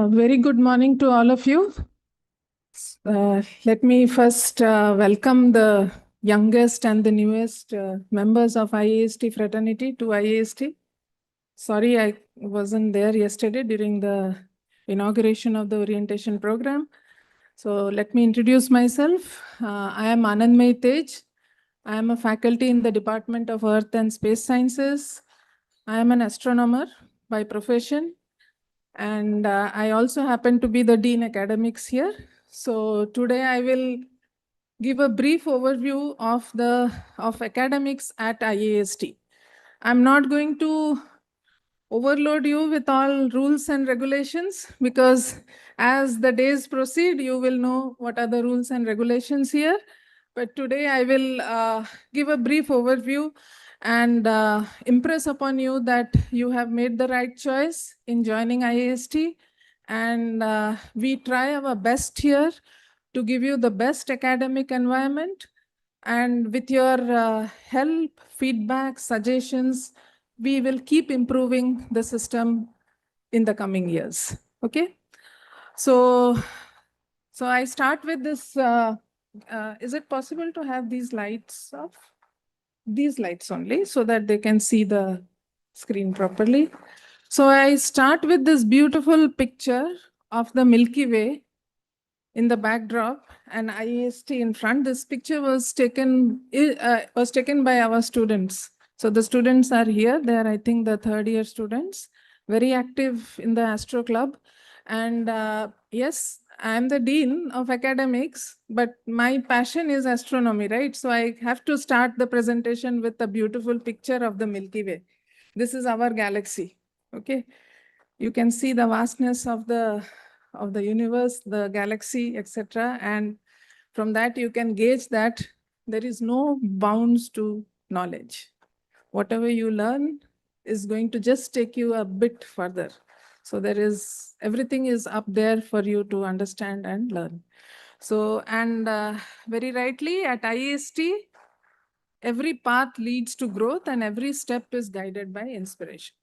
Very good morning to all of you. Let me first welcome the youngest and the newest members of IIST fraternity to IIST. Sorry, I wasn't there yesterday during the inauguration of the orientation program. So let me introduce myself. I am Anandmay Tej. I am a faculty in the Department of Earth and Space Sciences. I am an astronomer by profession. And I also happen to be the Dean Academics here. So today I will give a brief overview of academics at IIST. I'm not going to overload you with all rules and regulations because as the days proceed, you will know what are the rules and regulations here. But today I will give a brief overview and impress upon you that you have made the right choice in joining IIST. And we try our best here to give you the best academic environment. And with your help, feedback, suggestions, we will keep improving the system in the coming years. Okay. So I start with this. Is it possible to have these lights off? These lights only so that they can see the screen properly. So I start with this beautiful picture of the Milky Way in the backdrop and IIST in front. This picture was taken by our students. So the students are here. They are, I think, the third year students, very active in the Astro Club. And yes, I am the Dean of Academics, but my passion is astronomy, right? So I have to start the presentation with a beautiful picture of the Milky Way. This is our galaxy, okay? You can see the vastness of the universe, the galaxy, etc. And from that, you can gauge that there is no bounds to knowledge. Whatever you learn is going to just take you a bit further. So everything is up there for you to understand and learn. So, and very rightly at IIST, every path leads to growth and every step is guided by inspiration.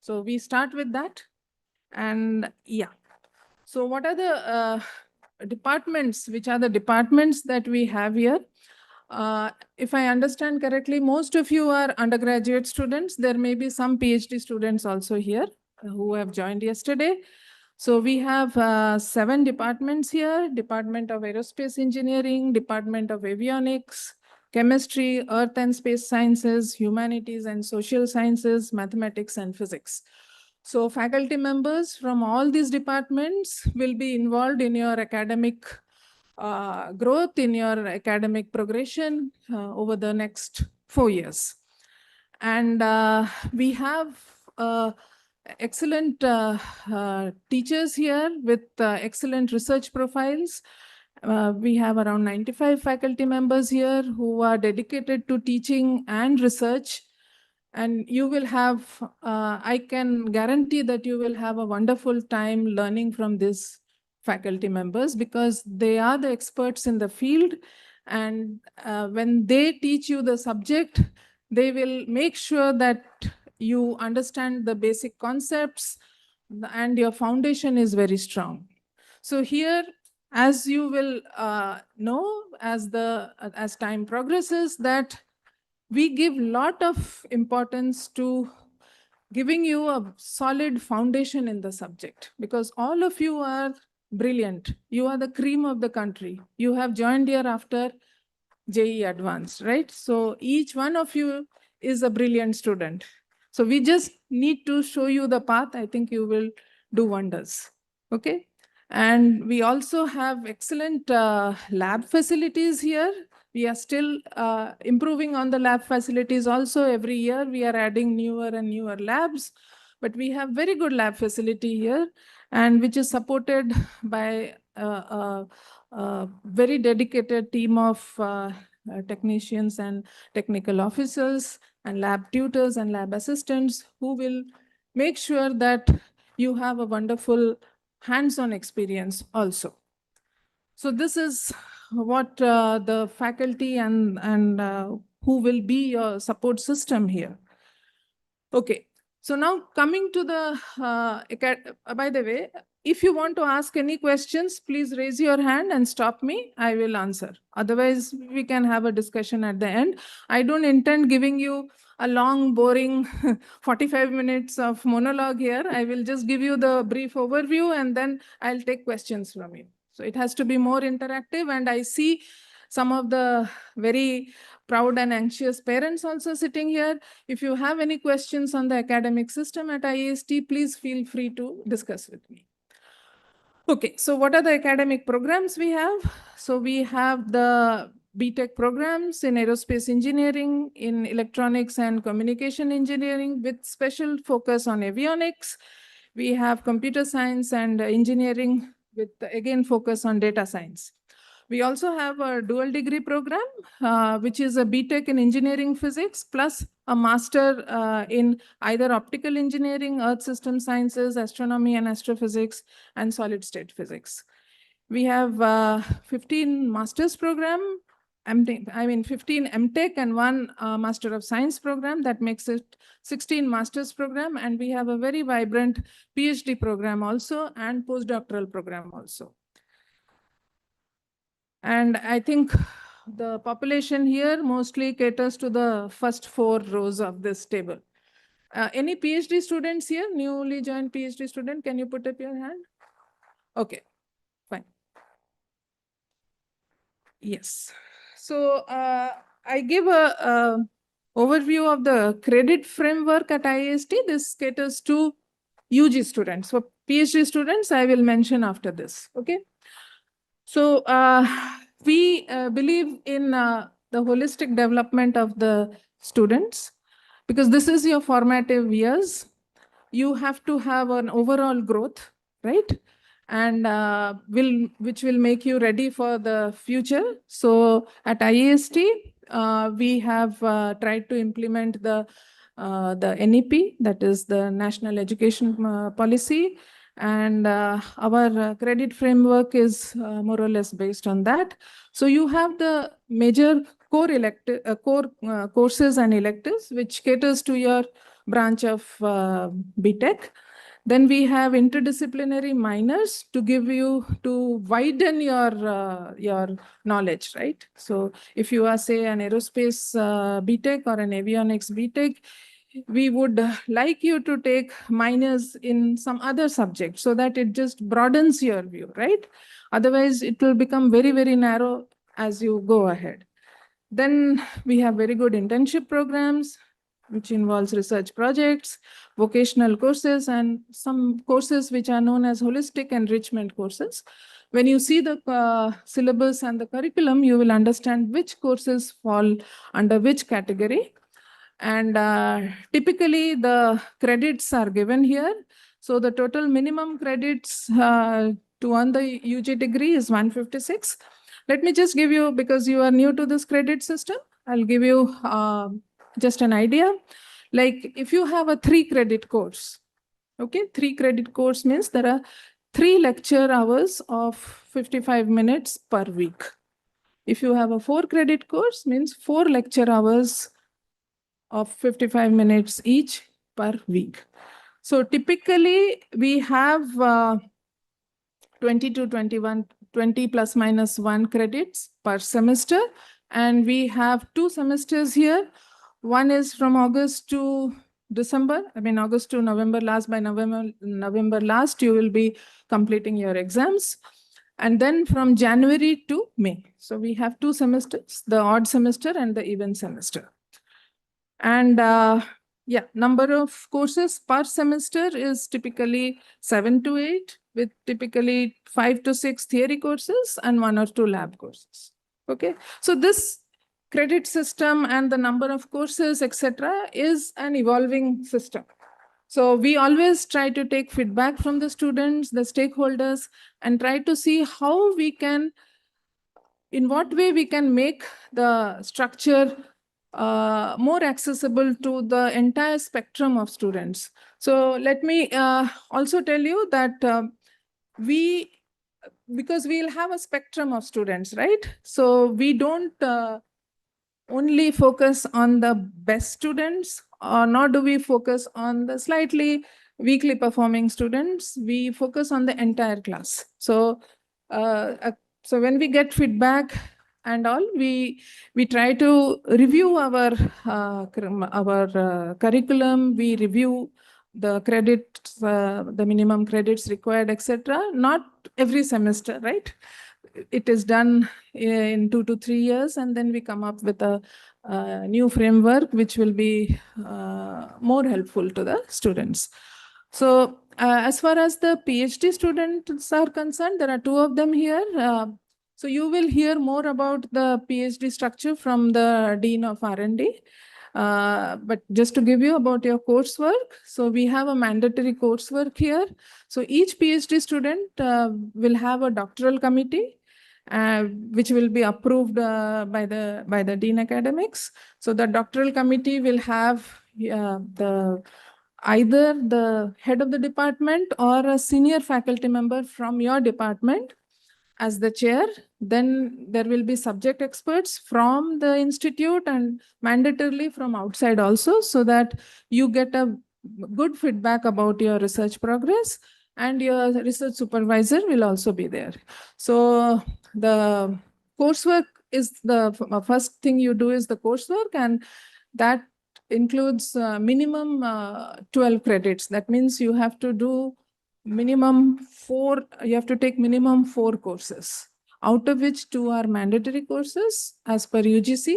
So we start with that. And yeah, so what are the departments, which are the departments that we have here? If I understand correctly, most of you are undergraduate students. There may be some PhD students also here who have joined yesterday. So we have 7 departments here: Department of Aerospace Engineering, Department of Avionics, Chemistry, Earth and Space Sciences, Humanities and Social Sciences, Mathematics and Physics. So faculty members from all these departments will be involved in your academic growth, in your academic progression over the next 4 years. And we have excellent teachers here with excellent research profiles. We have around 95 faculty members here who are dedicated to teaching and research. And you will have, I can guarantee that you will have a wonderful time learning from these faculty members because they are the experts in the field. And when they teach you the subject, they will make sure that you understand the basic concepts and your foundation is very strong. So here, as you will know, as time progresses, that we give lot of importance to giving you a solid foundation in the subject because all of you are brilliant. You are the cream of the country. You have joined here after JEE Advanced, right? So each one of you is a brilliant student. So we just need to show you the path. I think you will do wonders, okay? And we also have excellent lab facilities here. We are still improving on the lab facilities also. Every year we are adding newer and newer labs, but we have very good lab facility here and which is supported by a very dedicated team of technicians and technical officers and lab tutors and lab assistants who will make sure that you have a wonderful hands-on experience also. So this is what the faculty and who will be your support system here. Okay, So now coming to the, by the way, if you want to ask any questions, please raise your hand and stop me. I will answer. Otherwise, we can have a discussion at the end. I don't intend giving you a long, boring 45 minutes of monologue here. I will just give you the brief overview and then I'll take questions from you. So it has to be more interactive, and I see some of the very proud and anxious parents also sitting here. If you have any questions on the academic system at IIST, please feel free to discuss with me. Okay, so what are the academic programs we have? So we have the BTech programs in aerospace engineering, in electronics and communication engineering with special focus on avionics. We have computer science and engineering with, again, focus on data science. We also have a dual degree program, which is a BTech in engineering physics plus a master in either optical engineering, earth system sciences, astronomy and astrophysics, and solid state physics. We have 15 master's program, 15 MTech and one Master of Science program. That makes it 16 master's program. And we have a very vibrant PhD program also and postdoctoral program also. And I think the population here mostly caters to the first 4 rows of this table. Any PhD students here, newly joined PhD student, can you put up your hand? Okay, fine. Yes. So I give a overview of the credit framework at IIST. This caters to UG students. So PhD students, I will mention after this. Okay. So we believe in the holistic development of the students, because this is your formative years. You have to have an overall growth, right? And which will make you ready for the future. So at IIST, we have tried to implement the NEP, that is the National Education Policy, and our credit framework is more or less based on that. So you have the major core courses and electives, which caters to your branch of BTech. Then we have interdisciplinary minors to widen your knowledge, right? So if you are, say, an aerospace BTech or an avionics BTech, we would like you to take minors in some other subject so that it just broadens your view, right? Otherwise, it will become very, very narrow as you go ahead. Then we have very good internship programs, which involves research projects, vocational courses, and some courses which are known as holistic enrichment courses. When you see the syllabus and the curriculum, you will understand which courses fall under which category. And typically, the credits are given here. So the total minimum credits to earn the UG degree is 156. Let me just give you, because you are new to this credit system, I'll give you just an idea. Like if you have a 3 credit course, okay, 3 credit course means there are 3 lecture hours of 55 minutes per week. If you have a 4 credit course, means 4 lecture hours of 55 minutes each per week. So typically we have 20 to 21, 20 plus minus 1 credits per semester. And we have 2 semesters here. One is from August to December, August to November last. By November last, you will be completing your exams. And then from January to May. So we have 2 semesters, the odd semester and the even semester. And yeah, number of courses per semester is typically 7 to 8, with typically 5 to 6 theory courses and 1 or 2 lab courses. Okay, so this credit system and the number of courses, etc., is an evolving system. So we always try to take feedback from the students, the stakeholders, and try to see how we can, in what way we can make the structure more accessible to the entire spectrum of students. So let me also tell you that because we'll have a spectrum of students, right? So we don't only focus on the best students nor do we focus on the slightly weakly performing students. We focus on the entire class. So, so when we get feedback and all, we try to review our curriculum. We review the credits, the minimum credits required, etc. Not every semester, right? It is done in 2 to 3 years, and then we come up with a new framework which will be more helpful to the students. So as far as the PhD students are concerned, there are 2 of them here. So you will hear more about the PhD structure from the Dean of R&D. But just to give you about your coursework, so we have a mandatory coursework here. So each PhD student will have a doctoral committee, which will be approved by the Dean Academics. So the doctoral committee will have either the head of the department or a senior faculty member from your department as the chair. Then there will be subject experts from the institute and mandatorily from outside also, so that you get a good feedback about your research progress, and your research supervisor will also be there. So the coursework is the first thing you do is the coursework, and that includes minimum 12 credits. That means you have to do minimum 4, you have to take minimum 4 courses, out of which 2 are mandatory courses as per UGC.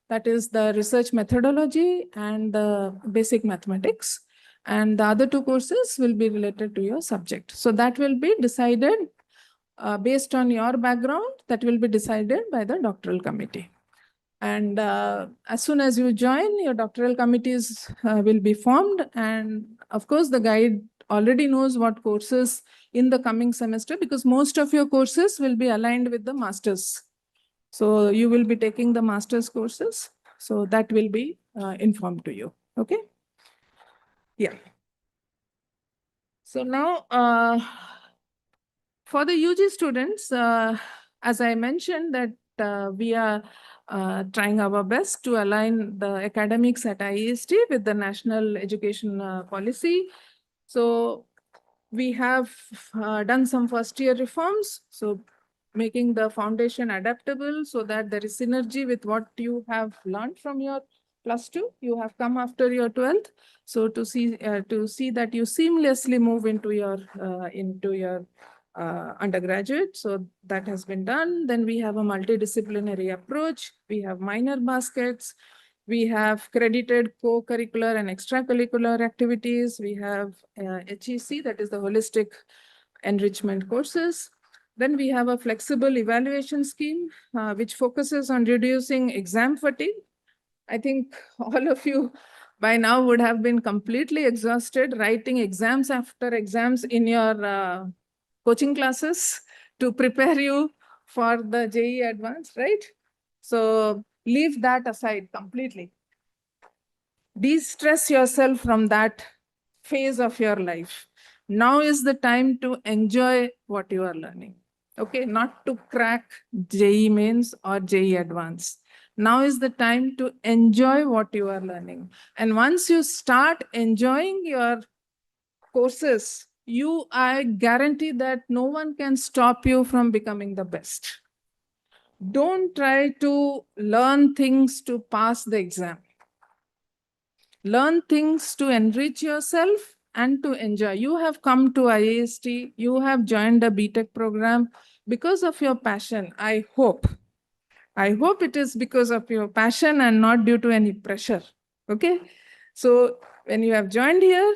That is the research methodology and the basic mathematics. And the other 2 courses will be related to your subject. So that will be decided based on your background, that will be decided by the doctoral committee. And as soon as you join, your doctoral committees will be formed. And of course, the guide already knows what courses in the coming semester, because most of your courses will be aligned with the masters. So you will be taking the master's courses. So that will be informed to you. Okay. Yeah. So now, for the UG students, as I mentioned, that we are trying our best to align the academics at IIST with the national education policy. So we have done some first year reforms. So making the foundation adaptable so that there is synergy with what you have learned from your +2. You have come after your 12th. So to see that you seamlessly move into your undergraduate. So that has been done. Then we have a multidisciplinary approach. We have minor baskets. We have credited co-curricular and extracurricular activities. We have HEC, that is the holistic enrichment courses. Then we have a flexible evaluation scheme, which focuses on reducing exam fatigue. I think all of you by now would have been completely exhausted writing exams after exams in your coaching classes to prepare you for the JEE Advanced, right? So leave that aside completely. De-stress yourself from that phase of your life. Now is the time to enjoy what you are learning. Okay, not to crack JEE Mains or JEE Advanced. Now is the time to enjoy what you are learning. And once you start enjoying your courses, I guarantee that no one can stop you from becoming the best. Don't try to learn things to pass the exam. Learn things to enrich yourself and to enjoy. You have come to IIST, you have joined a BTech program because of your passion, I hope. I hope it is because of your passion and not due to any pressure. Okay? So when you have joined here,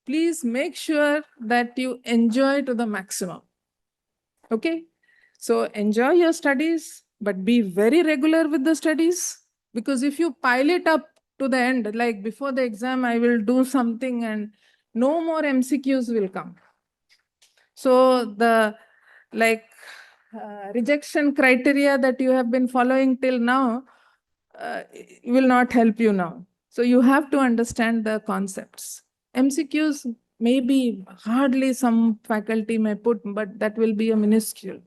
please make sure that you enjoy to the maximum. Okay? So enjoy your studies, but be very regular with the studies. Because if you pile it up to the end, like before the exam, I will do something and no more MCQs will come. So the rejection criteria that you have been following till now will not help you now. So you have to understand the concepts. MCQs maybe hardly some faculty may put, but that will be a minuscule.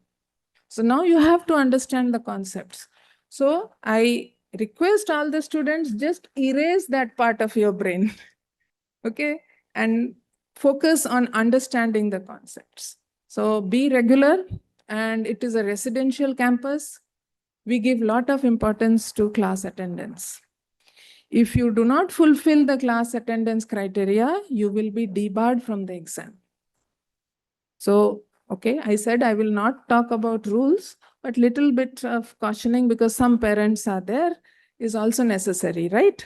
So now you have to understand the concepts. So I request all the students, just erase that part of your brain, okay? And focus on understanding the concepts. So be regular, and it is a residential campus. We give a lot of importance to class attendance. If you do not fulfill the class attendance criteria, you will be debarred from the exam. So, okay, I said I will not talk about rules, but little bit of cautioning, because some parents are there, is also necessary, right?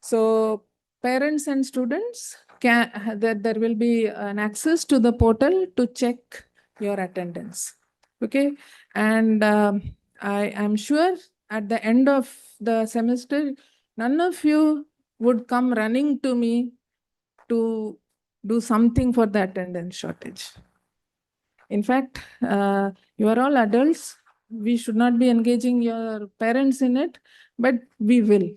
So parents and students there will be an access to the portal to check your attendance. Okay, and I am sure at the end of the semester, none of you would come running to me to do something for the attendance shortage. In fact, you are all adults. We should not be engaging your parents in it, but we will,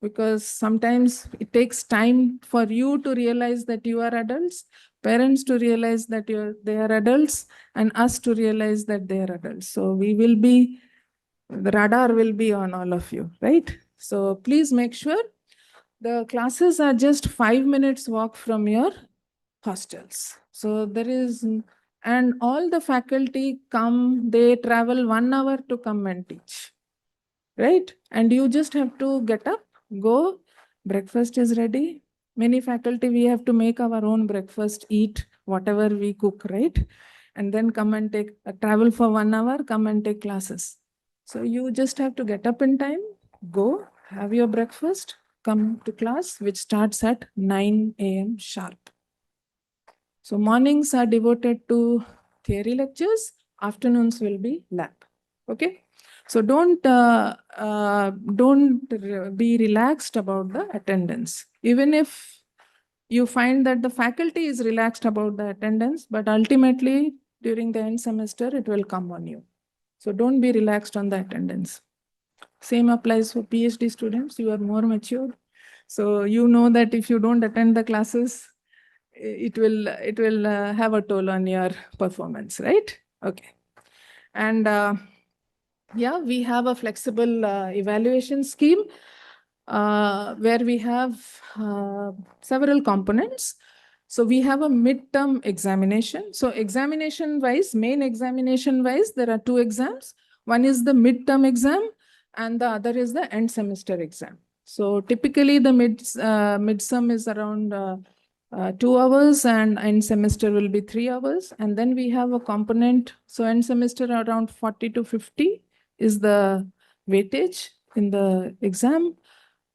because sometimes it takes time for you to realize that you are adults, parents to realize that they are adults, and us to realize that they are adults. So we will be, the radar will be on all of you, right? So please make sure the classes are just 5 minutes walk from your hostels. So there is, and all the faculty come, they travel 1 hour to come and teach, right? And you just have to get up, go, breakfast is ready. Many faculty, we have to make our own breakfast, eat whatever we cook, right? And then come and take, travel for 1 hour, come and take classes. So you just have to get up in time, go, have your breakfast, come to class, which starts at 9 a.m. sharp. So mornings are devoted to theory lectures, afternoons will be lab. Okay, so don't be relaxed about the attendance. Even if you find that the faculty is relaxed about the attendance, but ultimately during the end semester it will come on you. So don't be relaxed on the attendance. Same applies for PhD students. You are more matured, so you know that if you don't attend the classes, it will have a toll on your performance, right? Okay. And yeah, we have a flexible evaluation scheme where we have several components. So we have a midterm examination. So examination wise, main examination wise, there are 2 exams. One is the midterm exam and the other is the end semester exam. So typically the midsum is around 2 hours and end semester will be 3 hours. And then we have a component. So end semester around 40 to 50 is the weightage in the exam.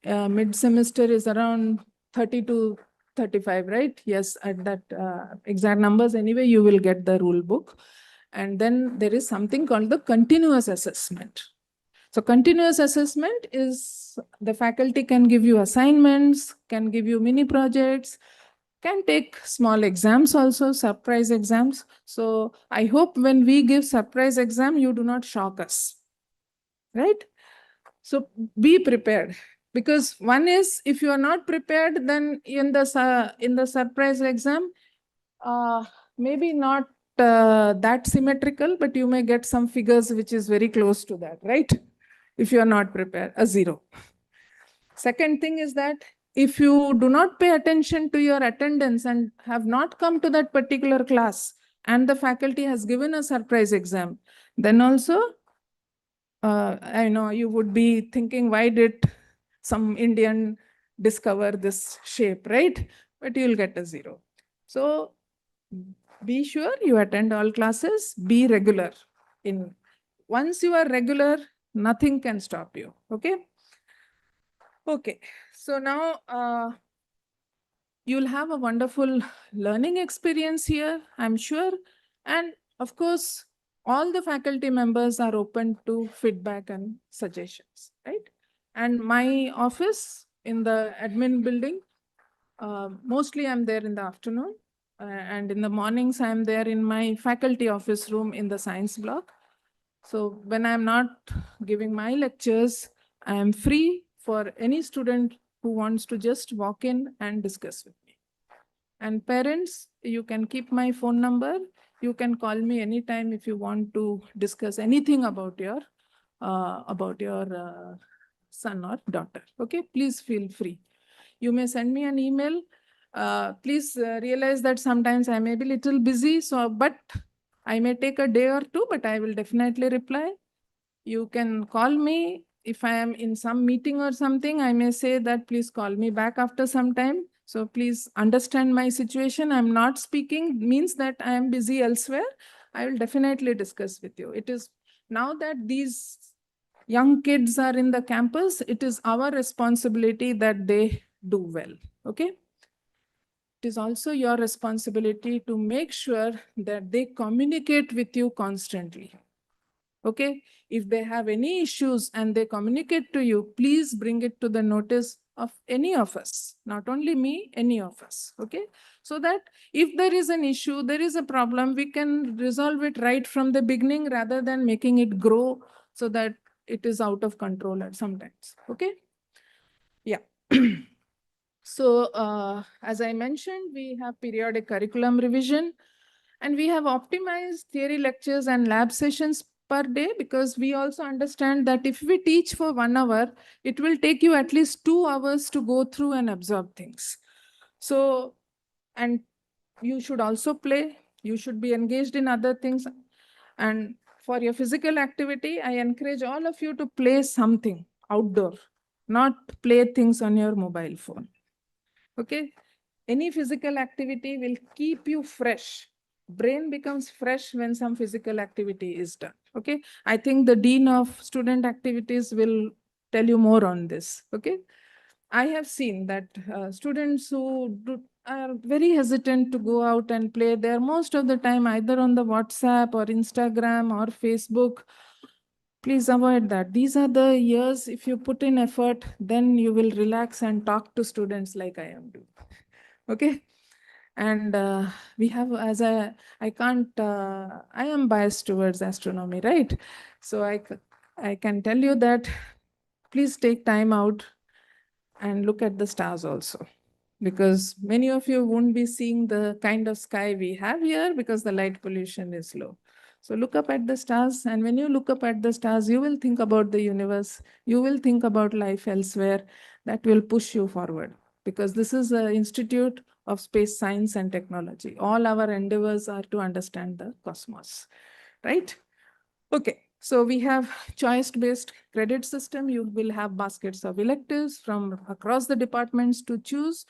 Mid semester is around 30 to 35, right? Yes, at that exact numbers anyway, you will get the rule book. And then there is something called the continuous assessment. So continuous assessment is the faculty can give you assignments, can give you mini projects, can take small exams also, surprise exams. So I hope when we give surprise exam, you do not shock us, right? So be prepared, because one is, if you are not prepared, then in the surprise exam, maybe not that symmetrical, but you may get some figures which is very close to that, right? If you are not prepared, a 0. Second thing is that if you do not pay attention to your attendance and have not come to that particular class, and the faculty has given a surprise exam, then also I know you would be thinking, why did some Indian discover this shape, right? But you'll get a 0. So be sure you attend all classes, be regular. Once you are regular, nothing can stop you, okay? Okay, so now you'll have a wonderful learning experience here, I'm sure. And of course, all the faculty members are open to feedback and suggestions, right? And my office in the admin building, mostly I'm there in the afternoon. And in the mornings, I'm there in my faculty office room in the science block. So when I'm not giving my lectures, I'm free for any student who wants to just walk in and discuss with me. And parents, you can keep my phone number. You can call me anytime if you want to discuss anything about your son or daughter. Okay, please feel free. You may send me an email. Please realize that sometimes I may be little busy, but I may take a day or two, but I will definitely reply. You can call me if I am in some meeting or something. I may say that please call me back after some time. So please understand my situation. I'm not speaking means that I am busy elsewhere. I will definitely discuss with you. It is now that these young kids are in the campus, it is our responsibility that they do well. Okay. It is also your responsibility to make sure that they communicate with you constantly. Okay, if they have any issues and they communicate to you, please bring it to the notice of any of us, not only me, any of us. Okay, so that if there is an issue, there is a problem, we can resolve it right from the beginning rather than making it grow so that it is out of control at sometimes. Okay, yeah. So as I mentioned, we have periodic curriculum revision, and we have optimized theory lectures and lab sessions per day, because we also understand that if we teach for 1 hour, it will take you at least 2 hours to go through and absorb things. So, and you should also play, you should be engaged in other things. And for your physical activity, I encourage all of you to play something outdoor, not play things on your mobile phone. Okay, any physical activity will keep you fresh. Brain becomes fresh when some physical activity is done. Okay, I think the dean of student activities will tell you more on this. Okay, I have seen that students who are very hesitant to go out and play, they're most of the time either on the WhatsApp or Instagram or Facebook. Please avoid that. These are the years, if you put in effort, then you will relax and talk to students like I am doing. Okay, and we have, as I can't I am biased towards astronomy, right? So I can tell you that please take time out and look at the stars also, because many of you won't be seeing the kind of sky we have here because the light pollution is low. So look up at the stars, and when you look up at the stars, you will think about the universe, you will think about life elsewhere. That will push you forward, because this is an institute of space science and technology. All our endeavors are to understand the cosmos, right? Okay, so we have choice-based credit system. You will have baskets of electives from across the departments to choose.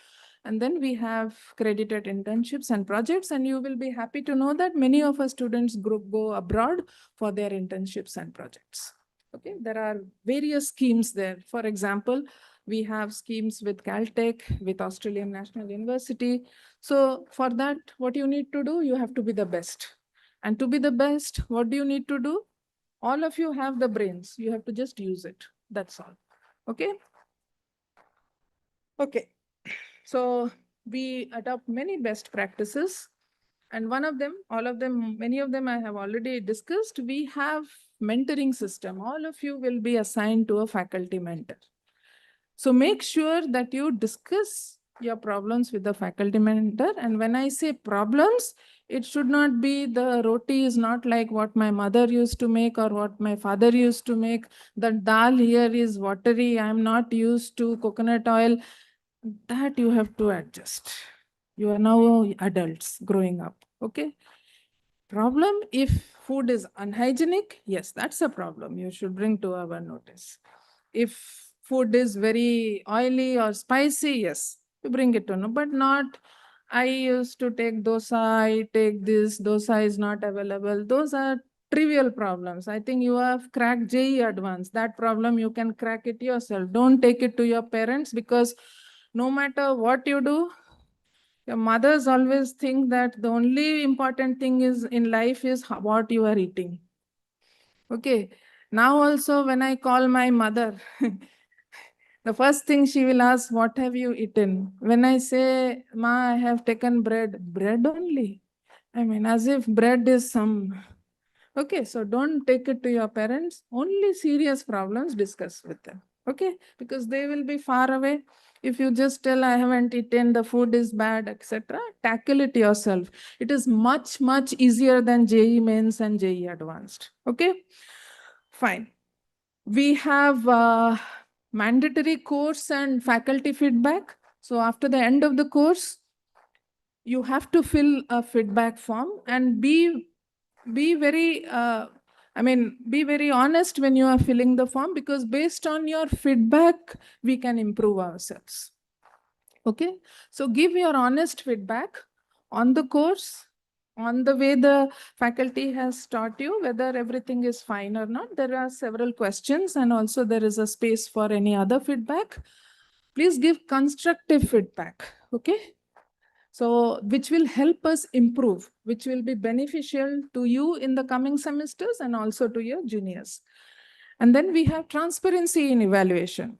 And then we have credited internships and projects. And you will be happy to know that many of our students go abroad for their internships and projects. Okay, there are various schemes there. For example, we have schemes with Caltech, with Australian National University. So for that, what you need to do, you have to be the best. And to be the best, what do you need to do? All of you have the brains. You have to just use it. That's all. Okay. Okay. So we adopt many best practices. And one of them, all of them, many of them I have already discussed. We have mentoring system. All of you will be assigned to a faculty mentor. So make sure that you discuss your problems with the faculty mentor. And when I say problems, it should not be the roti is not like what my mother used to make or what my father used to make. The dal here is watery. I'm not used to coconut oil. That you have to adjust. You are now adults growing up. Okay. Problem if food is unhygienic, yes, that's a problem. You should bring to our notice. If food is very oily or spicy, yes, you bring it to know, but not, I used to take dosa, I take this, dosa is not available. Those are trivial problems. I think you have cracked JE advanced. That problem, you can crack it yourself. Don't take it to your parents, because no matter what you do, your mothers always think that the only important thing is in life is what you are eating. Okay. Now also when I call my mother, the first thing she will ask, what have you eaten? When I say, Ma, I have taken bread only. I mean, as if bread is some. Okay, so don't take it to your parents. Only serious problems discuss with them. Okay, because they will be far away. If you just tell, I haven't eaten, the food is bad, etc., tackle it yourself. It is much, much easier than JE mains and JE advanced. Okay, fine. We have mandatory course and faculty feedback. So after the end of the course, you have to fill a feedback form and be very be very honest when you are filling the form, because based on your feedback we can improve ourselves. Okay, so give your honest feedback on the course, on the way the faculty has taught you, whether everything is fine or not. There are several questions, and also there is a space for any other feedback. Please give constructive feedback. Okay, so which will help us improve, which will be beneficial to you in the coming semesters and also to your juniors. And then we have transparency in evaluation.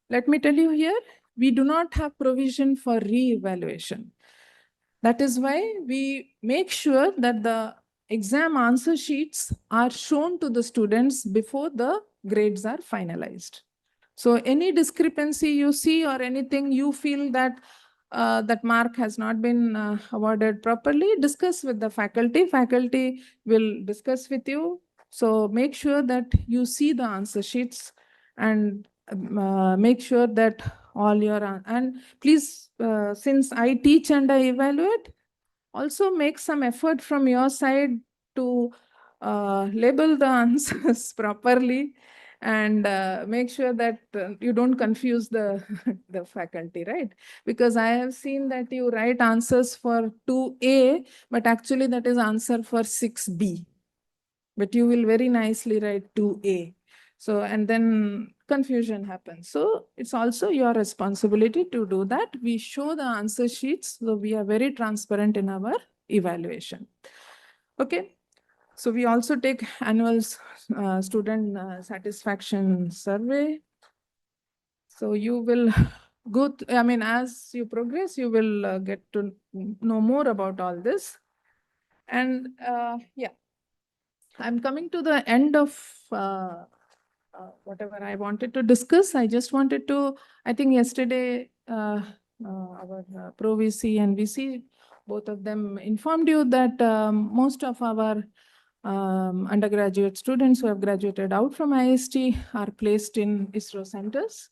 Let me tell you here, we do not have provision for re-evaluation. That is why we make sure that the exam answer sheets are shown to the students before the grades are finalized. So any discrepancy you see or anything you feel that that mark has not been awarded properly, discuss with the faculty. Faculty will discuss with you. So make sure that you see the answer sheets and make sure that all your, and please, since I teach and I evaluate, also make some effort from your side to label the answers properly, and make sure that you don't confuse the the faculty, right? Because I have seen that you write answers for 2A, but actually that is answer for 6B, but you will very nicely write 2A. So, and then confusion happens. So it's also your responsibility to do that. We show the answer sheets, so we are very transparent in our evaluation. Okay. So we also take annual student satisfaction survey. So you will go, as you progress, you will get to know more about all this. And yeah, I'm coming to the end of whatever I wanted to discuss. I just wanted to, I think yesterday, our Pro VC and VC, both of them informed you that most of our undergraduate students who have graduated out from IIST are placed in ISRO centers.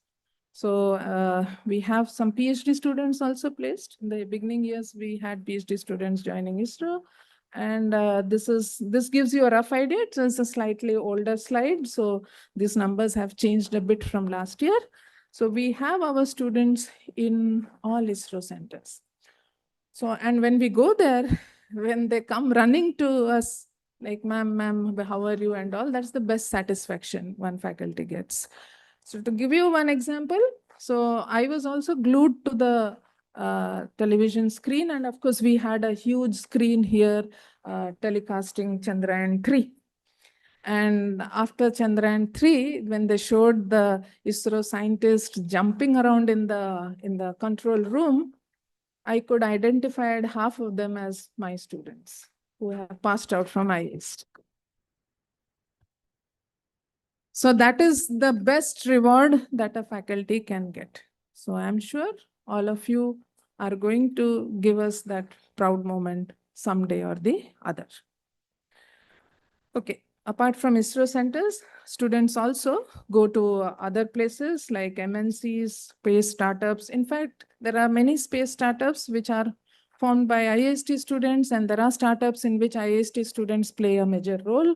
So we have some PhD students also placed. In the beginning years, we had PhD students joining ISRO. And this gives you a rough idea. It's a slightly older slide. So these numbers have changed a bit from last year. So we have our students in all ISRO centers. So, and when we go there, when they come running to us, like, ma'am, how are you and all, that's the best satisfaction one faculty gets. So to give you one example, so I was also glued to the television screen, and of course we had a huge screen here telecasting Chandrayaan-3. And after Chandrayaan-3, when they showed the ISRO scientists jumping around in the control room, I could identify half of them as my students who have passed out from IIST. So that is the best reward that a faculty can get. So I'm sure all of you are going to give us that proud moment someday or the other. Okay. Apart from ISRO centers, students also go to other places like MNCs, space startups. In fact, there are many space startups which are formed by IIST students, and there are startups in which IIST students play a major role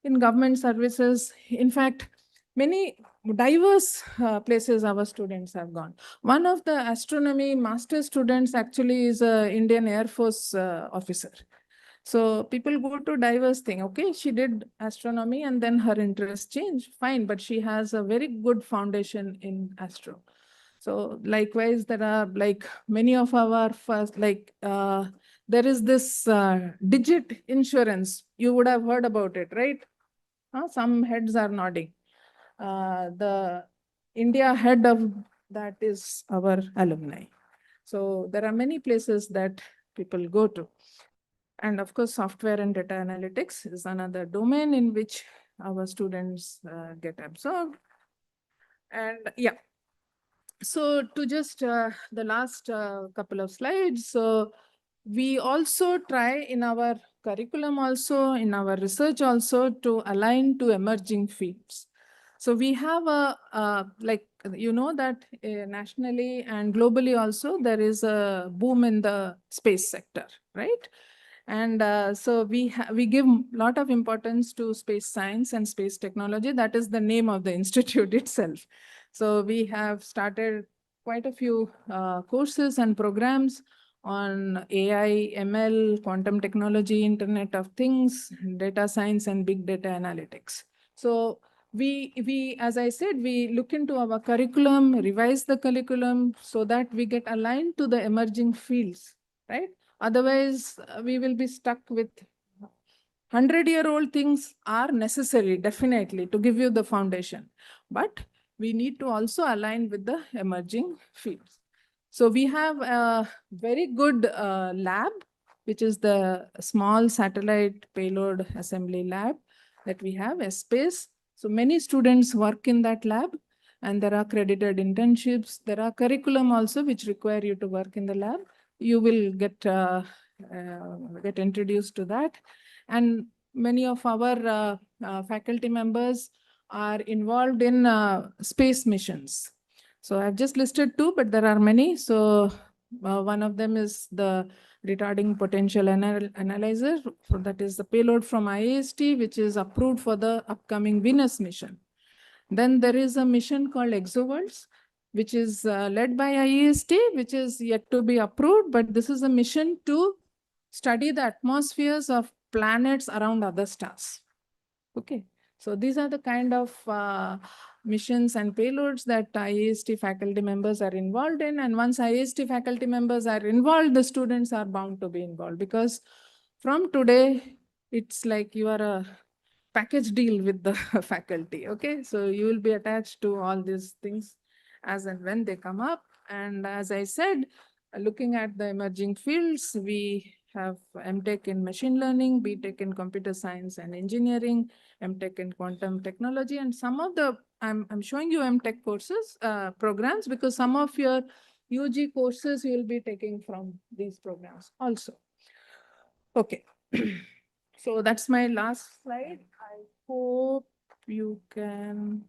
in government services. In fact, many diverse places our students have gone. One of the astronomy master students actually is an Indian Air Force officer. So people go to diverse thing. Okay, she did astronomy and then her interest changed. Fine, but she has a very good foundation in astro. So likewise, there are like many of our first, there is this digit insurance. You would have heard about it, right? Some heads are nodding. The India head of that is our alumni. So there are many places that people go to. And of course, software and data analytics is another domain in which our students get absorbed. And yeah, so to just the last couple of slides. So we also try in our curriculum also, in our research also, to align to emerging fields. So we have you know that nationally and globally also there is a boom in the space sector, right? And so we give a lot of importance to space science and space technology. That is the name of the institute itself. So we have started quite a few courses and programs on AI, ML, quantum technology, Internet of Things, data science, and big data analytics. So we, as I said, we look into our curriculum, revise the curriculum so that we get aligned to the emerging fields, right? Otherwise, we will be stuck with 100-year-old things are necessary, definitely, to give you the foundation. But we need to also align with the emerging fields. So we have a very good lab, which is the small satellite payload assembly lab that we have, a space. So many students work in that lab, and there are accredited internships. There are curriculum also which require you to work in the lab. You will get introduced to that. And many of our faculty members are involved in space missions. So I've just listed two, but there are many. So one of them is the retarding potential analyzer. So that is the payload from IIST, which is approved for the upcoming Venus mission. Then there is a mission called ExoWorlds, which is led by IIST, which is yet to be approved. But this is a mission to study the atmospheres of planets around other stars. Okay, so these are the kind of missions and payloads that IIST faculty members are involved in. And once IIST faculty members are involved, the students are bound to be involved, because from today, it's like you are a package deal with the faculty. Okay, so you will be attached to all these things as and when they come up. And as I said, looking at the emerging fields, we have MTech in machine learning, BTech in computer science and engineering, MTech in quantum technology, and some of the, I'm showing you MTech courses, programs, because some of your UG courses you will be taking from these programs also. Okay. So that's my last slide. I hope you can,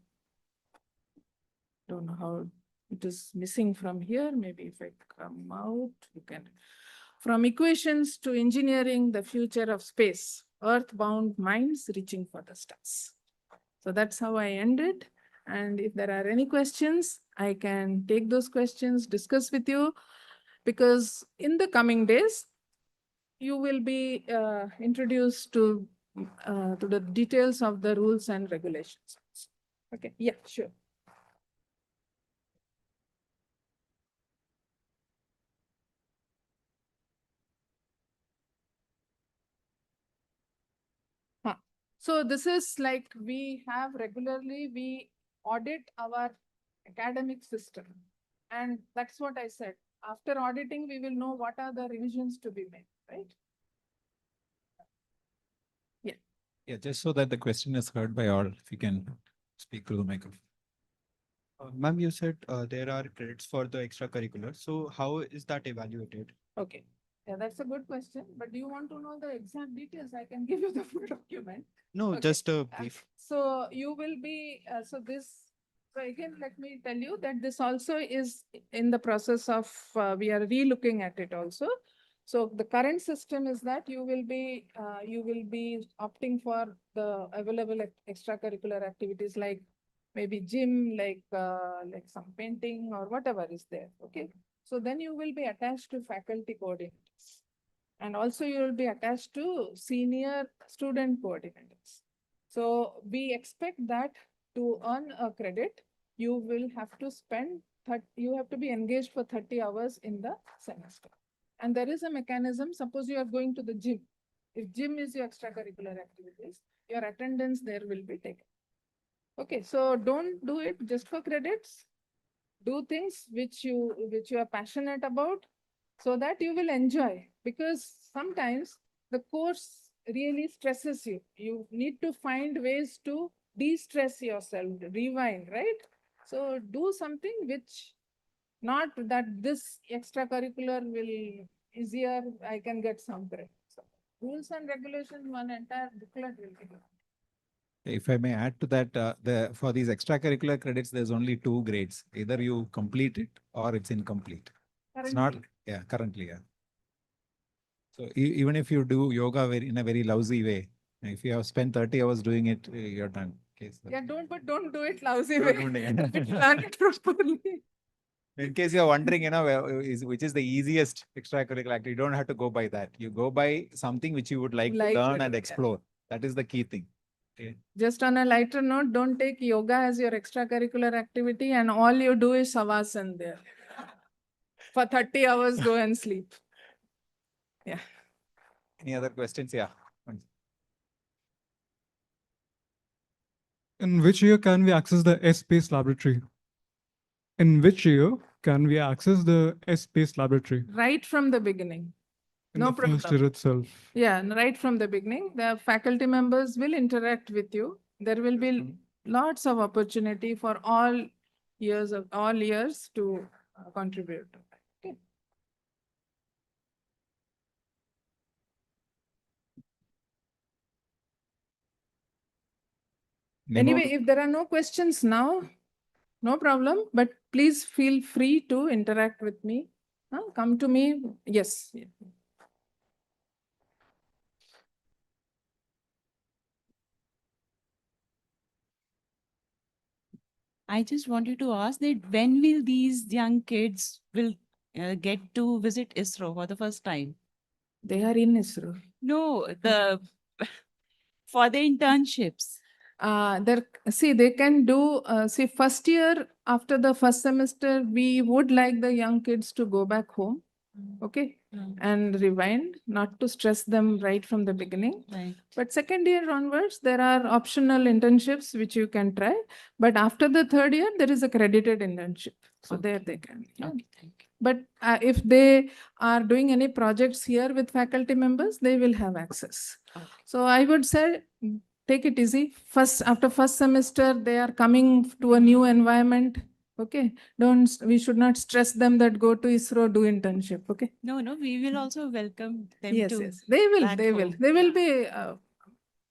don't know how it is missing from here. Maybe if I come out, you can. From equations to engineering, the future of space, earthbound minds reaching for the stars. So that's how I ended. And if there are any questions, I can take those questions, discuss with you, because in the coming days, you will be introduced to the details of the rules and regulations. Okay, yeah, sure. Huh. So this is like we have regularly, we audit our academic system. And that's what I said. After auditing, we will know what are the revisions to be made, right? Yeah. Yeah, just so that the question is heard by all, if you can speak through the microphone. Ma'am, you said there are credits for the extracurricular. So how is that evaluated? Okay. Yeah, that's a good question. But do you want to know the exact details? I can give you the full document. No, Okay. just a brief. So you will be, so again, let me tell you that this also is in the process of, we are re-looking at it also. So the current system is that you will be opting for the available extracurricular activities like maybe gym, like some painting or whatever is there. Okay. So then you will be attached to faculty coordinators. And also you will be attached to senior student coordinators. So we expect that to earn a credit, you will have to spend, you have to be engaged for 30 hours in the semester. And there is a mechanism, suppose you are going to the gym. If gym is your extracurricular activities, your attendance there will be taken. Okay, so don't do it just for credits. Do things which you are passionate about, so that you will enjoy, because sometimes the course really stresses you. You need to find ways to de-stress yourself, rewind, right? So do something which, not that this extracurricular will easier, I can get some credit. So rules and regulations, one entire booklet will be given. If I may add to that, for these extracurricular credits, there's only 2 grades. Either you complete it or it's incomplete. It's not, Currently. yeah, currently, yeah. So even if you do yoga in a very lousy way, if you have spent 30 hours doing it, you're done. Okay, so Yeah, don't do it lousy don't way. do it. Plan it properly. In case you're wondering, which is the easiest extracurricular activity, you don't have to go by that. You go by something which you would like to Like learn to and do, yeah. explore. That is the key thing. Okay. Just on a lighter note, don't take yoga as your extracurricular activity and all you do is savasana there. For 30 hours, go and sleep. Yeah. Any other questions? Yeah. In which year can we access the S-Space laboratory? In which year can we access the S-Space laboratory? Right from the beginning. In No the first problem. year itself. Yeah, right from the beginning, the faculty members will interact with you. There will be lots of opportunity for all years to contribute. Okay. Anyway, if there are no questions now, no problem, but please feel free to interact with me. Come to me. Yes. I just wanted to ask that when will these young kids will get to visit ISRO for the first time? They are in ISRO. No, for the internships. They can do, first year after the first semester, we would like the young kids to go back home, okay, and rewind, not to stress them right from the beginning. Right. But second year onwards, there are optional internships which you can try. But after the third year, there is a credited internship. So there they can. Yeah. Okay, thank you. But if they are doing any projects here with faculty members, they will have access. Okay. So I would say, take it easy. After first semester, they are coming to a new environment. Okay. We should not stress them that go to ISRO, do internship. Okay. No, we will also welcome them Yes, to. yes. They will. back They will. home. There will be a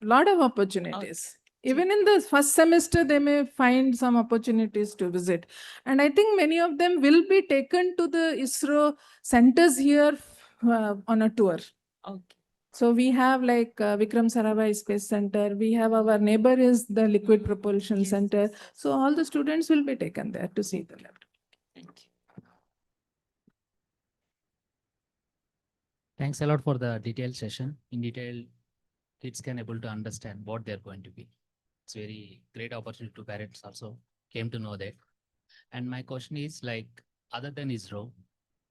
lot of opportunities. Even in the first semester, they may find some opportunities to visit. And I think many of them will be taken to the ISRO centers here on a tour. Okay. So we have like Vikram Sarabhai Space Center. We have our neighbor is the Liquid Propulsion Yes, Center. yes. So all the students will be taken there to see the lab. Thank you. Thanks a lot for the detailed session. In detail, kids can able to understand what they're going to be. It's very great opportunity to parents also came to know that. And my question is like, other than ISRO,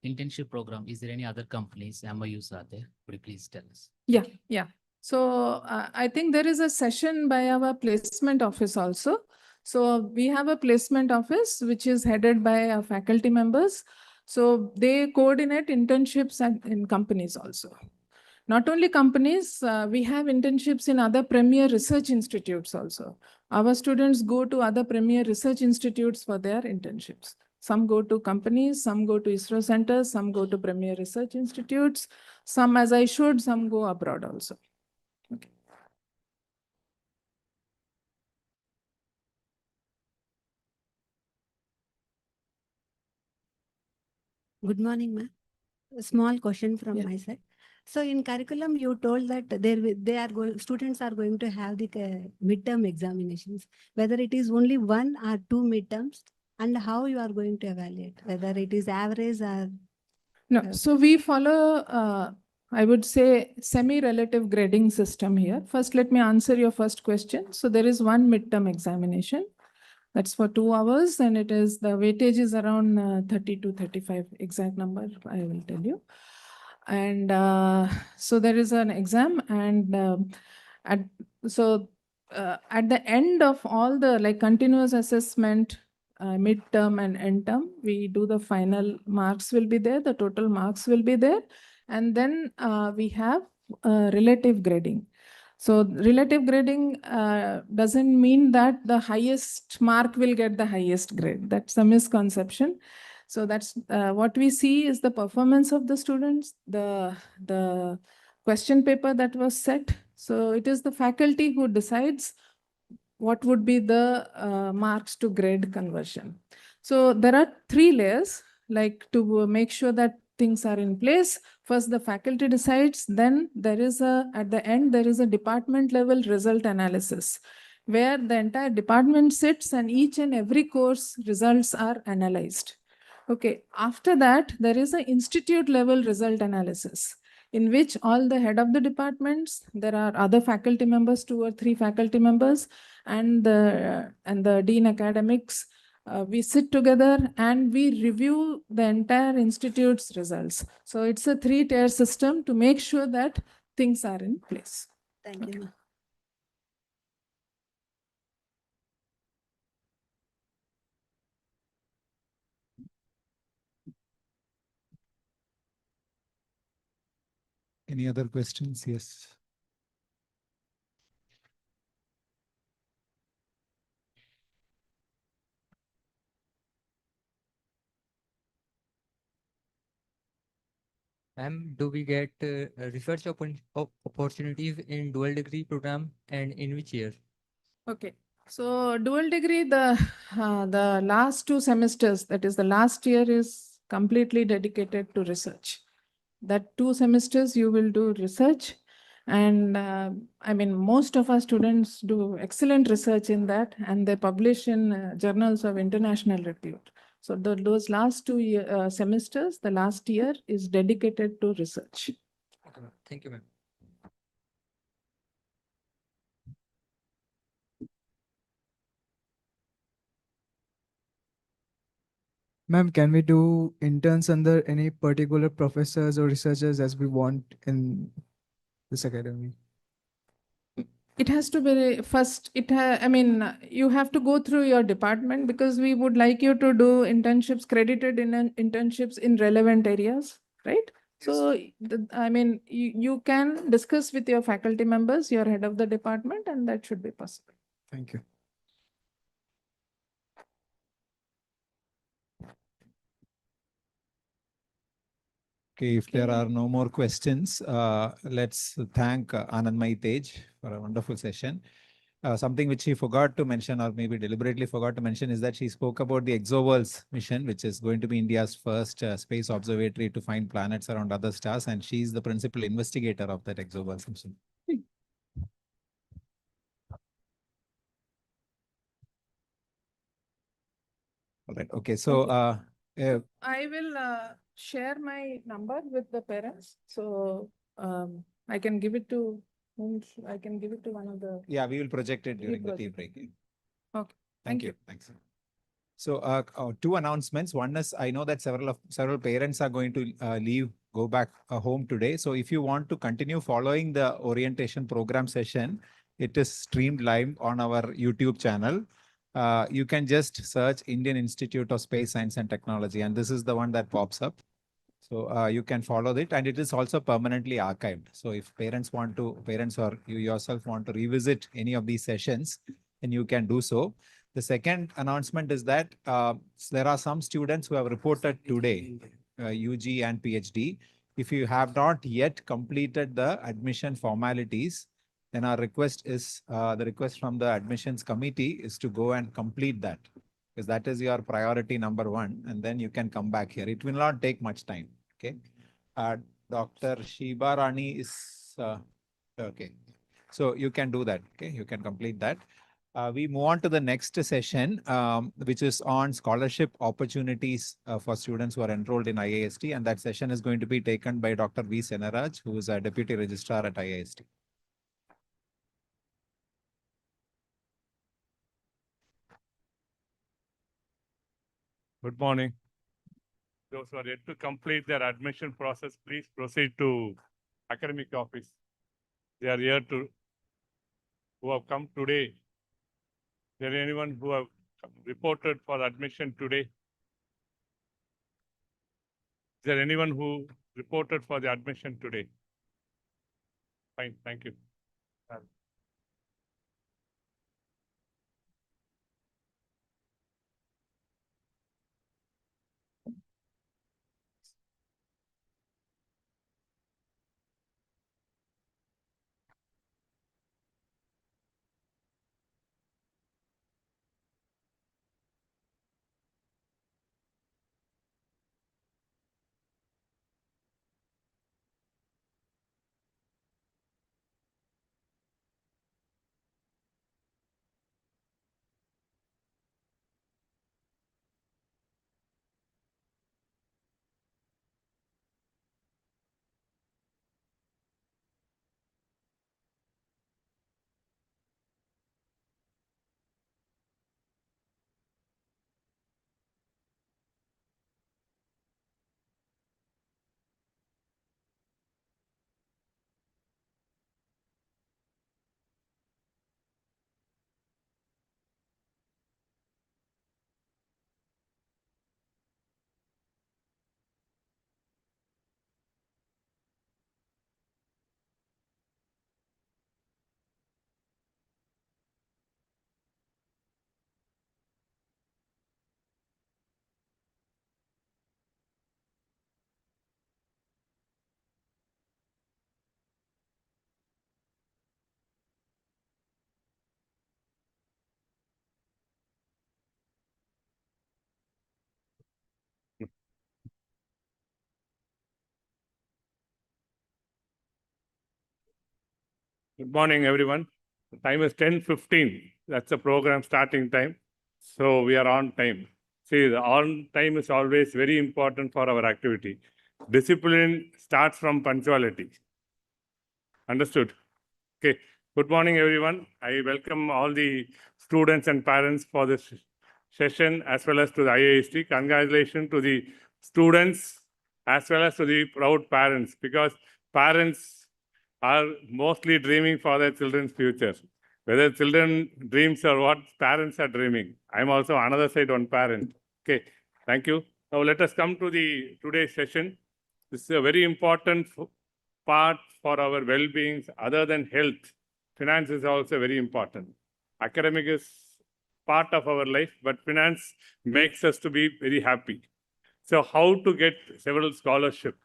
internship program, is there any other companies, MOUs are there? Could you please tell us? Yeah. So I think there is a session by our placement office also. So we have a placement office which is headed by our faculty members. So they coordinate internships in companies also. Not only companies, we have internships in other premier research institutes also. Our students go to other premier research institutes for their internships. Some go to companies, some go to ISRO centers, some go to premier research institutes, some, as I showed, some go abroad also. Okay. Good morning, ma'am. A small question from Yeah. my side. So in curriculum, you told that students are going to have the midterm examinations, whether it is only 1 or 2 midterms, and how you are going to evaluate, whether it is average or. No, so we follow, I would say, semi-relative grading system here. First, let me answer your first question. So there is one midterm examination. That's for 2 hours, and the weightage is around 30 to 35, exact number I will tell you. And so there is an exam, and at the end of all the continuous assessment, midterm and end term, we do the final marks will be there, the total marks will be there, and then we have relative grading. So relative grading doesn't mean that the highest mark will get the highest grade. That's a misconception. So that's what we see is the performance of the students, the question paper that was set. So it is the faculty who decides what would be the marks to grade conversion. So there are 3 layers, like to make sure that things are in place. First, the faculty decides, then there is at the end, there is a department level result analysis where the entire department sits and each and every course results are analyzed. Okay, after that, there is an institute level result analysis in which all the head of the departments, there are other faculty members, 2 or 3 faculty members, and the dean academics, we sit together and we review the entire institute's results. So it's a 3-tier system to make sure that things are in place. Thank you, ma'am. Any other questions? Yes. Do we get research opportunities in dual degree program and in which year? Okay, so dual degree, the last 2 semesters, that is the last year, is completely dedicated to research. That 2 semesters you will do research, and I mean most of our students do excellent research in that, and they publish in journals of international repute. So those last 2 semesters, the last year is dedicated to research. Okay, ma'am. Thank you, ma'am. Ma'am, can we do interns under any particular professors or researchers as we want in this academy? It has to be first, I mean, you have to go through your department because we would like you to do internships, credited internships in relevant areas, right? So, I mean, you can discuss with your faculty members, your head of the department, and that should be possible. Thank you. Okay, if there Okay. are no more questions, let's thank Anandmai Tej for a wonderful session. Something which she forgot to mention, or maybe deliberately forgot to mention, is that she spoke about the ExoWorlds mission, which is going to be India's first space observatory to find planets around other stars, and she's the principal investigator of that ExoWorlds mission. All right. Okay. So, I will share my number with the parents. So I can give it to whom? I can give it to one of the. yeah, we will project it during the tea project. break. Okay. Thank you. Thanks. So, 2 announcements. One is, I know that several parents are going to go back home today. So, if you want to continue following the orientation program session, it is streamed live on our YouTube channel. You can just search Indian Institute of Space Science and Technology, and this is the one that pops up. So you can follow it, and it is also permanently archived. So if parents or you yourself want to revisit any of these sessions, then you can do so. The second announcement is that there are some students who have reported today, UG and PhD. If you have not yet completed the admission formalities, then our request is, the request from the admissions committee is to go and complete that, because that is your priority number 1, and then you can come back here. It will not take much time. Okay. Dr. Shiba Rani is okay. So you can do that. Okay, you can complete that. We move on to the next session, which is on scholarship opportunities for students who are enrolled in IIST, and that session is going to be taken by Dr. V. Senaraj, who is a deputy registrar at IIST. Good morning. Those who are yet to complete their admission process, please proceed to academic office. They are here who have come today. Is there anyone who have reported for admission today? Is there anyone who reported for the admission today? Fine, thank you. Good morning, everyone. The time is 10:15. That's the program starting time. So we are on time. See, the on time is always very important for our activity. Discipline starts from punctuality. Understood? Okay. Good morning, everyone. I welcome all the students and parents for this session as well as to the IIST. Congratulations to the students as well as to the proud parents, because parents are mostly dreaming for their children's future. Whether children dreams or what, parents are dreaming. I'm also another side one parent. Okay, thank you. Now let us come to the today's session. This is a very important part for our well-being. Other than health, finance is also very important. Academic is part of our life, but finance makes us to be very happy. So how to get several scholarships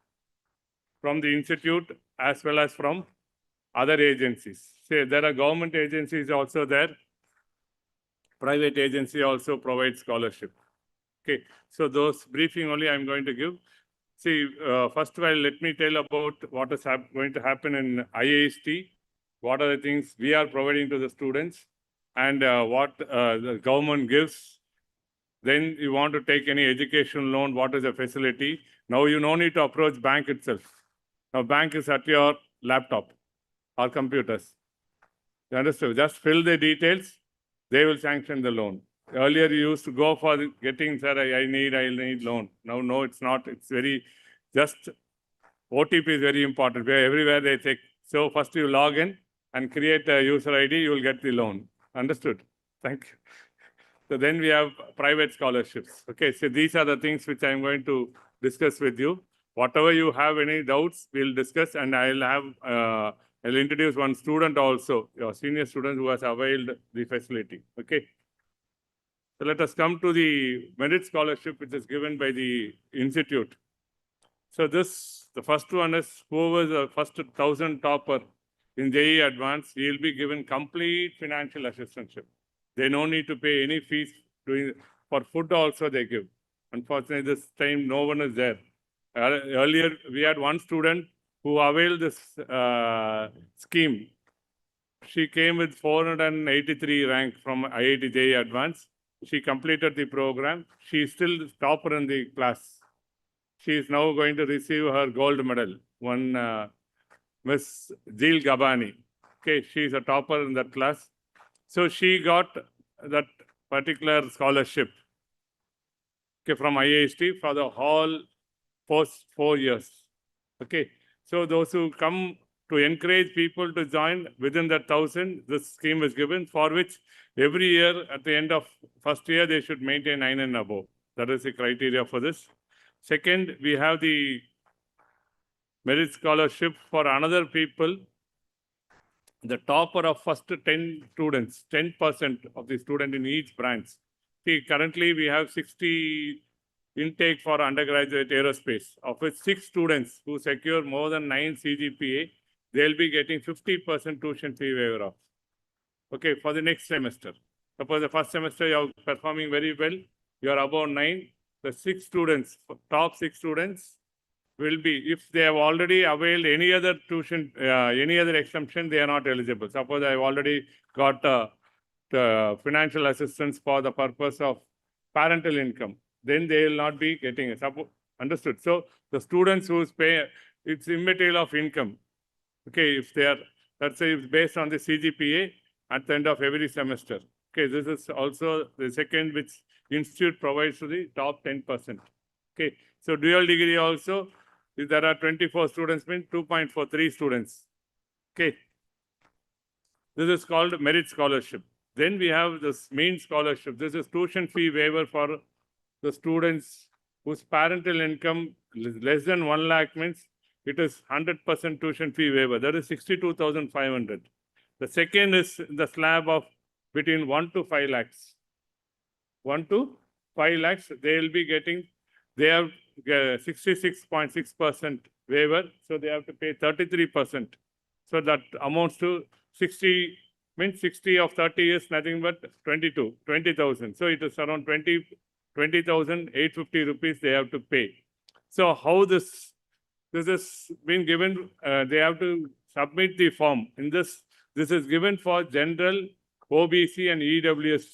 from the institute as well as from other agencies. Say there are government agencies also there. Private agency also provides scholarship. Okay, so those briefing only I'm going to give. See, first of all, let me tell about what is going to happen in IIST. What are the things we are providing to the students, and what the government gives. Then you want to take any education loan, what is the facility? Now you no need to approach bank itself. Now bank is at your laptop or computers. You understand? Just fill the details, they will sanction the loan. Earlier you used to go for getting, sir, I need loan. Now, no, it's not. It's very, just OTP is very important. Everywhere they take. So first you log in and create a user ID, you will get the loan. Understood? Thank you. So then we have private scholarships. Okay, so these are the things which I'm going to discuss with you. Whatever you have any doubts, we'll discuss, and I'll introduce one student also, your senior student who has availed the facility. Okay. So let us come to the merit scholarship, which is given by the institute. So the first one is whoever is the first 1,000 topper in JEE Advanced, he will be given complete financial assistance. They no need to pay any fees. For food also they give. Unfortunately, this time no one is there. Earlier, we had one student who availed this scheme. She came with 483 rank from IIT JEE Advanced. She completed the program. She is still topper in the class. She is now going to receive her gold medal. One Miss Jil Gabani. Okay, she is a topper in that class. So she got that particular scholarship, okay, from IIST for the whole first 4 years. Okay, so those who come to encourage people to join within that 1,000, this scheme is given, for which every year at the end of first year they should maintain 9 and above. That is the criteria for this. Second, we have the merit scholarship for another people. The topper of first 10 students, 10% of the student in each branch. See, currently we have 60 intake for undergraduate aerospace, of which 6 students who secure more than 9 CGPA, they'll be getting 50% tuition fee waiver off. Okay, for the next semester. Suppose the first semester you are performing very well, you are above 9, the 6 students, top 6 students, will be, if they have already availed any other tuition, any other exemption, they are not eligible. Suppose I have already got financial assistance for the purpose of parental income, then they will not be getting it. Understood? So the students whose pay, it's immaterial of income. Okay, if they are, let's say, it's based on the CGPA at the end of every semester. Okay, this is also the second which institute provides to the top 10%. Okay, so dual degree also, if there are 24 students, means 2.43 students. Okay. This is called merit scholarship. Then we have this main scholarship. This is tuition fee waiver for the students whose parental income is less than 1 lakh, means it is 100% tuition fee waiver. That is 62,500. The second is the slab of between 1 to 5 lakhs. 1 to 5 lakhs, they will be getting, they have 66.6% waiver, so they have to pay 33%. So that amounts to 60, means 60 of 30 is nothing but 20,000. So it is around 20,850 rupees they have to pay. So how this is being given, they have to submit the form. In this, This is given for general, OBC and EWS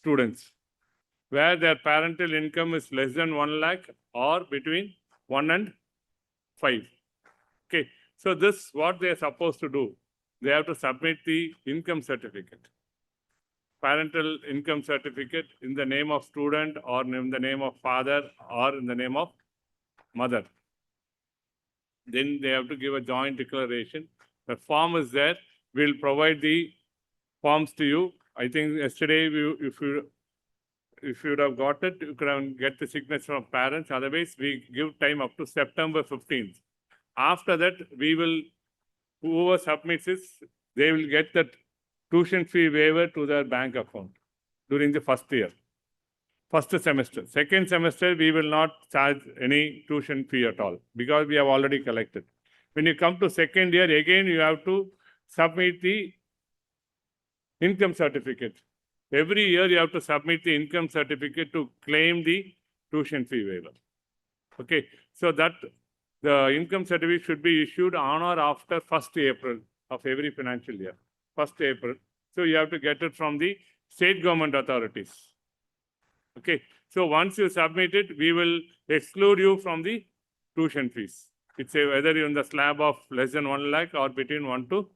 students, where their parental income is less than 1 lakh or between 1 and 5. Okay, so this what they are supposed to do. They have to submit the income certificate, parental income certificate in the name of student or in the name of father or in the name of mother. Then they have to give a joint declaration. The form is there. We'll provide the forms to you. I think yesterday, if you would have got it, you could get the signature from parents. Otherwise, we give time up to September 15th. After that, whoever submits it, they will get that tuition fee waiver to their bank account during the first year, first semester. Second semester, we will not charge any tuition fee at all because we have already collected. When you come to second year, again, you have to submit the income certificate. Every year, you have to submit the income certificate to claim the tuition fee waiver. Okay, so that the income certificate should be issued on or after 1st April of every financial year, 1st April. So you have to get it from the state government authorities. Okay, so once you submit it, we will exclude you from the tuition fees. It's whether you're in the slab of less than 1 lakh or between 1 to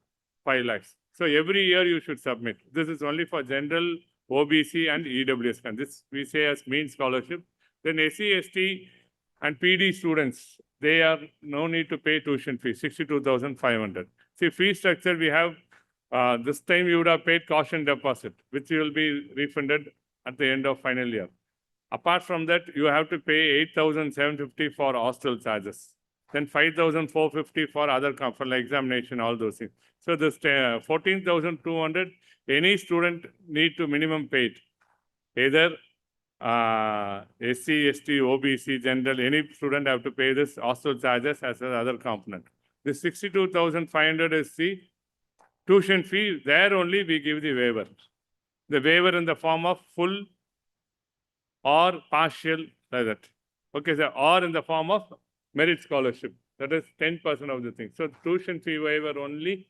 5 lakhs. So every year you should submit. This is only for general, OBC and EWS. And this we say as mean scholarship. Then SC, ST and PD students, they are no need to pay tuition fee, 62,500. See, fee structure we have, this time you would have paid caution deposit, which will be refunded at the end of final year. Apart from that, you have to pay 8,750 for hostel charges. Then 5,450 for other for examination, all those things. So this 14,200, any student need to minimum pay it. Either SC, ST, OBC, general, any student have to pay this hostel charges as another component. The 62,500 is the tuition fee. There only we give the waiver. The waiver in the form of full or partial like that. Okay, so or in the form of merit scholarship. That is 10% of the thing. So tuition fee waiver only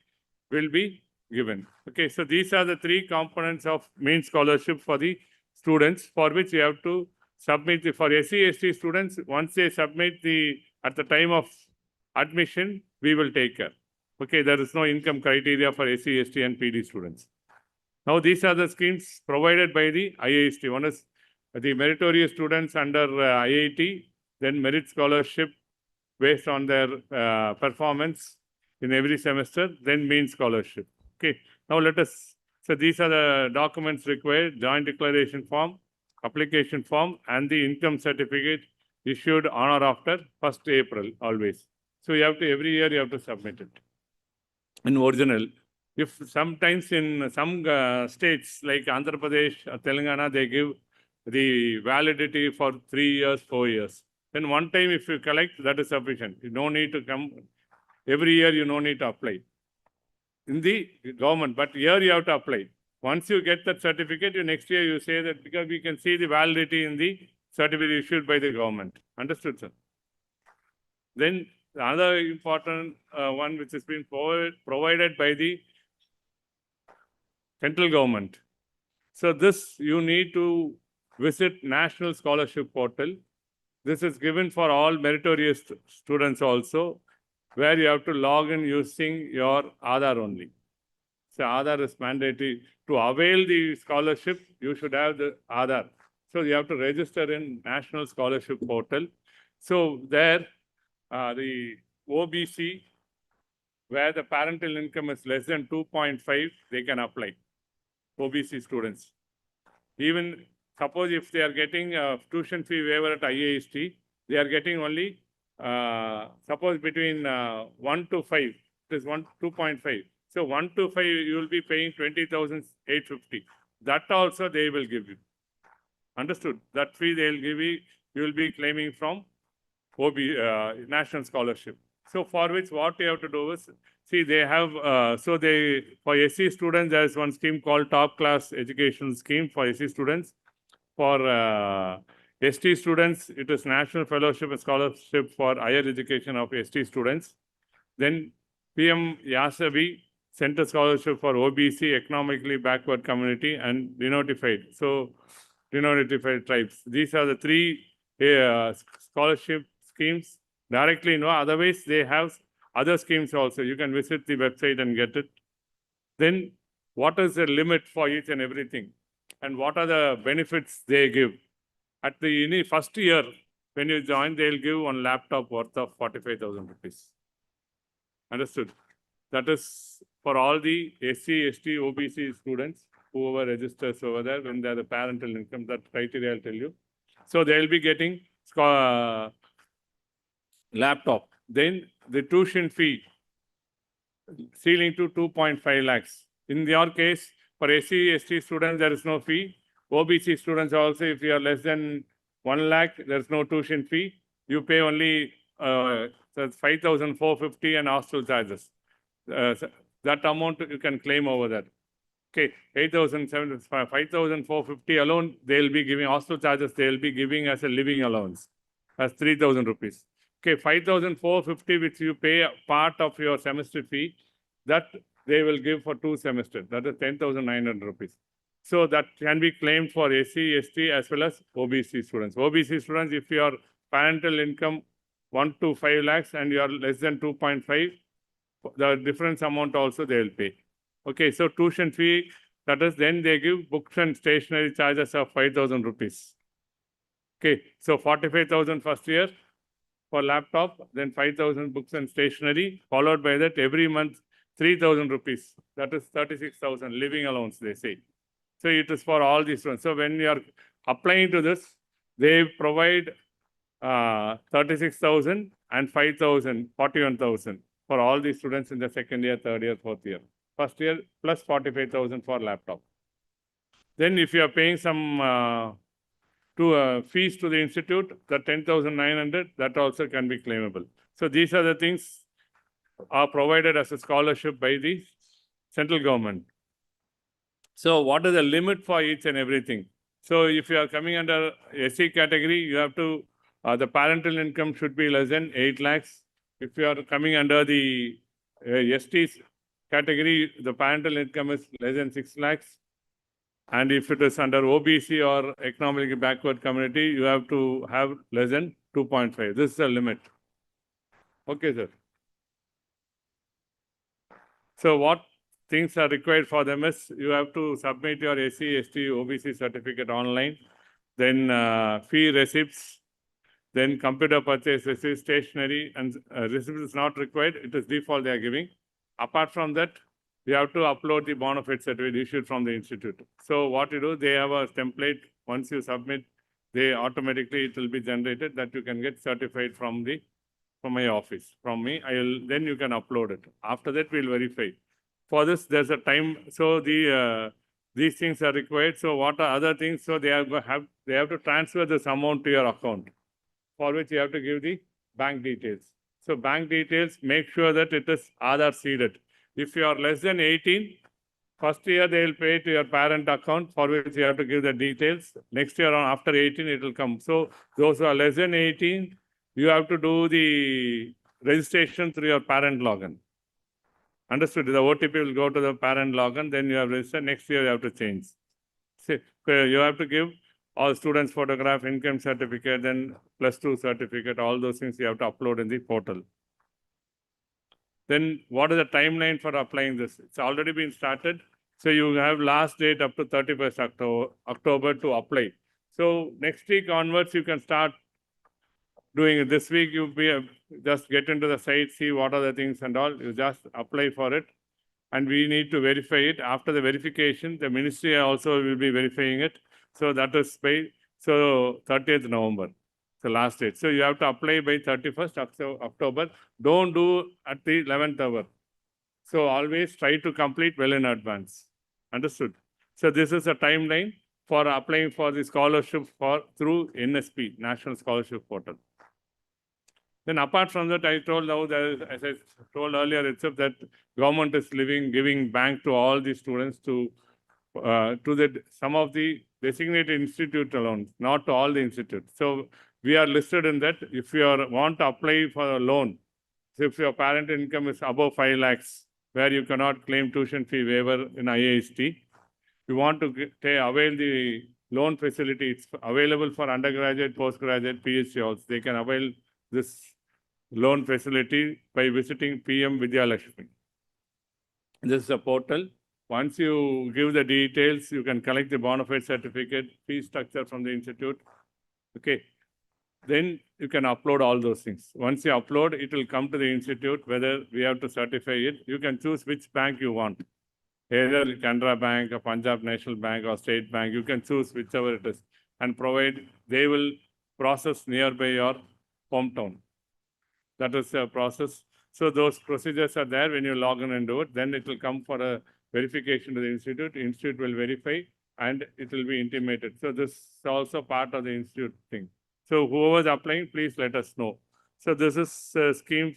will be given. Okay, so these are the 3 components of mean scholarship for the students, for which you have to submit for SC, ST students. Once they submit at the time of admission, we will take care. Okay, there is no income criteria for SC, ST and PD students. Now, these are the schemes provided by the IIST. One is the meritorious students under IIT, then merit scholarship based on their performance in every semester, then mean scholarship. Okay, now so these are the documents required: joint declaration form, application form, and the income certificate issued on or after 1st April always. So you have to, every year you have to submit it in original. If sometimes in some states like Andhra Pradesh, Telangana, they give the validity for 3 years, 4 years. Then one time if you collect, that is sufficient. You don't need to come every year, you don't need to apply in the government, but here you have to apply. Once you get that certificate, next year you say that, because we can see the validity in the certificate issued by the government. Understood, sir? Then the other important one which has been provided by the central government. So this you need to visit National Scholarship Portal. This is given for all meritorious students also, where you have to log in using your Aadhaar only. So Aadhaar is mandatory. To avail the scholarship, you should have the Aadhaar. So you have to register in National Scholarship Portal. So there, the OBC, where the parental income is less than 2.5, they can apply. OBC students. Even suppose if they are getting a tuition fee waiver at IIST, they are getting only, suppose between 1 to 5, it is 2.5. So 1 to 5, you will be paying 20,850. That also they will give you. Understood? That fee they will give you, you will be claiming from National Scholarship. So for which what you have to do is, see, they have, for SC students, there is one scheme called Top Class Education Scheme for SC students. For ST students, it is National Fellowship and Scholarship for Higher Education of ST students. Then PM Yasavi Center scholarship for OBC, economically backward community, and denotified. So, denotified tribes. These are the three scholarship schemes directly. Otherwise, they have other schemes also. You can visit the website and get it. Then, what is the limit for each and everything? And what are the benefits they give? At the first year, when you join, they'll give one laptop worth of 45,000 rupees. Understood? That is for all the SC, ST, OBC students, whoever registers over there, when they're the parental income, that criteria I'll tell you. So they'll be getting laptop. Then the tuition fee, ceiling to 2.5 lakhs. In your case, for SC, ST students, there is no fee. OBC students also, if you are less than 1 lakh, there's no tuition fee. You pay only 5,450 and hostel charges. That amount you can claim over that. Okay, 5,450 alone, they'll be giving hostel charges, they'll be giving as a living allowance, as 3,000 rupees. Okay, 5,450, which you pay a part of your semester fee, that they will give for 2 semesters. That is 10,900 rupees. So that can be claimed for SC, ST as well as OBC students. OBC students, if your parental income 1 to 5 lakhs and you are less than 2.5, the difference amount also they will pay. Okay, so tuition fee, that is, then they give books and stationery charges of 5,000 rupees. Okay, so 45,000 first year for laptop, then 5,000 books and stationery, followed by that every month 3,000 rupees. That is 36,000 living allowance, they say. So it is for all these ones. So when you are applying to this, they provide 36,000 and 5,000, 41,000 for all the students in the second year, third year, fourth year. First year plus 45,000 for laptop. Then if you are paying some fees to the institute, the 10,900, that also can be claimable. So these are the things are provided as a scholarship by the central government. So what is the limit for each and everything? So if you are coming under SC category, you have to, the parental income should be less than 8 lakhs. If you are coming under the ST category, the parental income is less than 6 lakhs. And if it is under OBC or economically backward community, you have to have less than 2.5. This is the limit. Okay, sir. So what things are required for them is you have to submit your SC, ST, OBC certificate online, then fee receipts, then computer purchase receipt, stationery, and receipt is not required. It is default they are giving. Apart from that, you have to upload the bona fide certificate issued from the institute. So what you do, they have a template. Once you submit, they automatically, it will be generated that you can get certified from my office, from me. Then you can upload it. After that, we'll verify. For this, there's a time. So these things are required. So what are other things? So they have to transfer this amount to your account, for which you have to give the bank details. So bank details, make sure that it is Aadhaar seeded. If you are less than 18, first year they will pay to your parent account, for which you have to give the details. Next year on after 18, it will come. So those who are less than 18, you have to do the registration through your parent login. Understood? The OTP will go to the parent login, then you have registered. Next year you have to change. See, you have to give all students' photograph, income certificate, then +2 certificate, all those things you have to upload in the portal. Then what is the timeline for applying this? It's already been started. So you have last date up to 31st October to apply. So next week onwards, you can start doing it. This week, you just get into the site, see what are the things and all. You just apply for it. And we need to verify it. After the verification, the ministry also will be verifying it. So that is by 30th November, the last date. So you have to apply by 31st October. Don't do at the 11th hour. So always try to complete well in advance. Understood? So this is a timeline for applying for the scholarship through NSP, National Scholarship Portal. Then apart from that, I told now that, as I told earlier itself, that government is giving bank to all the students to some of the designated institute alone, not to all the institutes. So we are listed in that. If you want to apply for a loan, so if your parent income is above 5 lakhs, where you cannot claim tuition fee waiver in IIST. You want to avail the loan facility, it's available for undergraduate, postgraduate, PhD also. They can avail this loan facility by visiting PM Vidya Lakshmi. This is a portal. Once you give the details, you can collect the bona fide certificate, fee structure from the institute. Okay. Then you can upload all those things. Once you upload, it will come to the institute, whether we have to certify it. You can choose which bank you want. Either Canara Bank or Punjab National Bank or State Bank. You can choose whichever it is and provide, they will process nearby your hometown. That is a process. So those procedures are there when you log in and do it. Then it will come for a verification to the institute. Institute will verify and it will be intimated. So this is also part of the institute thing. So whoever is applying, please let us know. So this is a scheme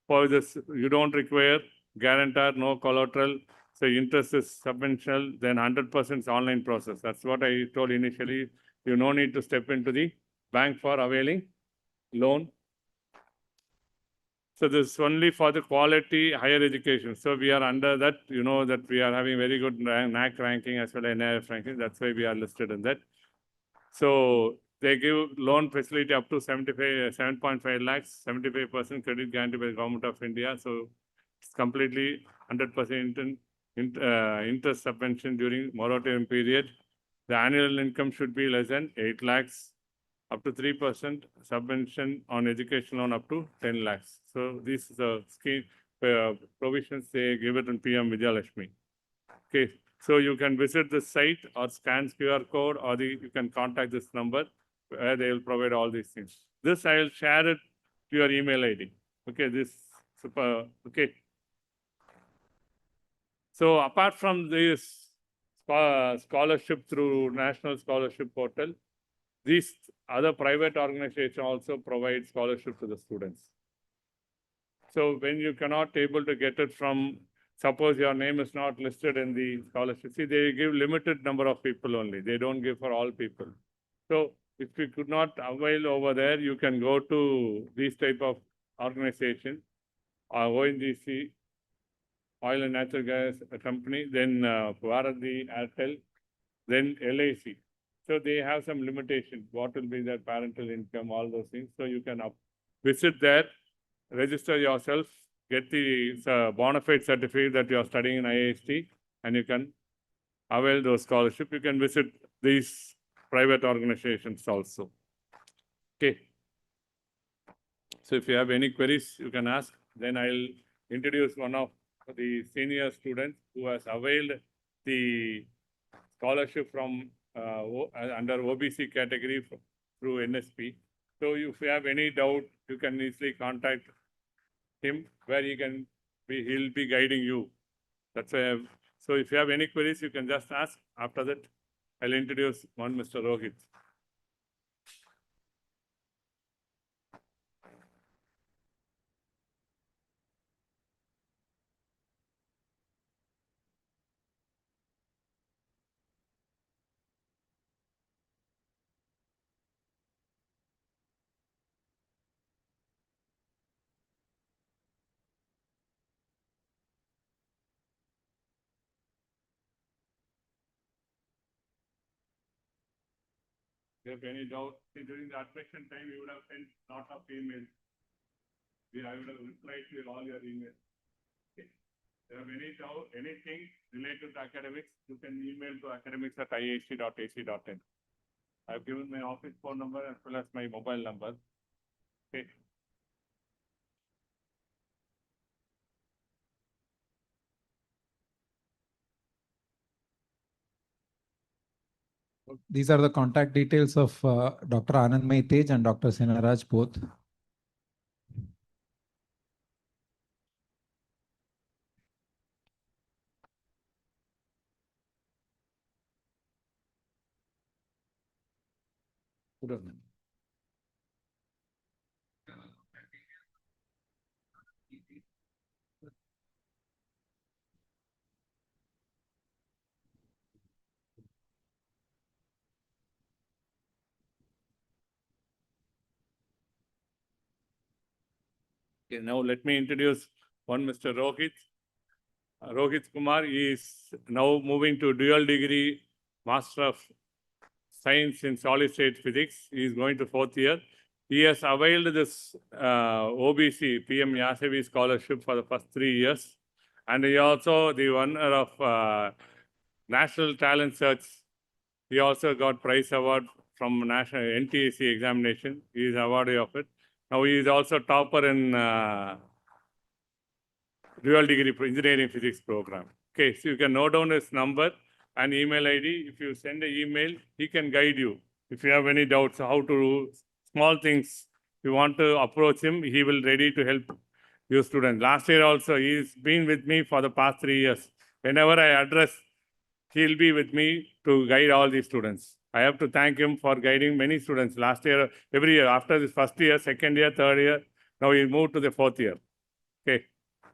for this. You don't require guarantor, no collateral. So interest is substantial, then 100% is online process. That's what I told initially. You no need to step into the bank for availing loan. So this is only for the quality higher education. So we are under that, you know, that we are having very good NAC ranking as well as NIF ranking. That's why we are listed in that. So they give loan facility up to 7.5 lakhs, 75% credit guaranteed by the Government of India. So it's completely 100% interest subvention during moratorium period. The annual income should be less than 8 lakhs, up to 3% subvention on education loan up to 10 lakhs. So this is a scheme provisions they give it in PM Vidya Lakshmi. Okay, so you can visit the site or scan QR code, or you can contact this number where they will provide all these things. This I will share it to your email ID. Okay, this super. Okay. So apart from this scholarship through National Scholarship Portal, these other private organizations also provide scholarship to the students. So when you cannot able to get it from, suppose your name is not listed in the scholarship, see, they give limited number of people only. They don't give for all people. So if you could not avail over there, you can go to these type of organization, ONGC, Oil and Natural Gas Company, then Bharati Airtel, then LIC. So they have some limitation. What will be their parental income, all those things. So you can visit there, register yourself, get the bona fide certificate that you are studying in IIST, and you can avail those scholarships. You can visit these private organizations also. Okay. So if you have any queries, you can ask. Then I'll introduce one of the senior students who has availed the scholarship from under OBC category through NSP. So if you have any doubt, you can easily contact him, where he'll be guiding you. That's why so if you have any queries, you can just ask. After that, I'll introduce one Mr. Rohit. If you have any doubt, during the admission time, you would have sent a lot of emails. I would have replied to all your emails. Okay. If you have any doubt, anything related to academics, you can email to academics@iist.ac.in. I've given my office phone number as well as my mobile number. Okay. These are the contact details of Dr. Anandmay Tej and Dr. Sinaraj both. Good evening. Okay, now let me introduce one Mr. Rohit. Rohit Kumar is now moving to dual degree Master of Science in Solid State Physics. He is going to 4th year. He has availed this OBC PM Yasavi scholarship for the first 3 years. And he also the winner of National Talent Search. He also got prize award from National NTSC examination. He is awardee of it. Now he is also topper in dual degree engineering physics program. Okay, so you can note down his number and email ID. If you send an email, he can guide you. If you have any doubts how to do small things, you want to approach him, he will ready to help you students. Last year also, he's been with me for the past 3 years. Whenever I address, he'll be with me to guide all these students. I have to thank him for guiding many students last year, every year, after this first year, second year, third year, now he moved to the 4th year. Okay.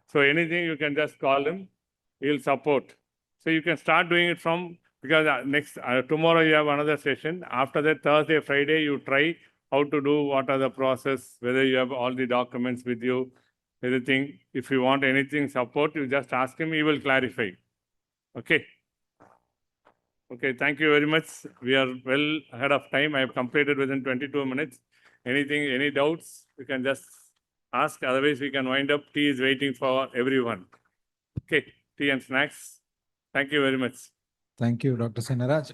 So anything you can just call him, he'll support. So you can start doing it from, because tomorrow you have another session. After that, Thursday, Friday, you try how to do, what are the process, whether you have all the documents with you, everything. If you want anything support, you just ask him, he will clarify. Okay. Okay, thank you very much. We are well ahead of time. I have completed within 22 minutes. Anything, any doubts, you can just ask. Otherwise, we can wind up. Tea is waiting for everyone. Okay, tea and snacks. Thank you very much. Thank you, Dr. Sinaraj.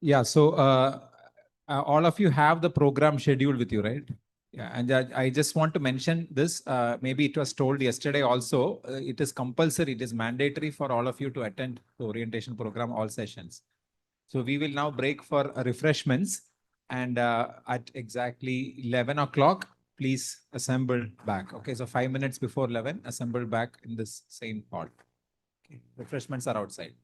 Yeah, so all of you have the program scheduled with you, right? Yeah, and I just want to mention this. Maybe it was told yesterday also. It is compulsory. It is mandatory for all of you to attend the orientation program, all sessions. So we will now break for refreshments, and at exactly 11 o'clock, please assemble back. Okay, so 5 minutes before 11, assemble back in this same hall. Okay. Refreshments are outside.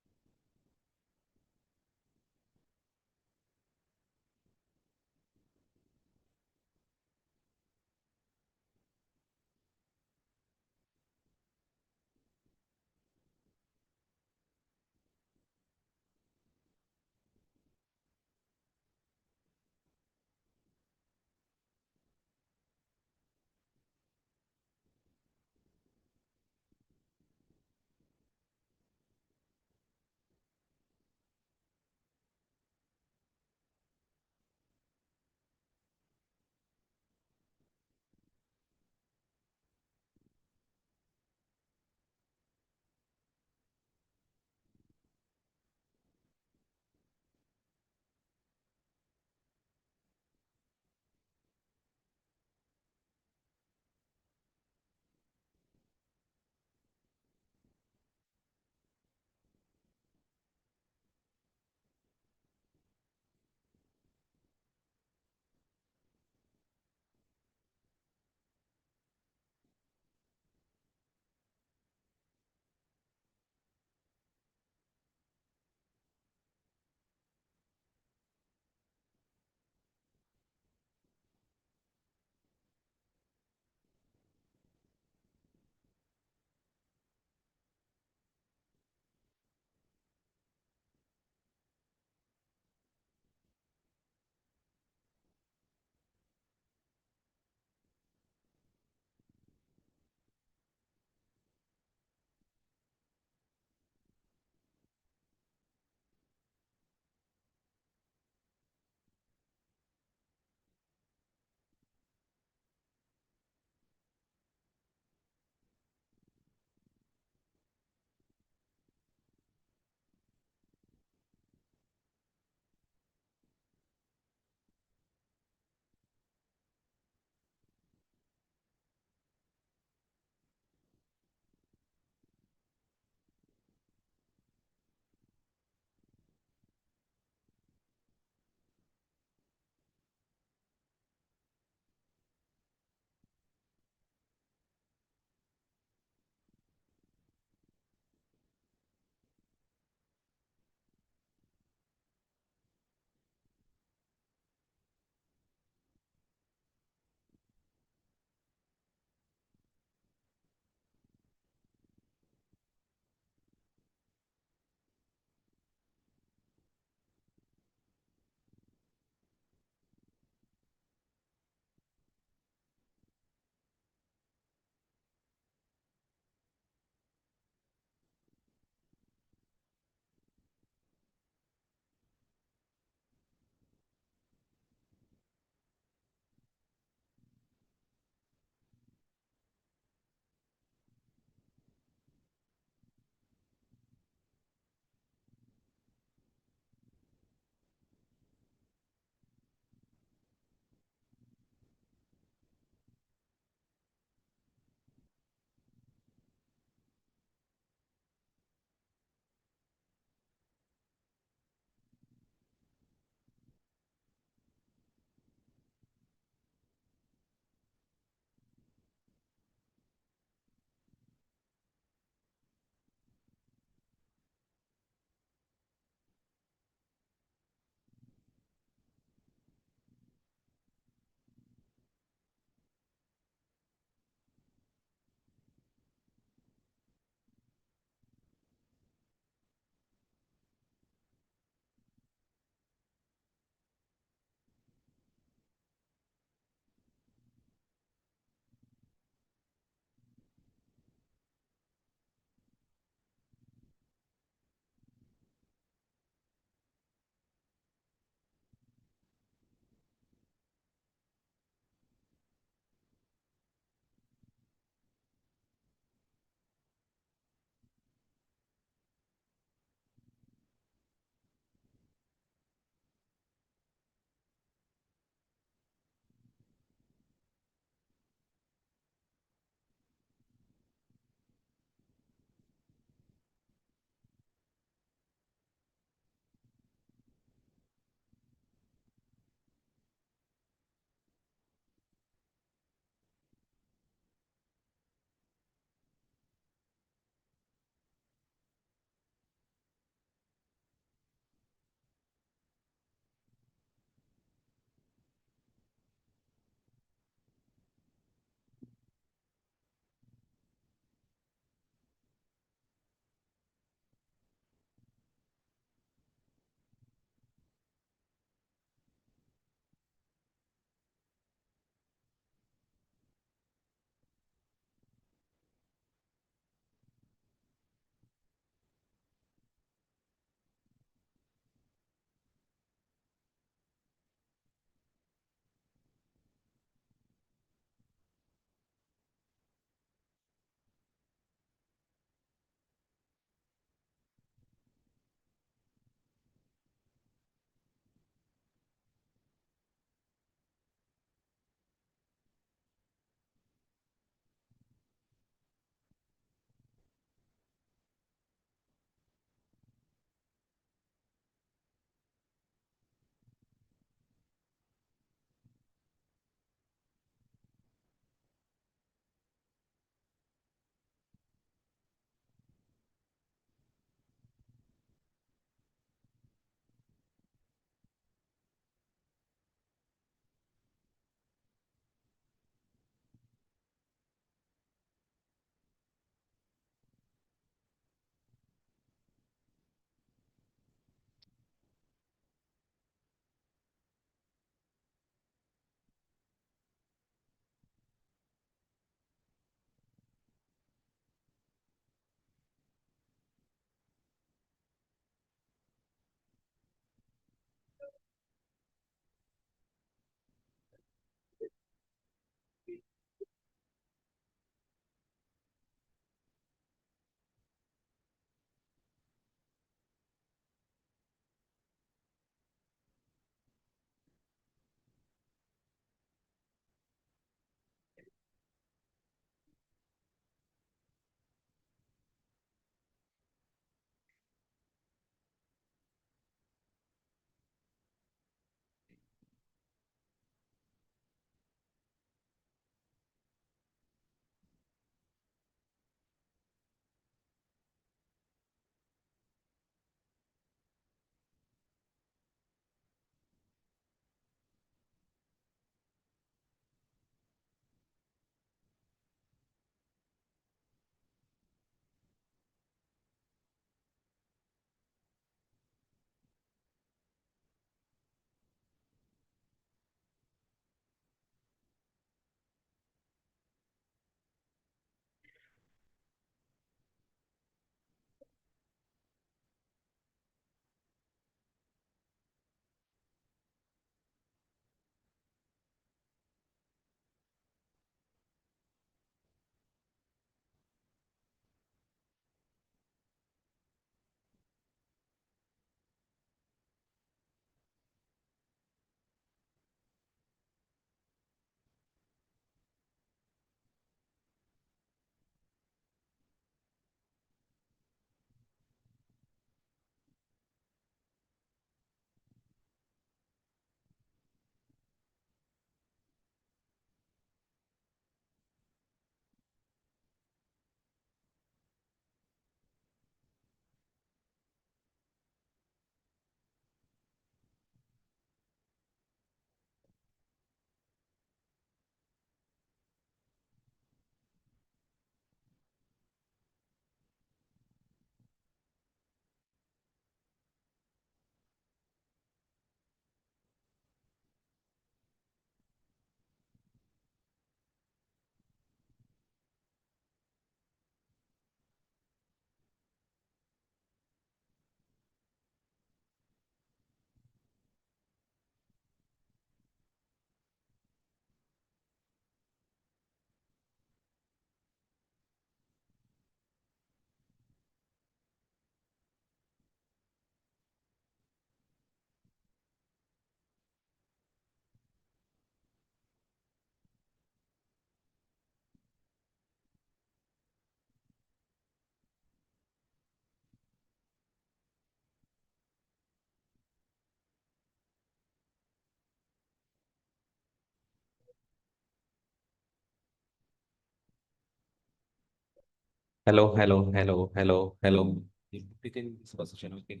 Hello, hello, hello, hello, hello. You put it in this position, okay?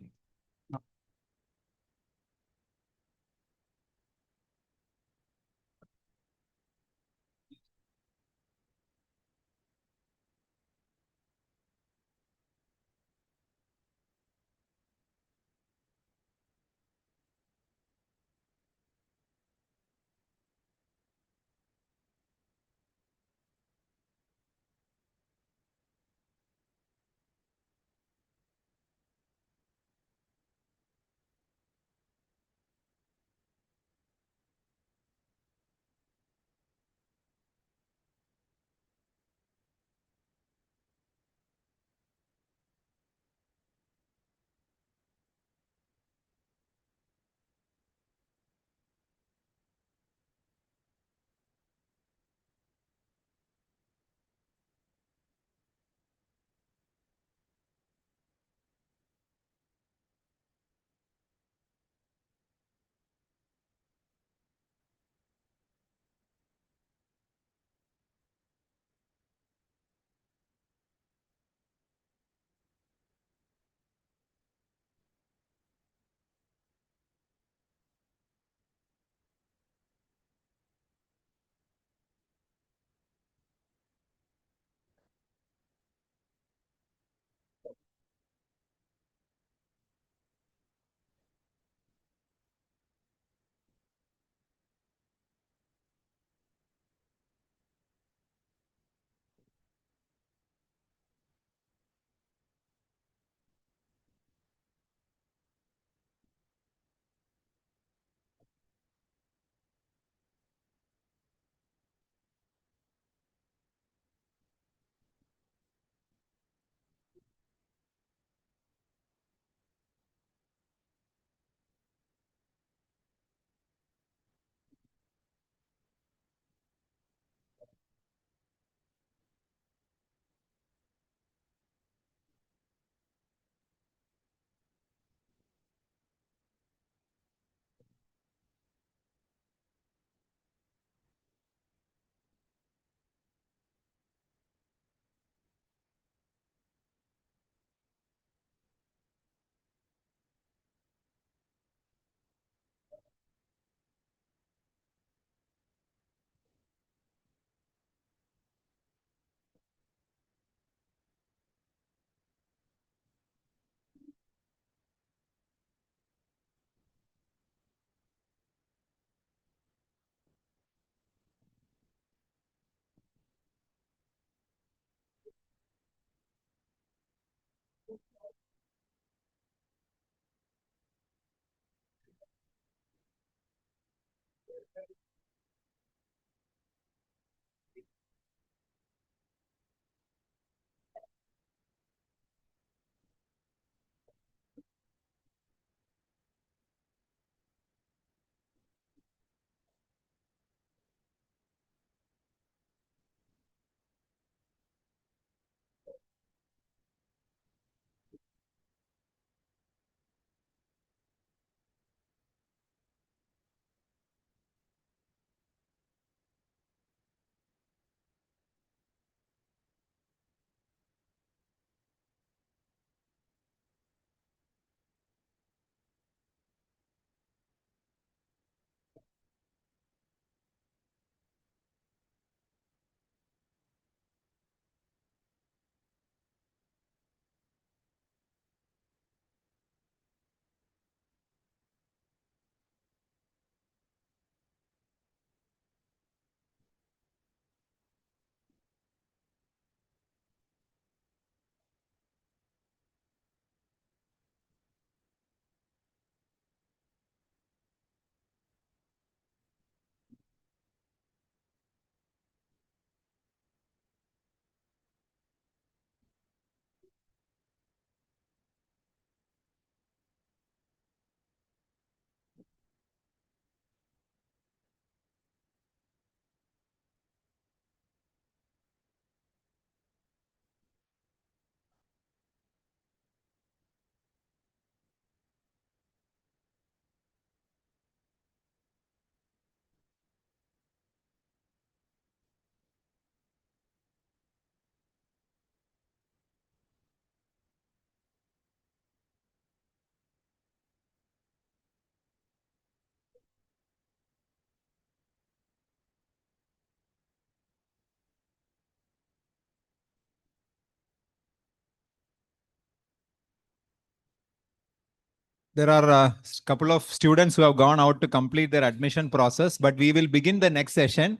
There are a couple of students who have gone out to complete their admission process, but we will begin the next session.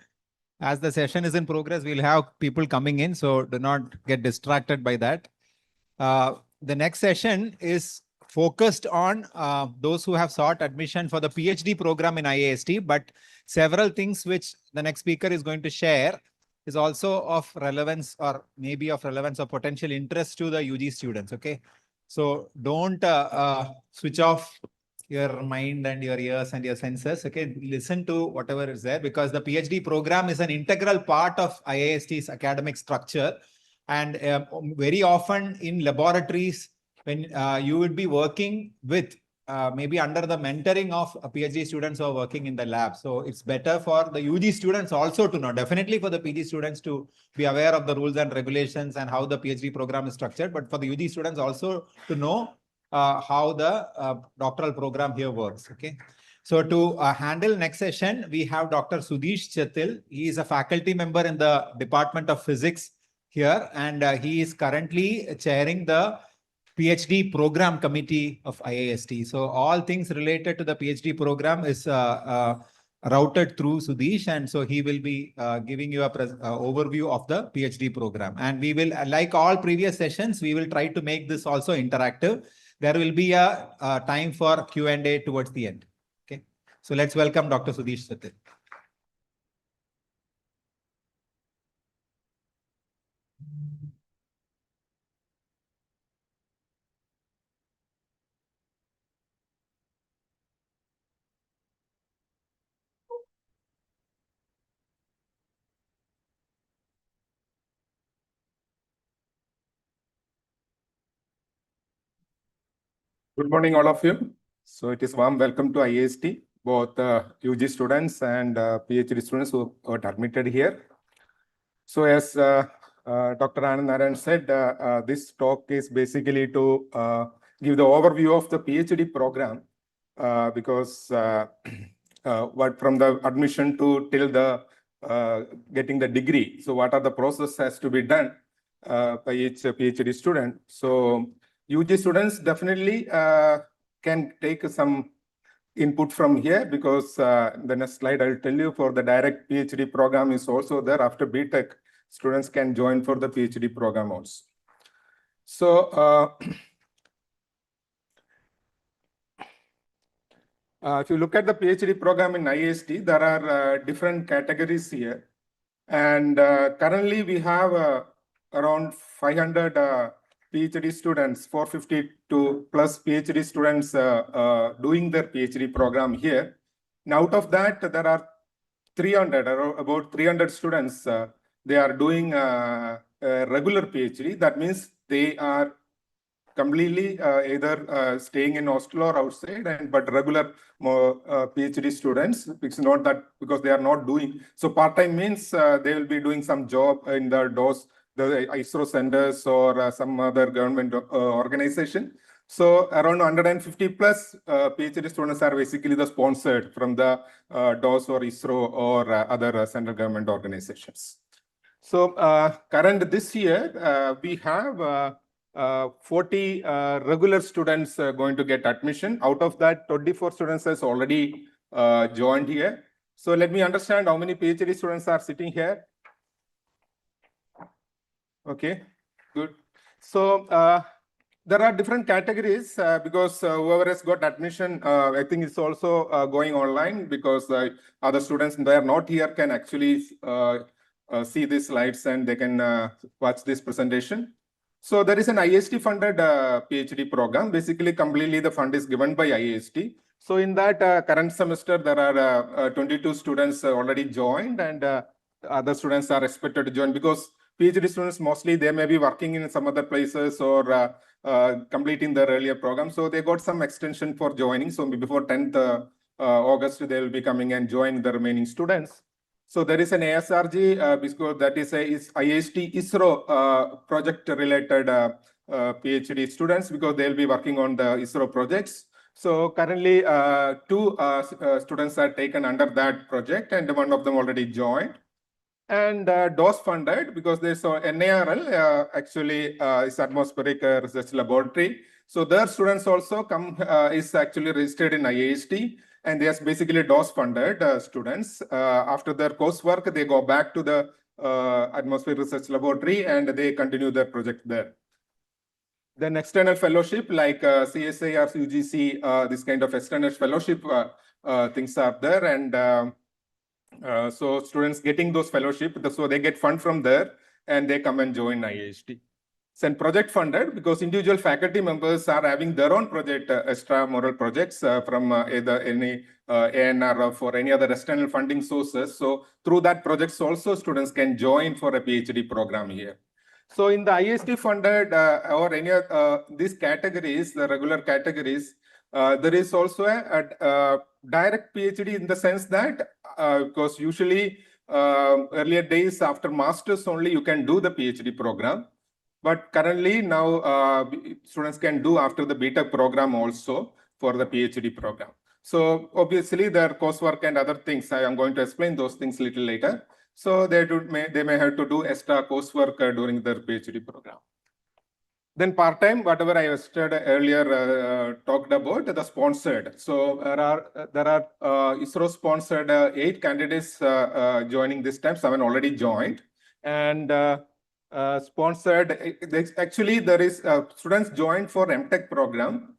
As the session is in progress, we'll have people coming in, so do not get distracted by that. The next session is focused on those who have sought admission for the PhD program in IIST, but several things which the next speaker is going to share is also of relevance or maybe of relevance or potential interest to the UG students. Okay. So don't switch off your mind and your ears and your senses. Okay. Listen to whatever is there, because the PhD program is an integral part of IIST's academic structure. And very often in laboratories, when you would be working with maybe under the mentoring of PhD students who are working in the lab. So it's better for the UG students also to know, definitely for the PG students to be aware of the rules and regulations and how the PhD program is structured, but for the UG students also to know how the doctoral program here works. Okay. So to handle next session, we have Dr. Sudhish Chatil. He is a faculty member in the Department of Physics here, and he is currently chairing the PhD program committee of IIST. So all things related to the PhD program is routed through Sudhish, and so he will be giving you a overview of the PhD program. And we will, like all previous sessions, we will try to make this also interactive. There will be a time for Q&A towards the end. Okay, so let's welcome Dr. Sudhish Chatil. Good morning, all of you. So it is warm welcome to IIST, both UG students and PhD students who got admitted here. So as Dr. Anand Narayan said, this talk is basically to give the overview of the PhD program, because what from the admission to till the getting the degree. So what are the process has to be done by each PhD student. So UG students definitely can take some input from here, because the next slide I'll tell you, for the direct PhD program is also there. After BTech, students can join for the PhD program also. So if you look at the PhD program in IIST, there are different categories here. And currently we have around 500 PhD students, 452 plus PhD students doing their PhD program here. And out of that, there are 300, or about 300 students, they are doing a regular PhD. That means they are completely either staying in hostel or outside, but regular PhD students. It's not that because they are not doing. So part-time means they will be doing some job in the the ISRO centers or some other government organization. So around 150 plus PhD students are basically the sponsored from the DOS or ISRO or other central government organizations. So current this year, we have 40 regular students going to get admission. Out of that, 24 students has already joined here. So let me understand how many PhD students are sitting here. Okay, good. So there are different categories because whoever has got admission, I think it's also going online, because other students that are not here can actually see these slides and they can watch this presentation. So there is an IIST funded PhD program. Basically, completely the fund is given by IIST. So in that current semester, there are 22 students already joined, and other students are expected to join, because PhD students mostly they may be working in some other places or completing their earlier program. So they got some extension for joining. So before 10th August, they will be coming and join the remaining students. So there is an ASRG, because that is IIST ISRO project related PhD students, because they'll be working on the ISRO projects. So currently 2 students are taken under that project, and one of them already joined. And DOS funded, because there's NARL actually is atmospheric research laboratory. So their students also come is actually registered in IIST, and they are basically DOS funded students. After their coursework, they go back to the Atmosphere Research Laboratory and they continue their project there. Then external fellowship like CSI or UGC, this kind of external fellowship things are there, and so students getting those fellowship, so they get fund from there and they come and join IIST. And project funded because individual faculty members are having their own project, extramural projects from either any ANRF or any other external funding sources. So through that projects also students can join for a PhD program here. So in the IIST funded or any of these categories, the regular categories, there is also a direct PhD in the sense that because usually earlier days after masters only you can do the PhD program. But currently now students can do after the BTech program also for the PhD program. So obviously their coursework and other things, I am going to explain those things a little later. So they may have to do extra coursework during their PhD program. Then part-time, whatever I started earlier talked about, the sponsored. So there are ISRO-sponsored 8 candidates joining this time. 7 already joined, and sponsored. Actually, there is students joined for MTech program.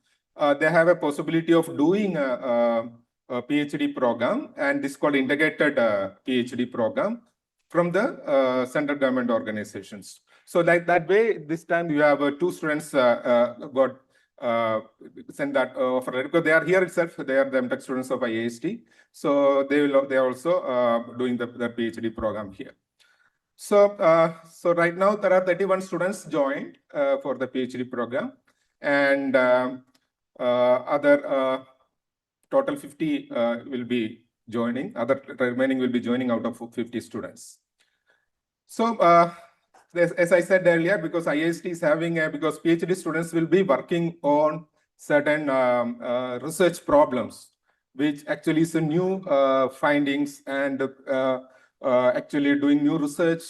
They have a possibility of doing a PhD program, and this is called integrated PhD program from the central government organizations. So like that way, this time you have 2 students got sent that offer because they are here itself. They are the MTech students of IIST. So they are also doing the PhD program here. So so right now there are 31 students joined for the PhD program, and other total 50 will be joining. Other remaining will be joining out of 50 students. So as I said earlier, because IIST is having because PhD students will be working on certain research problems, which actually is a new findings and actually doing new research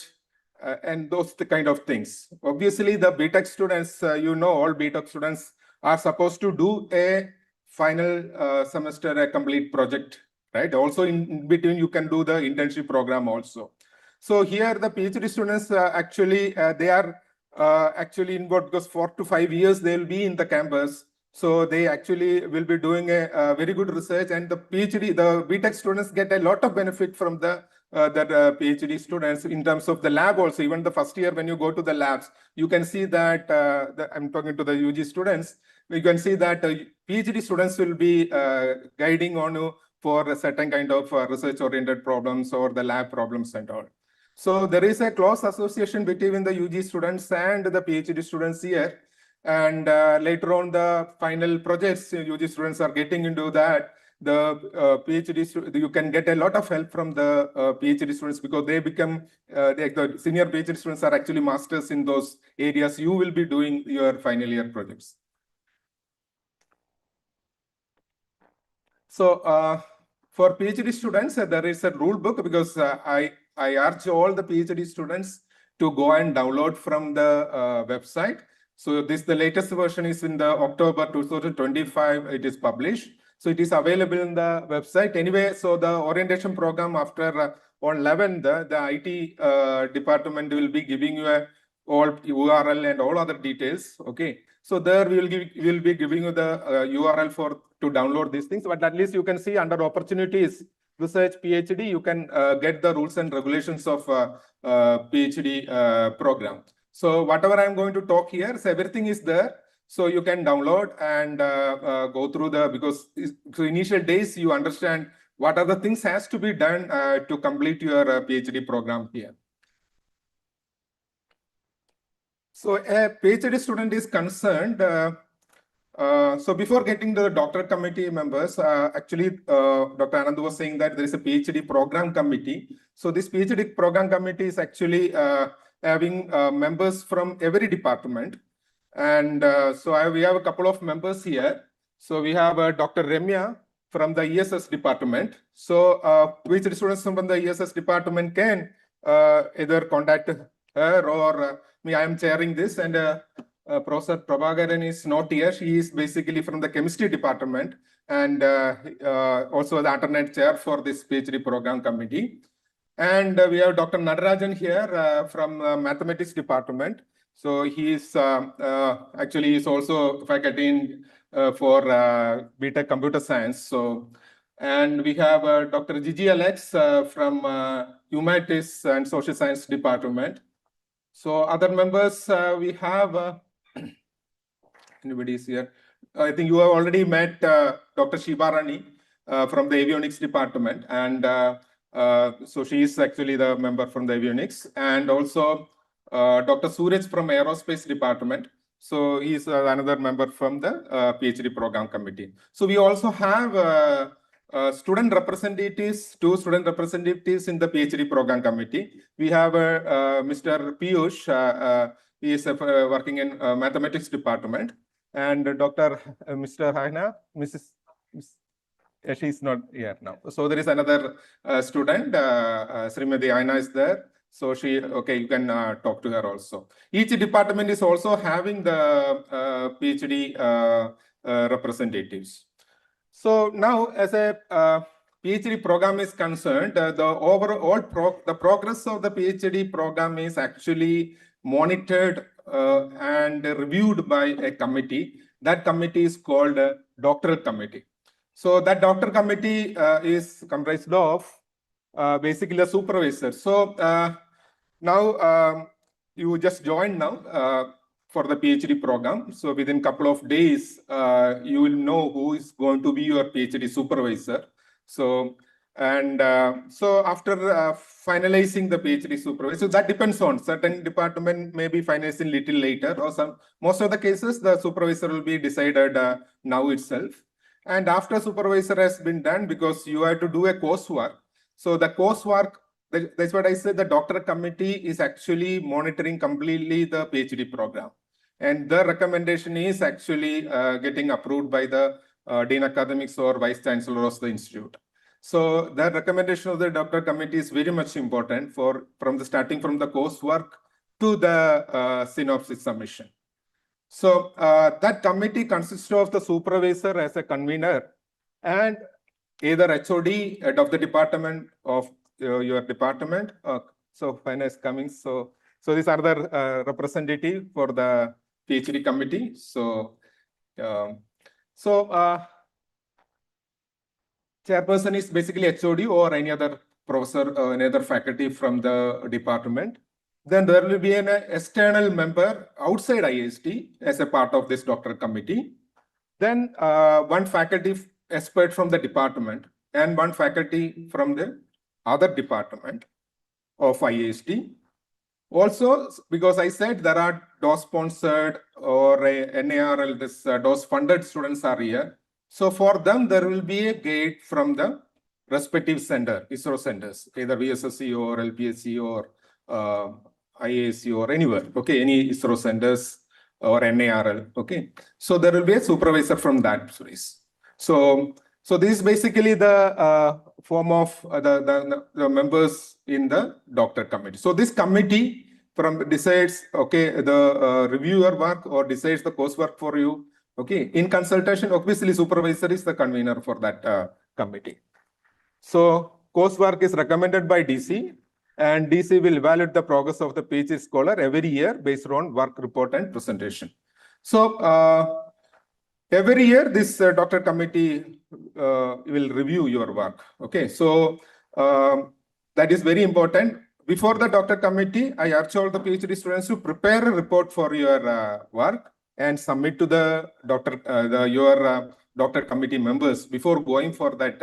and those kind of things. Obviously, the BTech students, all BTech students are supposed to do a final semester a complete project, right? Also in between, you can do the internship program also. So here the PhD students actually they are actually involved because 4 to 5 years they will be in the campus. So they actually will be doing a very good research, and the BTech students get a lot of benefit from the PhD students in terms of the lab also. Even the first year when you go to the labs, you can see that I'm talking to the UG students. You can see that PhD students will be guiding on you for a certain kind of research-oriented problems or the lab problems and all. So there is a close association between the UG students and the PhD students here. And later on, the final projects, UG students are getting into that. The PhD, you can get a lot of help from the PhD students because they become, the senior PhD students are actually masters in those areas. You will be doing your final year projects. So for PhD students, there is a rule book because I urge all the PhD students to go and download from the website. So the latest version is in the October 2025, it is published. So it is available in the website anyway. So the orientation program after on 11th, the IT department will be giving you all URL and all other details. Okay. So there we will be giving you the URL to download these things, but at least you can see under opportunities, research, PhD, you can get the rules and regulations of PhD program. So whatever I'm going to talk here, so everything is there. So you can download and go through because so initial days you understand what are the things has to be done to complete your PhD program here. So a PhD student is concerned. So before getting to the doctorate committee members, actually, Dr. Anand was saying that there is a PhD program committee. So this PhD program committee is actually having members from every department. And so we have a couple of members here. So we have Dr. Remya from the ESS department. So PhD students from the ESS department can either contact her or me. I am chairing this, and Professor Prabhakaran is not here. She is basically from the chemistry department and also the alternate chair for this PhD program committee. And we have Dr. Nadarajan here from mathematics department. So he is actually is also faculty in, for BTech computer science. So, and we have Dr. Gigi Alex from humanities and social science department. So other members we have. Anybody is here? I think you have already met Dr. Shivarani from the avionics department, and so she is actually the member from the avionics, and also Dr. Suraj from aerospace department. So he is another member from the PhD program committee. So we also have student representatives, 2 student representatives in the PhD program committee. We have Mr. Piyush, he is working in mathematics department. And Dr. Mr. Haina, she's not here now. So there is another student, Srimati Aina is there. So she, okay, you can talk to her also. Each department is also having the PhD representatives. So now as a PhD program is concerned, the overall the progress of the PhD program is actually monitored and reviewed by a committee. That committee is called a doctoral committee. So that doctor committee is comprised of basically a supervisor. So now you just joined now for the PhD program. So within a couple of days, you will know who is going to be your PhD supervisor. So, and so after finalizing the PhD supervisor, so that depends on certain department may be finalizing little later, or some, most of the cases, the supervisor will be decided now itself. And after supervisor has been done, because you have to do a coursework. So the coursework, that's what I said, the doctor committee is actually monitoring completely the PhD program. And the recommendation is actually getting approved by the Dean Academics or Vice Chancellor of the Institute. So the recommendation of the doctor committee is very much important for starting from the coursework to the synopsis submission. So that committee consists of the supervisor as a convener and either HOD, head of the department of your department. So finance coming. So these are the representative for the PhD committee. So chairperson is basically HOD or any other professor or any other faculty from the department. Then there will be an external member outside IIST as a part of this doctor committee. Then one faculty expert from the department and one faculty from the other department of IIST. Also, because I said there are DOS sponsored or NARL, this DOS funded students are here. So for them, there will be a guide from the respective center, ISRO centers, either VSSC or LPSC or IASC or anywhere, okay, any ISRO centers or NARL, okay. So there will be a supervisor from that place. So this is basically the form of the members in the doctor committee. So this committee decides, okay, the reviewer work or decides the coursework for you. Okay, in consultation, obviously supervisor is the convener for that committee. So coursework is recommended by DC, and DC will evaluate the progress of the PhD scholar every year based on work report and presentation. So every year this doctor committee will review your work. Okay, so that is very important. Before the doctor committee, I urge all the PhD students to prepare a report for your work and submit to the your doctor committee members before going for that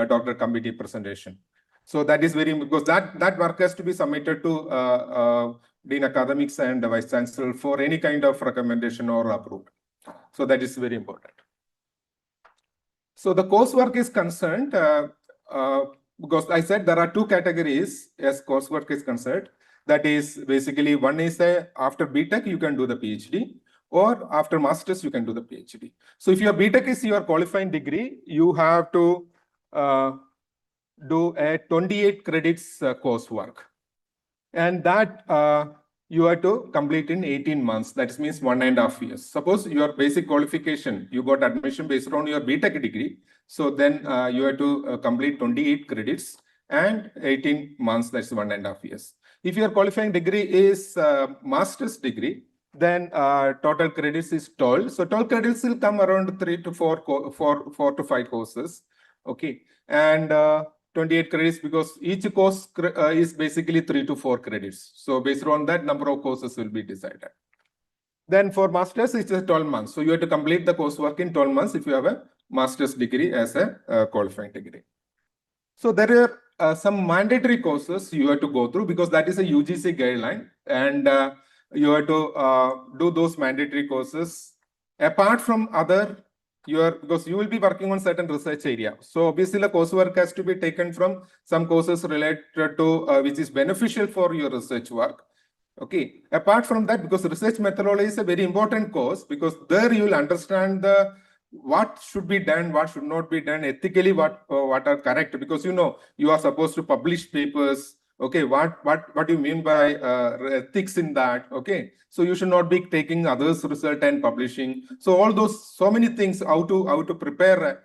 doctor committee presentation. So that is very, because that work has to be submitted to Dean Academics and the Vice Chancellor for any kind of recommendation or approval. So that is very important. So the coursework is concerned, because I said there are 2 categories as coursework is concerned. That is basically, one is after BTech, you can do the PhD, or after Masters, you can do the PhD. So if your BTech is your qualifying degree, you have to do a 28 credits coursework. And that you have to complete in 18 months. That means 1.5 years. Suppose your basic qualification, you got admission based on your BTech degree. So then you have to complete 28 credits and 18 months, that's 1.5 years. If your qualifying degree is master's degree, then total credits is 12. So 12 credits will come around 3 to 4 to 5 courses. Okay. And 28 credits because each course is basically 3 to 4 credits. So based on that, number of courses will be decided. Then for masters, it's just 12 months. So you have to complete the coursework in 12 months if you have a master's degree as a qualifying degree. So there are some mandatory courses you have to go through because that is a UGC guideline, and you have to do those mandatory courses apart from other because you will be working on certain research area. So obviously the coursework has to be taken from some courses related to which is beneficial for your research work. Okay. Apart from that, because research methodology is a very important course, because there you will understand the what should be done, what should not be done, ethically what are correct, because you are supposed to publish papers. Okay, what do you mean by ethics in that? Okay, so you should not be taking others' result and publishing. So all those, so many things, how to prepare,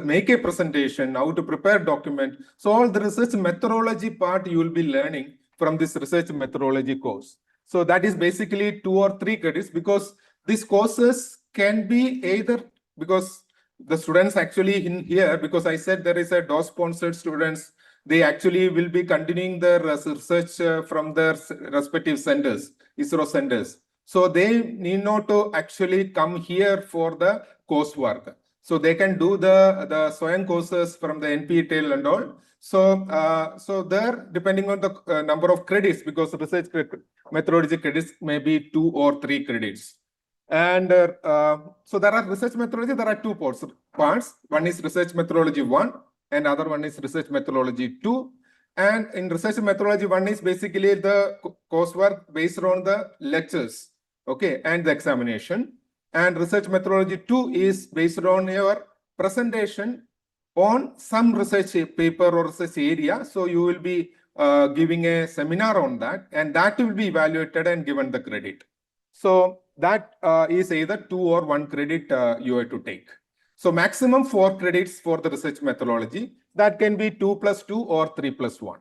make a presentation, how to prepare document. So all the research methodology part you will be learning from this research methodology course. So that is basically 2 or 3 credits, because these courses can be either because the students actually in here, because I said there is a DOS sponsored students, they actually will be continuing their research from their respective centers, ISRO centers. So they need not to actually come here for the coursework. So they can do the SWAYAM courses from the NPTEL and all. So, so there, depending on the number of credits, because research methodology credits may be 2 or 3 credits. And so there are research methodology, there are 2 parts. One is research methodology 1 and other one is research methodology 2. And in research methodology 1 is basically the coursework based on the lectures, okay, and the examination. And research methodology 2 is based on your presentation on some research paper or research area. So you will be giving a seminar on that, and that will be evaluated and given the credit. So that is either 2 or 1 credit you have to take. So maximum 4 credits for the research methodology. That can be 2 plus 2 or 3 plus 1.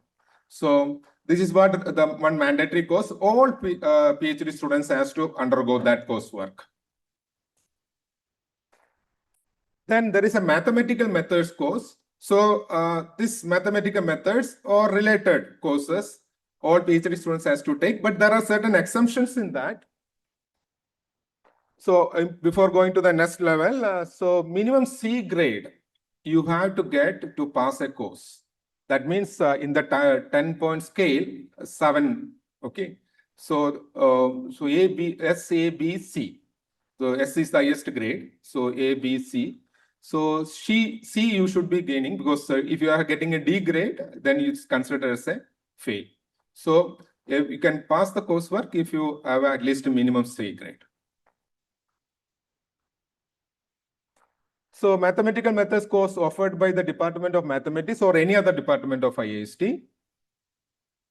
So this is what the one mandatory course. All PhD students has to undergo that coursework. Then there is a mathematical methods course. So this mathematical methods or related courses, all PhD students has to take, but there are certain exemptions in that. So before going to the next level, so minimum C grade you have to get to pass a course. That means in the 10-point scale, 7. Okay. So so A, B, S, A, B, C. So S is the highest grade. So A, B, C. So C you should be gaining, because if you are getting a D grade, then it's considered as a fail. So you can pass the coursework if you have at least a minimum C grade. So mathematical methods course offered by the Department of Mathematics or any other department of IIST.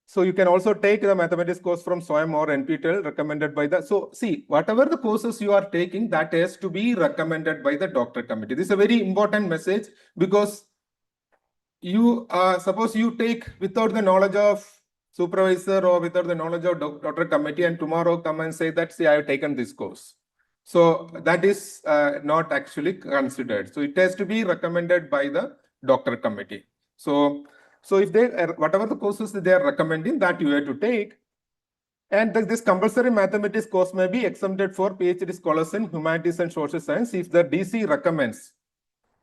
So you can also take the mathematics course from SWAYAM or NPTEL recommended by the, so see, whatever the courses you are taking, that has to be recommended by the doctor committee. This is a very important message, because you suppose you take without the knowledge of supervisor or without the knowledge of doctor committee, and tomorrow come and say that, see, I have taken this course. So that is not actually considered. So it has to be recommended by the doctor committee. So if they, whatever the courses they are recommending, that you have to take. And this compulsory mathematics course may be exempted for PhD scholars in humanities and social science if the DC recommends.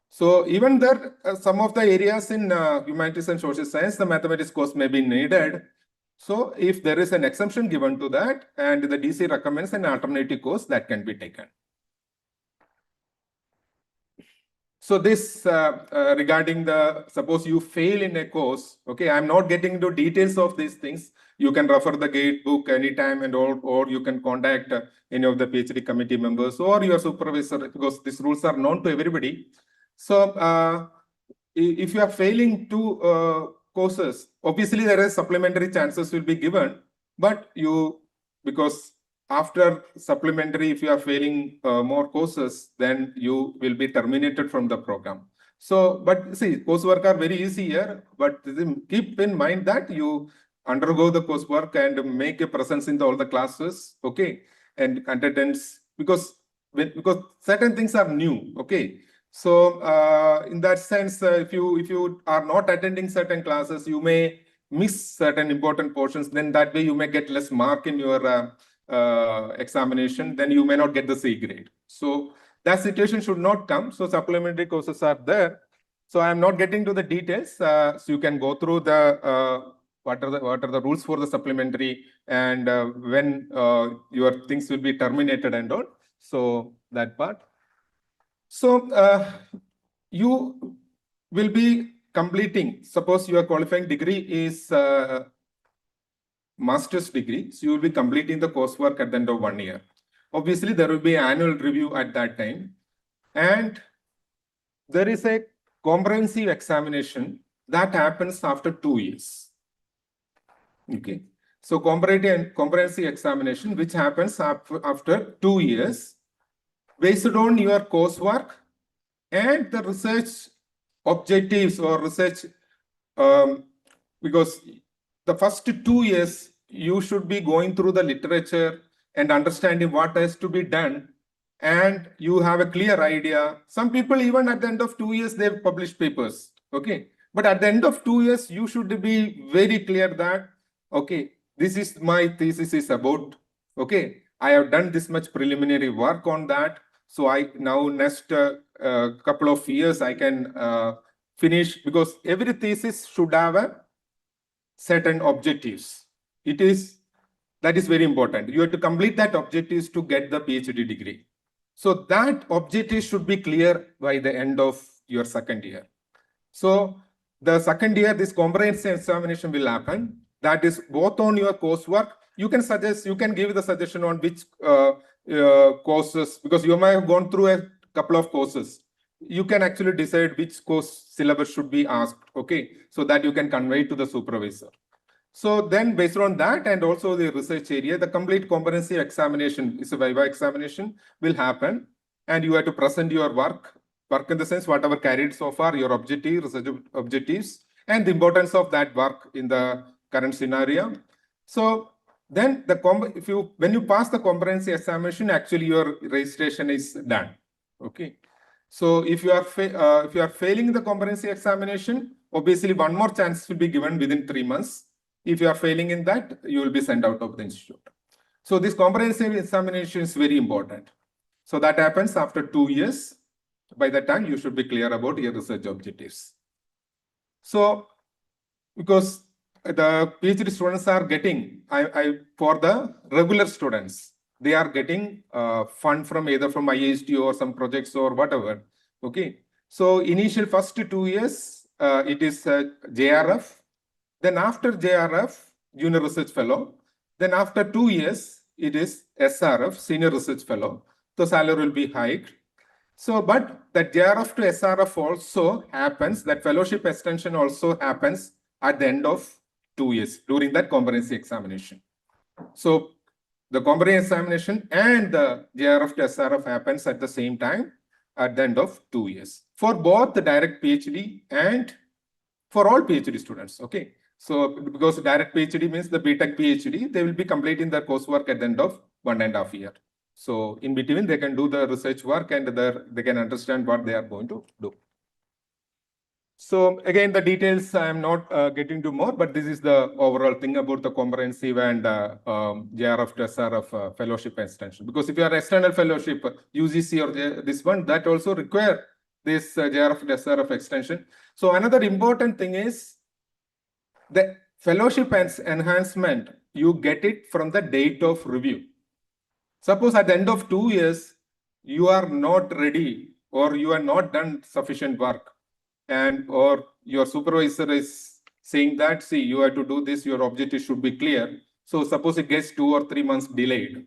So even there, some of the areas in humanities and social science, the mathematics course may be needed. So if there is an exemption given to that and the DC recommends an alternative course, that can be taken. So this regarding the, suppose you fail in a course, okay, I'm not getting into details of these things. You can refer the gate book anytime and all, or you can contact any of the PhD committee members or your supervisor, because these rules are known to everybody. So if you are failing 2 courses, obviously there are supplementary chances will be given, but you because after supplementary, if you are failing more courses, then you will be terminated from the program. So, but see, coursework are very easy here, but keep in mind that you undergo the coursework and make a presence in all the classes, okay, and attendance, because certain things are new, okay. So in that sense, if you are not attending certain classes, you may miss certain important portions. Then that way you may get less mark in your examination. Then you may not get the C grade. So that situation should not come. So supplementary courses are there. So I am not getting to the details. So you can go through the what are the rules for the supplementary and when your things will be terminated and all. So that part. So you will be completing, suppose your qualifying degree is master's degree, so you will be completing the coursework at the end of 1 year. Obviously, there will be annual review at that time. And there is a comprehensive examination that happens after 2 years. Okay. So comprehensive examination, which happens after 2 years, based on your coursework and the research objectives or research, because the first 2 years, you should be going through the literature and understanding what has to be done, and you have a clear idea. Some people, even at the end of 2 years, they've published papers, okay? But at the end of 2 years, you should be very clear that, okay, this is my thesis is about, okay, I have done this much preliminary work on that. So I now next couple of years, I can finish, because every thesis should have a certain objectives. That is very important. You have to complete that objectives to get the PhD degree. So that objective should be clear by the end of your second year. So the second year, this comprehensive examination will happen. That is both on your coursework. You can give the suggestion on which courses, because you might have gone through a couple of courses. You can actually decide which course syllabus should be asked, okay, so that you can convey to the supervisor. So then based on that and also the research area, the complete comprehensive examination is a Viva examination will happen, and you have to present your work in the sense whatever carried so far, your research objectives, and the importance of that work in the current scenario. So then when you pass the comprehensive examination, actually your registration is done, okay. So if you are failing the comprehensive examination, obviously one more chance will be given within 3 months. If you are failing in that, you will be sent out of the institute. So this comprehensive examination is very important. So that happens after 2 years. By that time, you should be clear about your research objectives. So because the PhD students are getting, for the regular students, they are getting fund from either from IIST or some projects or whatever. Okay. So initial first 2 years, it is JRF. Then after JRF, Junior Research Fellow. Then after 2 years, it is SRF, Senior Research Fellow. The salary will be hiked. So, but that JRF to SRF also happens, that fellowship extension also happens at the end of 2 years during that comprehensive examination. So the comprehensive examination and the JRF to SRF happens at the same time at the end of 2 years for both the direct PhD and for all PhD students, okay? So because direct PhD means the BTech PhD, they will be completing their coursework at the end of 1.5 years. So in between, they can do the research work and they can understand what they are going to do. So again, the details I am not getting to more, but this is the overall thing about the comprehensive and JRF to SRF fellowship extension. Because if you are external fellowship, UGC or this one, that also require this JRF to SRF extension. So another important thing is the fellowship enhancement, you get it from the date of review. Suppose at the end of 2 years, you are not ready or you are not done sufficient work, and or your supervisor is saying that, see, you have to do this, your objective should be clear. So suppose it gets 2 or 3 months delayed,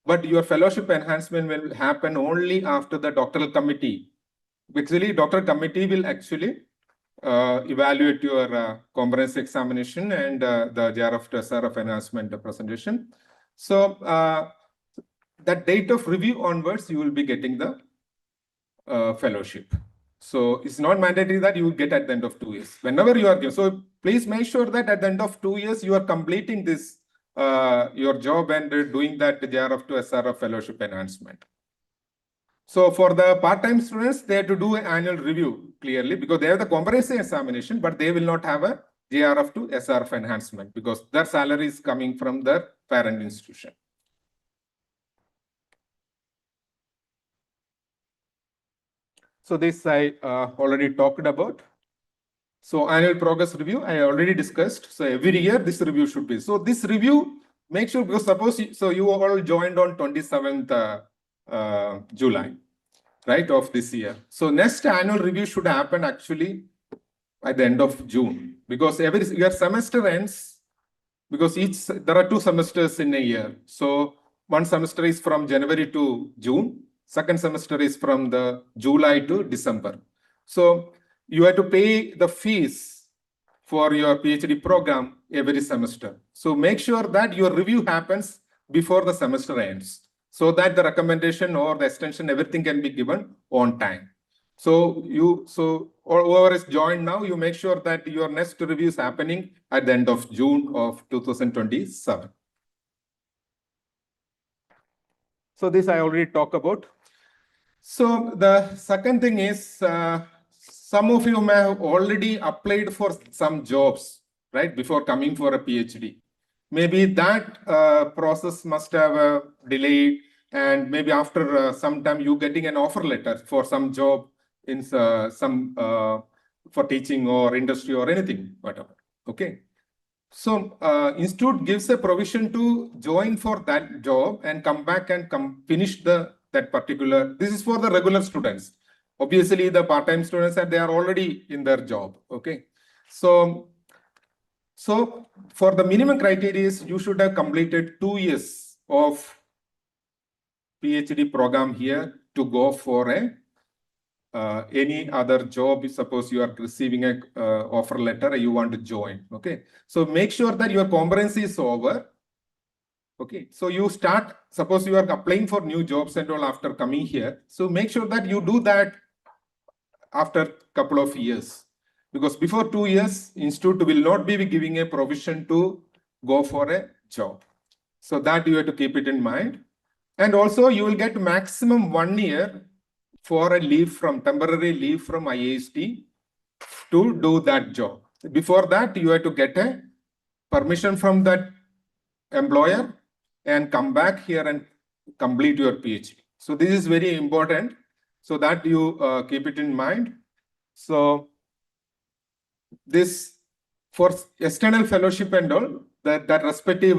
but your fellowship enhancement will happen only after the doctoral committee. Actually, doctoral committee will actually evaluate your comprehensive examination and the JRF to SRF enhancement presentation. So that date of review onwards, you will be getting the fellowship. So it's not mandatory that you will get at the end of 2 years. Whenever you are given. So please make sure that at the end of 2 years, you are completing this, your job and doing that JRF to SRF fellowship enhancement. So for the part-time students, they have to do an annual review clearly because they have the comprehensive examination, but they will not have a JRF to SRF enhancement because their salary is coming from their parent institution. So this I already talked about. So annual progress review, I already discussed. So every year this review should be. So this review, make sure, because suppose, so you all joined on 27th July, right, of this year. So next annual review should happen actually at the end of June, because every year semester ends, because there are 2 semesters in a year. So one semester is from January to June. Second semester is from the July to December. So you have to pay the fees for your PhD program every semester. So make sure that your review happens before the semester ends, so that the recommendation or the extension, everything can be given on time. So whoever is joined now, you make sure that your next review is happening at the end of June of 2027. So this I already talked about. So the second thing is, some of you may have already applied for some jobs, right, before coming for a PhD. Maybe that process must have delayed, and maybe after some time you getting an offer letter for some job in for teaching or industry or anything, whatever. Okay. So institute gives a provision to join for that job and come back and finish that particular. This is for the regular students. Obviously, the part-time students, and they are already in their job. Okay. So for the minimum criteria, you should have completed 2 years of PhD program here to go for any other job. Suppose you are receiving a offer letter, you want to join. Okay. So make sure that your competency is over. Okay. So you start, suppose you are applying for new jobs and all after coming here. So make sure that you do that after a couple of years. Because before 2 years, institute will not be giving a provision to go for a job. So that you have to keep it in mind. And also you will get maximum 1 year for a temporary leave from IIST to do that job. Before that, you have to get a permission from that employer and come back here and complete your PhD. So this is very important, so that you keep it in mind. So this, for external fellowship and all, that respective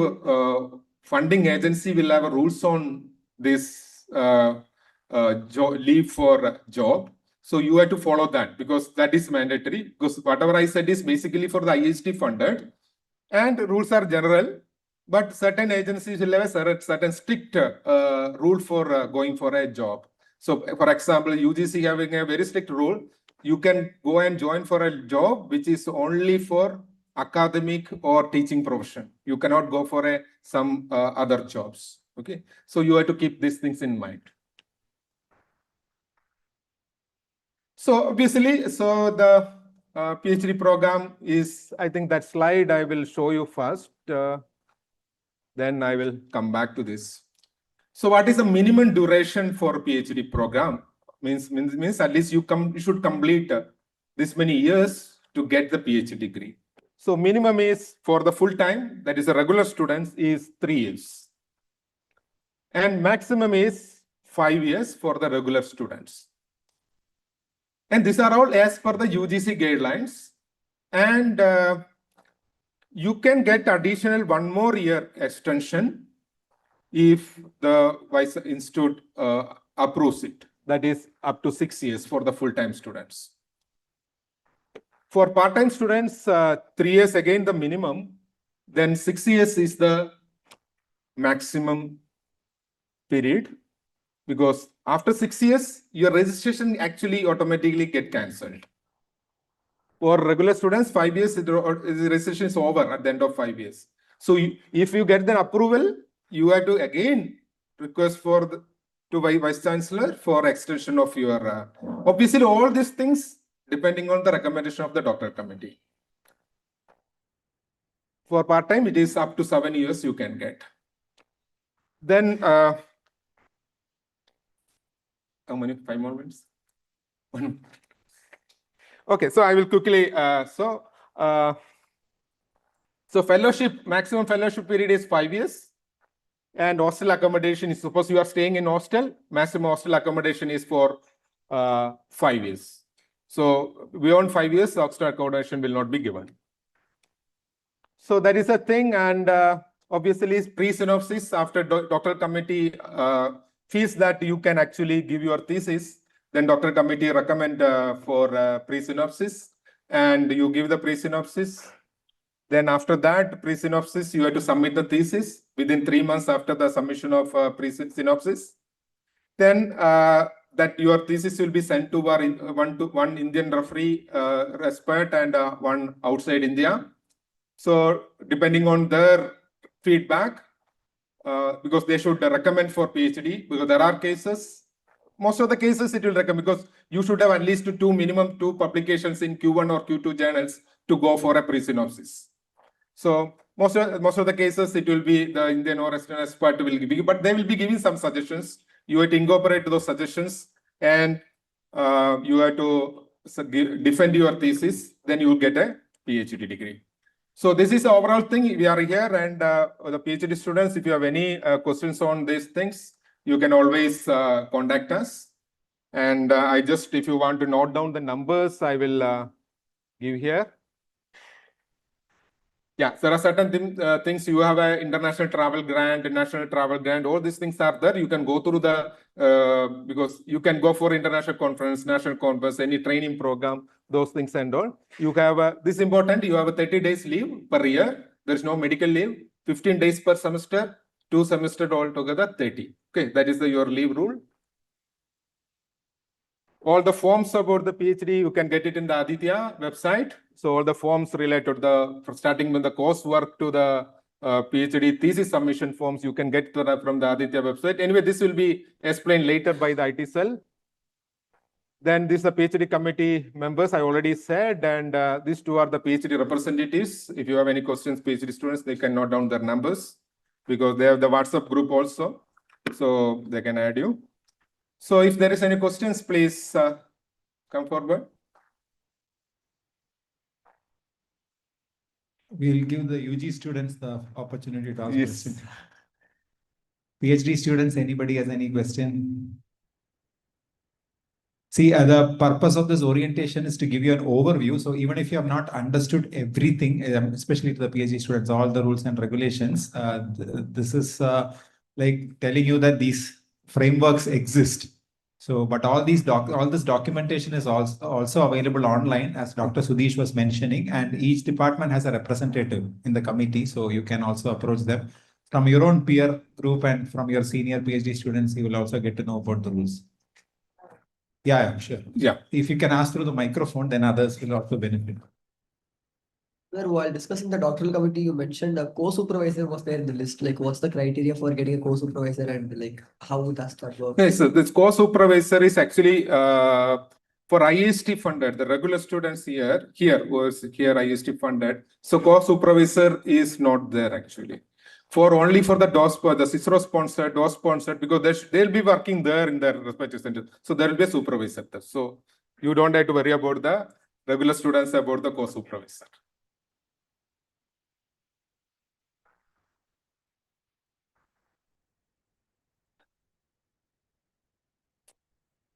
funding agency will have rules on this leave for job. So you have to follow that, because that is mandatory, because whatever I said is basically for the IIST funded, and rules are general, but certain agencies will have a certain strict rule for going for a job. So for example, UGC having a very strict rule, you can go and join for a job which is only for academic or teaching profession. You cannot go for some other jobs. Okay, so you have to keep these things in mind. So obviously, so the PhD program is, I think that slide I will show you first. Then I will come back to this. So what is the minimum duration for PhD program? Means at least you should complete this many years to get the PhD degree. So minimum is for the full time, that is a regular students, is 3 years. And maximum is 5 years for the regular students. And these are all as per the UGC guidelines. And you can get additional 1 more year extension if the Vice Institute approves it. That is up to 6 years for the full-time students. For part-time students, 3 years again the minimum, then 6 years is the maximum period, because after 6 years, your registration actually automatically get cancelled. For regular students, 5 years, the registration is over at the end of 5 years. So if you get the approval, you have to again request for the to Vice Chancellor for extension of your, obviously all these things depending on the recommendation of the doctor committee. For part-time, it is up to 7 years you can get. Then, how many, 5 more minutes? Okay, so I will quickly, so fellowship, maximum fellowship period is 5 years. And hostel accommodation is, suppose you are staying in hostel, maximum hostel accommodation is for 5 years. So beyond 5 years, hostel accommodation will not be given. So that is a thing, and obviously pre-synopsis after doctoral committee feels that you can actually give your thesis, then doctoral committee recommend for pre-synopsis, and you give the pre-synopsis. Then after that pre-synopsis, you have to submit the thesis within 3 months after the submission of pre-synopsis. Then that your thesis will be sent to one Indian referee expert and one outside India. So depending on their feedback, because they should recommend for PhD, because there are cases, most of the cases it will recommend, because you should have at least minimum two publications in Q1 or Q2 journals to go for a pre-synopsis. So most of the cases, it will be the Indian or external expert will give, but they will be giving some suggestions. You have to incorporate those suggestions, and you have to defend your thesis. Then you will get a PhD degree. So this is the overall thing. We are here, and the PhD students, if you have any questions on these things, you can always contact us. And I just, if you want to note down the numbers, I will give here. Yeah, there are certain things. You have an international travel grant, national travel grant, all these things are there. You can go through the, because you can go for international conference, national conference, any training program, those things and all. You have, this is important, you have a 30 days leave per year. There is no medical leave, 15 days per semester, 2 semesters altogether, 30. Okay, that is your leave rule. All the forms about the PhD, you can get it in the Aditya website. So all the forms related to the, starting with the coursework to the PhD thesis submission forms, you can get from the Aditya website. Anyway, this will be explained later by the IT cell. Then this is the PhD committee members, I already said, and these two are the PhD representatives. If you have any questions, PhD students, they can note down their numbers because they have the WhatsApp group also. So they can add you. So if there is any questions, please come forward. We'll give the UG students the opportunity to ask Yes. questions. PhD students, anybody has any question? See, the purpose of this orientation is to give you an overview. So even if you have not understood everything, especially to the PhD students, all the rules and regulations, this is like telling you that these frameworks exist. So, but all this documentation is also available online, as Dr. Sudesh was mentioning, and each department has a representative in the committee. So you can also approach them from your own peer group and from your senior PhD students. You will also get to know about the rules. Yeah, sure. Yeah. If you can ask through the microphone, then others will also benefit. Sir, while discussing the doctoral committee, you mentioned a co-supervisor was there in the list. Like, what's the criteria for getting a co-supervisor, and like, how does that work? Okay, so this co-supervisor is actually for IIST funded. The regular students here IIST funded. So co-supervisor is not there actually. Only for the CISRO sponsored, DOS sponsored, because they'll be working there in their respective centers. So there will be a supervisor there. So you don't have to worry about the regular students about the co-supervisor.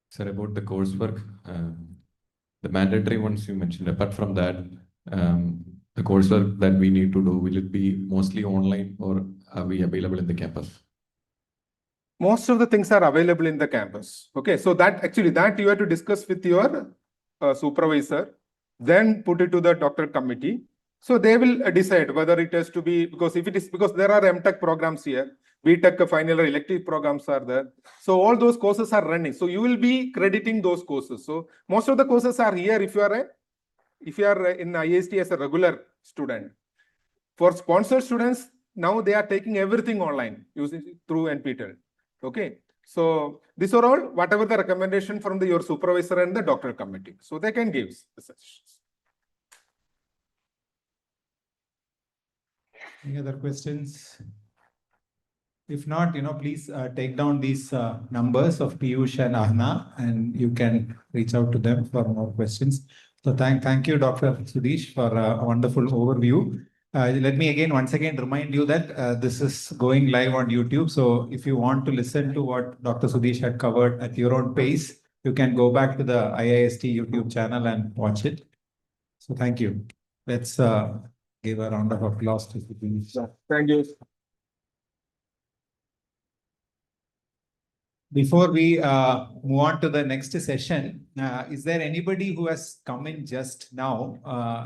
Sir, about the coursework, the mandatory ones you mentioned, apart from that, the coursework that we need to do, will it be mostly online or are we available in the campus? Most of the things are available in the campus. Okay, so that you have to discuss with your supervisor, then put it to the doctoral committee. So they will decide whether it has to be, because there are MTech programs here, BTech final or elective programs are there. So all those courses are running. So you will be crediting those courses. So most of the courses are here if you are in IIST as a regular student. For sponsored students, now they are taking everything online using through NPTEL. Okay. So these are all whatever the recommendation from your supervisor and the doctoral committee. So they can give the suggestions. Any other questions? If not, please take down these numbers of Piyush and Ahna, and you can reach out to them for more questions. So thank you, Dr. Sudesh, for a wonderful overview. Let me once again remind you that this is going live on YouTube. So if you want to listen to what Dr. Sudesh had covered at your own pace, you can go back to the IIST YouTube channel and watch it. So thank you. Let's give a round of applause to Sudesh. Thank you. Before we move on to the next session, is there anybody who has come in just now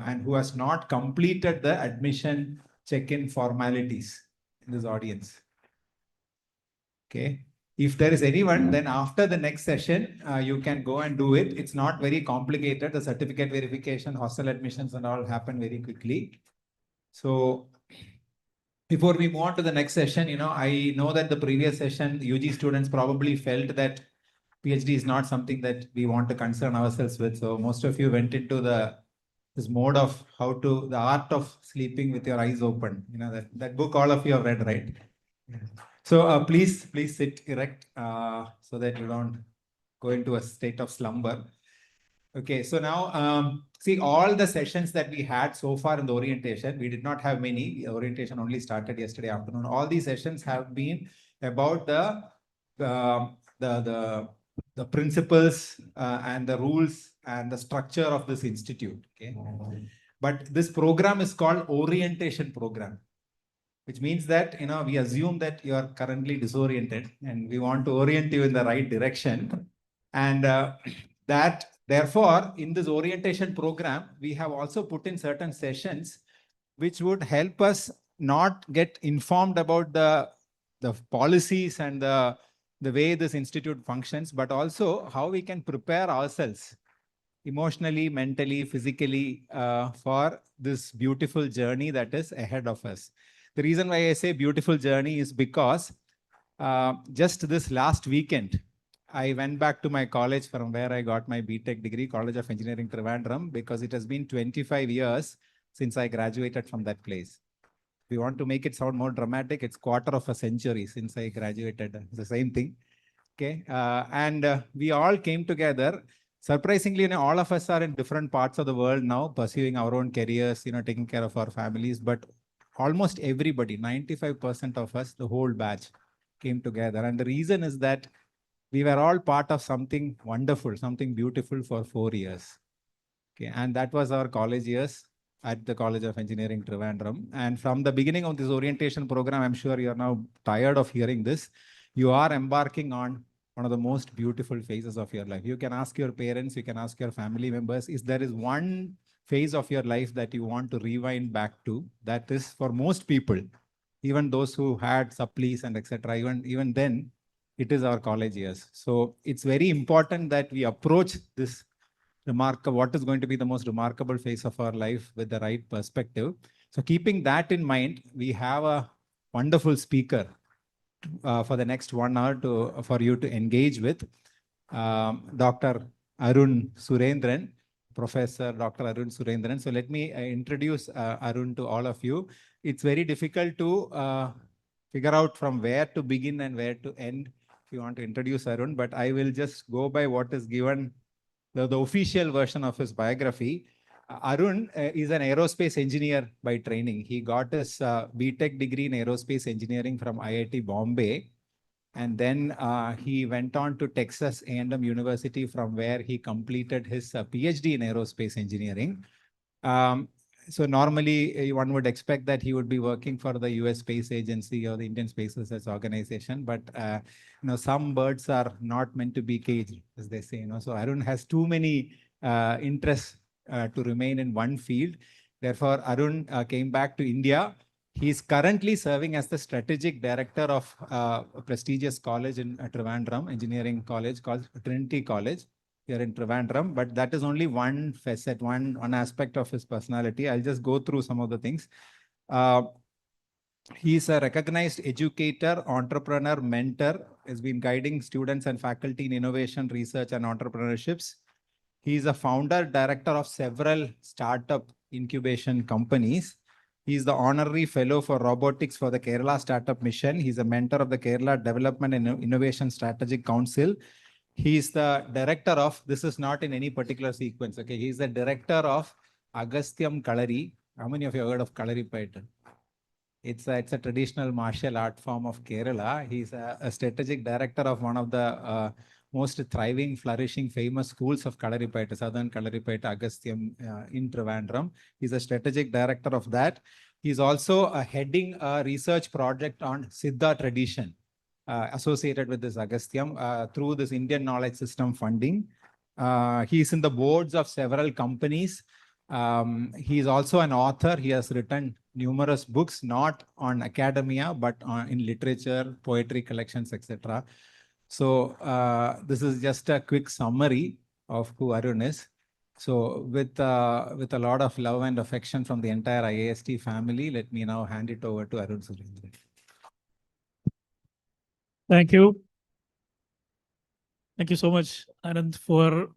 and who has not completed the admission check-in formalities in this audience? Okay. If there is anyone, then after the next session, you can go and do it. It's not very complicated. The certificate verification, hostel admissions and all happen very quickly. So before we move on to the next session, I know that the previous session, UG students probably felt that PhD is not something that we want to concern ourselves with. So most of you went into this mode of the art of sleeping with your eyes open. That book all of you have read, right? Yeah. So please sit erect so that you don't go into a state of slumber. Okay, so now see all the sessions that we had so far in the orientation. We did not have many. The orientation only started yesterday afternoon. All these sessions have been about the principles and the rules and the structure of this institute. Okay, but this program is called orientation program, which means that we assume that you are currently disoriented, and we want to orient you in the right direction, and that. Therefore, in this orientation program, we have also put in certain sessions which would help us not get informed about the policies and the way this institute functions, but also how we can prepare ourselves emotionally, mentally, physically for this beautiful journey that is ahead of us. The reason why I say beautiful journey is because just this last weekend, I went back to my college from where I got my BTech degree, College of Engineering, Trivandrum, because it has been 25 years since I graduated from that place. If you want to make it sound more dramatic, it's quarter of a century since I graduated. It's the same thing. Okay. And we all came together. Surprisingly, all of us are in different parts of the world now, pursuing our own careers, taking care of our families. But almost everybody, 95% of us, the whole batch, came together. And the reason is that we were all part of something wonderful, something beautiful for 4 years. Okay, and that was our college years at the College of Engineering, Trivandrum. And from the beginning of this orientation program, I'm sure you're now tired of hearing this. You are embarking on one of the most beautiful phases of your life. You can ask your parents, you can ask your family members, if there is one phase of your life that you want to rewind back to, that is for most people, even those who had supplies and etc., even then, it is our college years. So it's very important that we approach this what is going to be the most remarkable phase of our life with the right perspective. So keeping that in mind, we have a wonderful speaker for the next 1 hour for you to engage with, Dr. Arun Surendran, Professor Dr. Arun Surendran. So let me introduce Arun to all of you. It's very difficult to figure out from where to begin and where to end if you want to introduce Arun, but I will just go by what is given, the official version of his biography. Arun is an aerospace engineer by training. He got his BTech degree in aerospace engineering from IIT Bombay. And then he went on to Texas A&M University, from where he completed his PhD in aerospace engineering. So normally one would expect that he would be working for the US Space Agency or the Indian Space Research Organization, but some birds are not meant to be caged, as they say. So Arun has too many interests to remain in one field. Therefore, Arun came back to India. He is currently serving as the strategic director of a prestigious college in Trivandrum, engineering college called Trinity College here in Trivandrum, but that is only one facet, one aspect of his personality. I'll just go through some of the things. He's a recognized educator, entrepreneur, mentor, has been guiding students and faculty in innovation, research, and entrepreneurships. He is a founder, director of several startup incubation companies. He is the honorary fellow for robotics for the Kerala Startup Mission. He's a mentor of the Kerala Development and Innovation Strategic Council. He is the director of, this is not in any particular sequence, okay? He is the director of Agasthyam Kalari. How many of you have heard of Kalari pattern? It's a traditional martial art form of Kerala. He's a strategic director of one of the most thriving, flourishing, famous schools of Kalaripayattu, Southern Kalaripayattu, Agasthyam in Trivandrum. He's a strategic director of that. He's also heading a research project on Siddha tradition associated with this Agasthyam through this Indian Knowledge System funding. He's in the boards of several companies. He is also an author. He has written numerous books, not on academia, but in literature, poetry collections, etc. So this is just a quick summary of who Arun is. So with a lot of love and affection from the entire IIST family, let me now hand it over to Arun Surendran. Thank you. Thank you so much, Anand, for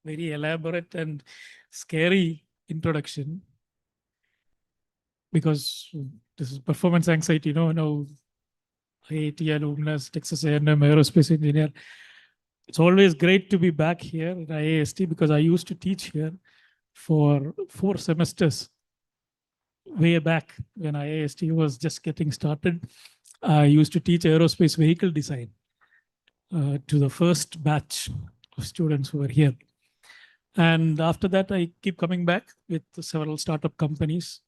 very elaborate and scary introduction. Because this is performance anxiety, now IIT alumnus, Texas A&M aerospace engineer. It's always great to be back here at IIST because I used to teach here for 4 semesters way back when IIST was just getting started. I used to teach aerospace vehicle design to the first batch of students who were here. And after that, I keep coming back with several startup companies.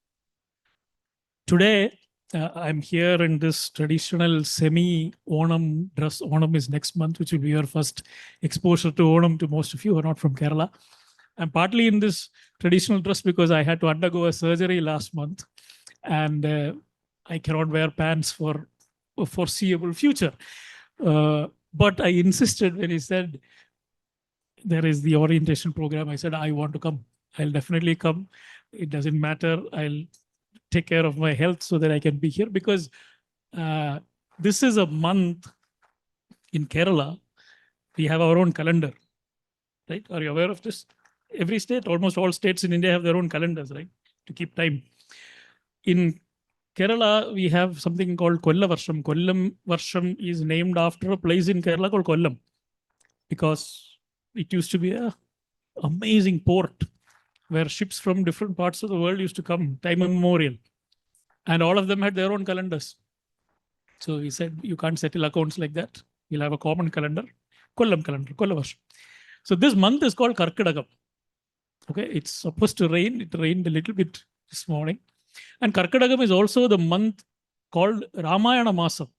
Today, I'm here in this traditional semi-Onam dress. Onam is next month, which will be your first exposure to Onam to most of you who are not from Kerala. I'm partly in this traditional dress because I had to undergo a surgery last month and I cannot wear pants for a foreseeable future. But I insisted when he said, there is the orientation program. I said, I want to come. I'll definitely come. It doesn't matter. I'll take care of my health so that I can be here because this is a month in Kerala. We have our own calendar, right? Are you aware of this? Every state, almost all states in India have their own calendars, right? To keep time. In Kerala, we have something called Kolla Varsham. Kollam Varsham is named after a place in Kerala called Kollam because it used to be an amazing port where ships from different parts of the world used to come, time immemorial. And all of them had their own calendars. So we said, you can't settle accounts like that. We'll have a common calendar, Kollam calendar, Kolla Varsham. So this month is called Karkidagam. Okay, it's supposed to rain. It rained a little bit this morning. And Karkidagam is also the month called Ramayana Masam.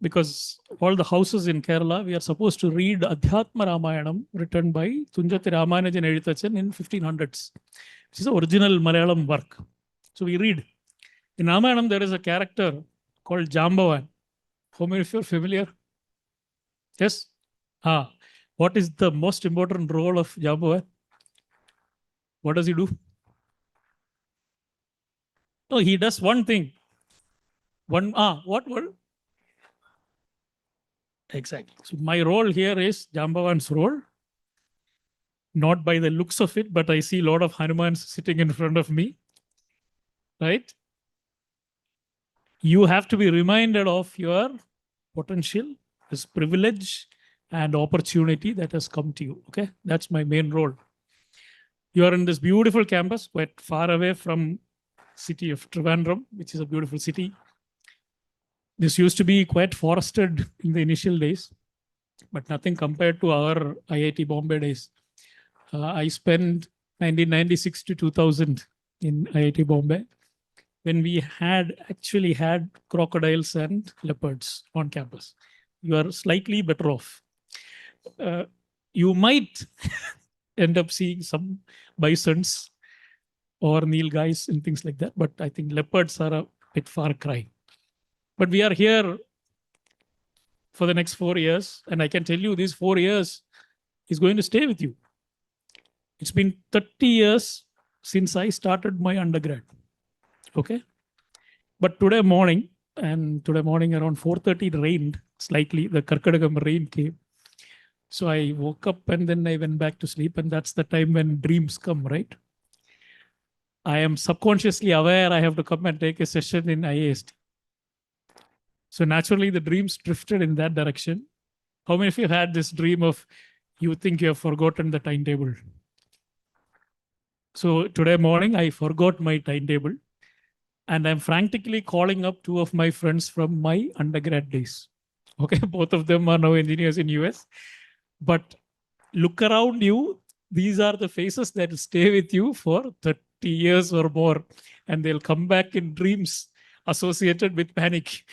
Because all the houses in Kerala, we are supposed to read Adhyatma Ramayanam written by Tunjati Ramanujan Ezhuthachan in 1500s. Which is the original Malayalam work. So we read. In Ramayanam, there is a character called Jambavan. How many of you are familiar? Yes? What is the most important role of Jambavan? What does he do? No, he does one thing. What? Exactly. So my role here is Jambavan's role. Not by the looks of it, but I see a lot of Hanumans sitting in front of me. Right? You have to be reminded of your potential, this privilege and opportunity that has come to you. Okay? That's my main role. You are in this beautiful campus, quite far away from city of Trivandrum, which is a beautiful city. This used to be quite forested in the initial days, but nothing compared to our IIT Bombay days. I spent 1996 to 2000 in IIT Bombay when we actually had crocodiles and leopards on campus. You are slightly better off. You might end up seeing some bisons or nilgais and things like that, but I think leopards are a bit far cry. But we are here for the next 4 years, and I can tell you these 4 years is going to stay with you. It's been 30 years since I started my undergrad. Okay? But today morning around 4:30 it rained slightly. The Karkadagam rain came. So I woke up and then I went back to sleep, and that's the time when dreams come, right? I am subconsciously aware I have to come and take a session in IIST. So naturally the dreams drifted in that direction. How many of you had this dream of you think you have forgotten the timetable? So today morning I forgot my timetable and I'm frantically calling up two of my friends from my undergrad days. Okay, both of them are now engineers in US. But look around you, these are the faces that stay with you for 30 years or more, and they'll come back in dreams associated with panic,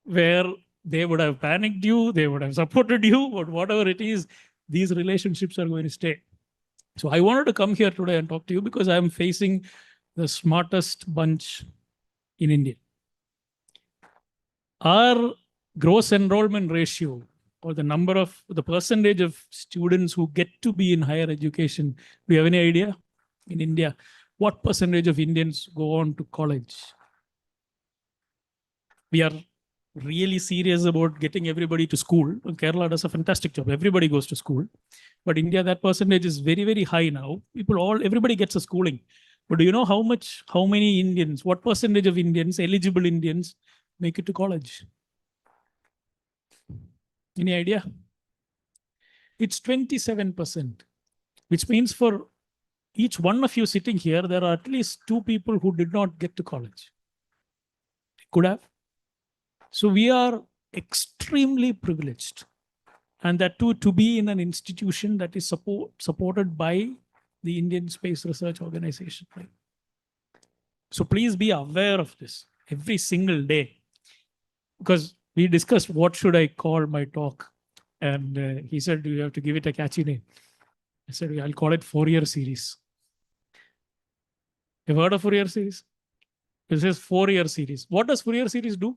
where they would have panicked you, they would have supported you, but whatever it is, these relationships are going to stay. So I wanted to come here today and talk to you because I'm facing the smartest bunch in India. Our gross enrollment ratio, or the percentage of students who get to be in higher education, do you have any idea in India? What percentage of Indians go on to college? We are really serious about getting everybody to school. Kerala does a fantastic job. Everybody goes to school. But India, that percentage is very, very high now. Everybody gets a schooling. But do you know how many Indians, what percentage of Indians, eligible Indians, make it to college? Any idea? It's 27%, which means for each one of you sitting here, there are at least two people who did not get to college. Could have. So we are extremely privileged. And that too, to be in an institution that is supported by the Indian Space Research Organization. Right? So please be aware of this every single day. Because we discussed what should I call my talk. And he said, you have to give it a catchy name. I said, I'll call it Fourier series. You've heard of Fourier series? This is Fourier series. What does Fourier series do?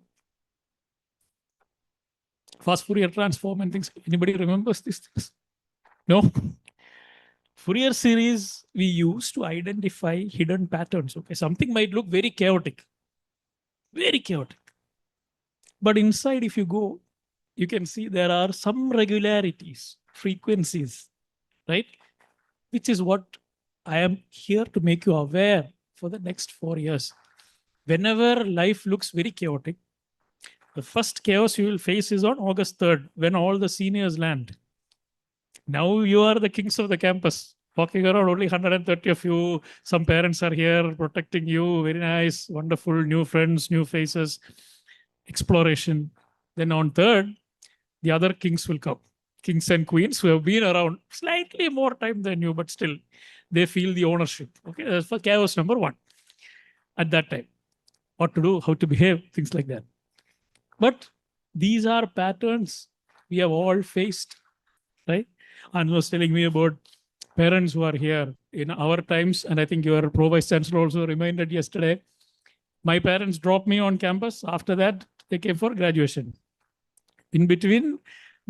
Fast Fourier transform and things. Anybody remembers these things? No? Fourier series we use to identify hidden patterns. Okay, something might look very chaotic. Very chaotic. But inside, if you go, you can see there are some regularities, frequencies, right? Which is what I am here to make you aware for the next 4 years. Whenever life looks very chaotic, the first chaos you will face is on August 3rd, when all the seniors land. Now you are the kings of the campus, walking around, only 130 of you. Some parents are here protecting you. Very nice, wonderful, new friends, new faces, exploration. Then on 3rd, the other kings will come. Kings and queens who have been around slightly more time than you, but still they feel the ownership. Okay, that's for chaos number 1 at that time. What to do, how to behave, things like that. But these are patterns we have all faced, right? Anu was telling me about parents who are here in our times, and I think your Pro Vice Chancellor also reminded yesterday. My parents dropped me on campus. After that, they came for graduation. In between,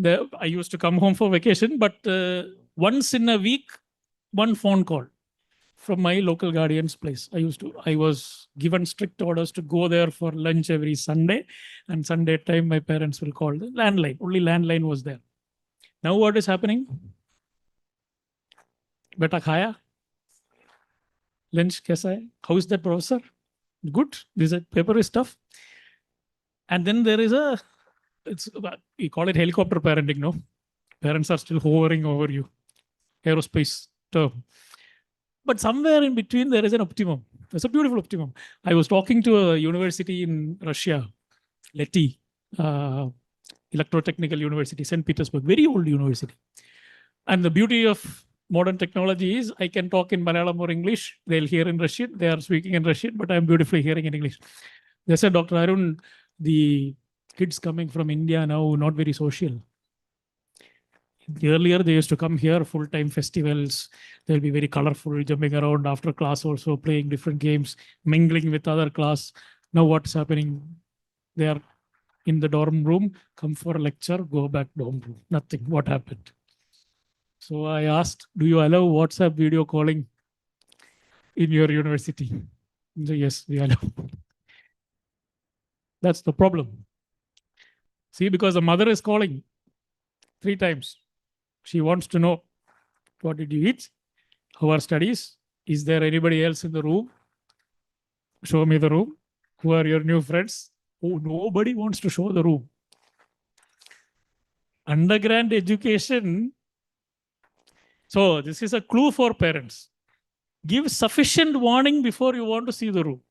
I used to come home for vacation, but once in a week, one phone call from my local guardian's place. I was given strict orders to go there for lunch every Sunday, and Sunday time my parents will call the landline. Only landline was there. Now what is happening? Beta khaya? Lunch kaisa hai? How is that, professor? Good. This paper is tough. And then there is we call it helicopter parenting, no? Parents are still hovering over you. Aerospace term. But somewhere in between, there is an optimum. There's a beautiful optimum. I was talking to a university in Russia, Leti, Electrotechnical University, St. Petersburg, very old university. And the beauty of modern technology is I can talk in Malayalam or English. They'll hear in Russian. They are speaking in Russian, but I'm beautifully hearing in English. They said, Dr. Arun, the kids coming from India now, not very social. Earlier, they used to come here, full-time festivals. They'll be very colorful, jumping around after class, also playing different games, mingling with other class. Now what's happening? They are in the dorm room, come for a lecture, go back dorm room. Nothing. What happened? So I asked, do you allow WhatsApp video calling in your university? So yes, we allow. That's the problem. See, because the mother is calling 3 times. She wants to know, what did you eat? How are studies? Is there anybody else in the room? Show me the room. Who are your new friends? Oh, nobody wants to show the room. Undergrad education. So this is a clue for parents. Give sufficient warning before you want to see the room.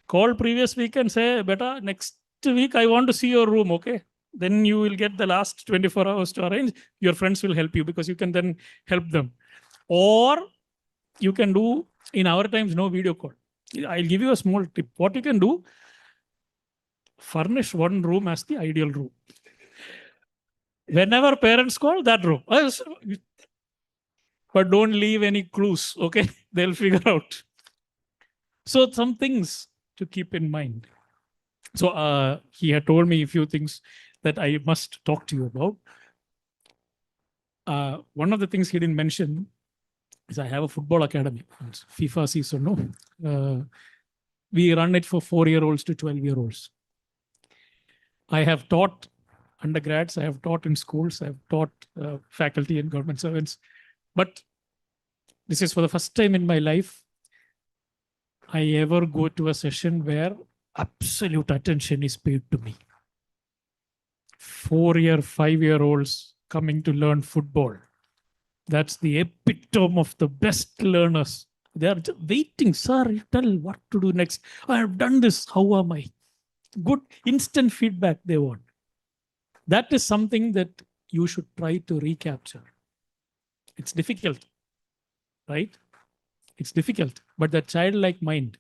Call previous week and say, beta, next week I want to see your room, okay? Then you will get the last 24 hours to arrange. Your friends will help you because you can then help them. Or you can do, in our times, no video call. I'll give you a small tip. What you can do, furnish one room as the ideal room. Whenever parents call, that room. But don't leave any clues, okay? They'll figure out. So some things to keep in mind. So he had told me a few things that I must talk to you about. One of the things he didn't mention is I have a football academy. It's FIFA season, no? We run it for 4-year-olds to 12-year-olds. I have taught undergrads, I have taught in schools, I have taught faculty and government servants. But this is for the first time in my life I ever go to a session where absolute attention is paid to me. 4-year, 5-year-olds coming to learn football. That's the epitome of the best learners. They are just waiting, sir, tell what to do next. I have done this, how am I? Good instant feedback they want. That is something that you should try to recapture. It's difficult, right? It's difficult, but that childlike mind.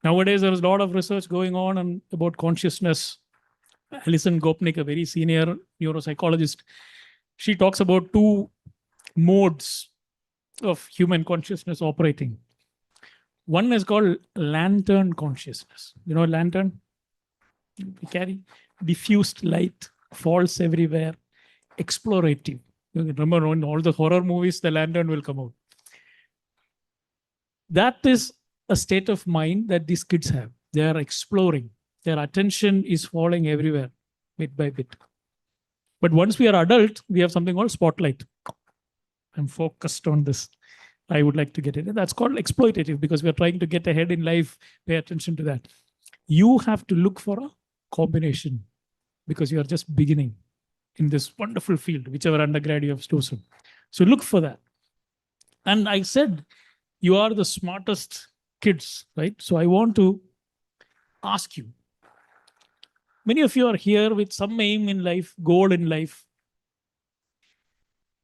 Nowadays, there is a lot of research going on about consciousness. Alison Gopnik, a very senior neuropsychologist, she talks about 2 modes of human consciousness operating. One is called lantern consciousness. You know, lantern? We carry diffused light, falls everywhere, explorative. You remember in all the horror movies, the lantern will come out. That is a state of mind that these kids have. They are exploring. Their attention is falling everywhere, bit by bit. But once we are adult, we have something called spotlight. I'm focused on this. I would like to get it. That's called exploitative because we're trying to get ahead in life. Pay attention to that. You have to look for a combination because you are just beginning in this wonderful field, whichever undergrad you have chosen. So look for that. And I said, you are the smartest kids, right? So I want to ask you. Many of you are here with some aim in life, goal in life.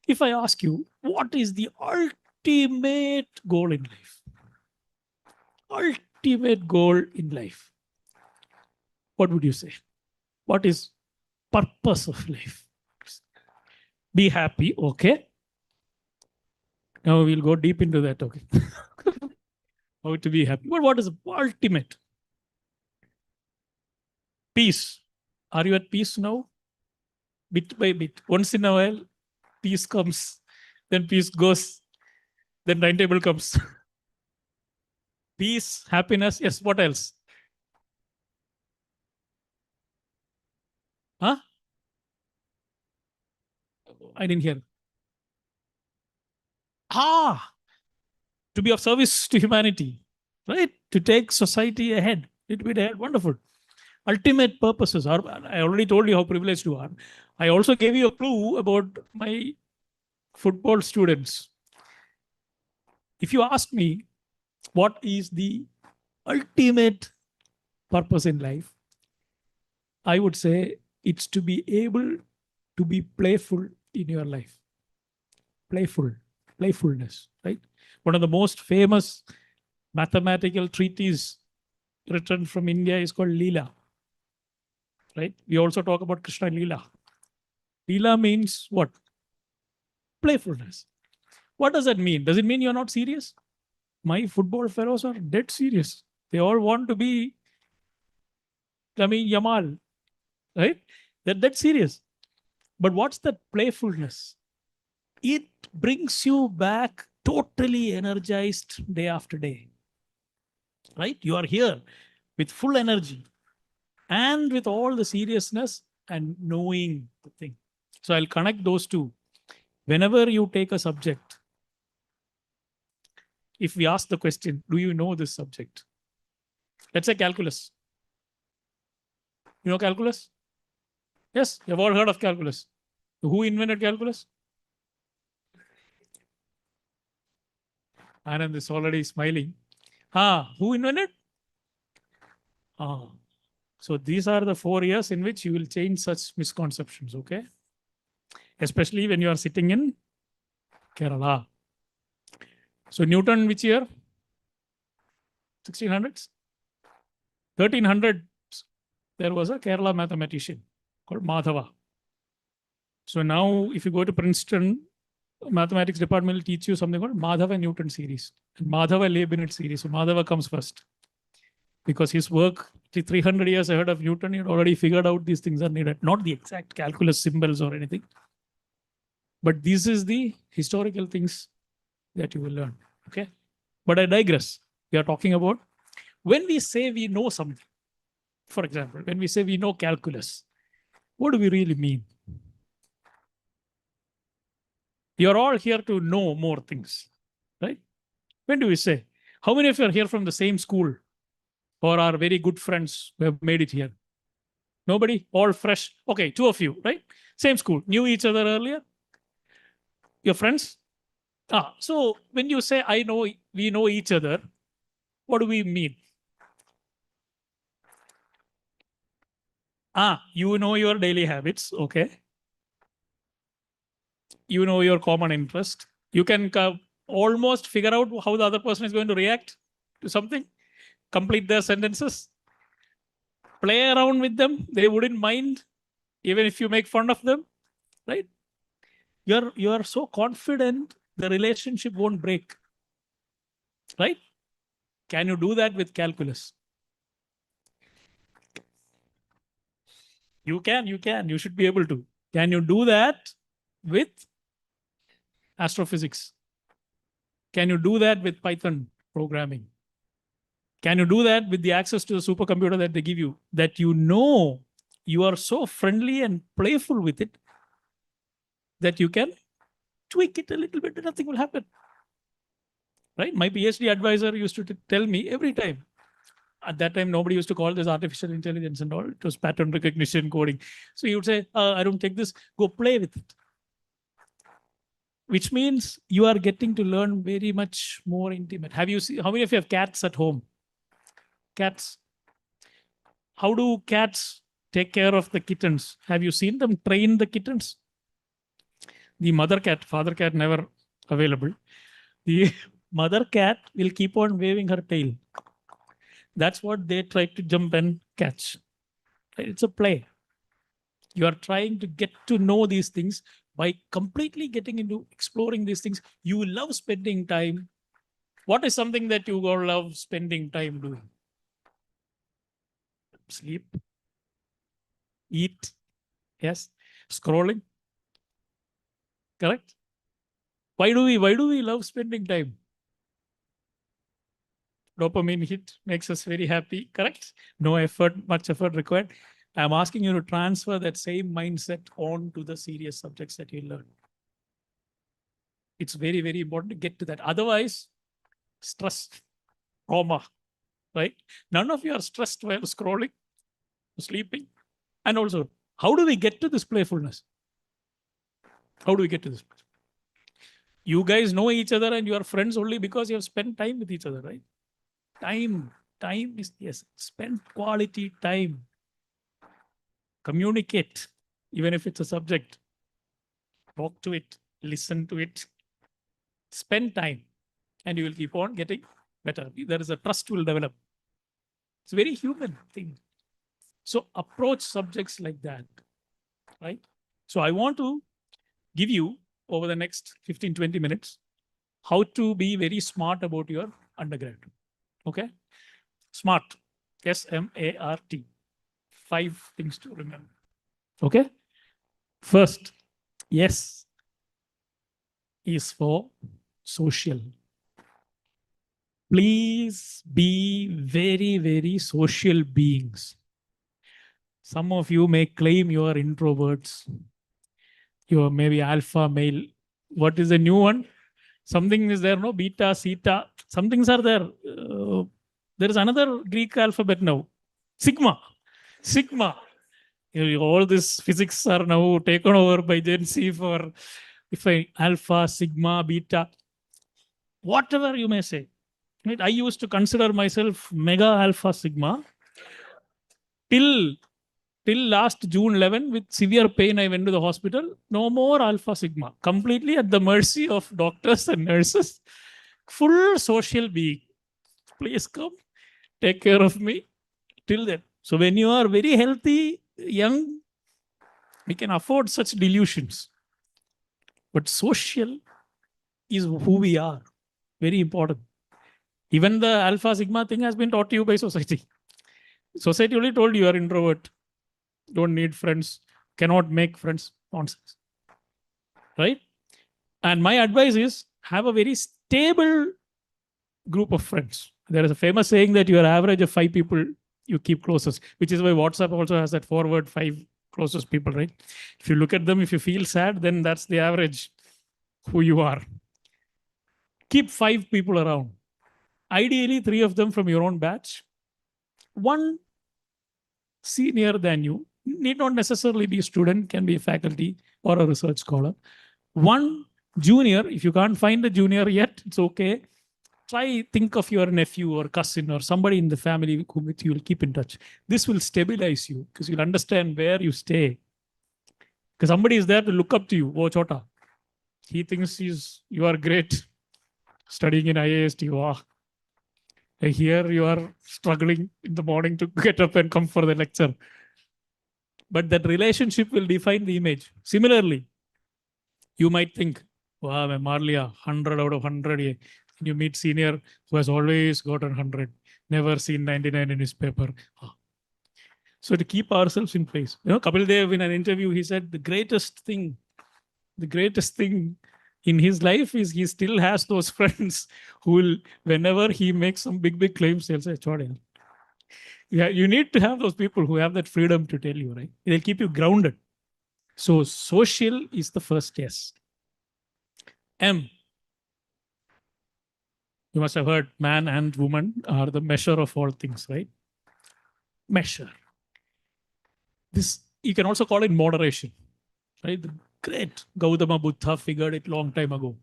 If I ask you, what is the ultimate goal in life? Ultimate goal in life. What would you say? What is purpose of life? Be happy, okay? Now we'll go deep into that, okay? How to be happy. But what is ultimate? Peace. Are you at peace now? Bit by bit. Once in a while, peace comes, then peace goes, then timetable comes. Peace, happiness, yes, what else? Huh? I didn't hear. To be of service to humanity, right? To take society ahead. It will be ahead. Wonderful. Ultimate purposes are, I already told you how privileged you are. I also gave you a clue about my football students. If you ask me, what is the ultimate purpose in life? I would say it's to be able to be playful in your life. Playfulness, right? One of the most famous mathematical treatises written from India is called Leela, right? We also talk about Krishna Leela. Leela means what? Playfulness. What does that mean? Does it mean you're not serious? My football fellows are dead serious. They all want to be Yamal, right? They're dead serious. But what's that playfulness? It brings you back totally energized day after day, right? You are here. with full energy and with all the seriousness and knowing the thing. So I'll connect those two. Whenever you take a subject, if we ask the question, do you know this subject? Let's say calculus. You know calculus? Yes, you've all heard of calculus. Who invented calculus? Anand is already smiling. Who invented? So these are the 4 years in which you will change such misconceptions, okay? Especially when you are sitting in Kerala. So Newton, which year? 1600s? 1300s, there was a Kerala mathematician called Madhava. So now if you go to Princeton, mathematics department will teach you something called Madhava Newton series and Madhava Leibniz series. So Madhava comes first because his work 300 years ahead of Newton, he had already figured out these things are needed, not the exact calculus symbols or anything. But this is the historical things that you will learn. Okay. But I digress. We are talking about when we say we know something. For example, when we say we know calculus, what do we really mean? You're all here to know more things, right? When do we say? How many of you are here from the same school or are very good friends who have made it here? Nobody? All fresh? Okay, 2 of you, right? Same school. Knew each other earlier? Your friends? So when you say I know, we know each other, what do we mean? You know your daily habits, okay? You know your common interest. You can almost figure out how the other person is going to react to something, complete their sentences, play around with them. They wouldn't mind, even if you make fun of them, right? You are so confident the relationship won't break, right? Can you do that with calculus? You can. You should be able to. Can you do that with astrophysics? Can you do that with Python programming? Can you do that with the access to the supercomputer that they give you? That you know you are so friendly and playful with it that you can tweak it a little bit and nothing will happen. Right? My PhD advisor used to tell me every time. At that time, nobody used to call this artificial intelligence and all. It was pattern recognition coding. So he would say, I don't take this, go play with it. Which means you are getting to learn very much more intimate. Have you seen, how many of you have cats at home? Cats. How do cats take care of the kittens? Have you seen them train the kittens? The mother cat, father cat never available. The mother cat will keep on waving her tail. That's what they try to jump and catch. It's a play. You are trying to get to know these things by completely getting into exploring these things. You love spending time. What is something that you love spending time doing? Sleep, eat, yes, scrolling. Correct? Why do we love spending time? Dopamine hit makes us very happy, correct? No effort, much effort required. I'm asking you to transfer that same mindset on to the serious subjects that you learn. It's very, very important to get to that. Otherwise, stress, trauma, right? None of you are stressed while scrolling, sleeping. And also, how do we get to this playfulness? How do we get to this? You guys know each other and you are friends only because you have spent time with each other, right? Time is, yes, spend quality time. Communicate, even if it's a subject. Talk to it, listen to it, spend time, and you will keep on getting better. There is a trust will develop. It's a very human thing. So approach subjects like that, right? So I want to give you over the next 15, 20 minutes, how to be very smart about your undergrad. Okay? Smart, S-M-A-R-T. 5 things to remember. Okay? First, yes is for social. please be very, very social beings. Some of you may claim you are introverts. You are maybe alpha male. What is the new one? Something is there, no? Beta, theta. Some things are there. There is another Greek alphabet now. Sigma. Sigma. All this physics are now taken over by Gen Z for if I alpha, sigma, beta, whatever you may say. Right? I used to consider myself mega alpha sigma till last June 11 with severe pain. I went to the hospital. No more alpha sigma. Completely at the mercy of doctors and nurses. Full social being. Please come, take care of me till then. So when you are very healthy, young, we can afford such delusions. But social is who we are. Very important. Even the alpha sigma thing has been taught to you by society. Society only told you are introvert. Don't need friends. Cannot make friends. Nonsense. Right? And my advice is have a very stable group of friends. There is a famous saying that you are average of 5 people you keep closest, which is why WhatsApp also has that forward 5 closest people, right? If you look at them, if you feel sad, then that's the average who you are. Keep 5 people around. Ideally, 3 of them from your own batch. 1 senior than you, need not necessarily be a student, can be a faculty or a research scholar. 1 junior, if you can't find a junior yet, it's okay. Try think of your nephew or cousin or somebody in the family whom with you will keep in touch. This will stabilize you because you'll understand where you stay. Because somebody is there to look up to you. Oh, Chota. He thinks you are great. Studying in IIST. Wow. I hear you are struggling in the morning to get up and come for the lecture. But that relationship will define the image. Similarly, you might think, wow, Marlia, 100 out of 100. You meet senior who has always gotten 100, never seen 99 in his paper. So to keep ourselves in place. Kapil Dev in an interview, he said the greatest thing in his life is he still has those friends who will, whenever he makes some big claims, they'll say, Chode. Yeah, you need to have those people who have that freedom to tell you, right? They'll keep you grounded. So social is the first yes. M. You must have heard man and woman are the measure of all things, right? Measure. This, you can also call it moderation, right? The great Gautama Buddha figured it long time ago.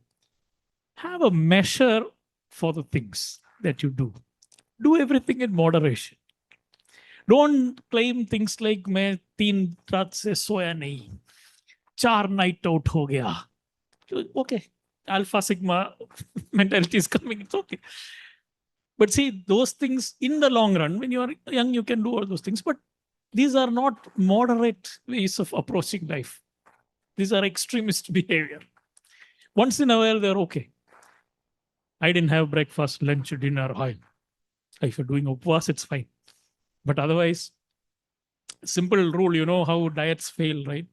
Have a measure for the things that you do. Do everything in moderation. Don't claim things like मैं 3 रात से सोया नहीं, 4 night out हो गया. Okay, alpha sigma mentality is coming. It's okay. But see, those things in the long run, when you are young, you can do all those things. But these are not moderate ways of approaching life. These are extremist behavior. Once in a while, they're okay. I didn't have breakfast, lunch, dinner, oil. If you're doing upvas, it's fine. But otherwise, simple rule, you know how diets fail, right?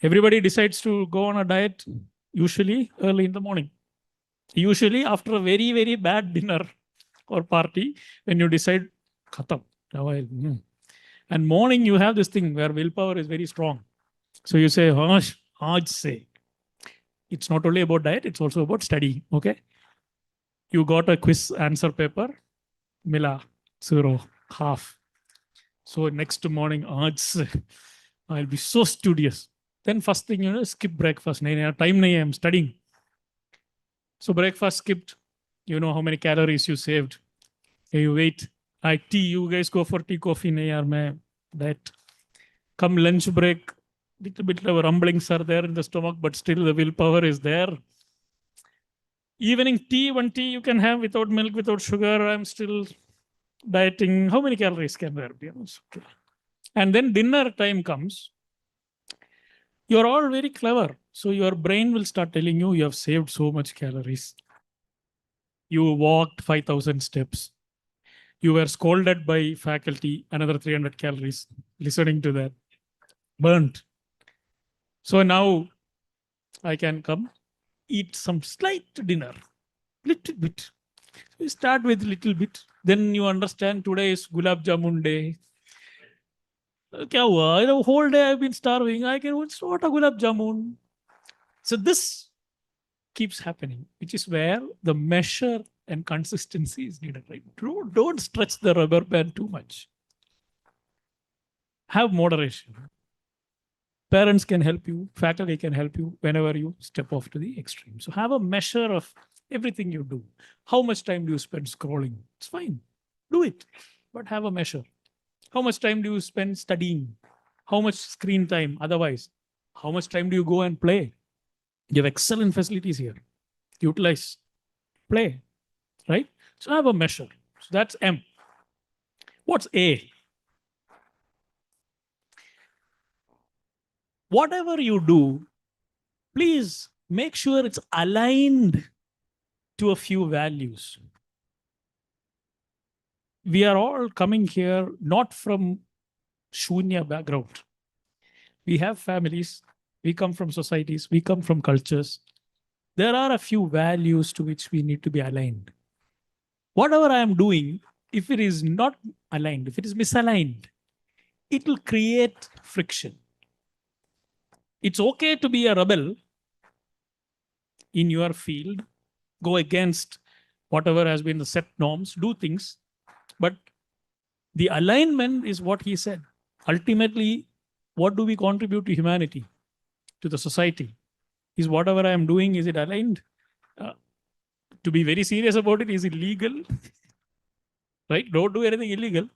Everybody decides to go on a diet usually early in the morning. Usually after a very, very bad dinner or party, when you decide, khatam. And morning you have this thing where willpower is very strong. So you say, aaj se. It's not only about diet, it's also about study. Okay. You got a quiz answer paper, mila, 0, half. So next morning, aaj se, I'll be so studious. Then first thing, skip breakfast. Time nahi, I'm studying. So breakfast skipped. You know how many calories you saved. You wait. Like tea, you guys go for tea, coffee. Nahi yaar, main diet. Come lunch break, little bit of rumblings are there in the stomach, but still the willpower is there. Evening tea, 1 tea you can have without milk, without sugar. I'm still dieting. How many calories can there be? And then dinner time comes. You're all very clever. So your brain will start telling you you have saved so much calories. You walked 5,000 steps. You were scolded by faculty, another 300 calories, listening to that. Burnt. So now I can come, eat some slight dinner, little bit. You start with little bit, then you understand today is Gulab Jamun day. Kya hua? The whole day I've been starving. I can it's not a Gulab Jamun. So this keeps happening, which is where the measure and consistency is needed, right? Don't stretch the rubber band too much. Have moderation. Parents can help you, faculty can help you whenever you step off to the extreme. So have a measure of everything you do. How much time do you spend scrolling? It's fine. Do it, but have a measure. How much time do you spend studying? How much screen time? Otherwise, how much time do you go and play? You have excellent facilities here. Utilize, play, right? So have a measure. So that's M. What's A? Whatever you do, please make sure it's aligned to a few values. We are all coming here not from Shunya background. We have families, we come from societies, we come from cultures. There are a few values to which we need to be aligned. Whatever I am doing, if it is not aligned, if it is misaligned, it will create friction. It's okay to be a rebel in your field, go against whatever has been the set norms, do things, but the alignment is what he said. Ultimately, what do we contribute to humanity, to the society? Is whatever I am doing, is it aligned? To be very serious about it, is it legal? Right? Don't do anything illegal.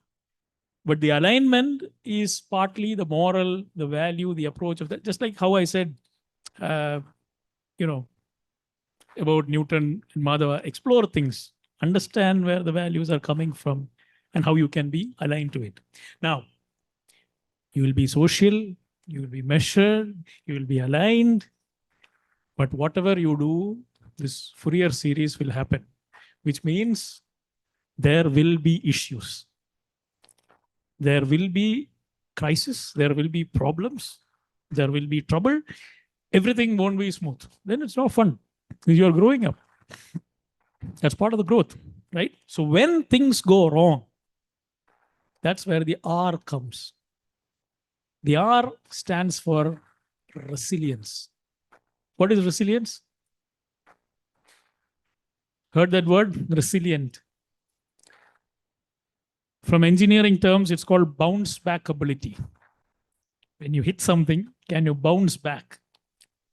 But the alignment is partly the moral, the value, the approach of that. Just like how I said, about Newton and Madhava, explore things, understand where the values are coming from and how you can be aligned to it. Now, you will be social, you will be measured, you will be aligned, but whatever you do, this Fourier series will happen, which means there will be issues. There will be crisis, there will be problems, there will be trouble. Everything won't be smooth. Then it's not fun because you're growing up. That's part of the growth, right? So when things go wrong, that's where the R comes. The R stands for resilience. What is resilience? Heard that word? Resilient. From engineering terms, it's called bounce back ability. When you hit something, can you bounce back?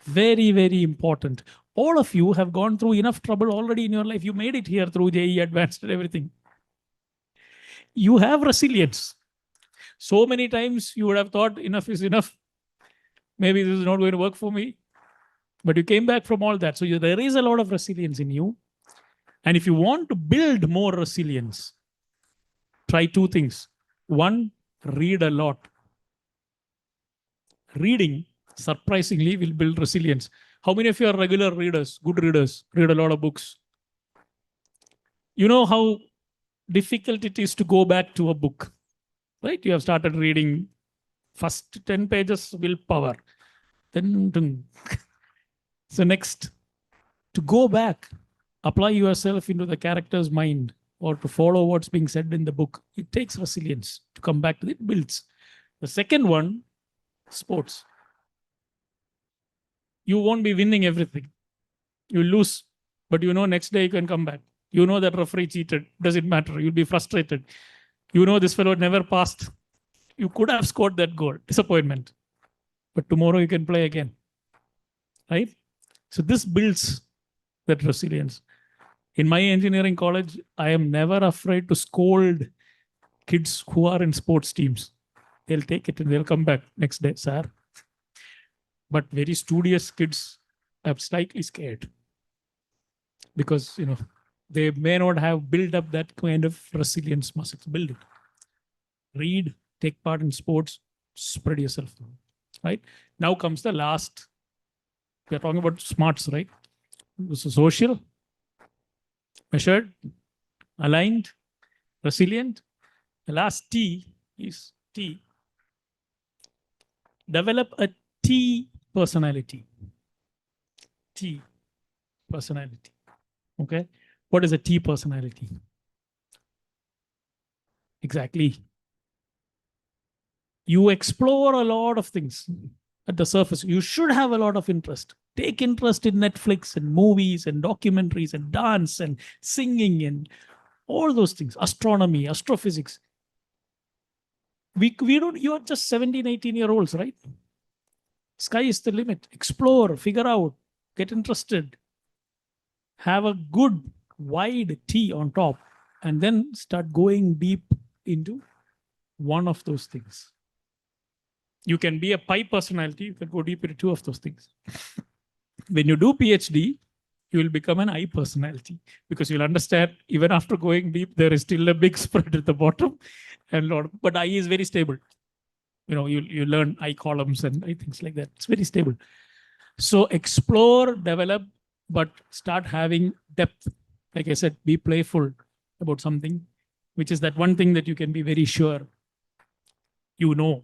Very, very important. All of you have gone through enough trouble already in your life. You made it here through JEE Advanced and everything. You have resilience. So many times you would have thought enough is enough. Maybe this is not going to work for me. But you came back from all that. So there is a lot of resilience in you. And if you want to build more resilience, try two things. One, read a lot. Reading, surprisingly, will build resilience. How many of you are regular readers, good readers, read a lot of books? You know how difficult it is to go back to a book, right? You have started reading, first 10 pages, willpower. Then, so next, to go back, apply yourself into the character's mind or to follow what's being said in the book. It takes resilience to come back to it, builds. The second one, sports. You won't be winning everything. You lose, but next day you can come back. You know that referee cheated. Does it matter? You'll be frustrated. You know this fellow never passed. You could have scored that goal. Disappointment. But tomorrow you can play again. Right? So this builds that resilience. In my engineering college, I am never afraid to scold kids who are in sports teams. They'll take it and they'll come back next day, sir. But very studious kids, I'm slightly scared because, they may not have built up that kind of resilience muscles. Build it. Read, take part in sports, spread yourself. Right? Now comes the last. We are talking about smarts, right? This is social, measured, aligned, resilient. The last T is T. Develop a T personality. T personality. Okay. What is a T personality? Exactly. You explore a lot of things at the surface. You should have a lot of interest. Take interest in Netflix and movies and documentaries and dance and singing and all those things. Astronomy, astrophysics. We don't, you are just 17, 18-year-olds, right? Sky is the limit. Explore, figure out, get interested. Have a good wide T on top, and then start going deep into one of those things. You can be a pi personality, you can go deep into two of those things. When you do PhD, you will become an I personality, because you'll understand even after going deep, there is still a big spread at the bottom. But I is very stable. You know, you learn I columns and things like that. It's very stable. So explore, develop, but start having depth. Like I said, be playful about something, which is that one thing that you can be very sure you know,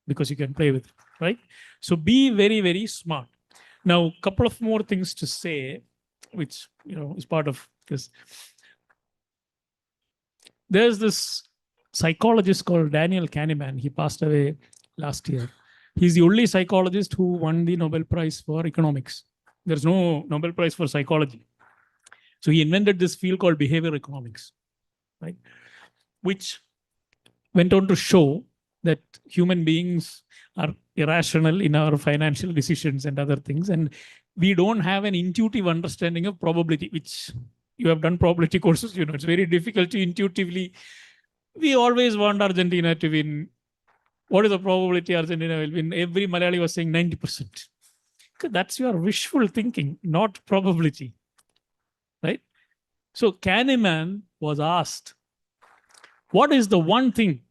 because you can play with it, right? So be very, very smart. Now, a couple of more things to say, which, you know, is part of this. There's this psychologist called Daniel Kahneman. He passed away last year. He's the only psychologist who won the Nobel Prize for economics. There's no Nobel Prize for psychology. So he invented this field called behavior economics, right? Which went on to show that human beings are irrational in our financial decisions and other things. And we don't have an intuitive understanding of probability, which you have done probability courses, you know, it's very difficult to intuitively. We always want Argentina to win. What is the probability Argentina will win? Every Malayali was saying 90%. That's your wishful thinking, not probability, right? So Kahneman was asked, what is the one thing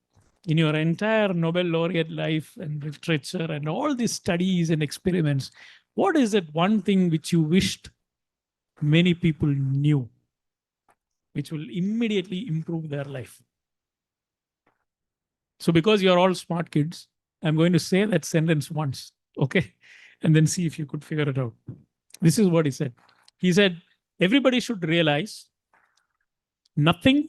in your entire Nobel laureate life and literature and all these studies and experiments, what is that one thing which you wished many people knew, which will immediately improve their life? So because you're all smart kids, I'm going to say that sentence once, okay? And then see if you could figure it out. This is what he said. He said, everybody should realize nothing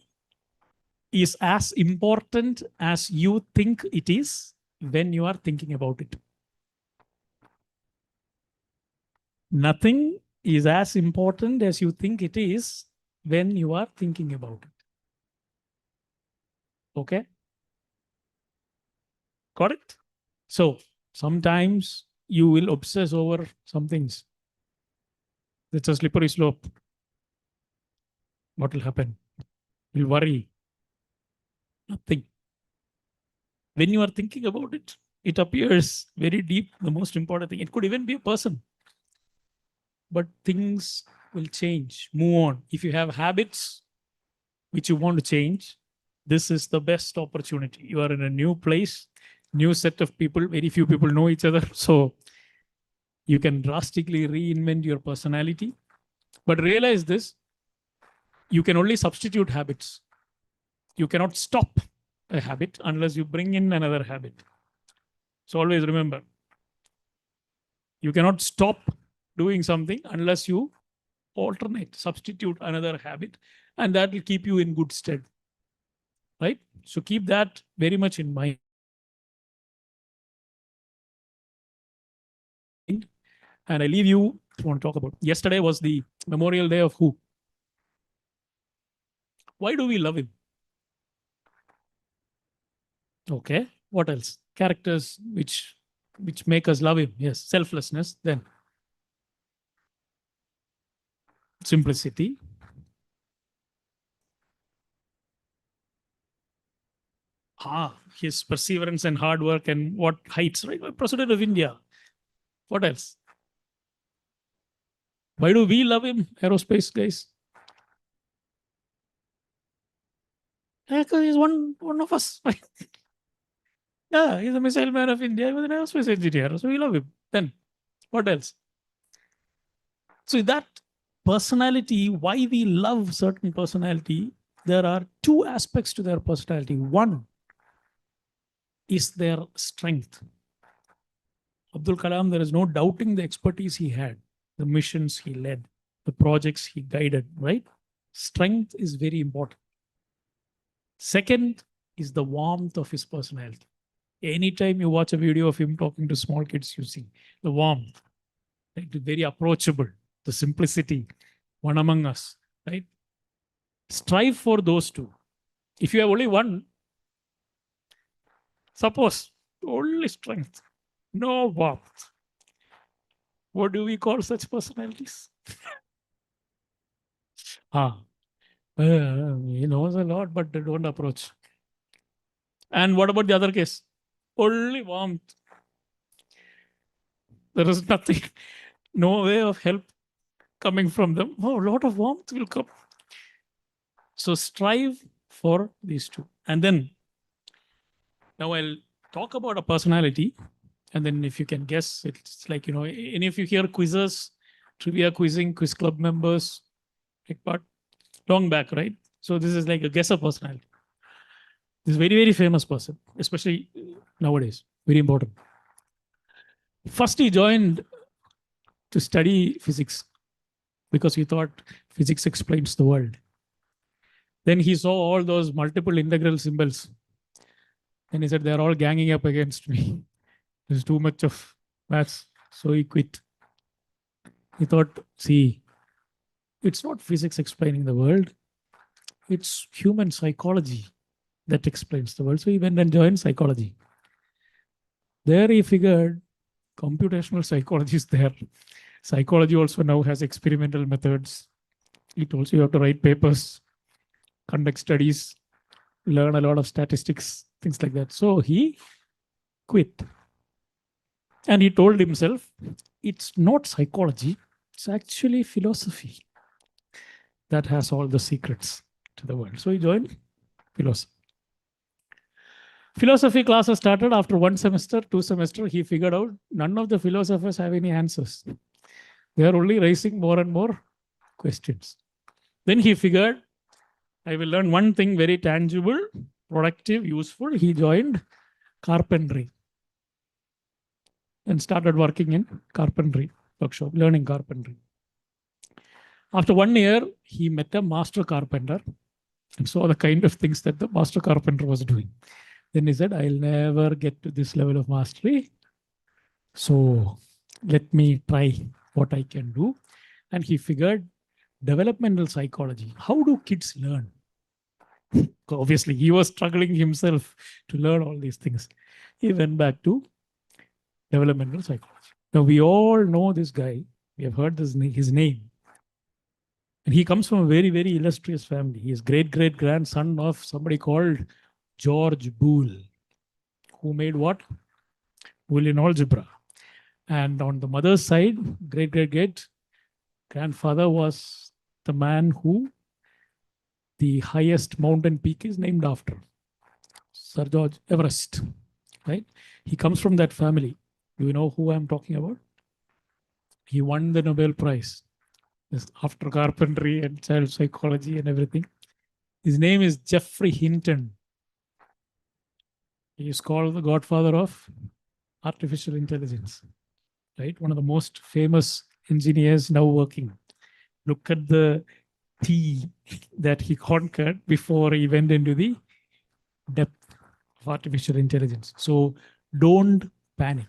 is as important as you think it is when you are thinking about it. Nothing is as important as you think it is when you are thinking about it. Okay? Got it? So sometimes you will obsess over some things. It's a slippery slope. What will happen? You'll worry. Nothing. When you are thinking about it, it appears very deep, the most important thing. It could even be a person. But things will change, move on. If you have habits which you want to change, this is the best opportunity. You are in a new place, new set of people, very few people know each other. So you can drastically reinvent your personality. But realize this, you can only substitute habits. You cannot stop a habit unless you bring in another habit. So always remember, you cannot stop doing something unless you alternate, substitute another habit, and that will keep you in good stead. Right? So keep that very much in mind. And I leave you to want to talk about. Yesterday was the Memorial Day of who? Why do we love him? Okay. What else? Characters which make us love him. Yes. Selflessness. Then simplicity. His perseverance and hard work and what heights, right? President of India. What else? Why do we love him, aerospace guys? Because he's one of us. Yeah, he's a missile man of India. He was an aerospace engineer. So we love him. Then what else? So that personality, why we love certain personality, there are two aspects to their personality. One is their strength. Abdul Kalam, there is no doubting the expertise he had, the missions he led, the projects he guided, right? Strength is very important. Second is the warmth of his personality. Anytime you watch a video of him talking to small kids, you see the warmth, right? Very approachable, the simplicity, one among us, right? Strive for those two. If you have only one, suppose only strength, no warmth. What do we call such personalities? He knows a lot, but they don't approach. And what about the other case? Only warmth. There is nothing, no way of help coming from them. Oh, a lot of warmth will come. So strive for these two. And then, now I'll talk about a personality. And then if you can guess, it's like, any of you here quizzes, trivia quizzing, quiz club members, like but long back, right? So this is like a guesser personality. This is very, very famous person, especially nowadays. Very important. First, he joined to study physics because he thought physics explains the world. Then he saw all those multiple integral symbols. And he said, they're all ganging up against me. There's too much of maths. So he quit. He thought, see, it's not physics explaining the world. It's human psychology that explains the world. So he went and joined psychology. There he figured computational psychology is there. Psychology also now has experimental methods. It also you have to write papers, conduct studies, learn a lot of statistics, things like that. So he quit. And he told himself, it's not psychology, it's actually philosophy that has all the secrets to the world. So he joined philosophy. Philosophy classes started after 1 semester, 2 semesters. He figured out none of the philosophers have any answers. They are only raising more and more questions. Then he figured, I will learn one thing very tangible, productive, useful. He joined carpentry and started working in carpentry workshop, learning carpentry. After 1 year, he met a master carpenter and saw the kind of things that the master carpenter was doing. Then he said, I'll never get to this level of mastery. So let me try what I can do. And he figured developmental psychology. How do kids learn? Obviously, he was struggling himself to learn all these things. He went back to developmental psychology. Now, we all know this guy. We have heard his name. And he comes from a very, very illustrious family. He is great-great-grandson of somebody called George Boole, who made what? Boolean algebra. And on the mother's side, great-great-great-grandfather was the man who the highest mountain peak is named after, Sir George Everest, right? He comes from that family. Do you know who I'm talking about? He won the Nobel Prize after carpentry and child psychology and everything. His name is Geoffrey Hinton. He is called the godfather of artificial intelligence, right? One of the most famous engineers now working. Look at the T that he conquered before he went into the depth of artificial intelligence. So don't panic.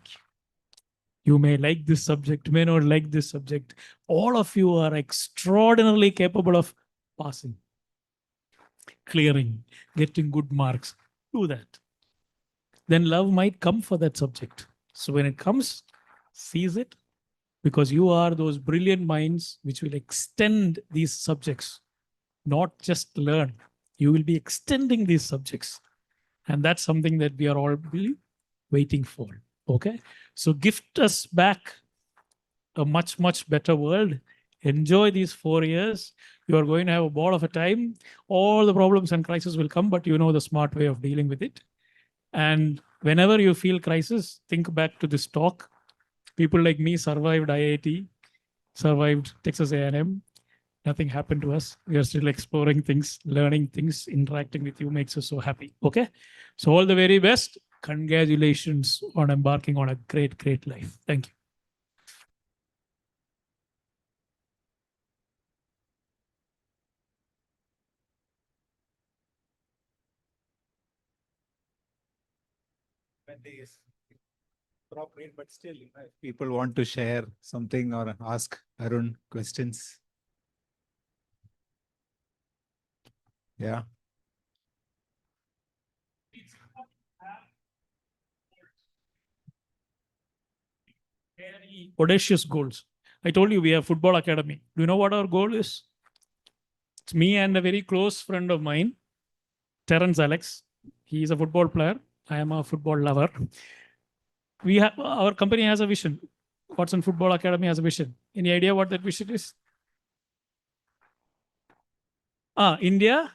You may like this subject, may not like this subject. All of you are extraordinarily capable of passing, clearing, getting good marks. Do that. Then love might come for that subject. So when it comes, seize it, because you are those brilliant minds which will extend these subjects, not just learn. You will be extending these subjects. And that's something that we are all really waiting for. Okay? So gift us back a much, much better world. Enjoy these 4 years. You are going to have a ball of a time. All the problems and crises will come, but you know the smart way of dealing with it. And whenever you feel crisis, think back to this talk. People like me survived IIT, survived Texas A&M. Nothing happened to us. We are still exploring things, learning things, interacting with you makes us so happy. Okay? So all the very best. Congratulations on embarking on a great, great life. Thank you. is appropriate, but still, if people want to share something or ask Arun questions. Yeah. Very audacious goals. I told you we have football academy. Do you know what our goal is? It's me and a very close friend of mine, Terence Alex. He is a football player. I am a football lover. We have our company has a vision. Watson Football Academy has a vision. Any idea what that vision is? India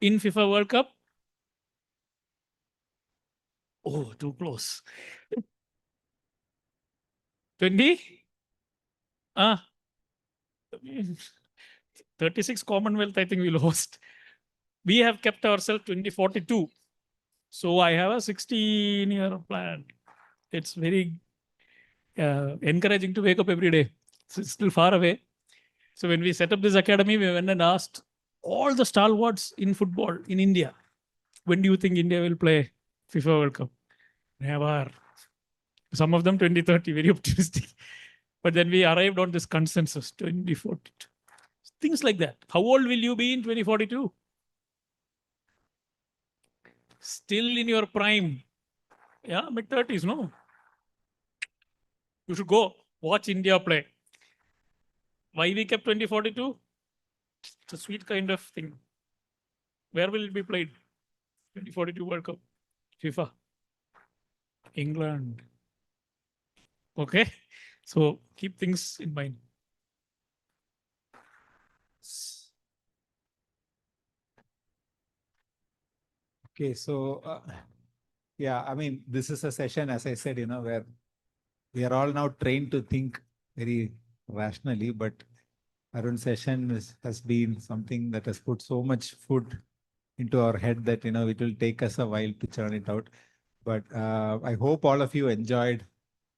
in FIFA World Cup. Oh, too close. 20? 36 Commonwealth, I think we lost. We have kept ourselves 2042. So I have a 16-year plan. It's very encouraging to wake up every day. It's still far away. So when we set up this academy, we went and asked all the stalwarts in football in India, when do you think India will play FIFA World Cup? Never. Some of them 2030, very optimistic. But then we arrived on this consensus, 2042. Things like that. How old will you be in 2042? Still in your prime. Yeah, mid-30s, no? You should go watch India play. Why we kept 2042? It's a sweet kind of thing. Where will it be played? 2042 World Cup. FIFA. England. Okay. So keep things in mind. Okay, so yeah, I mean, this is a session, as I said, where we are all now trained to think very rationally, but Arun's session has been something that has put so much food into our head that, it will take us a while to churn it out. But I hope all of you enjoyed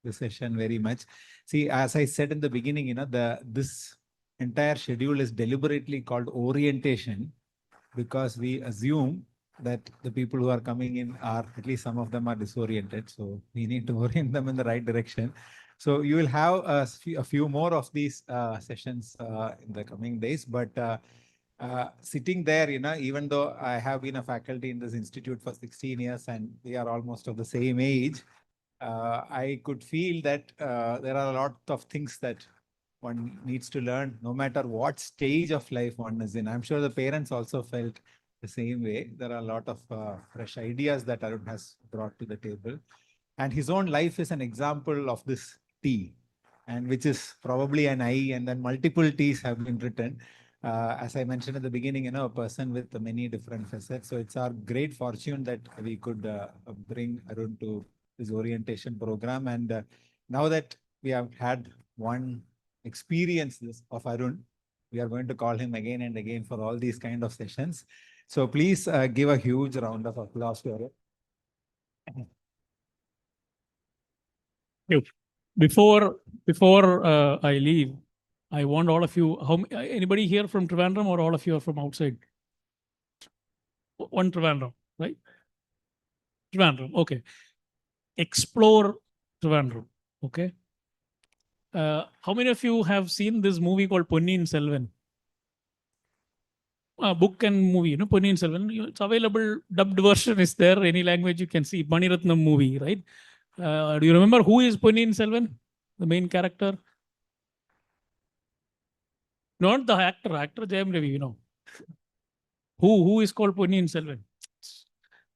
the session very much. See, as I said in the beginning, this entire schedule is deliberately called orientation because we assume that the people who are coming in are, at least some of them are disoriented. So we need to orient them in the right direction. So you will have a few more of these sessions in the coming days. But sitting there, even though I have been a faculty in this institute for 16 years and we are almost of the same age, I could feel that there are a lot of things that one needs to learn no matter what stage of life one is in. I'm sure the parents also felt the same way. There are a lot of fresh ideas that Arun has brought to the table. And his own life is an example of this T, and which is probably an I, and then multiple T's have been written. As I mentioned at the beginning, a person with many different facets. So it's our great fortune that we could bring Arun to this orientation program. And now that we have had one experience of Arun, we are going to call him again and again for all these kind of sessions. So please give a huge round of applause to Arun. Before I leave, I want all of you, anybody here from Trivandrum or all of you are from outside? One Trivandrum, right? Trivandrum, okay. Explore Trivandrum, okay? How many of you have seen this movie called Ponniyin Selvan? Book and movie, Ponniyin Selvan. It's available, dubbed version is there, any language you can see. Maniratnam movie, right? Do you remember who is Ponniyin Selvan? The main character? Not the actor Jayam Ravi, Who is called Ponniyin Selvan?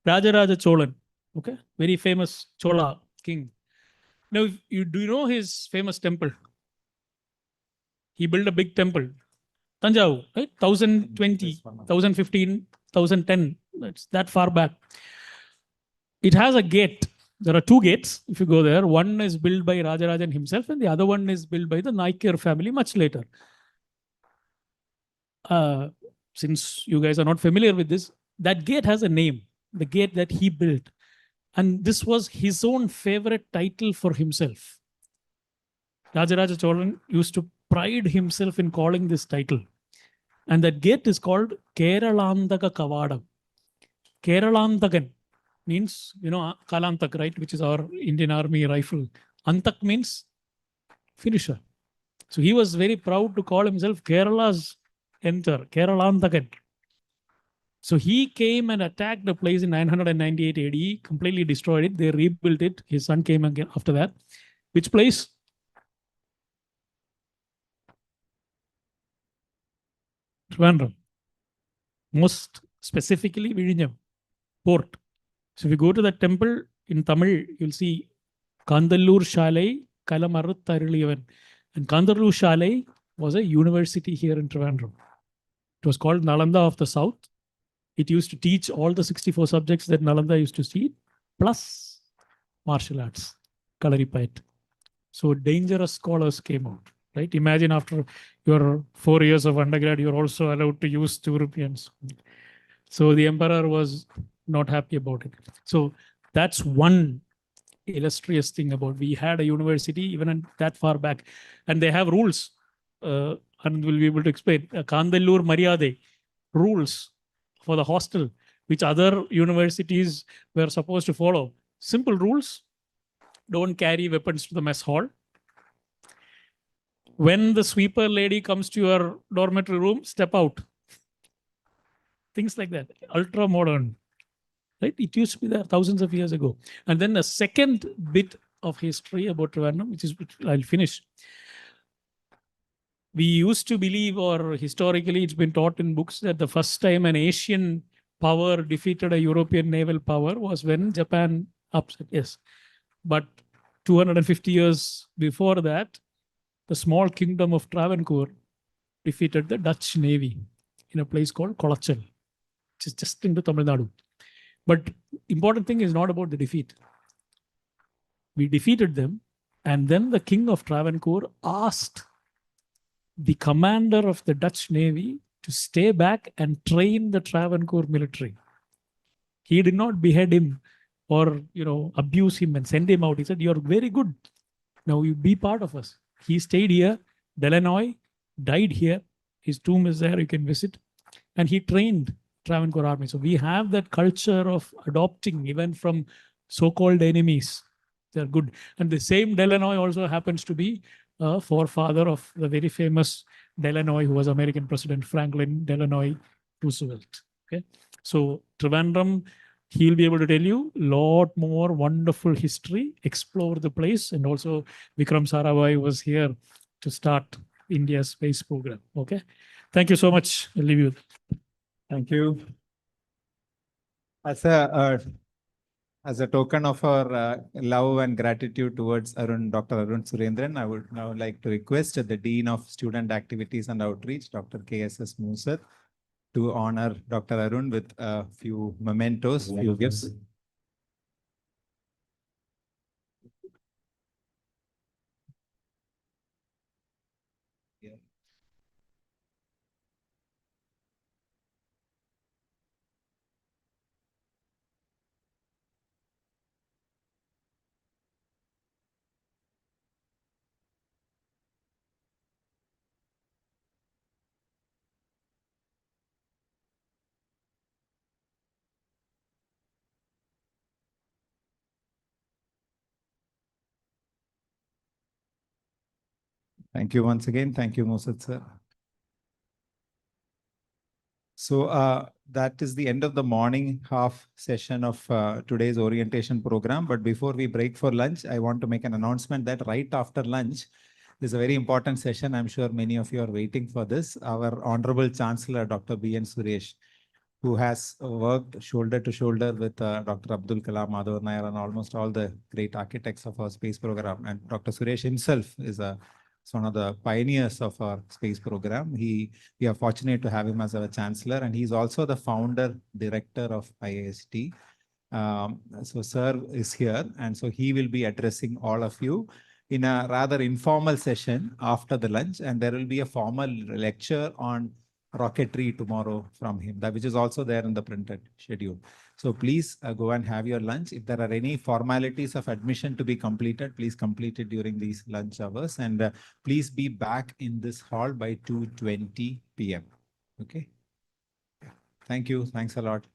Rajaraja Cholan, okay? Very famous Chola king. Now, do you know his famous temple? He built a big temple. Tanjavur, right? 1020, 1015, 1010. That's that far back. It has a gate. There are two gates. If you go there, one is built by Rajarajan himself, and the other one is built by the Naikar family much later. Since you guys are not familiar with this, that gate has a name, the gate that he built. And this was his own favorite title for himself. Rajaraja Cholan used to pride himself in calling this title. And that gate is called Keralandaka Kavadam. Keralandagan. means, Kalantak, right? Which is our Indian Army rifle. Antak means finisher. So he was very proud to call himself Kerala's enter, Keralantakan. So he came and attacked the place in 998 AD, completely destroyed it. They rebuilt it. His son came again after that. Which place? Trivandrum. Most specifically, Vizhinjam, port. So if you go to the temple in Tamil, you'll see Kandallur Shalai, Kalamaruttariliyavan. And Kandallur Shalai was a university here in Trivandrum. It was called Nalanda of the South. It used to teach all the 64 subjects that Nalanda used to teach, plus martial arts, Kalaripayat. So dangerous scholars came out, right? Imagine after your 4 years of undergrad, you're also allowed to use 2 rupees. So the emperor was not happy about it. So that's one illustrious thing about, we had a university even that far back, and they have rules. And we'll be able to explain. Kandallur Maryade rules for the hostel, which other universities were supposed to follow. Simple rules. Don't carry weapons to the mess hall. When the sweeper lady comes to your dormitory room, step out. Things like that. Ultra modern. Right? It used to be there thousands of years ago. And then a second bit of history about Trivandrum, which I'll finish. We used to believe, or historically it's been taught in books, that the first time an Asian power defeated a European naval power was when Japan upset. Yes. But 250 years before that, the small kingdom of Travancore defeated the Dutch Navy in a place called Kolachal, which is just into Tamil Nadu. But important thing is not about the defeat. We defeated them, and then the king of Travancore asked the commander of the Dutch Navy to stay back and train the Travancore military. He did not behead him or abuse him and send him out. He said, "You're very good. Now you be part of us." He stayed here. Delanoy died here. His tomb is there. You can visit. And he trained Travancore army. So we have that culture of adopting even from so-called enemies. They're good. And the same Delanoy also happens to be a forefather of the very famous Delanoy, who was American President Franklin Delano Roosevelt. Okay. So Trivandrum, he'll be able to tell you a lot more wonderful history, explore the place. And also Vikram Sarabhai was here to start India's space program. Okay. Thank you so much. I'll leave you. Thank you. As a token of our love and gratitude towards Dr. Arun Surendran, I would now like to request the Dean of Student Activities and Outreach, Dr. KSS Musat, to honor Dr. Arun with a few mementos, few gifts. Thank you once again. Thank you, Musat sir. So that is the end of the morning half session of today's orientation program. But before we break for lunch, I want to make an announcement that right after lunch, this is a very important session. I'm sure many of you are waiting for this. Our Honorable Chancellor, Dr. B.N. Suresh, who has worked shoulder to shoulder with Dr. Abdul Kalam, Madhav Nair, and almost all the great architects of our space program. And Dr. Suresh himself is one of the pioneers of our space program. We are fortunate to have him as our chancellor, and he's also the founder director of IIST. So sir is here, and so he will be addressing all of you in a rather informal session after the lunch, and there will be a formal lecture on rocketry tomorrow from him, which is also there in the printed schedule. So please go and have your lunch. If there are any formalities of admission to be completed, please complete it during these lunch hours, and please be back in this hall by 2:20 p.m. Okay. Thank you. Thanks a lot.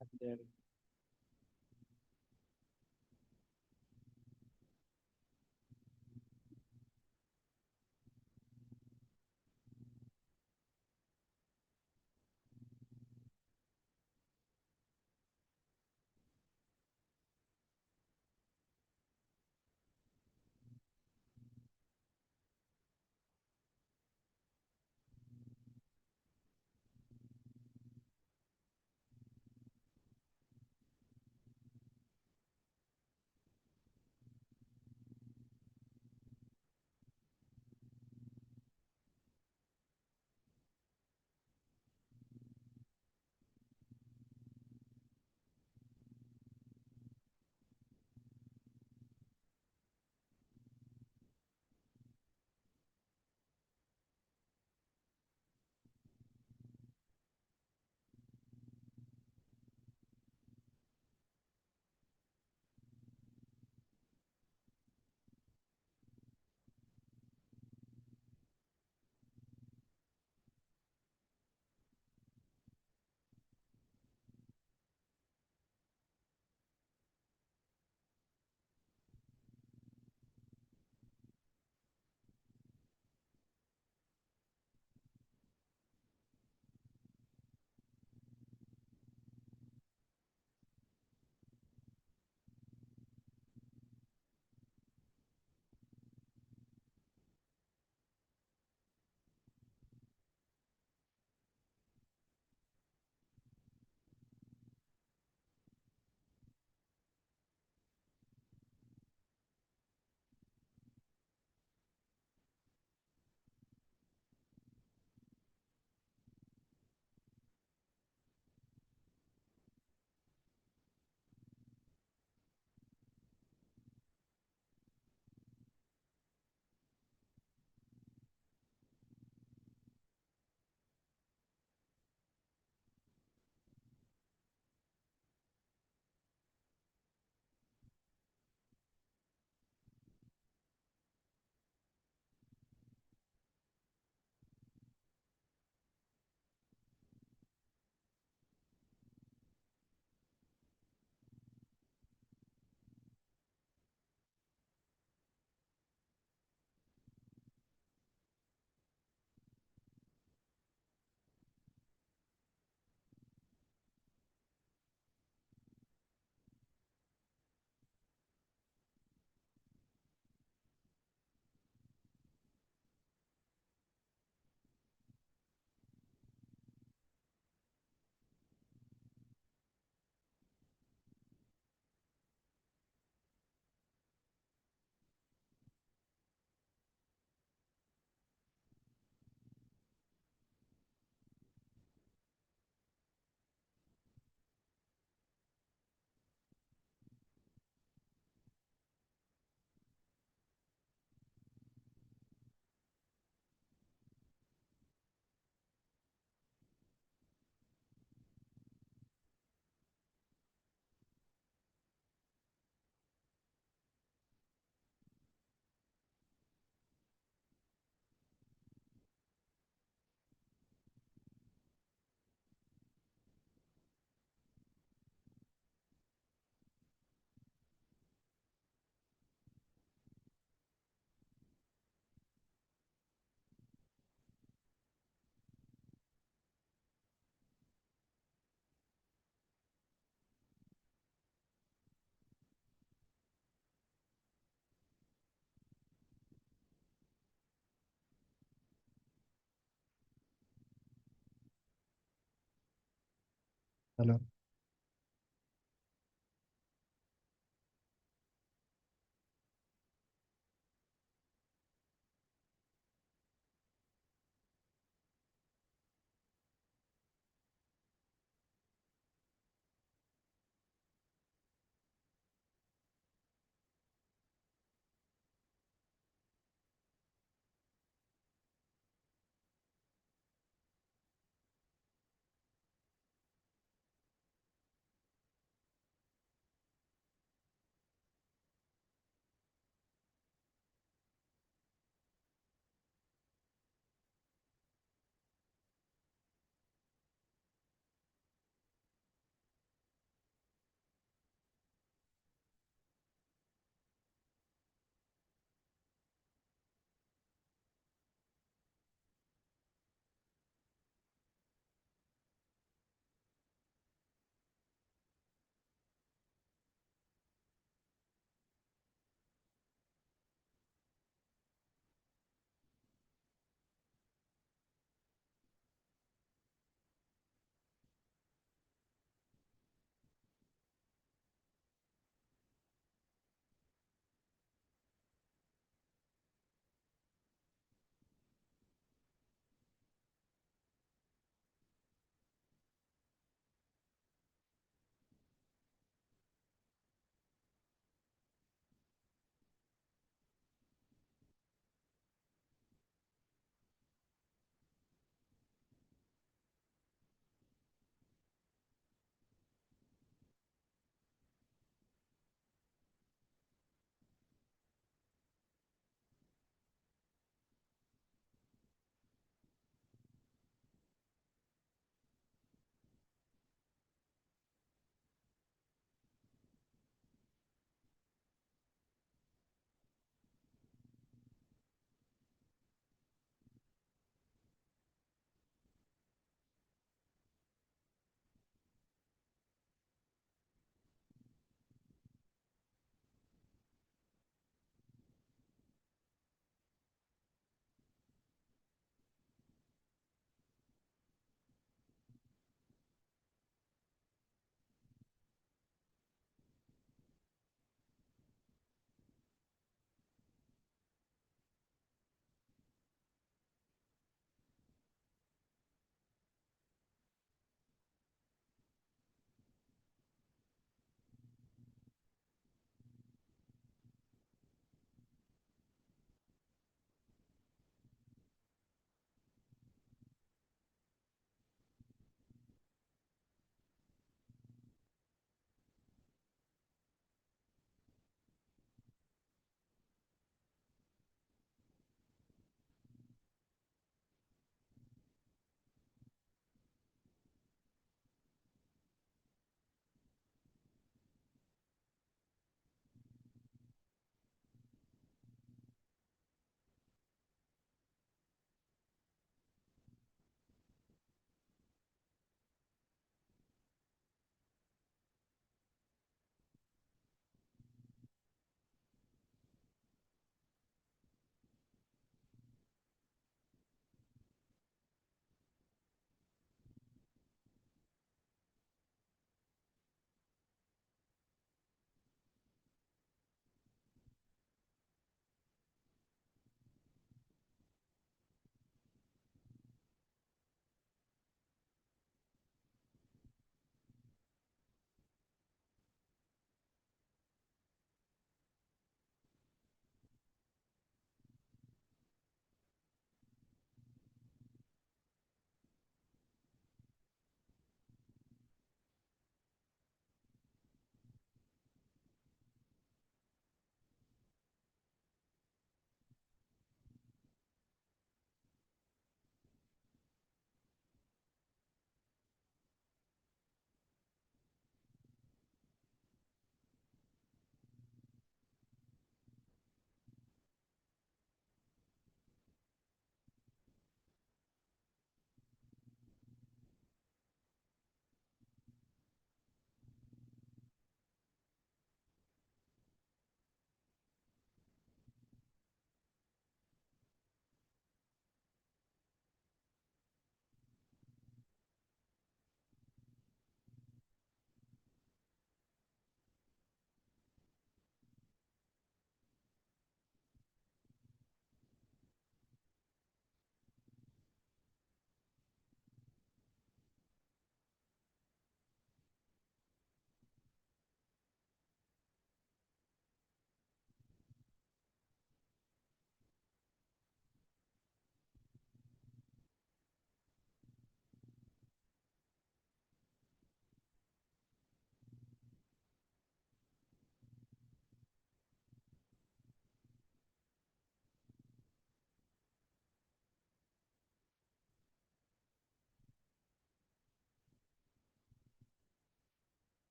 Hello.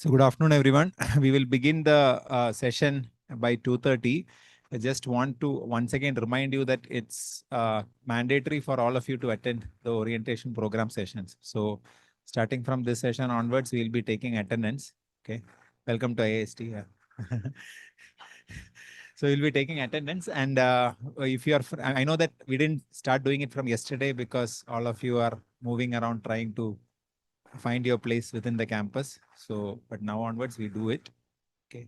So good afternoon, everyone. We will begin the session by 2:30. I just want to once again remind you that it's mandatory for all of you to attend the orientation program sessions. So starting from this session onwards, we will be taking attendance. Okay. Welcome to IIST. Yeah. So we'll be taking attendance, and if you are, I know that we didn't start doing it from yesterday because all of you are moving around trying to find your place within the campus. So, but now onwards we do it. Okay.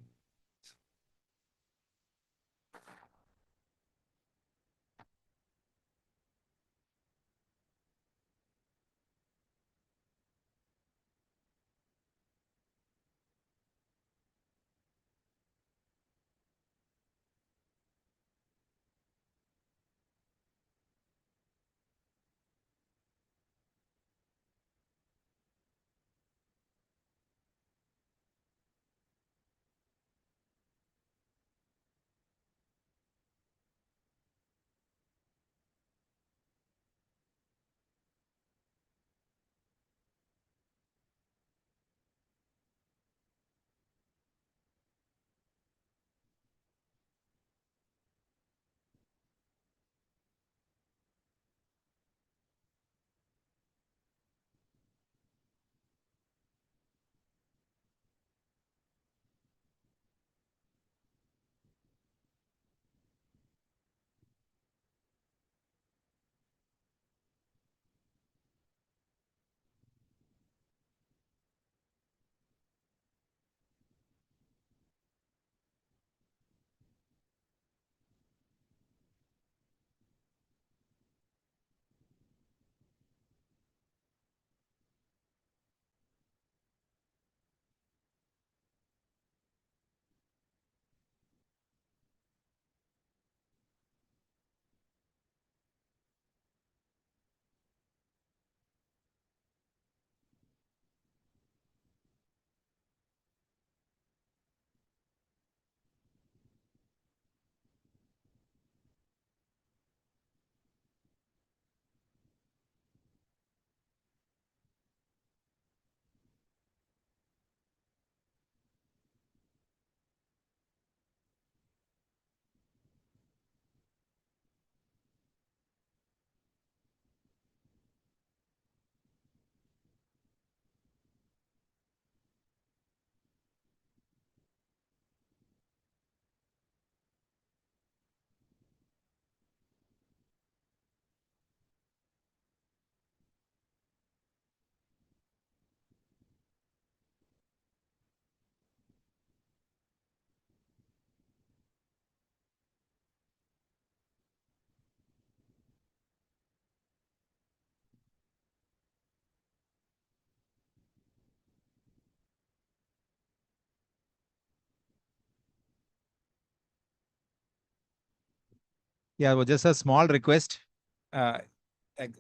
Yeah, well, just a small request.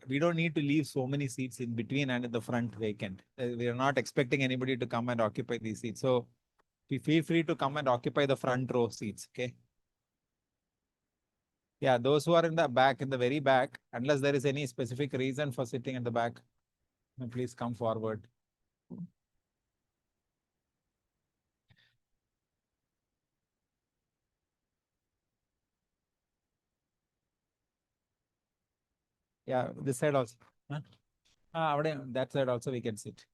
We don't need to leave so many seats in between and in the front vacant. We are not expecting anybody to come and occupy these seats. So feel free to come and occupy the front row seats. Okay. Yeah, those who are in the back, in the very back, unless there is any specific reason for sitting in the back, please come forward. Yeah, this side also. Huh? That side also we can sit.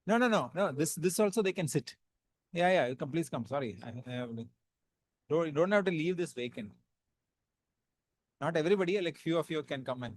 No. This also they can sit. Yeah. You can please come. Sorry, you don't have to leave this vacant. Not everybody, like few of you can come in.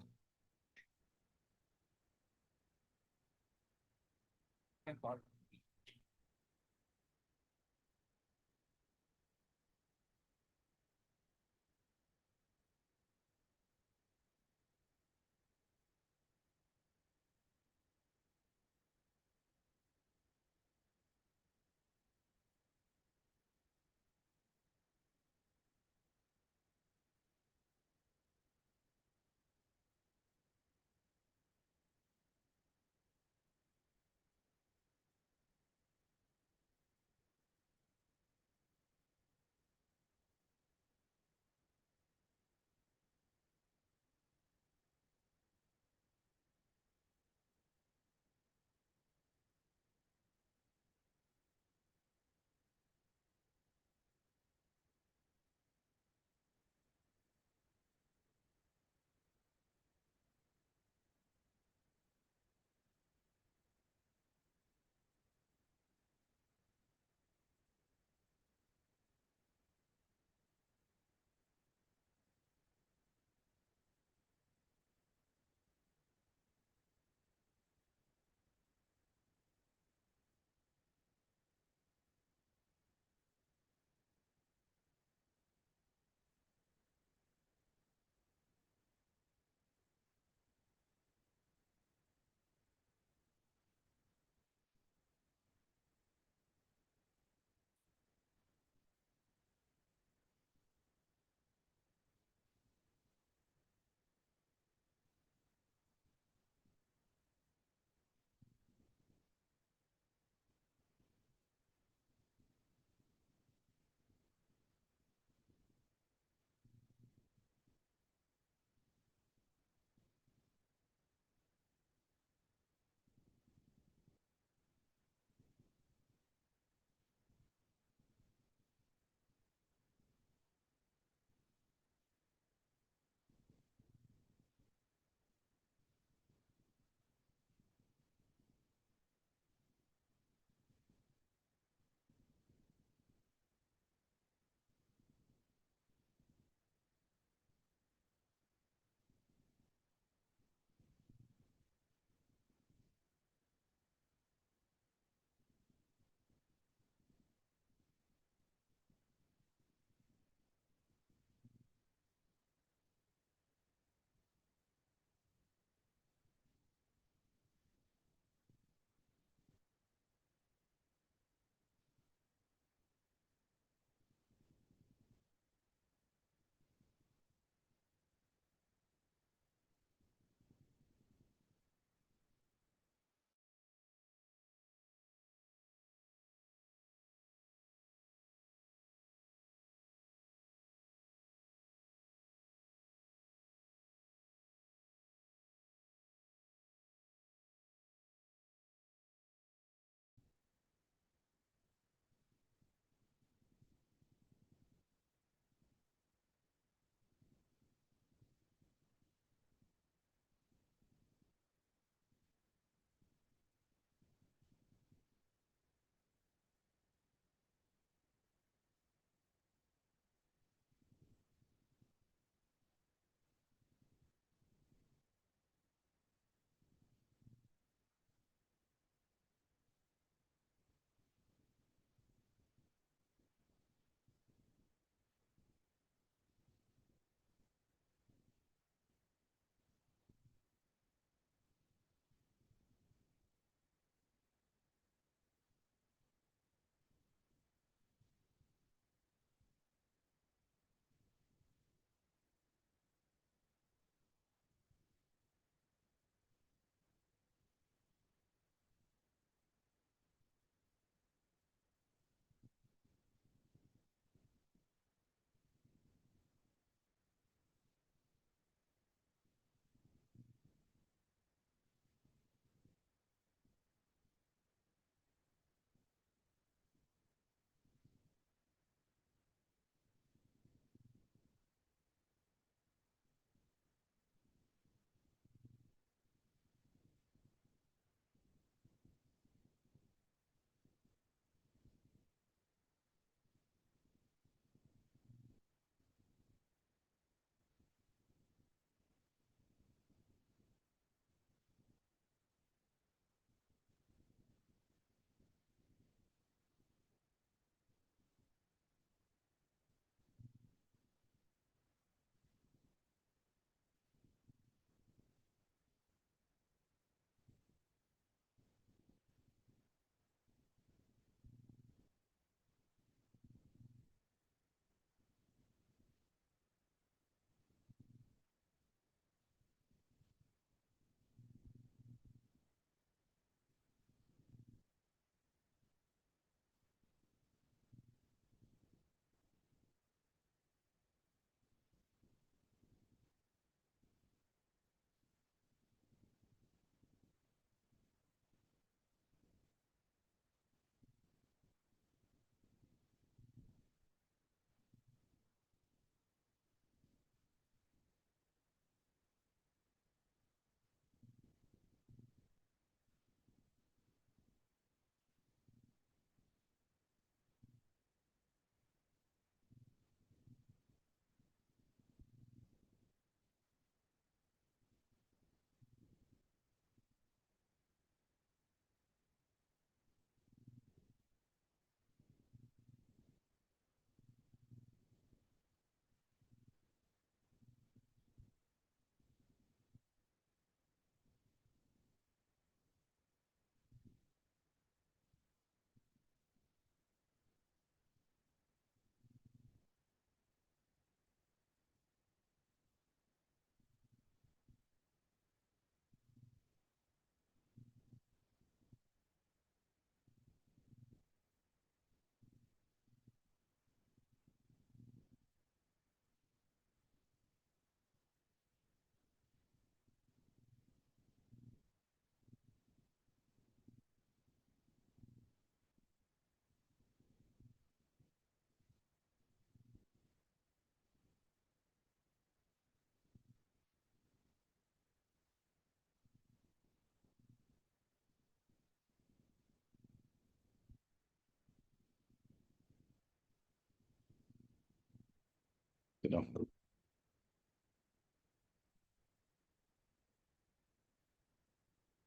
you know.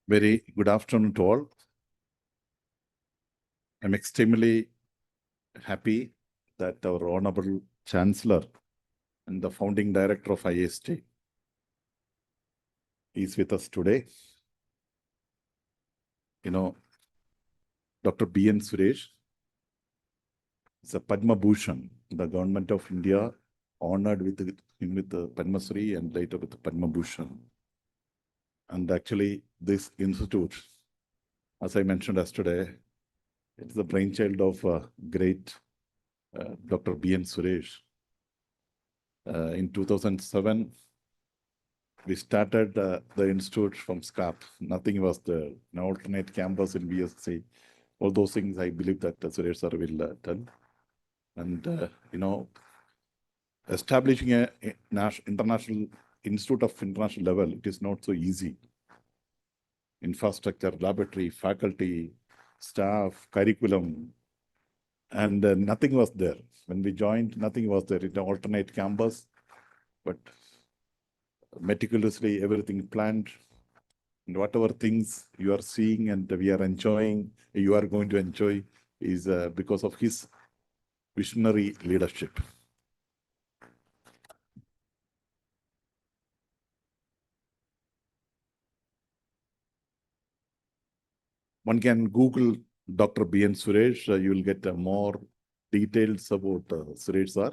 Very good afternoon to all. I'm extremely happy that our Honorable Chancellor and the founding director of IIST is with us today. You know, Dr. B.N. Suresh is a Padma Bhushan. The government of India honored him with the Padma Shri and later with the Padma Bhushan. And actually, this institute, as I mentioned yesterday, it's the brainchild of great Dr. B.N. Suresh. In 2007, we started the institute from scratch. Nothing was there. An alternate campus in BSc. All those things I believe that Suresh sir will tell. And, you know, establishing a international institute of international level, it is not so easy. Infrastructure, laboratory, faculty, staff, curriculum, and nothing was there. When we joined, nothing was there. It's an alternate campus, but meticulously everything planned. And whatever things you are seeing and we are enjoying, you are going to enjoy is because of his visionary leadership. One can Google Dr. B.N. Suresh. You will get more details about Suresh sir.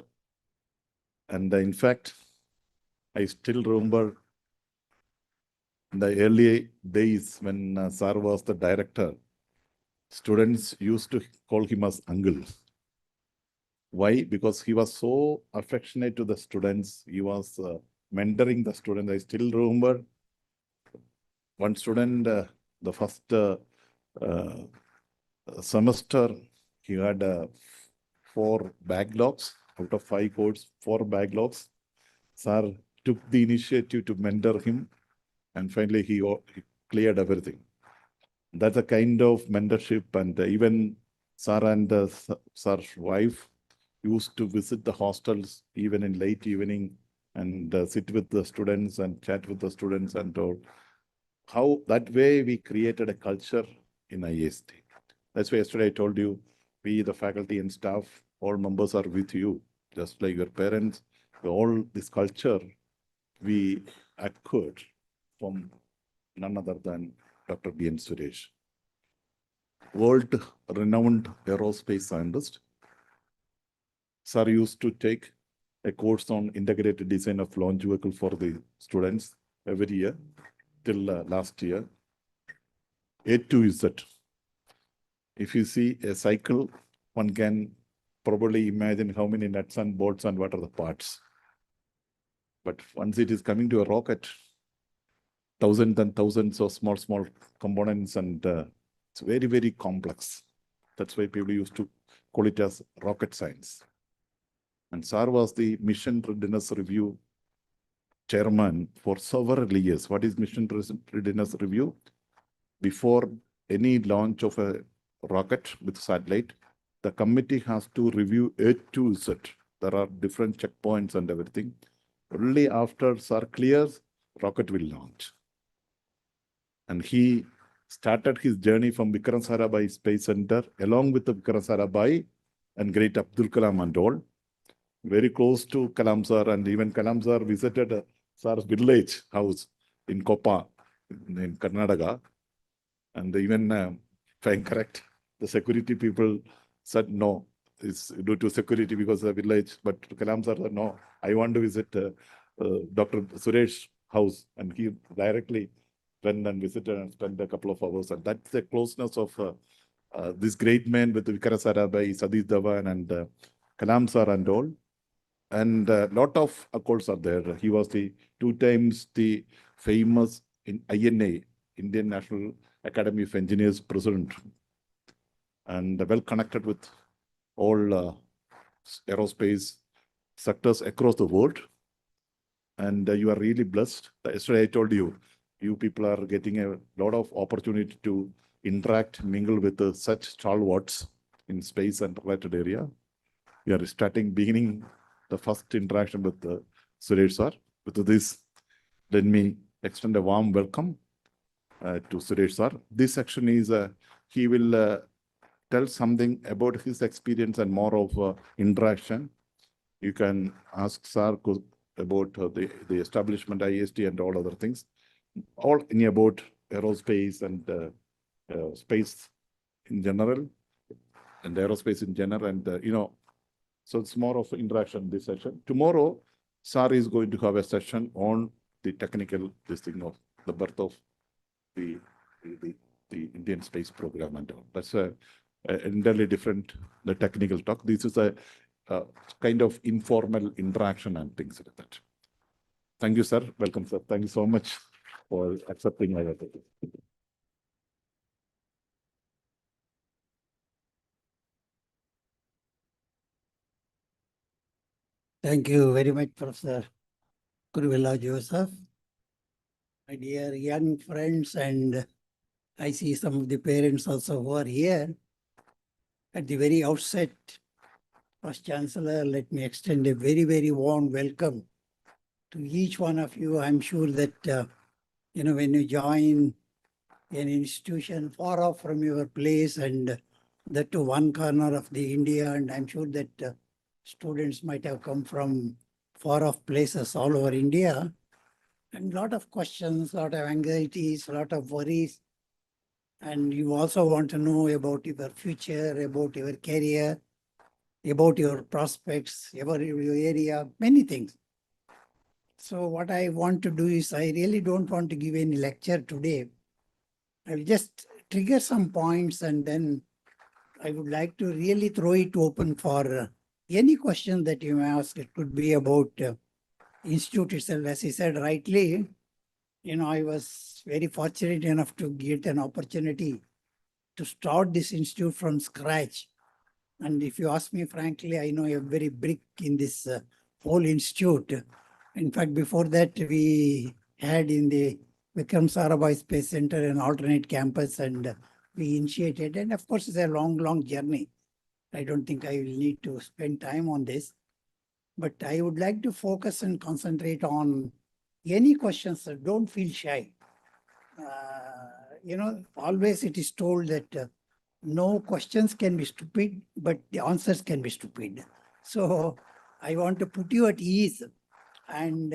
And in fact, I still remember in the early days when sir was the director, students used to call him as uncle. Why? Because he was so affectionate to the students. He was mentoring the students. I still remember one student, the first semester, he had 4 backlogs out of 5 codes, 4 backlogs. Sir took the initiative to mentor him, and finally he cleared everything. That's a kind of mentorship, and even sir and sir's wife used to visit the hostels even in late evening and sit with the students and chat with the students and all. How that way we created a culture in IIST. That's why yesterday I told you, we, the faculty and staff, all members are with you, just like your parents. All this culture we acquired from none other than Dr. B.N. Suresh. World-renowned aerospace scientist. Sir used to take a course on integrated design of launch vehicle for the students every year till last year. A to Z. If you see a cycle, one can probably imagine how many nuts and bolts and what are the parts. But once it is coming to a rocket, thousands and thousands of small components, and it's very, very complex. That's why people used to call it as rocket science. And Sir was the Mission Readiness Review chairman for several years. What is Mission Readiness Review? Before any launch of a rocket with satellite, the committee has to review A to Z. There are different checkpoints and everything. Only after Sir clears, rocket will launch. And he started his journey from Vikram Sarabhai Space Center along with the Vikram Sarabhai and great Abdul Kalam and all. Very close to Kalam sir, and even Kalam sir visited Sir's village house in Kopa in Karnataka. And even, if I'm correct, the security people said no, it's due to security because of the village. But Kalam sir said, no, I want to visit Dr. Suresh house. And he directly went and visited and spent a couple of hours. And that's the closeness of this great man with Vikram Sarabhai, Satish Dhawan, and Kalam sir and all. And a lot of accolades are there. He was the 2 times the famous in INA, Indian National Academy of Engineers president, and well connected with all aerospace sectors across the world. And you are really blessed. Yesterday I told you, you people are getting a lot of opportunity to interact, mingle with such stalwarts in space and related area. We are beginning the first interaction with Suresh sir. With this, let me extend a warm welcome to Suresh sir. This section is, he will tell something about his experience and more of interaction. You can ask sir about the establishment IIST and all other things, all in about aerospace and space in general, and aerospace in general, and so it's more of interaction this session. Tomorrow, sir is going to have a session on the technical, this thing of the birth of the Indian space program and all. That's a entirely different, the technical talk. This is a kind of informal interaction and things like that. Thank you, sir. Welcome, sir. Thank you so much for accepting my application. Thank you very much, Professor Kuruvilla Joseph. My dear young friends, and I see some of the parents also who are here. At the very outset, First Chancellor, let me extend a very, very warm welcome to each one of you. I'm sure that, when you join an institution far off from your place and that to one corner of the India, and I'm sure that students might have come from far off places all over India, and a lot of questions, a lot of anxieties, a lot of worries. And you also want to know about your future, about your career, about your prospects, about your area, many things. So what I want to do is, I really don't want to give any lecture today. I'll just trigger some points, and then I would like to really throw it open for any question that you may ask. It could be about institute itself. As he said rightly, I was very fortunate enough to get an opportunity to start this institute from scratch. And if you ask me frankly, I know every brick in this whole institute. In fact, before that, we had in the Vikram Sarabhai Space Center an alternate campus, and we initiated. And of course, it's a long, long journey. I don't think I will need to spend time on this. But I would like to focus and concentrate on any questions. Don't feel shy. Always it is told that no questions can be stupid, but the answers can be stupid. So I want to put you at ease, and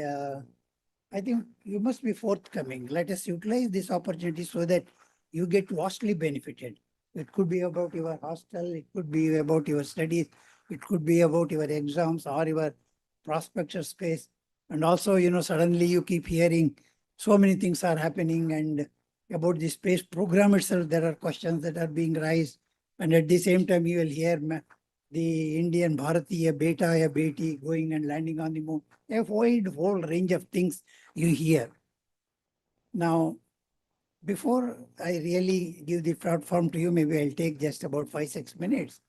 I think you must be forthcoming. Let us utilize this opportunity so that you get vastly benefited. It could be about your hostel, it could be about your studies, it could be about your exams or your prospects of space. And also, suddenly you keep hearing so many things are happening, and about the space program itself, there are questions that are being raised. And at the same time, you will hear the Indian Bharatiya Beta ya Beti going and landing on the moon. A whole range of things you hear. Now, before I really give the platform to you, maybe I'll take just about 5-6 minutes.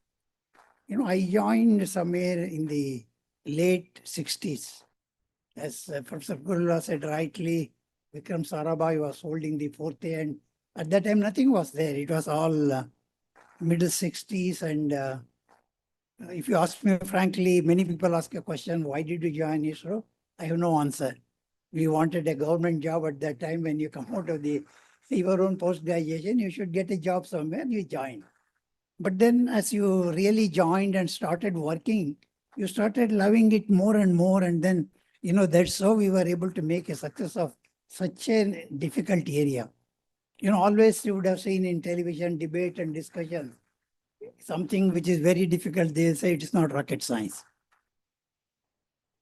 I joined somewhere in the late 60s. As Professor Kuruvilla said rightly, Vikram Sarabhai was holding the forte, and at that time nothing was there. It was all middle 60s, and if you ask me frankly, many people ask a question, why did you join ISRO? I have no answer. We wanted a government job at that time. When you come out of your own post-graduation, you should get a job somewhere, you join. But then as you really joined and started working, you started loving it more and more, and then that's how we were able to make a success of such a difficult area. Always you would have seen in television debate and discussion, something which is very difficult, they'll say it is not rocket science.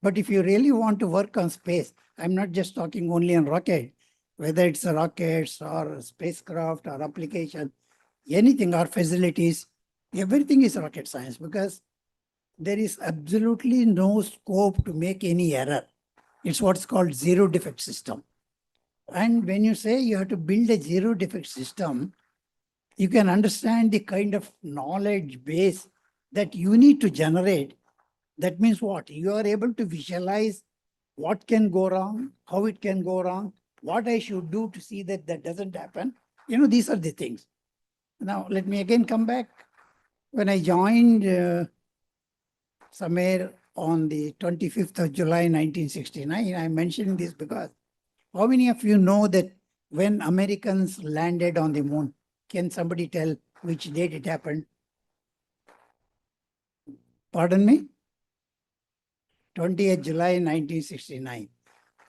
But if you really want to work on space, I'm not just talking only on rocket, whether it's rockets or spacecraft or application, anything or facilities, everything is rocket science, because there is absolutely no scope to make any error. It's what's called zero defect system. And when you say you have to build a zero defect system, you can understand the kind of knowledge base that you need to generate. That means what? You are able to visualize what can go wrong, how it can go wrong, what I should do to see that that doesn't happen. These are the things. Now, let me again come back. When I joined somewhere on the 25th of July, 1969. I'm mentioning this because how many of you know that when Americans landed on the moon, can somebody tell which date it happened? Pardon me? 20th July 1969.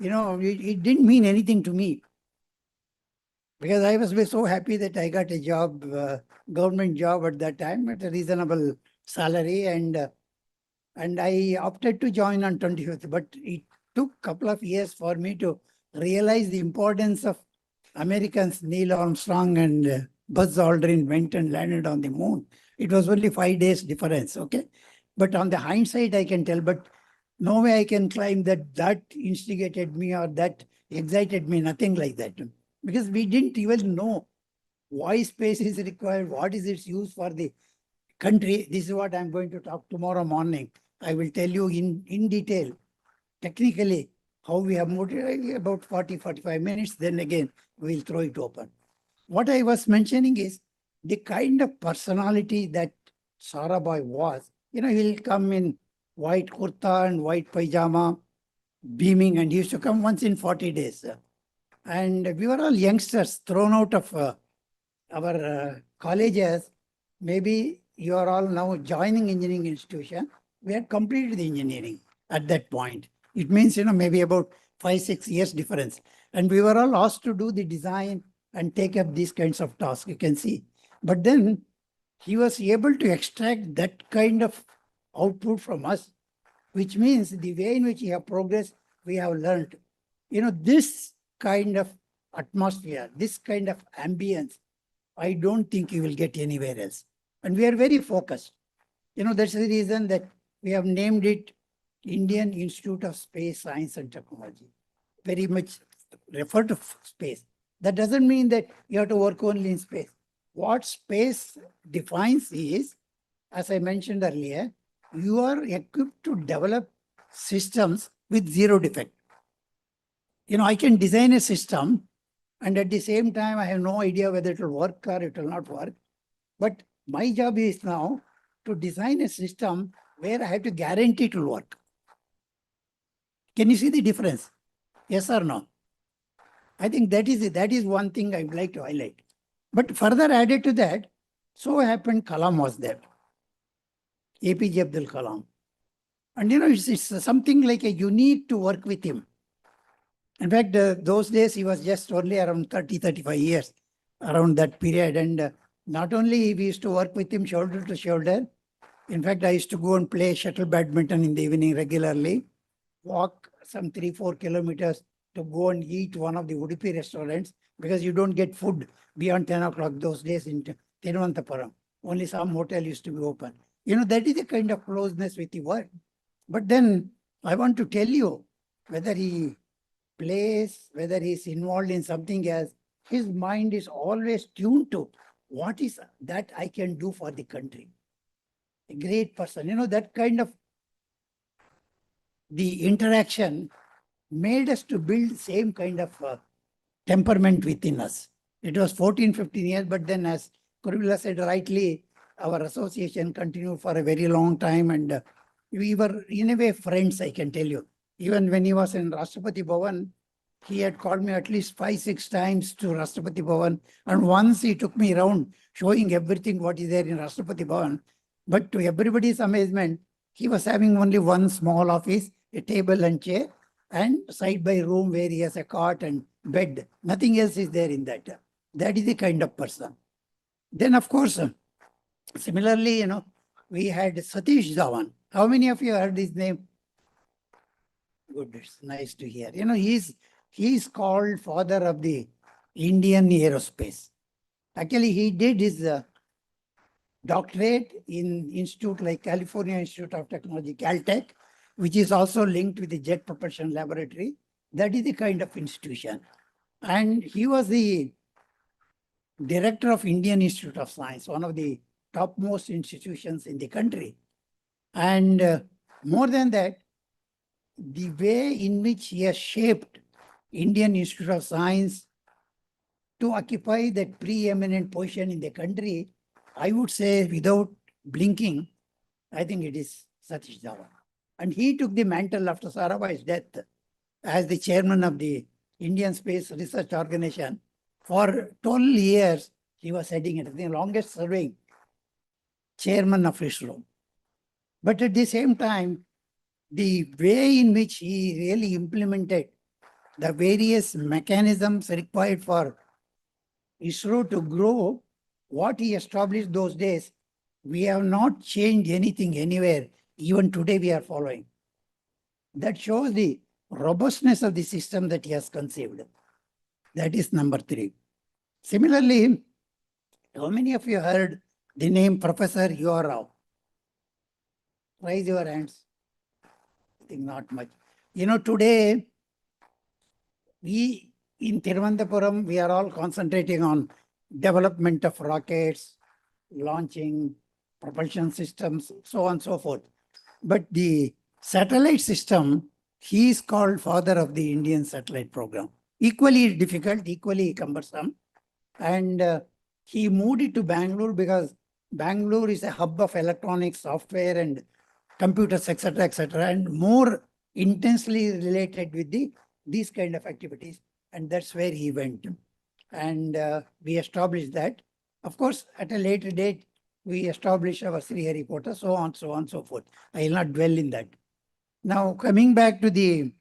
You know, it didn't mean anything to me because I was so happy that I got a job, government job at that time at a reasonable salary, and I opted to join on 25th. But it took a couple of years for me to realize the importance of Americans. Neil Armstrong and Buzz Aldrin went and landed on the moon. It was only 5 days difference, okay? But on the hindsight, I can tell, but no way I can claim that that instigated me or that excited me, nothing like that. Because we didn't even know why space is required, what is its use for the country. This is what I'm going to talk tomorrow morning. I will tell you in detail, technically, how we have moved about 40-45 minutes. Then again, we'll throw it open. What I was mentioning is the kind of personality that Sarabhai was. You know, he'll come in white kurta and white pajama, beaming, and he used to come once in 40 days. And we were all youngsters thrown out of our colleges. Maybe you are all now joining engineering institution. We had completed the engineering at that point. It means, you know, maybe about 5-6 years difference. And we were all asked to do the design and take up these kinds of tasks, you can see. But then he was able to extract that kind of output from us, which means the way in which he have progressed, we have learned. You know, this kind of atmosphere, this kind of ambience, I don't think you will get anywhere else. And we are very focused. You know, that's the reason that we have named it Indian Institute of Space Science and Technology. Very much refer to space. That doesn't mean that you have to work only in space. What space defines is, as I mentioned earlier, you are equipped to develop systems with zero defect. You know, I can design a system and at the same time, I have no idea whether it will work or it will not work. But my job is now to design a system where I have to guarantee it will work. Can you see the difference? Yes or no? I think that is one thing I would like to highlight. But further added to that, so happened Kalam was there. APJ Abdul Kalam. And you know, it's something like you need to work with him. In fact, those days he was just only around 30-35 years, around that period. And not only we used to work with him shoulder to shoulder. In fact, I used to go and play shuttle badminton in the evening regularly, walk some 3-4 kilometers to go and eat one of the Udupi restaurants because you don't get food beyond 10 o'clock those days in Thiruvananthapuram. Only some hotel used to be open. You know, that is the kind of closeness with the work. But then I want to tell you, whether he plays, whether he's involved in something else, his mind is always tuned to what is that I can do for the country. A great person. You know, that kind of the interaction made us to build same kind of temperament within us. It was 14-15 years, but then as Kurvila said rightly, our association continued for a very long time and we were in a way friends, I can tell you. Even when he was in Rashtrapati Bhavan, he had called me at least 5-6 times to Rashtrapati Bhavan. And once he took me around showing everything what is there in Rashtrapati Bhavan. But to everybody's amazement, he was having only one small office, a table and chair, and side by room where he has a cot and bed. Nothing else is there in that. That is the kind of person. Then, of course, similarly, you know, we had Satish Dhawan. How many of you heard his name? Good, it's nice to hear. You know, he's called father of the Indian aerospace. Actually, he did his doctorate in institute like California Institute of Technology, Caltech, which is also linked with the Jet Propulsion Laboratory. That is the kind of institution. And he was the director of Indian Institute of Science, one of the topmost institutions in the country. And more than that, the way in which he has shaped Indian Institute of Science to occupy that preeminent position in the country, I would say without blinking, I think it is Satish Dhawan. And he took the mantle after Sarabhai's death as the chairman of the Indian Space Research Organization. For 12 years, he was heading it, the longest serving chairman of ISRO. But at the same time, the way in which he really implemented the various mechanisms required for ISRO to grow, what he established those days, we have not changed anything anywhere. Even today we are following. That shows the robustness of the system that he has conceived. That is number 3. Similarly, how many of you heard the name Professor U.R. Rao? Raise your hands. I think not much. You know, today, we in Thiruvananthapuram, we are all concentrating on development of rockets, launching propulsion systems, so on and so forth. But the satellite system, he is called father of the Indian satellite program. Equally difficult, equally cumbersome. And he moved it to Bangalore because Bangalore is a hub of electronics, software, and computers, etc., and more intensely related with these kind of activities. And that's where he went. And we established that. Of course, at a later date, we established our Sriharikota, so on, so on, so forth. I will not dwell in that. Now, coming back to the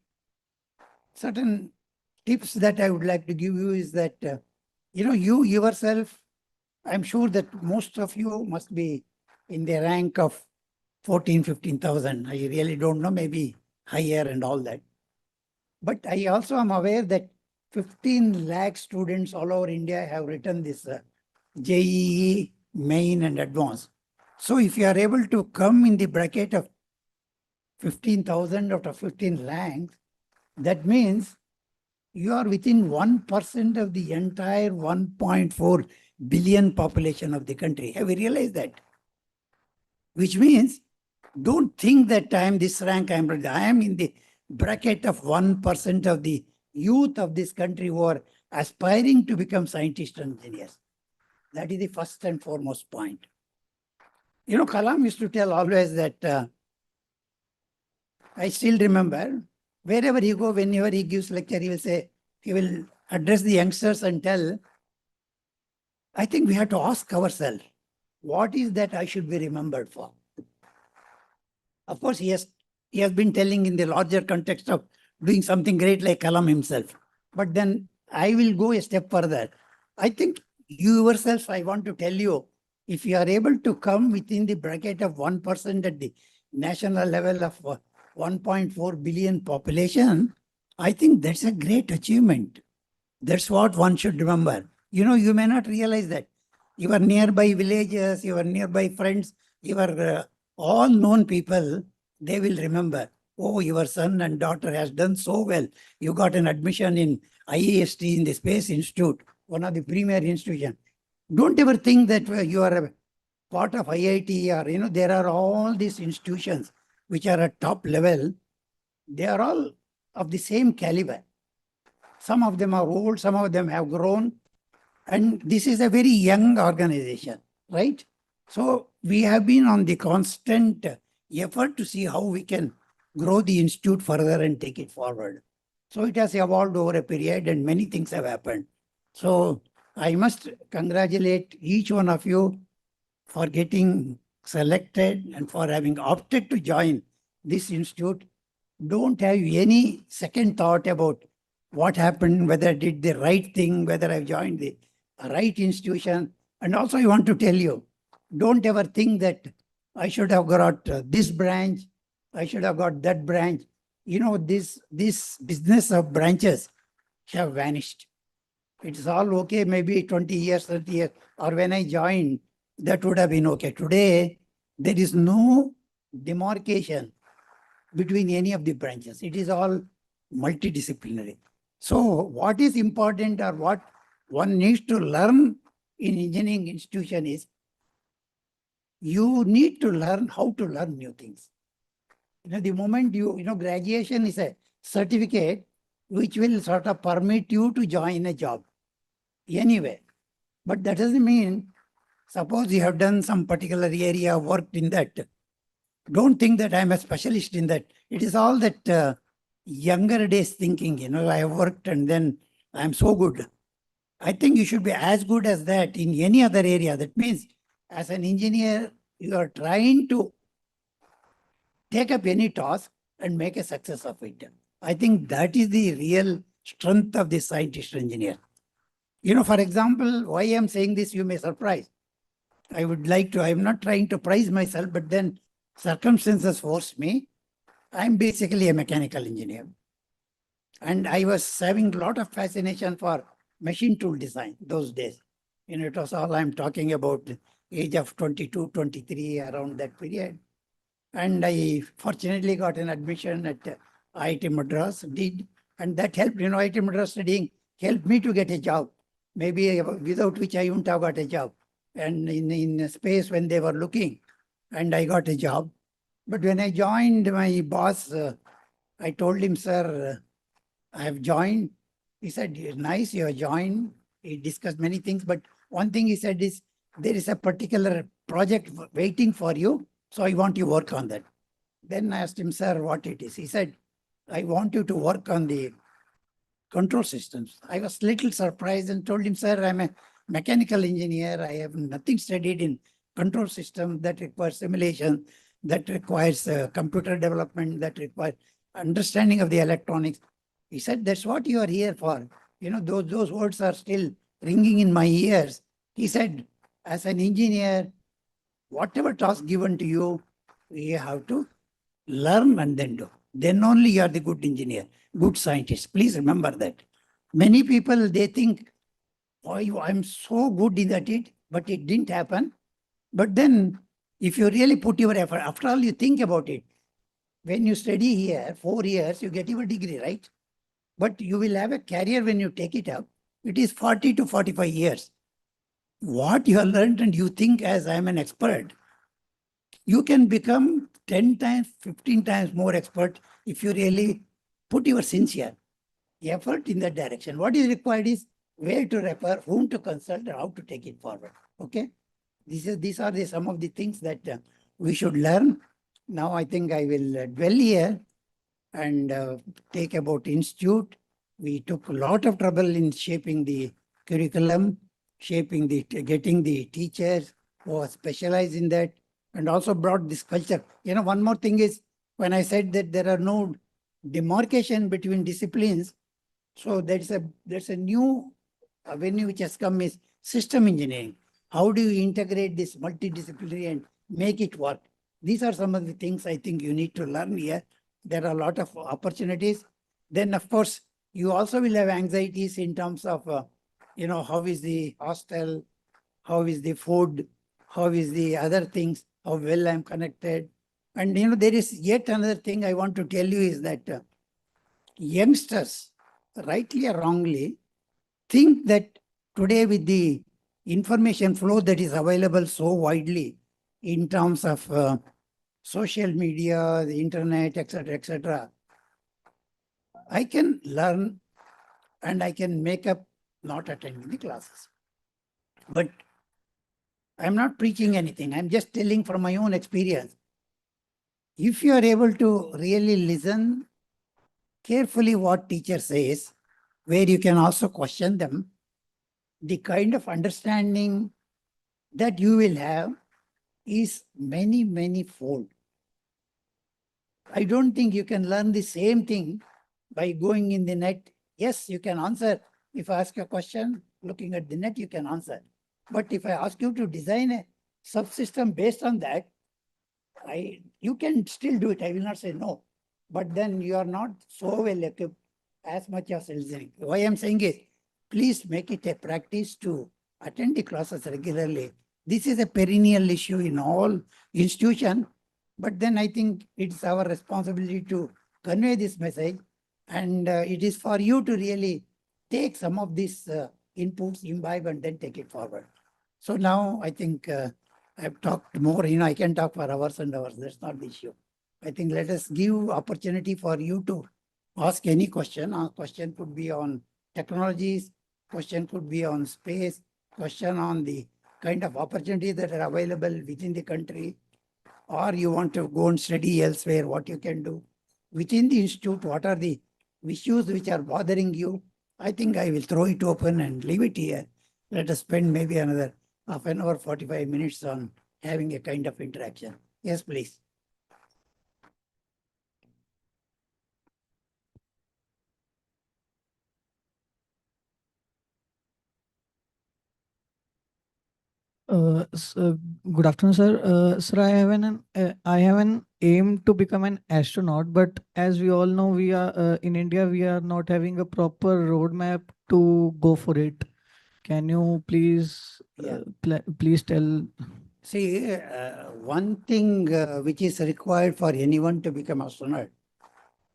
certain tips that I would like to give you is that, you yourself, I'm sure that most of you must be in the rank of 14, 15,000. I really don't know, maybe higher and all that. But I also am aware that 15 lakh students all over India have written this JEE, main and advanced. So if you are able to come in the bracket of 15,000 out of 15 lakhs, that means you are within 1% of the entire 1.4 billion population of the country. Have you realized that? Which means, don't think that I am this rank, I am in the bracket of 1% of the youth of this country who are aspiring to become scientists and engineers. That is the first and foremost point. Kalam used to tell always that, I still remember, wherever he go, whenever he gives lecture, he will say, he will address the youngsters and tell, I think we have to ask ourselves, what is that I should be remembered for? Of course, he has been telling in the larger context of doing something great like Kalam himself. But then I will go a step further. I think you yourself, I want to tell you, if you are able to come within the bracket of 1% at the national level of 1.4 billion population, I think that's a great achievement. That's what one should remember. You may not realize that. Your nearby villages, your nearby friends, your all known people, they will remember, oh, your son and daughter has done so well. You got an admission in IIST, in the Space Institute, one of the premier institutions. Don't ever think that you are a part of IIT or, there are all these institutions which are at top level. They are all of the same caliber. Some of them are old, some of them have grown. And this is a very young organization, right? So we have been on the constant effort to see how we can grow the institute further and take it forward. So it has evolved over a period and many things have happened. So I must congratulate each one of you for getting selected and for having opted to join this institute. Don't have any second thought about what happened, whether I did the right thing, whether I joined the right institution. And also I want to tell you, don't ever think that I should have got this branch, I should have got that branch. This business of branches have vanished. It's all okay, maybe 20 years, 30 years, or when I joined, that would have been okay. Today, there is no demarcation between any of the branches. It is all multidisciplinary. So what is important or what one needs to learn in engineering institution is you need to learn how to learn new things. The moment graduation is a certificate which will sort of permit you to join a job anyway. But that doesn't mean, suppose you have done some particular area, worked in that, don't think that I'm a specialist in that. It is all that younger days thinking, you know, I have worked and then I'm so good. I think you should be as good as that in any other area. That means as an engineer, you are trying to take up any task and make a success of it. I think that is the real strength of the scientist engineer. You know, for example, why I'm saying this, you may surprise. I would like to, I'm not trying to praise myself, but then circumstances forced me. I'm basically a mechanical engineer. And I was having a lot of fascination for machine tool design those days. You know, it was all I'm talking about, age of 22, 23, around that period. And I fortunately got an admission at IIT Madras, and that helped, you know, IIT Madras studying helped me to get a job, maybe without which I wouldn't have got a job. And in a space when they were looking, and I got a job. But when I joined my boss, I told him, sir, I have joined. He said, nice, you have joined. He discussed many things, but one thing he said is, there is a particular project waiting for you, so I want you to work on that. Then I asked him, sir, what it is? He said, I want you to work on the control systems. I was little surprised and told him, sir, I'm a mechanical engineer. I have nothing studied in control system that requires simulation, that requires computer development, that requires understanding of the electronics. He said, that's what you are here for. You know, those words are still ringing in my ears. He said, as an engineer, whatever task given to you, you have to learn and then do. Then only you are the good engineer, good scientist. Please remember that. Many people, they think, oh, I'm so good in that, but it didn't happen. But then if you really put your effort, after all, you think about it. When you study here, 4 years, you get your degree, right? But you will have a career when you take it up. It is 40 to 45 years. What you have learned and you think as I'm an expert, you can become 10 times, 15 times more expert if you really put your sincere effort in that direction. What is required is where to refer, whom to consult, and how to take it forward. Okay? These are some of the things that we should learn. Now I think I will dwell here and take about institute. We took a lot of trouble in shaping the curriculum, getting the teachers who are specialized in that, and also brought this culture. You know, one more thing is, when I said that there are no demarcation between disciplines, so there's a new avenue which has come is system engineering. How do you integrate this multidisciplinary and make it work? These are some of the things I think you need to learn here. There are a lot of opportunities. Then, of course, you also will have anxieties in terms of, you know, how is the hostel, how is the food, how is the other things, how well I'm connected. And, you know, there is yet another thing I want to tell you is that youngsters, rightly or wrongly, think that today with the information flow that is available so widely in terms of social media, the internet, etc., I can learn and I can make up not attending the classes. But I'm not preaching anything. I'm just telling from my own experience. If you are able to really listen carefully what teacher says, where you can also question them, the kind of understanding that you will have is many, many fold. I don't think you can learn the same thing by going in the net. Yes, you can answer. If I ask a question, looking at the net, you can answer. But if I ask you to design a subsystem based on that, you can still do it. I will not say no. But then you are not so well equipped as much as listening. Why I'm saying is, please make it a practice to attend the classes regularly. This is a perennial issue in all institutions. But then I think it's our responsibility to convey this message. And it is for you to really take some of these inputs, imbibe, and then take it forward. So now I think I've talked more. You know, I can talk for hours and hours. That's not the issue. I think let us give opportunity for you to ask any question. Our question could be on technologies, question could be on space, question on the kind of opportunities that are available within the country, or you want to go and study elsewhere, what you can do. Within the institute, what are the issues which are bothering you? I think I will throw it open and leave it here. Let us spend maybe another half an hour, 45 minutes on having a kind of interaction. Yes, please. Good afternoon, sir. Sir, I have an aim to become an astronaut, but as we all know, we are in India. We are not having a proper roadmap to go for it. Can you please, please tell? See, one thing which is required for anyone to become astronaut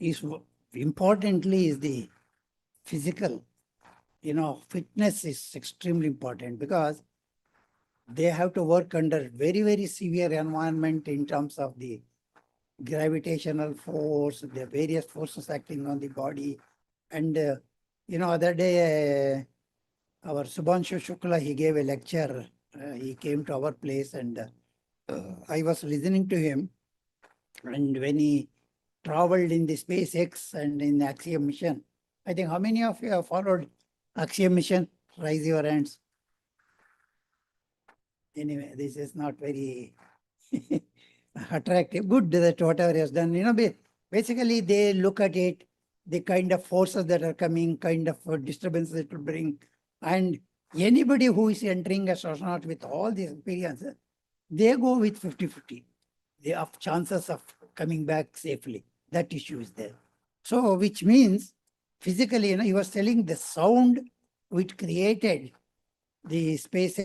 is importantly is the physical. You know, fitness is extremely important because they have to work under very, very severe environment in terms of the gravitational force, the various forces acting on the body. And, other day, our Subhanshu Shukla, he gave a lecture. He came to our place and I was listening to him. And when he traveled in the SpaceX and in the Axiom mission, I think how many of you have followed Axiom mission? Raise your hands. Anyway, this is not very attractive. Good that whatever he has done. Basically they look at it, the kind of forces that are coming, kind of disturbances it will bring. And anybody who is entering as astronaut with all these experiences, they go with 50-50. They have chances of coming back safely. That issue is there. So, which means physically, he was telling the sound which created the space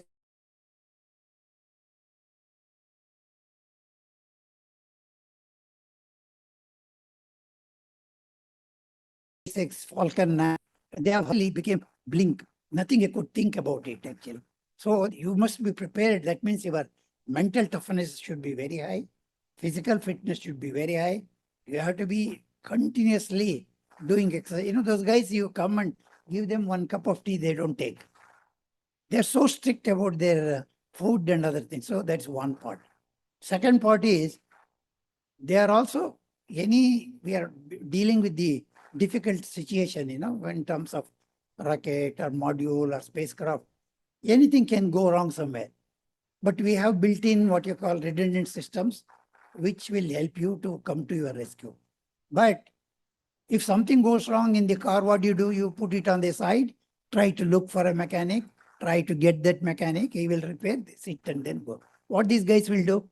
Falcon 9, they actually became blink. Nothing you could think about it actually. So you must be prepared. That means your mental toughness should be very high. Physical fitness should be very high. You have to be continuously doing exercise. Those guys, you come and give them one cup of tea, they don't take. They're so strict about their food and other things. So that's one part. Second part is, they are also, we are dealing with the difficult situation, in terms of rocket or module or spacecraft. Anything can go wrong somewhere. But we have built in what you call redundant systems, which will help you to come to your rescue. But if something goes wrong in the car, what do? You put it on the side, try to look for a mechanic, try to get that mechanic, he will repair, sit and then go. What these guys will do?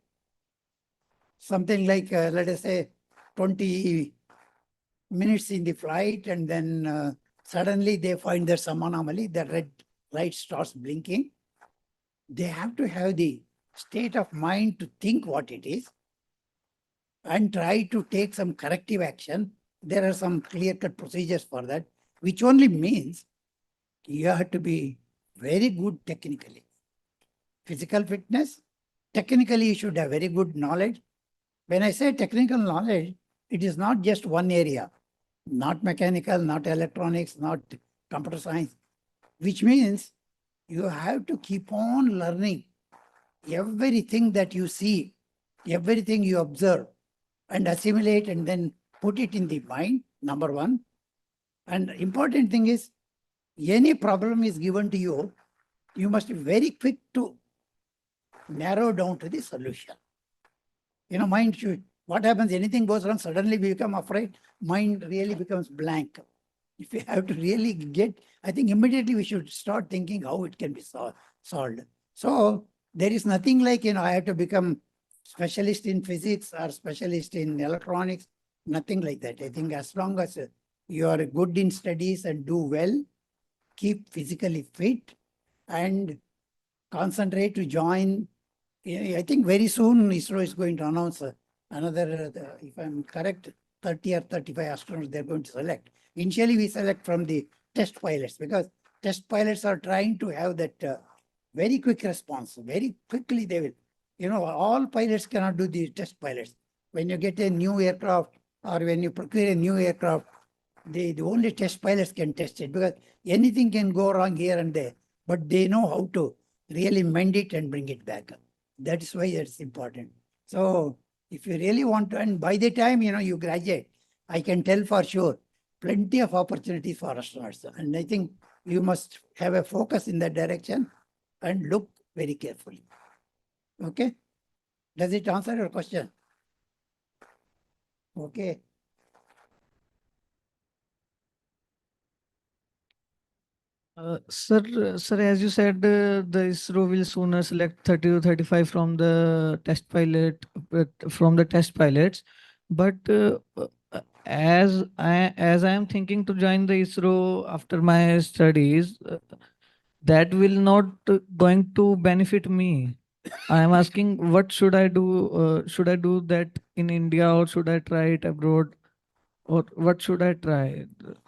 Something like, let us say, 20 minutes in the flight, and then suddenly they find there's some anomaly, the red light starts blinking. They have to have the state of mind to think what it is and try to take some corrective action. There are some clear-cut procedures for that, which only means you have to be very good technically. Physical fitness, technically you should have very good knowledge. When I say technical knowledge, it is not just one area, not mechanical, not electronics, not computer science, which means you have to keep on learning everything that you see, everything you observe, and assimilate and then put it in the mind, number one. And important thing is, any problem is given to you, you must be very quick to narrow down to the solution. Mind should, what happens, anything goes wrong, suddenly we become afraid, mind really becomes blank. If we have to really get, I think immediately we should start thinking how it can be solved. So there is nothing like, I have to become specialist in physics or specialist in electronics, nothing like that. I think as long as you are good in studies and do well, keep physically fit and concentrate to join. I think very soon ISRO is going to announce another, if I'm correct, 30 or 35 astronauts they're going to select. Initially, we select from the test pilots because test pilots are trying to have that very quick response. Very quickly they will. All pilots cannot do the test pilots. When you get a new aircraft or when you procure a new aircraft, the only test pilots can test it because anything can go wrong here and there, but they know how to really mend it and bring it back. That is why it's important. So If you really want to, and by the time, you graduate, I can tell for sure, plenty of opportunities for astronauts. And I think you must have a focus in that direction and look very carefully. Okay? Does it answer your question? Okay. Sir, as you said, the ISRO will sooner select 30 to 35 from the test pilots. But as I am thinking to join the ISRO after my studies, that will not going to benefit me. I am asking, what should I do? Should I do that in India or should I try it abroad? Or what should I try?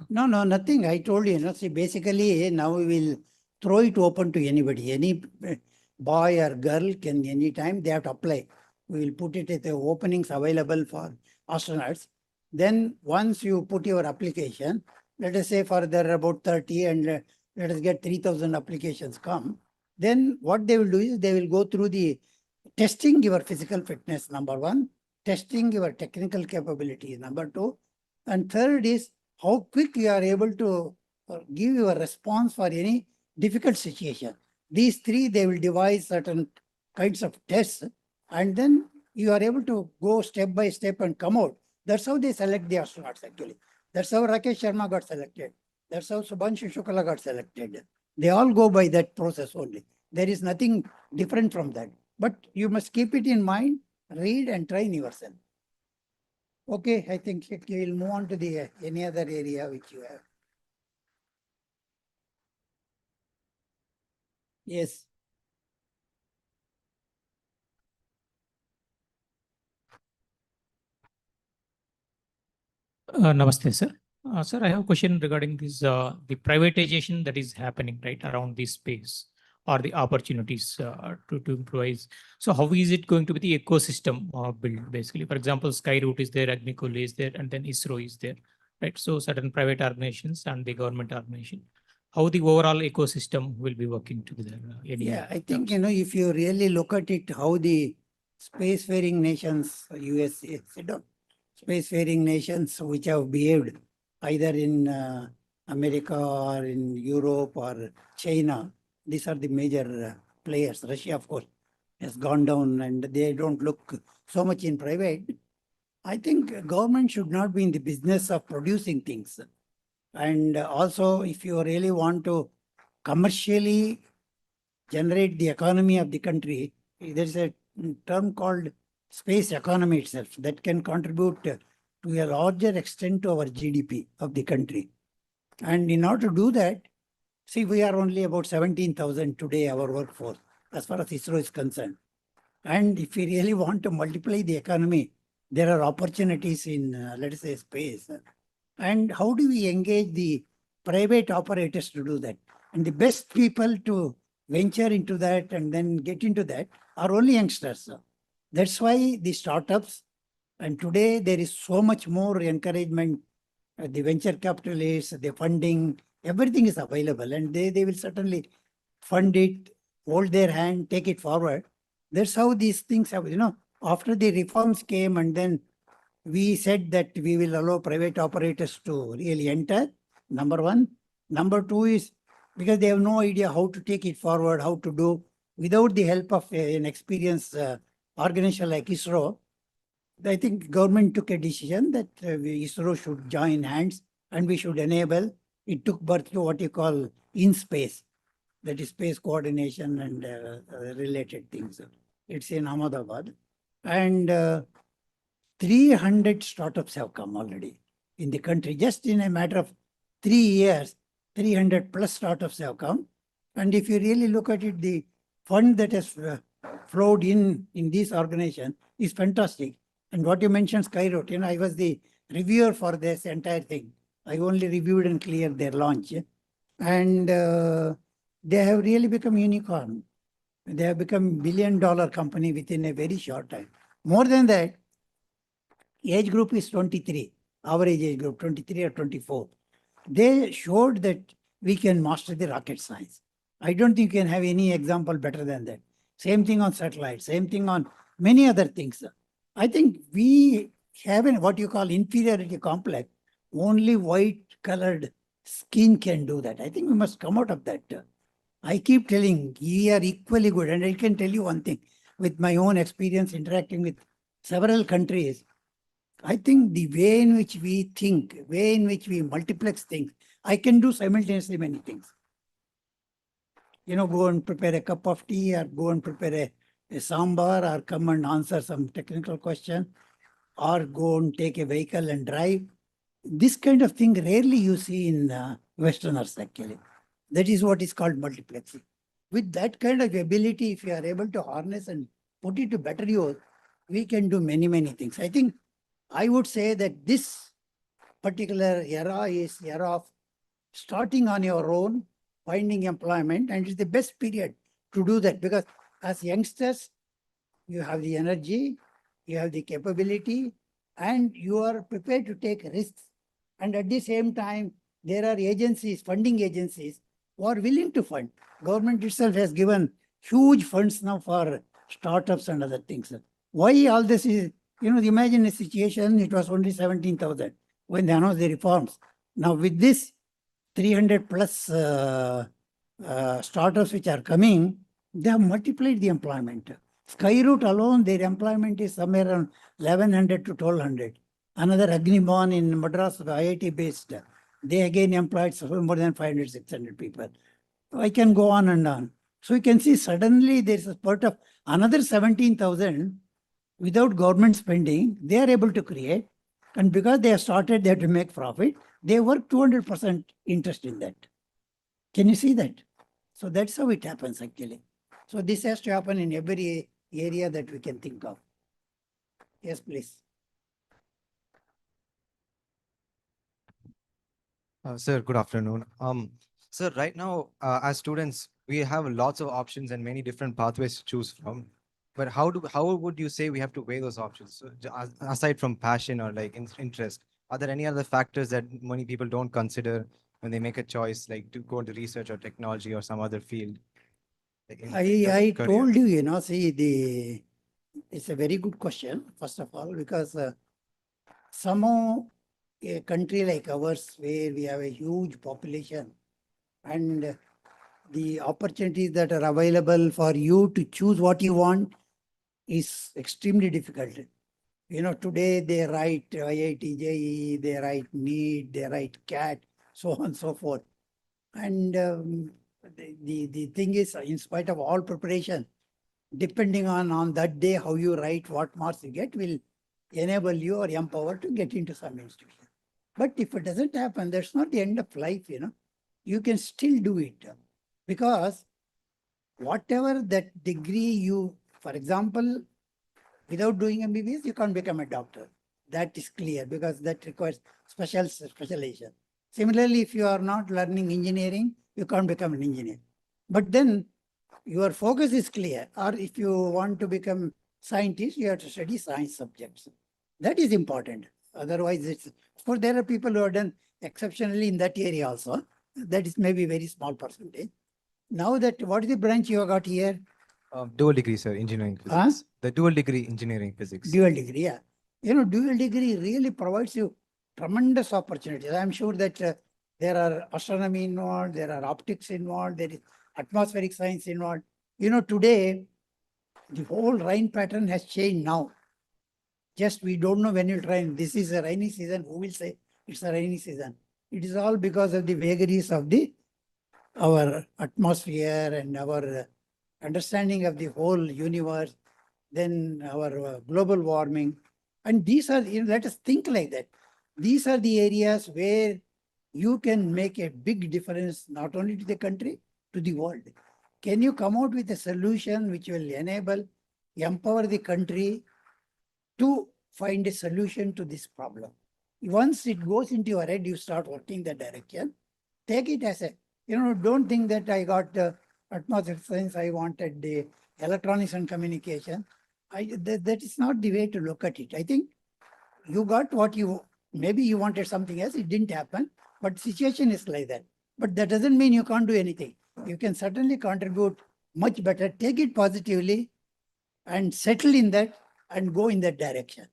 No, nothing. I told you, see, basically now we will throw it open to anybody. Any boy or girl can anytime they have to apply. We will put it at the openings available for astronauts. Then once you put your application, let us say for there are about 30 and let us get 3,000 applications come. Then what they will do is they will go through the testing your physical fitness, number one, testing your technical capability, number two, and third is how quick you are able to give your response for any difficult situation. These three, they will devise certain kinds of tests, and then you are able to go step by step and come out. That's how they select the astronauts, actually. That's how Rakesh Sharma got selected. That's how Subhanshu Shukla got selected. They all go by that process only. There is nothing different from that. But you must keep it in mind, read and train yourself. Okay, I think we will move on to the any other area which you have. Yes. Namaste, sir. Sir, I have a question regarding this, the privatization that is happening right around this space or the opportunities to improvise. So how is it going to be the ecosystem built basically? For example, Skyroot is there, Agnikul is there, and then ISRO is there, right? So certain private organizations and the government organization. How the overall ecosystem will be working together? Yeah, I think, if you really look at it, how the spacefaring nations, USA, spacefaring nations which have behaved either in America or in Europe or China, these are the major players. Russia, of course, has gone down and they don't look so much in private. I think government should not be in the business of producing things. And also, if you really want to commercially generate the economy of the country, there's a term called space economy itself that can contribute to a larger extent to our GDP of the country. And in order to do that, see, we are only about 17,000 today, our workforce, as far as ISRO is concerned. And if we really want to multiply the economy, there are opportunities in, let us say, space. And how do we engage the private operators to do that? And the best people to venture into that and then get into that are only youngsters. That's why the startups, and today there is so much more encouragement, the venture capitalists, the funding, everything is available and they will certainly fund it, hold their hand, take it forward. That's how these things have, after the reforms came and then we said that we will allow private operators to really enter, number one. Number two is because they have no idea how to take it forward, how to do without the help of an experienced organization like ISRO. I think government took a decision that ISRO should join hands and we should enable. It took birth to what you call in space, that is space coordination and related things. It's in Ahmedabad. And 300 startups have come already in the country. Just in a matter of 3 years, 300 plus startups have come. And if you really look at it, the fund that has flowed in this organization is fantastic. And what you mentioned, Skyroot, I was the reviewer for this entire thing. I only reviewed and cleared their launch. And they have really become unicorn. They have become $1 billion company within a very short time. More than that, age group is 23, average age group, 23 or 24. They showed that we can master the rocket science. I don't think you can have any example better than that. Same thing on satellites, same thing on many other things. I think we have what you call inferiority complex. Only white colored skin can do that. I think we must come out of that. I keep telling we are equally good. And I can tell you one thing with my own experience interacting with several countries. I think the way in which we think, way in which we multiplex things, I can do simultaneously many things. Go and prepare a cup of tea or go and prepare a sambar or come and answer some technical question or go and take a vehicle and drive. This kind of thing rarely you see in Westerners actually. That is what is called multiplexing. With that kind of ability, if you are able to harness and put it to better use, we can do many, many things. I think I would say that this particular era is era of starting on your own, finding employment, and it's the best period to do that because as youngsters, you have the energy, you have the capability, and you are prepared to take risks. And at the same time, there are agencies, funding agencies, who are willing to fund. Government itself has given huge funds now for startups and other things. Why all this is, imagine a situation, it was only 17,000 when they announced the reforms. Now with this 300 plus startups which are coming, they have multiplied the employment. Skyroot alone, their employment is somewhere around 1100 to 1200. Another Agniban in Madras, IIT based, they again employed more than 500, 600 people. I can go on and on. So you can see suddenly there's a spurt of another 17,000 without government spending, they are able to create. And because they have started, they have to make profit. They work 200% interest in that. Can you see that? So that's how it happens actually. So this has to happen in every area that we can think of. Yes, please. Sir, good afternoon. Sir, right now, as students, we have lots of options and many different pathways to choose from. But how would you say we have to weigh those options? So, aside from passion or like interest, are there any other factors that many people don't consider when they make a choice, like to go into research or technology or some other field? Like I career? told you, see, it's a very good question, first of all, because somehow a country like ours, where we have a huge population and the opportunities that are available for you to choose what you want is extremely difficult. Today they write IIT, JEE, they write NEET, they write CAT, so on and so forth. And the thing is, in spite of all preparation, depending on that day, how you write, what marks you get, will enable you or empower to get into some institution. But if it doesn't happen, that's not the end of life, You can still do it because whatever that degree you, for example, without doing MBBS, you can't become a doctor. That is clear because that requires specialization. Similarly, if you are not learning engineering, you can't become an engineer. But then your focus is clear. Or if you want to become scientist, you have to study science subjects. That is important. Otherwise, of course, there are people who have done exceptionally in that area also. That is maybe very small percentage. Now what is the branch you have got here? Dual degree, sir, engineering physics. Huh? The dual degree engineering physics. Dual degree, yeah. Dual degree really provides you tremendous opportunities. I'm sure that there are astronomy involved, there are optics involved, there is atmospheric science involved. Today, the whole rain pattern has changed now. Just we don't know when you'll rain. This is a rainy season. Who will say it's a rainy season? It is all because of the vagaries of our atmosphere and our understanding of the whole universe, then our global warming. And these are, let us think like that. These are the areas where you can make a big difference, not only to the country, to the world. Can you come out with a solution which will empower the country to find a solution to this problem? Once it goes into your head, you start working that direction. Take it as don't think that I got atmospheric science, I wanted the electronics and communication. That is not the way to look at it. I think you got what maybe you wanted something else, it didn't happen, but situation is like that. But that doesn't mean you can't do anything. You can certainly contribute much better, take it positively and settle in that and go in that direction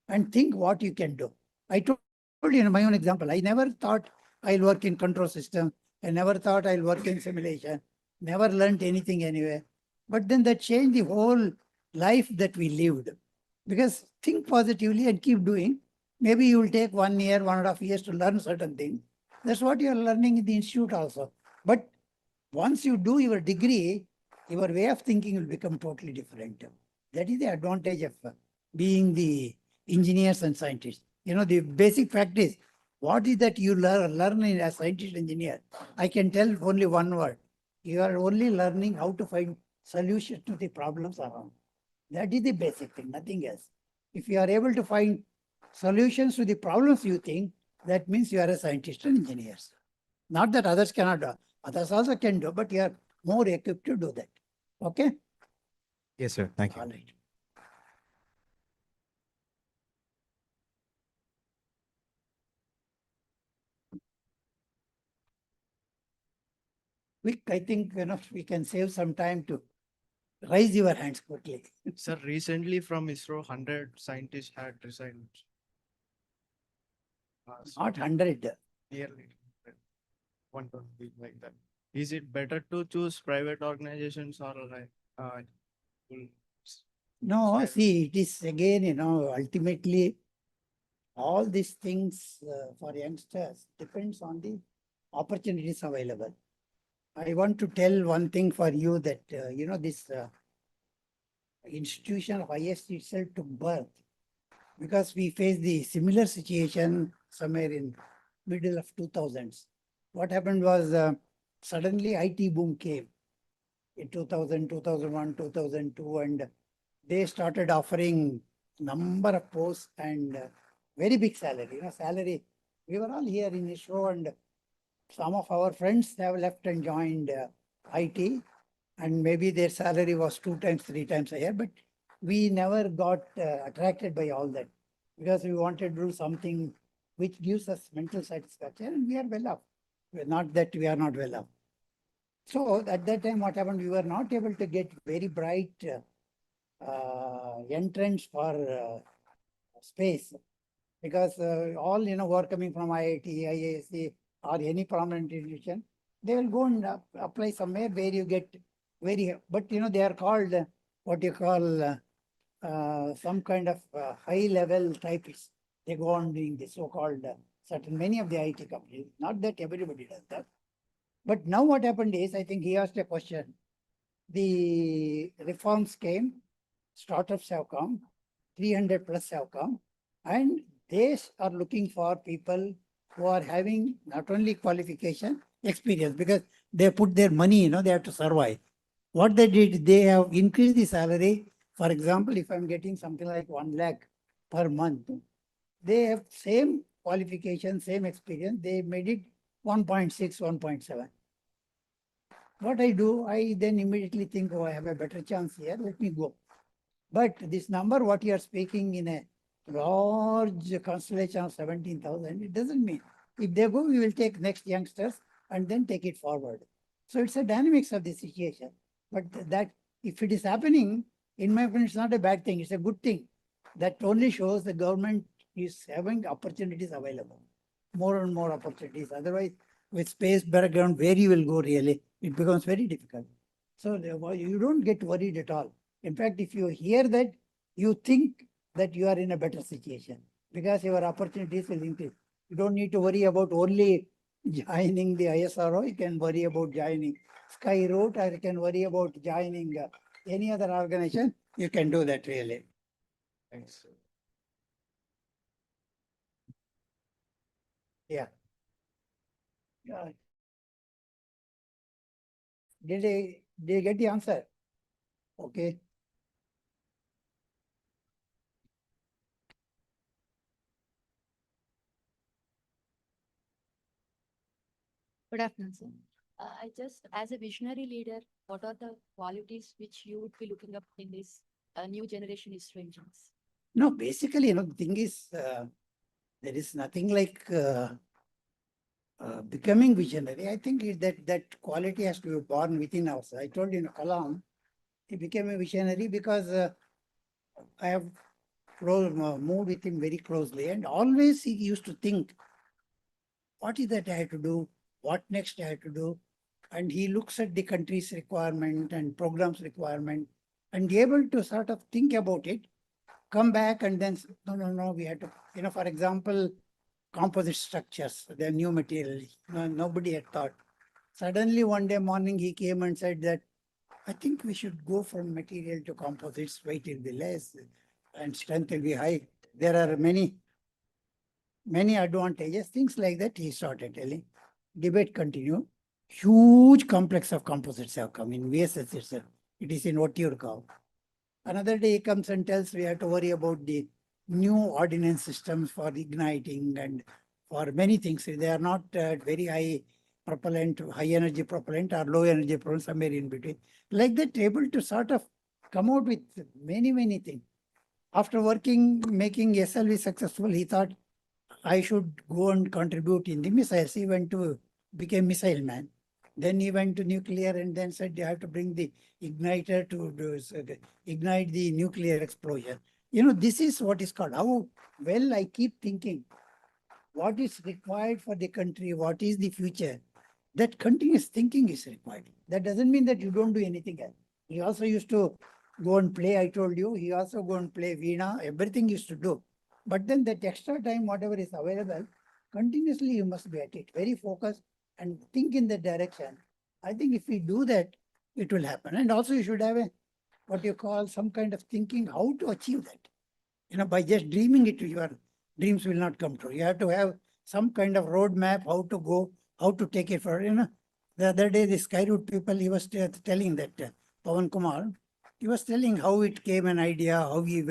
and think what you can do. I told you in my own example, I never thought I'll work in control system. I never thought I'll work in simulation, never learned anything anyway. But then that changed the whole life that we lived. Because think positively and keep doing. Maybe you will take 1 year, 1.5 years to learn certain things. That's what you are learning in the institute also. But once you do your degree, your way of thinking will become totally different. That is the advantage of being the engineers and scientists. You know, the basic fact is, what is that you learn as scientist engineer? I can tell only one word. You are only learning how to find solutions to the problems around. That is the basic thing, nothing else. If you are able to find solutions to the problems you think, that means you are a scientist and engineer. Not that others cannot do. Others also can do, but you are more equipped to do that. Okay? Yes, sir. Thank you. All right. Quick, I think we can save some time to raise your hands quickly. Sir, recently from ISRO, 100 scientists had resigned. Not 100. Nearly 120 like that. Is it better to choose private organizations or like full- No, see, it is again, ultimately all these things for youngsters depends on the opportunities available. I want to tell one thing for you that, this institution of IIST itself took birth because we faced the similar situation somewhere in middle of 2000s. What happened was suddenly IT boom came in 2000, 2001, 2002, and they started offering number of posts and very big salary. Salary. We were all here in ISRO, and some of our friends have left and joined IT, and maybe their salary was 2 times, 3 times a year, but we never got attracted by all that because we wanted to do something which gives us mental satisfaction, and we are well off. Not that we are not well off. So at that time, what happened? We were not able to get very bright entrants for space because all were coming from IIT, IISc, or any prominent institution. They will go and apply somewhere where you get but they are called what you call some kind of high level typists. They go on doing the so-called many of the IT companies. Not that everybody does that. But now what happened is, I think he asked a question. The reforms came, startups have come, 300 plus have come, and they are looking for people who are having not only qualification, experience, because they put their money, they have to survive. What they did, they have increased the salary. For example, if I'm getting something like 1 lakh per month, they have same qualification, same experience, they made it 1.6, 1.7. What I do, I then immediately think, oh, I have a better chance here, let me go. But this number, what you are speaking in a large constellation of 17,000, it doesn't mean. If they go, we will take next youngsters and then take it forward. So it's a dynamics of the situation. But that if it is happening, in my opinion, it's not a bad thing. It's a good thing. That only shows the government is having opportunities available. More and more opportunities. Otherwise, with space background, where you will go really, it becomes very difficult. So you don't get worried at all. In fact, if you hear that, you think that you are in a better situation because your opportunities will increase. You don't need to worry about only joining the ISRO. You can worry about joining Skyroot, or you can worry about joining any other organization. You can do that really. Thanks. Yeah. Did they get the answer? Okay. Good afternoon, sir. I just, as a visionary leader, what are the qualities which you would be looking up in this new generation ISRO engines? No, basically, the thing is, there is nothing like becoming visionary. I think that quality has to be born within us. I told you, Kalam, he became a visionary because I have moved with him very closely, and always he used to think, what is that I have to do? What next I have to do? And he looks at the country's requirement and programs requirement and able to sort of think about it, come back and then, no, we have to, for example, composite structures, the new material, nobody had thought. Suddenly one day morning he came and said that, I think we should go from material to composites, weight will be less and strength will be high. There are many advantages, things like that he started telling. Debate continued. Huge complex of composites have come in VSS itself. It is in Ottiurkav. Another day he comes and tells we have to worry about the new ordnance systems for igniting and for many things. They are not very high propellant, high energy propellant or low energy propellant, somewhere in between. Like that, able to sort of come out with many things. After working, making SLV successful, he thought, I should go and contribute in the missiles. He went to became missile man. Then he went to nuclear and then said you have to bring the igniter to ignite the nuclear explosion. This is what is called. How well I keep thinking what is required for the country, what is the future. That continuous thinking is required. That doesn't mean that you don't do anything else. He also used to go and play, I told you. He also go and play Veena, everything used to do. But then that extra time, whatever is available, continuously you must be at it, very focused and think in that direction. I think if we do that, it will happen. And also you should have what you call some kind of thinking how to achieve that. By just dreaming it, your dreams will not come true. You have to have some kind of roadmap, how to go, how to take it forward. The other day, the Skyroot people, he was telling that, Pawan Kumar, he was telling how it came an idea, how he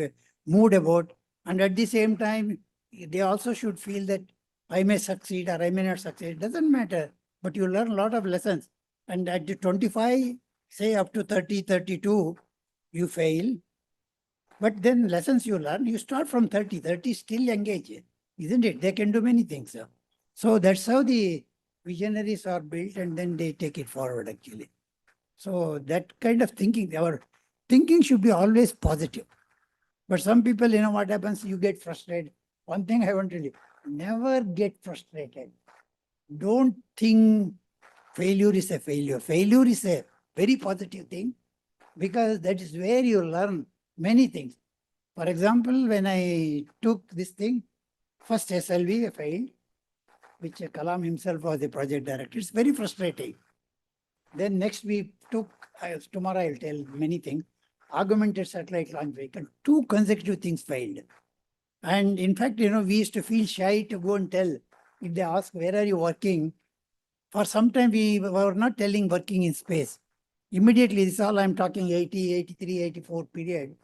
moved about. And at the same time, they also should feel that I may succeed or I may not succeed. It doesn't matter, but you learn a lot of lessons. And at the 25, say up to 30, 32, you fail. But then lessons you learn, you start from 30. 30 still engage, isn't it? They can do many things. So that's how the visionaries are built and then they take it forward actually. So that kind of thinking, our thinking should be always positive. But some people, what happens? You get frustrated. One thing I want to tell you, never get frustrated. Don't think failure is a failure. Failure is a very positive thing because that is where you learn many things. For example, when I took this thing, first SLV I failed, which Kalam himself was the project director. It's very frustrating. Then next we took, tomorrow I'll tell many things, augmented satellite launch vehicle. 2 consecutive things failed. And in fact, we used to feel shy to go and tell. If they ask, where are you working? For some time, we were not telling working in space. Immediately, this all I'm talking 80, 83, 84 period.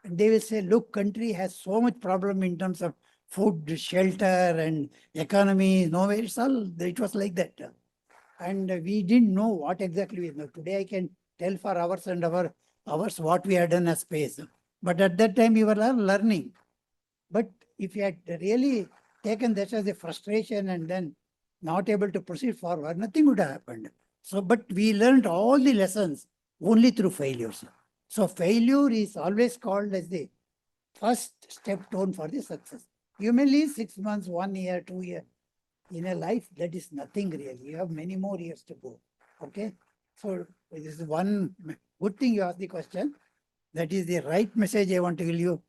And they will say, look, country has so much problem in terms of food, shelter, and economy. Nowhere, it was like that. And we didn't know what exactly we know. Today, I can tell for hours and hours what we had done as space. But at that time, we were learning. But if you had really taken that as a frustration and then not able to proceed forward, nothing would have happened. So, but we learned all the lessons only through failures. So failure is always called as the first step tone for the success. You may live 6 months, 1 year, 2 years. In a life, that is nothing really. You have many more years to go. Okay? So this is one good thing you asked the question. That is the right message I want to give you.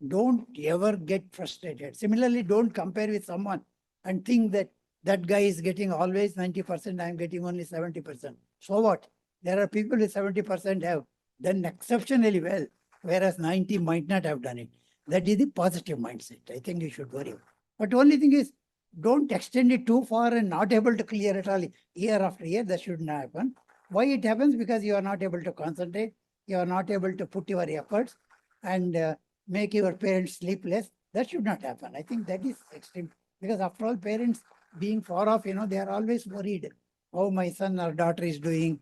Don't ever get frustrated. Similarly, don't compare with someone and think that that guy is getting always 90%, I'm getting only 70%. So what? There are people with 70% have done exceptionally well, whereas 90 might not have done it. That is the positive mindset. I think you should worry. But the only thing is, don't extend it too far and not able to clear it all year after year. That should not happen. Why it happens? Because you are not able to concentrate. You are not able to put your efforts and make your parents sleepless. That should not happen. I think that is extreme. Because after all, parents being far off, they are always worried. How my son or daughter is doing.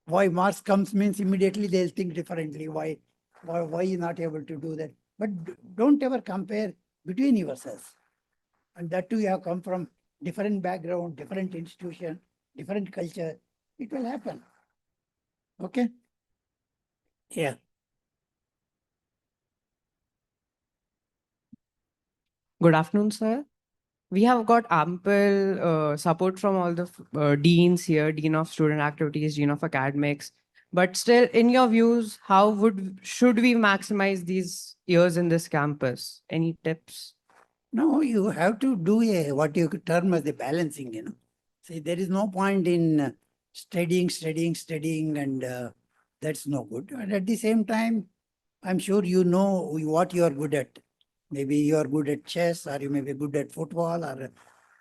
Why marks comes means immediately they'll think differently. Why you not able to do that? But don't ever compare between yourselves. And that too, you have come from different background, different institution, different culture. It will happen. Okay? Yeah. Good afternoon, sir. We have got ample support from all the deans here, Dean of Student Activities, Dean of Academics. But still, in your views, how should we maximize these years in this campus? Any tips? No, you have to do what you could term as the balancing, See, there is no point in studying, and that's no good. And at the same time, I'm sure you know what you are good at. Maybe you are good at chess, or you may be good at football, or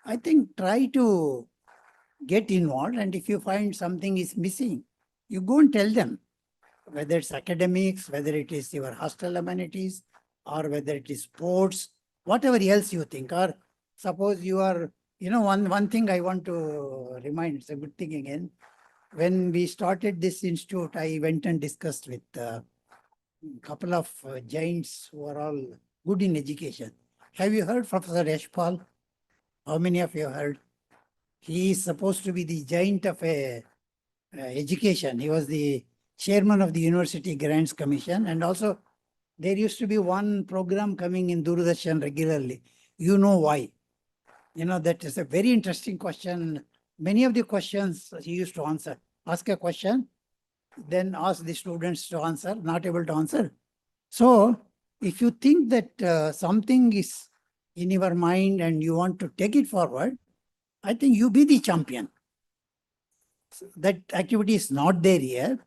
I think try to get involved. And if you find something is missing, you go and tell them, whether it's academics, whether it is your hostel amenities, or whether it is sports, whatever else you think. Or suppose you are, one thing I want to remind, it's a good thing again. When we started this institute, I went and discussed with a couple of giants who are all good in education. Have you heard Professor Yashpal? How many of you heard? He is supposed to be the giant of education. He was the chairman of the University Grants Commission, and also there used to be one program coming in Doordarshan regularly. You know why? That is a very interesting question. Many of the questions he used to answer. Ask a question, then ask the students to answer, not able to answer. So if you think that something is in your mind and you want to take it forward, I think you be the champion. That activity is not there here.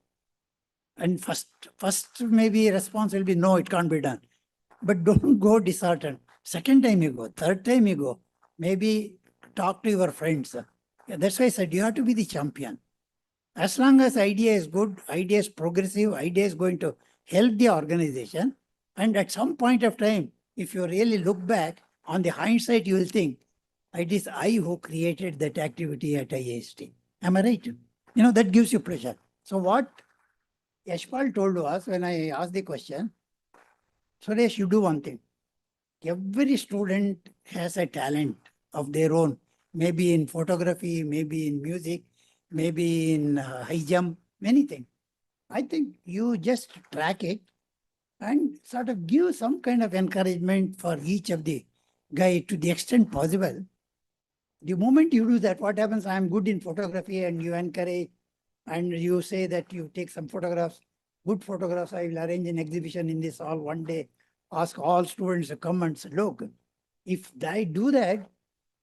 And first maybe response will be, no, it can't be done. But don't go disheartened. Second time you go, third time you go, maybe talk to your friends. Yeah, that's why I said you have to be the champion. As long as idea is good, idea is progressive, idea is going to help the organization. And at some point of time, if you really look back on the hindsight, you will think, it is I who created that activity at IIST. Am I right? That gives you pleasure. So what Yashpal told us when I asked the question, Suresh, you do one thing. Every student has a talent of their own, maybe in photography, maybe in music, maybe in high jump, many things. I think you just track it and sort of give some kind of encouragement for each of the guy to the extent possible. The moment you do that, what happens? I am good in photography, and you encourage, and you say that you take some photographs, good photographs. I will arrange an exhibition in this hall one day, ask all students to come and say, look, if I do that,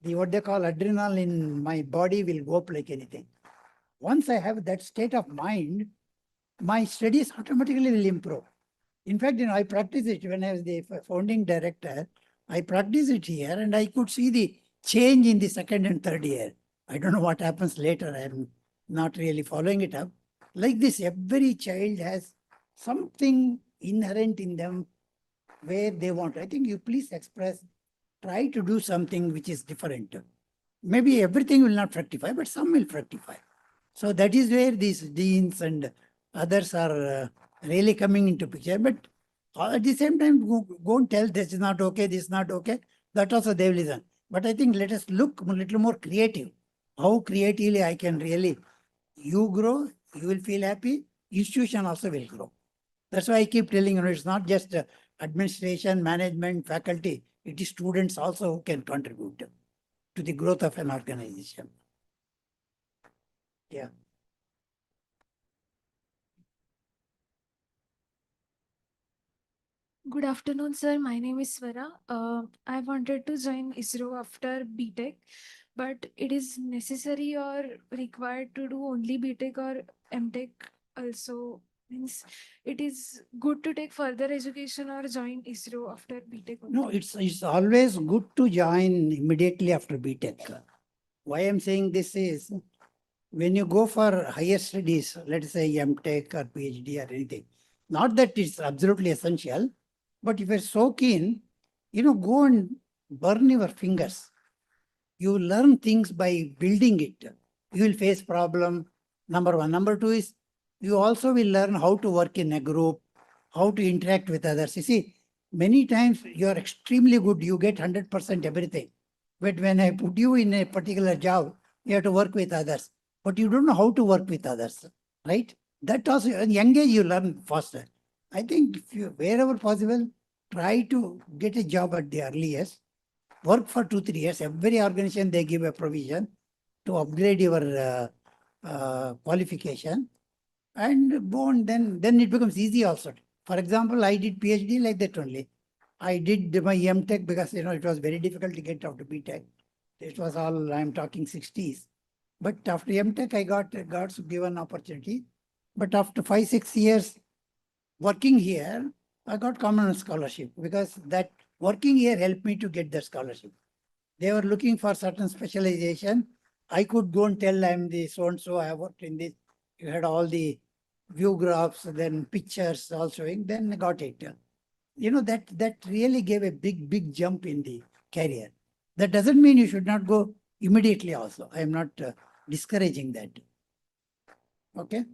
what they call adrenaline in my body will go up like anything. Once I have that state of mind, my studies automatically will improve. In fact, I practiced it when I was the founding director. I practiced it here, and I could see the change in the second and third year. I don't know what happens later. I'm not really following it up. Like this, every child has something inherent in them where they want. I think you please express, try to do something which is different. Maybe everything will not fructify, but some will fructify. So that is where these deans and others are really coming into picture. But at the same time, go and tell this is not okay, this is not okay. That also they will listen. But I think let us look a little more creative. How creatively I can really, you grow, you will feel happy, institution also will grow. That's why I keep telling it's not just administration, management, faculty, it is students also who can contribute to the growth of an organization. Yeah. Good afternoon, sir. My name is Swara. I wanted to join ISRO after BTech, but it is necessary or required to do only BTech or MTech also. Means it is good to take further education or join ISRO after BTech. No, it's always good to join immediately after BTech. Why I'm saying this is, when you go for higher studies, let's say MTech or PhD or anything, not that it's absolutely essential, but if you're so keen, go and burn your fingers. You learn things by building it. You will face problem, number one. Number two is, you also will learn how to work in a group, how to interact with others. You see, many times you are extremely good, you get 100% everything. But when I put you in a particular job, you have to work with others. But you don't know how to work with others, right? That also, at young age, you learn faster. I think if you, wherever possible, try to get a job at the earliest. work for 2-3 years. Every organization, they give a provision to upgrade your qualification and go on, then it becomes easy also. For example, I did PhD like that only. I did my MTech because, it was very difficult to get out to BTech. It was all, I'm talking 60s. But after MTech, I got given opportunity. But after 5-6 years working here, I got common scholarship because that working here helped me to get the scholarship. They were looking for certain specialization. I could go and tell I'm the so-and-so, I have worked in this. You had all the view graphs, then pictures all showing, then I got it. That really gave a big jump in the career. That doesn't mean you should not go immediately also. I am not discouraging that. Okay.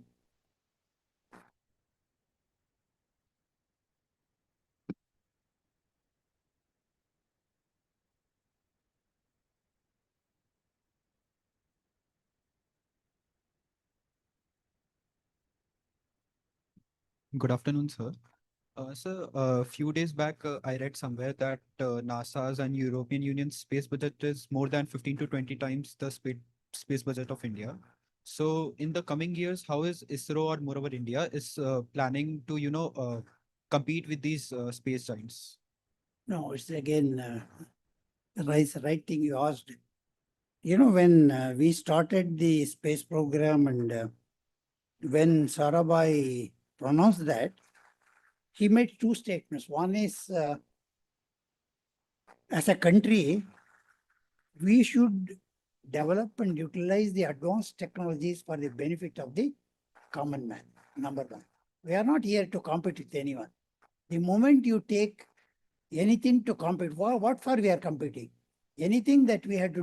Good afternoon, sir. Sir, a few days back, I read somewhere that NASA's and European Union's space budget is more than 15 to 20 times the space budget of India. So in the coming years, how is ISRO or moreover India is planning to, compete with these space giants? No, it's again right thing you asked. When we started the space program and when Sarabhai pronounced that, he made two statements. One is, as a country, we should develop and utilize the advanced technologies for the benefit of the common man, number one. We are not here to compete with anyone. The moment you take anything to compete, what for we are competing? Anything that we have to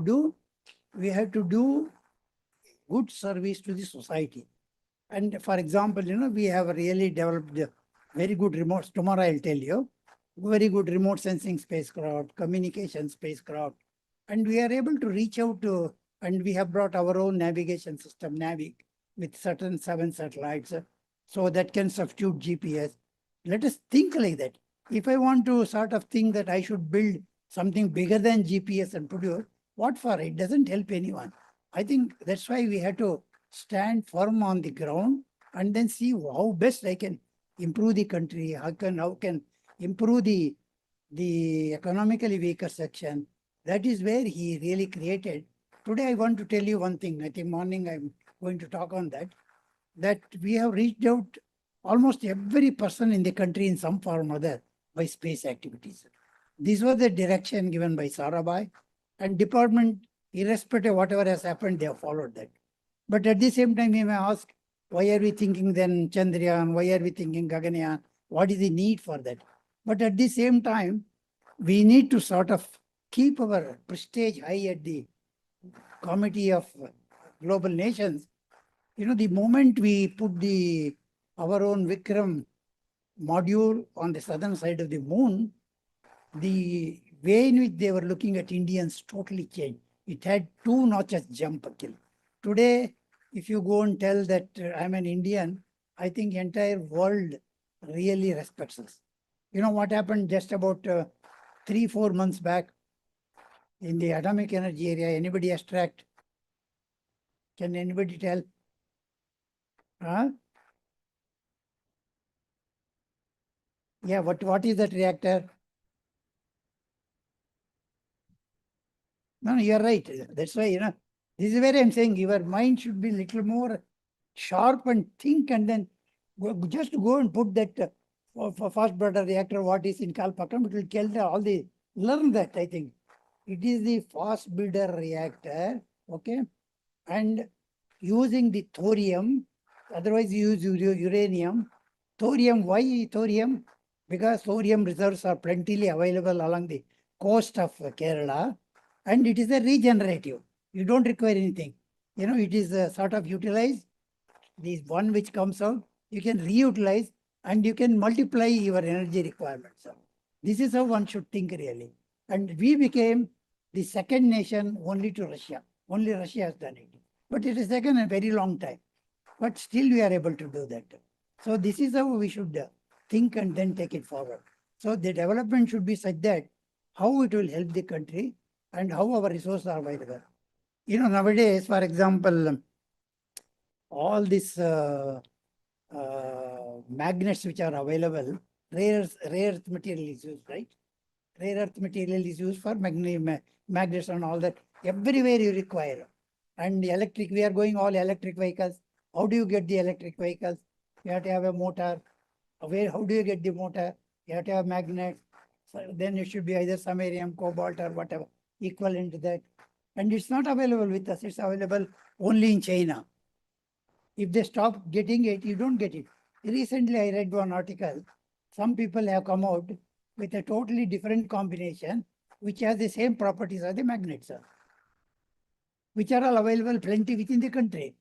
do good service to the society. And for example, we have really developed very good remotes. Tomorrow I'll tell you, very good remote sensing spacecraft, communication spacecraft, and we are able to reach out to, and we have brought our own navigation system, Navic, with certain 7 satellites, so that can substitute GPS. Let us think like that. If I want to sort of think that I should build something bigger than GPS and produce, what for? It doesn't help anyone. I think that's why we have to stand firm on the ground and then see how best I can improve the country, how can improve the economically weaker section. That is where he really created. Today I want to tell you one thing. I think morning I'm going to talk on that we have reached out almost every person in the country in some form or other by space activities. This was the direction given by Sarabhai, and department, irrespective of whatever has happened, they have followed that. But at the same time, you may ask, why are we thinking then Chandrayaan? Why are we thinking Gaganyaan? What is the need for that? But at the same time, we need to sort of keep our prestige high at the Committee of Global Nations. The moment we put our own Vikram module on the southern side of the moon, the way in which they were looking at Indians totally changed. It had 2 notches jump. Today, if you go and tell that I'm an Indian, I think entire world really respects us. You know what happened just about 3-4 months back in the atomic energy area? Anybody extract? Can anybody tell? Huh? Yeah, what is that reactor? No, you're right. That's why, this is where I'm saying your mind should be little more sharp and think, and then just go and put that for fast breeder reactor, what is in Kalpakram, it will tell learn that, I think. It is the fast breeder reactor, okay? And using the thorium, otherwise you use uranium. Thorium, why thorium? Because thorium reserves are plentifully available along the coast of Kerala, and it is a regenerative. You don't require anything. It is sort of utilized. This one which comes out, you can reutilize and you can multiply your energy requirements. This is how one should think really. And we became the second nation only to Russia. Only Russia has done it. But it is taken a very long time. But still we are able to do that. So this is how we should think and then take it forward. So the development should be such that how it will help the country, and how our resources are available. Nowadays, for example, all these magnets which are available, rare earth material is used, right? Rare earth material is used for magnets and all that. Everywhere you require. And electric, we are going all electric vehicles. How do you get the electric vehicles? You have to have a motor. How do you get the motor? You have to have magnets. So then it should be either samarium, cobalt, or whatever equivalent to that. And it's not available with us. It's available only in China. If they stop getting it, you don't get it. Recently, I read one article. Some people have come out with a totally different combination, which has the same properties as the magnets, which are all available plenty within the country.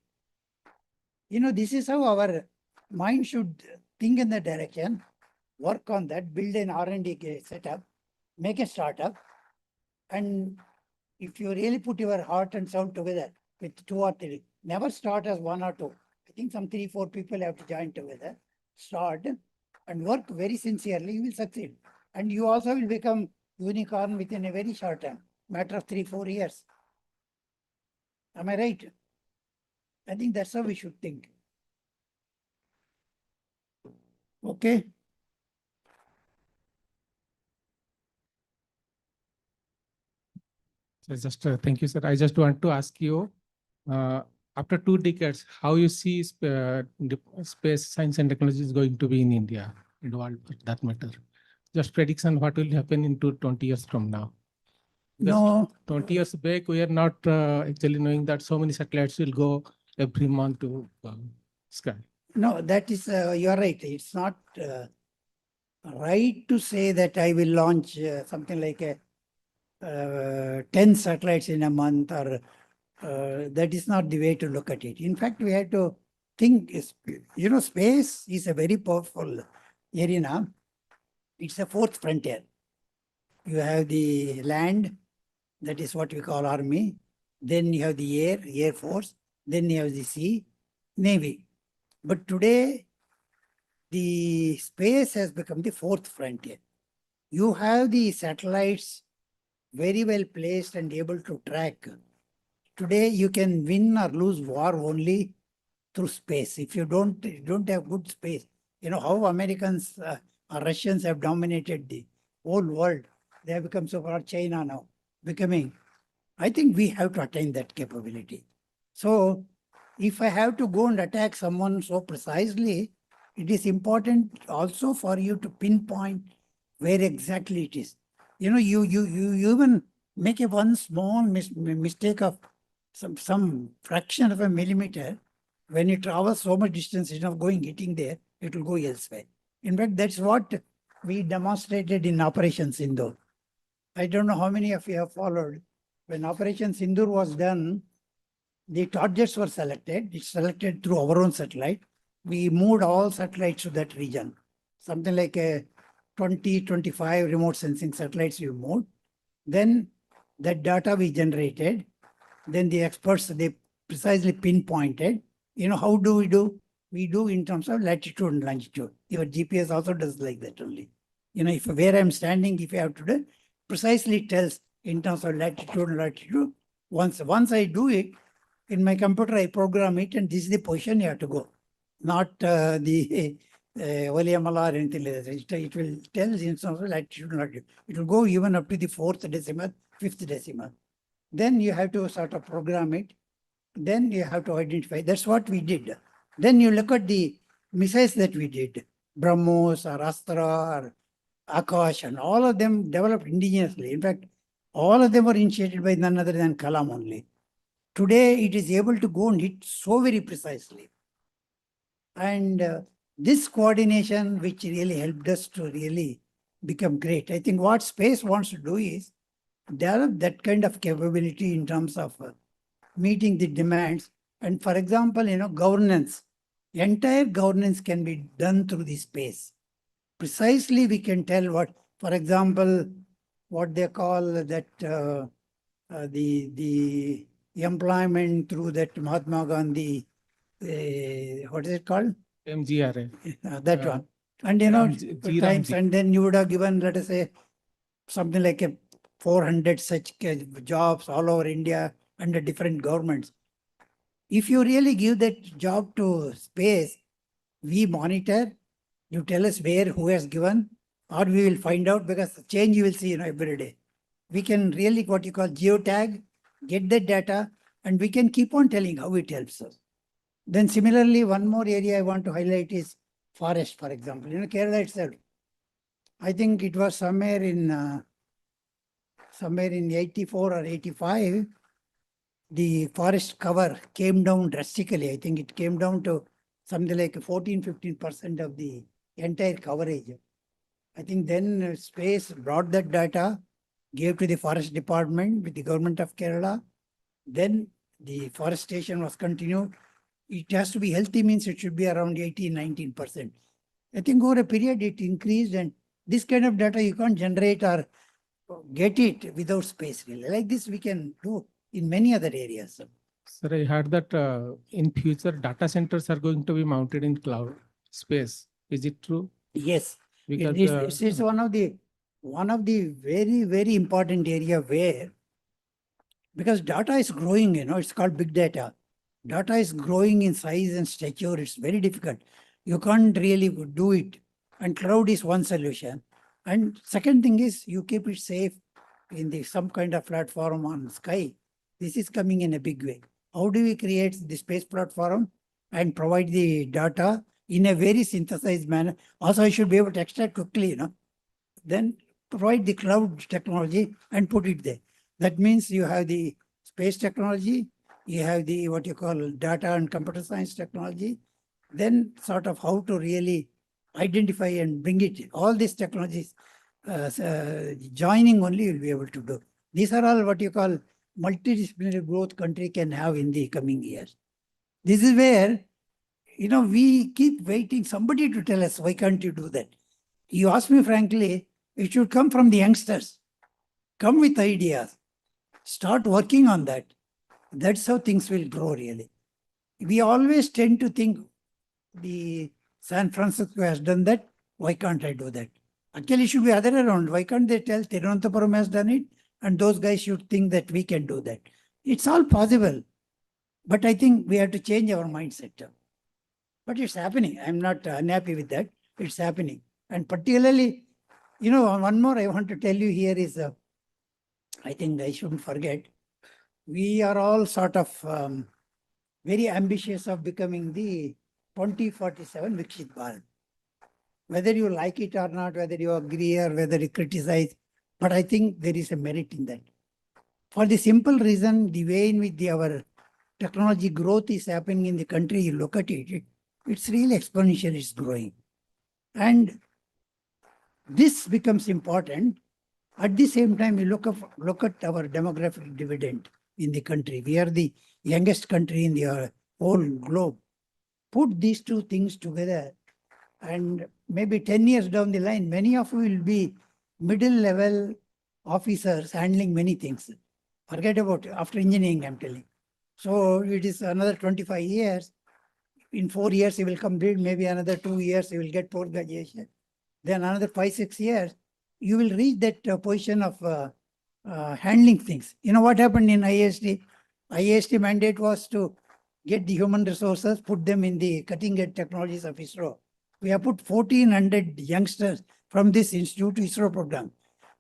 This is how our mind should think in that direction, work on that, build an R&D setup, make a startup. And if you really put your heart and soul together with 2 or 3, never start as 1 or 2. I think some 3, 4 people have to join together, start and work very sincerely, you will succeed. And you also will become unicorn within a very short time, matter of 3, 4 years. Am I right? I think that's how we should think. Okay. So just thank you, sir. I just want to ask you, after 2 decades, how you see space science and technology is going to be in India, in the world for that matter? Just prediction, what will happen in 20 years from now? Because No. 20 years back, we are not actually knowing that so many satellites will go every month to sky. No, that is, you are right. It's not right to say that I will launch something like a 10 satellites in a month, or that is not the way to look at it. In fact, we have to think, space is a very powerful arena. It's a 4th frontier. You have the land, that is what we call army. Then you have the air force. Then you have the sea, navy. But today, the space has become the 4th frontier. You have the satellites very well placed and able to track. Today, you can win or lose war only through space. If you don't have good space, how Americans or Russians have dominated the whole world. They have become so far, China now becoming. I think we have to attain that capability. So if I have to go and attack someone so precisely, it is important also for you to pinpoint where exactly it is. You even make a one small mistake of some fraction of a millimeter. When it travels so much distance, instead of hitting there, it will go elsewhere. In fact, that's what we demonstrated in Operation Sindoor. I don't know how many of you have followed. When Operation Sindoor was done, the targets were selected. It's selected through our own satellite. We moved all satellites to that region. Something like a 20, 25 remote sensing satellites we moved. Then that data we generated. Then the experts, they precisely pinpointed. How do we do? We do in terms of latitude and longitude. Your GPS also does like that only. If where I'm standing, if you have to do, precisely tells in terms of latitude and latitude. Once I do it, in my computer, I program it, and this is the position you have to go. Not the OLML or anything like that. It will tell in terms of latitude and longitude. It will go even up to the 4th decimal, 5th decimal. Then you have to sort of program it. Then you have to identify. That's what we did. Then you look at the missiles that we did, BrahMos or Astra or Akash, and all of them developed indigenously. In fact, all of them were initiated by none other than Kalam only. Today, it is able to go and hit so very precisely. And this coordination, which really helped us to really become great. I think what space wants to do is develop that kind of capability in terms of meeting the demands. And for example, governance. Entire governance can be done through the space. Precisely, we can tell what, for example, what they call that the employment through that Mahatma Gandhi, what is it called? MGRA. That one. And times, and then you would have given, let us say, something like a 400 such jobs all over India under different governments. If you really give that job to space, we monitor, you tell us where, who has given, or we will find out, because the change you will see, every day. We can really what you call geotag, get that data, and we can keep on telling how it helps us. Then similarly, one more area I want to highlight is forest, for example. Kerala itself, I think it was somewhere in 84 or 85, the forest cover came down drastically. I think it came down to something like 14-15% of the entire coverage. I think then space brought that data, gave to the forest department with the government of Kerala. Then the forestation was continued. It has to be healthy, means it should be around 18-19%. I think over a period it increased, and this kind of data you can't generate or get it without space really. Like this we can do in many other areas. Sir, I heard that in future data centers are going to be mounted in cloud space. Is it true? Yes, Because it's one of the very, very important area where, because data is growing, it's called big data. Data is growing in size and stature. It's very difficult. You can't really do it. And cloud is one solution. And second thing is you keep it safe in some kind of platform on sky. This is coming in a big way. How do we create the space platform and provide the data in a very synthesized manner? Also, I should be able to extract quickly, Then provide the cloud technology and put it there. That means you have the space technology, you have the what you call data and computer science technology, then sort of how to really identify and bring it. All these technologies joining only will be able to do. These are all what you call multidisciplinary growth country can have in the coming years. This is where, we keep waiting somebody to tell us, why can't you do that? You ask me frankly, it should come from the youngsters. Come with ideas. Start working on that. That's how things will grow really. We always tend to think the San Francisco has done that, why can't I do that? Actually, it should be other way around. Why can't they tell Thiruvananthapuram has done it and those guys should think that we can do that? It's all possible. But I think we have to change our mindset. But it's happening. I'm not unhappy with that. It's happening. And particularly, one more I want to tell you here is, I think I shouldn't forget, we are all sort of very ambitious of becoming the 2047 Viksit Bharat. Whether you like it or not, whether you agree or whether you criticize, but I think there is a merit in that. For the simple reason, the way in which our technology growth is happening in the country, you look at it, it's really exponential, it's growing. And this becomes important. At the same time, you look at our demographic dividend in the country. We are the youngest country in the whole globe. Put these two things together, and maybe 10 years down the line, many of you will be middle-level officers handling many things. Forget about it. After engineering, I'm telling. So it is another 25 years. In 4 years, you will complete. Maybe another 2 years, you will get post-graduation. Then another 5-6 years, you will reach that position of handling things. You know what happened in IIST? IIST mandate was to get the human resources, put them in the cutting-edge technologies of ISRO. We have put 1,400 youngsters from this institute to ISRO program.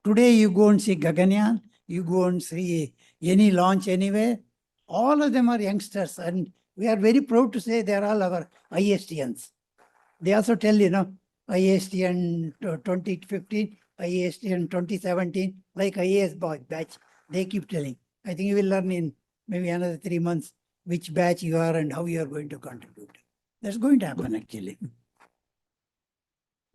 Today, you go and see Gaganyaan, you go and see any launch anywhere. All of them are youngsters, and we are very proud to say they are all our IISTians. They also tell, IIST in 2015, IIST in 2017, like IAS batch, they keep telling. I think you will learn in maybe another 3 months which batch you are and how you are going to contribute. That's going to happen actually.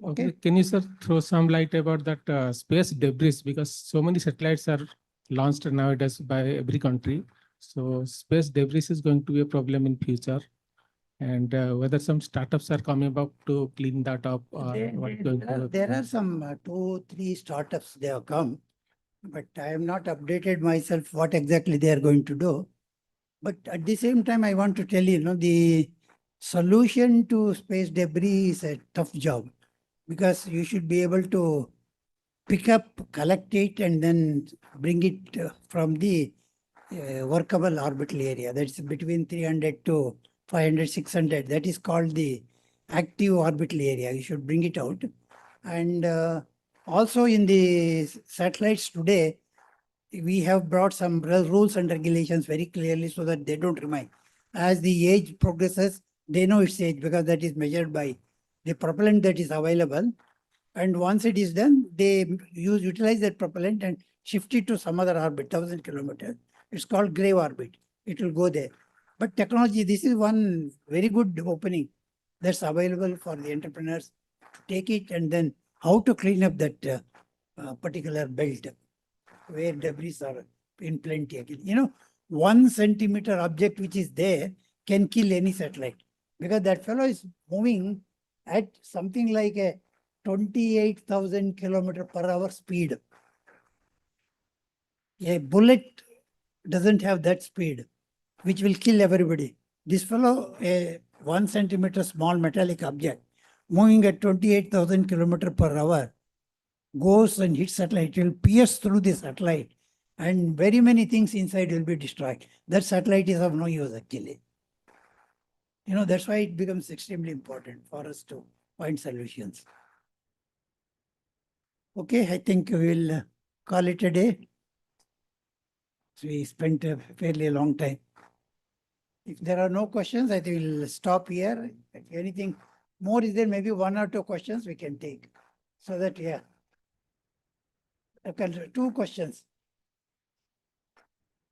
Okay. Can you, sir, throw some light about that space debris? Because so many satellites are launched nowadays by every country. So space debris is going to be a problem in future. And whether some startups are coming up to clean that up. There are some 2-3 startups they have come, but I have not updated myself what exactly they are going to do. But at the same time, I want to tell you, the solution to space debris is a tough job, because you should be able to pick up, collect it, and then bring it from the workable orbital area. That's between 300 to 500, 600. That is called the active orbital area. You should bring it out. And also in the satellites today, we have brought some rules and regulations very clearly so that they don't remain. As the age progresses, they know its age because that is measured by the propellant that is available. And once it is done, they utilize that propellant and shift it to some other orbit, 1,000 kilometers. It's called grave orbit. It will go there. But technology, this is one very good opening that's available for the entrepreneurs to take it, and then how to clean up that particular belt where debris are in plenty. You know, 1 centimeter object which is there can kill any satellite because that fellow is moving at something like a 28,000 kilometer per hour speed. A bullet doesn't have that speed, which will kill everybody. This fellow, a 1 centimeter small metallic object, moving at 28,000 kilometer per hour, goes and hits satellite. It will pierce through the satellite, and very many things inside will be destroyed. That satellite is of no use actually. You know, that's why it becomes extremely important for us to find solutions. Okay, I think we'll call it a day. So we spent a fairly long time. If there are no questions, I think we'll stop here. If anything more is there, maybe 1 or 2 questions we can take. So that, yeah. Okay, 2 questions.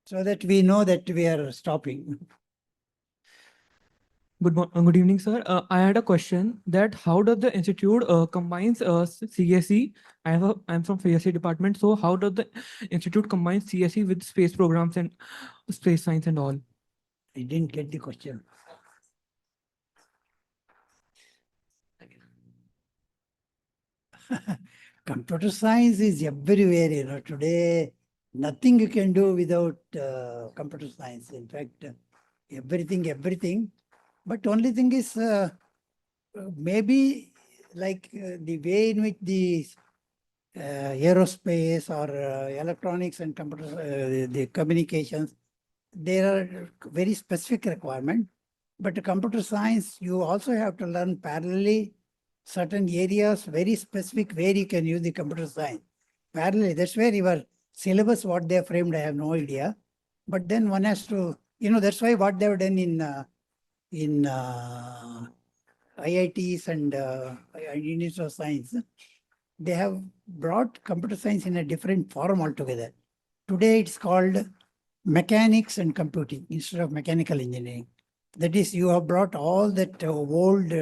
So that we know that we are stopping. Good evening, sir. I had a question that how does the institute combines CSE? I'm from CSE department. So how does the institute combine CSE with space programs and space science and all? I didn't get the question. Computer science is everywhere, you know. Today, nothing you can do without computer science. In fact, everything. But only thing is maybe like the way in which the aerospace or electronics and computer, the communications, there are very specific requirement. But computer science, you also have to learn parallelly certain areas, very specific, where you can use the computer science. Parallelly, that's where your syllabus, what they have framed, I have no idea. But then one has to, you know, that's why what they have done in IITs and University of Science, they have brought computer science in a different form altogether. Today it's called mechanics and computing instead of mechanical engineering. That is, you have brought all that old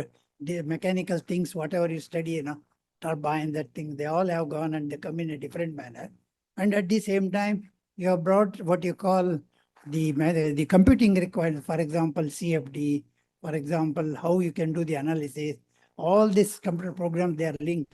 the mechanical things, whatever you study, you know, turbine, that thing, they all have gone and they come in a different manner. And at the same time, you have brought what you call the computing requirements, for example, CFD, for example, how you can do the analysis, all these computer programs, they are linked.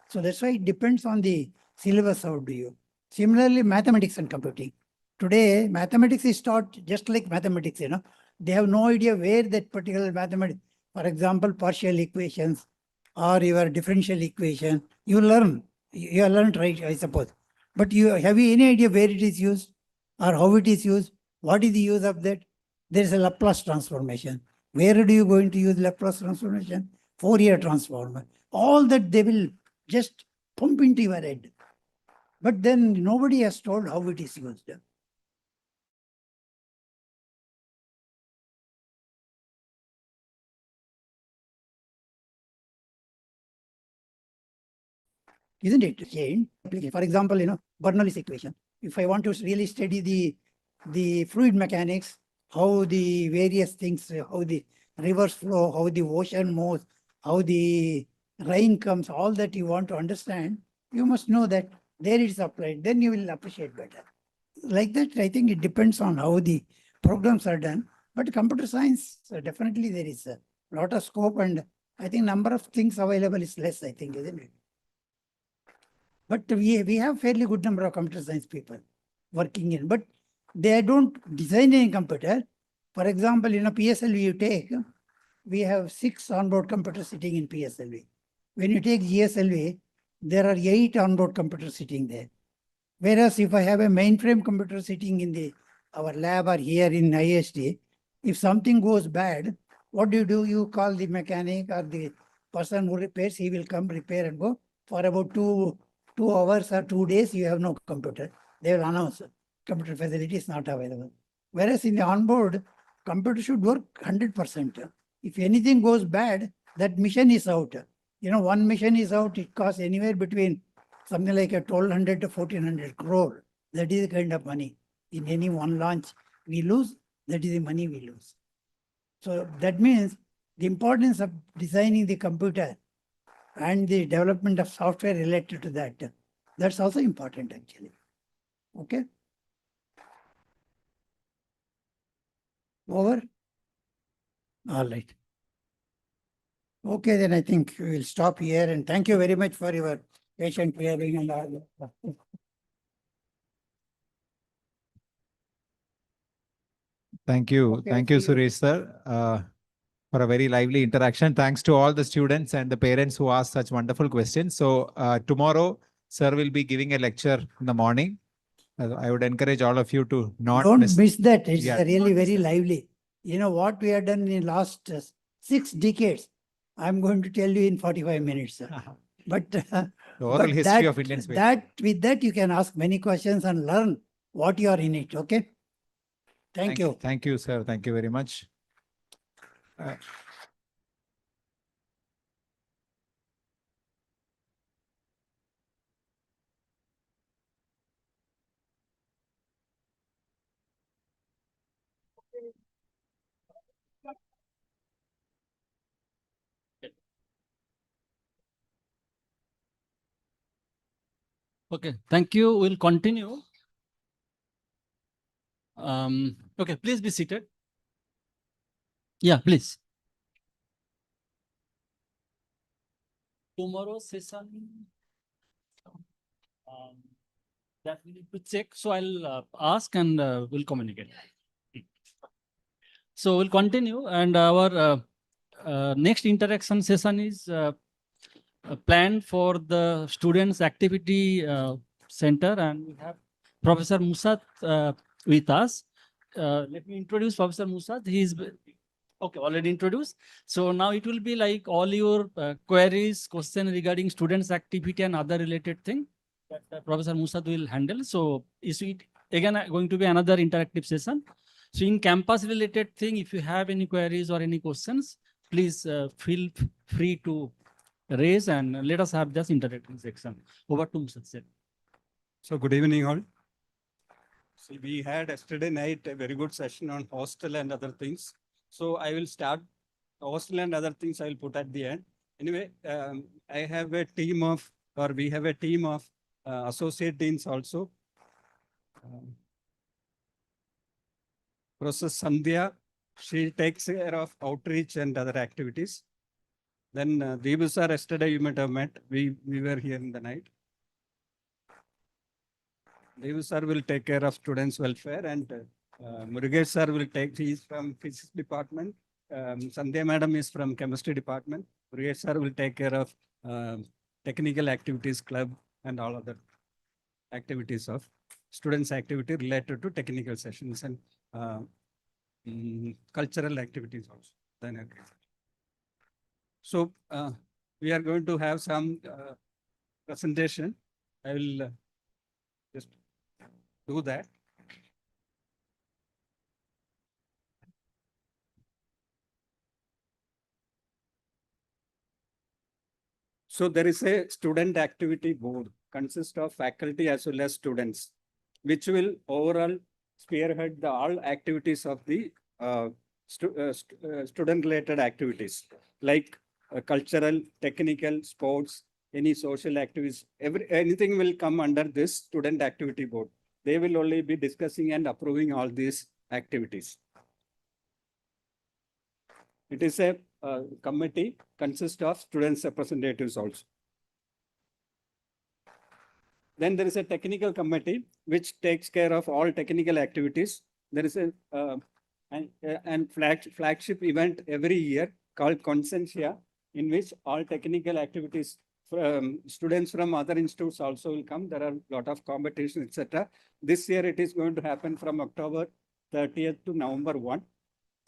So that's why it depends on the syllabus, how do you. Similarly, mathematics and computing. Today, mathematics is taught just like mathematics, you know. They have no idea where that particular mathematics, for example, partial equations or your differential equation, you learn. You have learned, right, I suppose. But have you any idea where it is used or how it is used? What is the use of that? There is a Laplace transformation. Where do you going to use Laplace transformation? Fourier transform. All that they will just pump into your head. But then nobody has told how it is used. Isn't it? Change. For example, you know, Bernoulli's equation. If I want to really study the fluid mechanics, how the various things, how the rivers flow, how the ocean moves, how the rain comes, all that you want to understand, you must know that there it is applied. Then you will appreciate better. Like that, I think it depends on how the programs are done. But computer science, definitely there is a lot of scope, and I think number of things available is less, I think, isn't it? But we have fairly good number of computer science people working in, but they don't design any computer. For example, in a PSLV you take, we have 6 onboard computers sitting in PSLV. When you take GSLV, there are 8 onboard computers sitting there. Whereas if I have a mainframe computer sitting in our lab or here in IIST, if something goes bad, what do? You call the mechanic or the person who repairs, he will come repair and go. For about two hours or 2 days, you have no computer. They will announce computer facility is not available. Whereas in the onboard, computer should work 100%. If anything goes bad, that mission is out. One mission is out, it costs anywhere between something like a 1,200 to 1,400 crore. That is the kind of money. In any one launch we lose, that is the money we lose. So that means the importance of designing the computer and the development of software related to that, that's also important actually. Okay? Over? All right. Okay, then I think we will stop here, and thank you very much for your patient hearing and all. Thank you. Okay, Thank you, see you. Suresh sir, for a very lively interaction. Thanks to all the students and the parents who asked such wonderful questions. So tomorrow, sir will be giving a lecture in the morning. I would encourage all of you to not Don't miss that. It's Yeah. really very lively. You know what we have done in the last 6 decades. I'm going to tell you in 45 minutes. But, The oral history of Indian space. with that you can ask many questions and learn what you are in it. Okay. Thank you. Thank you, sir. Thank you very much. Okay, thank you. We'll continue. Okay, please be seated. Yeah, please. Tomorrow's session, that we need to check. So I'll ask and we'll communicate. So we'll continue, and our next interaction session is planned for the students activity center, and we have Professor Musat with us. Let me introduce Professor Musat. He is okay, already introduced. So now it will be like all your queries, questions regarding students activity and other related thing that Professor Musat will handle. So is it again going to be another interactive session? So in campus related thing, if you have any queries or any questions, please feel free to raise and let us have this interactive section. Over to Musat sir. So good evening all. So we had yesterday night a very good session on hostel and other things. So I will start hostel and other things I will put at the end. Anyway, I have a team of, or we have a team of associate deans also. Professor Sandhya, she takes care of outreach and other activities. Then Deepu sir, yesterday you might have met. We were here in the night. Deepu sir will take care of students' welfare, and Murugesh sir will take, he is from physics department. Sandhya madam is from chemistry department. Murugesh sir will take care of technical activities club and all other activities of students' activity related to technical sessions and cultural activities also. Then so we are going to have some presentation. I will just do that. So there is a student activity board, consists of faculty as well as students, which will overall spearhead all activities of the student-related activities, like cultural, technical, sports, any social activities. Anything will come under this student activity board. They will only be discussing and approving all these activities. It is a committee, consists of students representatives also. Then there is a technical committee which takes care of all technical activities. There is a flagship event every year called Consensia, in which all technical activities students from other institutes also will come. There are a lot of competition, etc. This year it is going to happen from October 30th to November 1.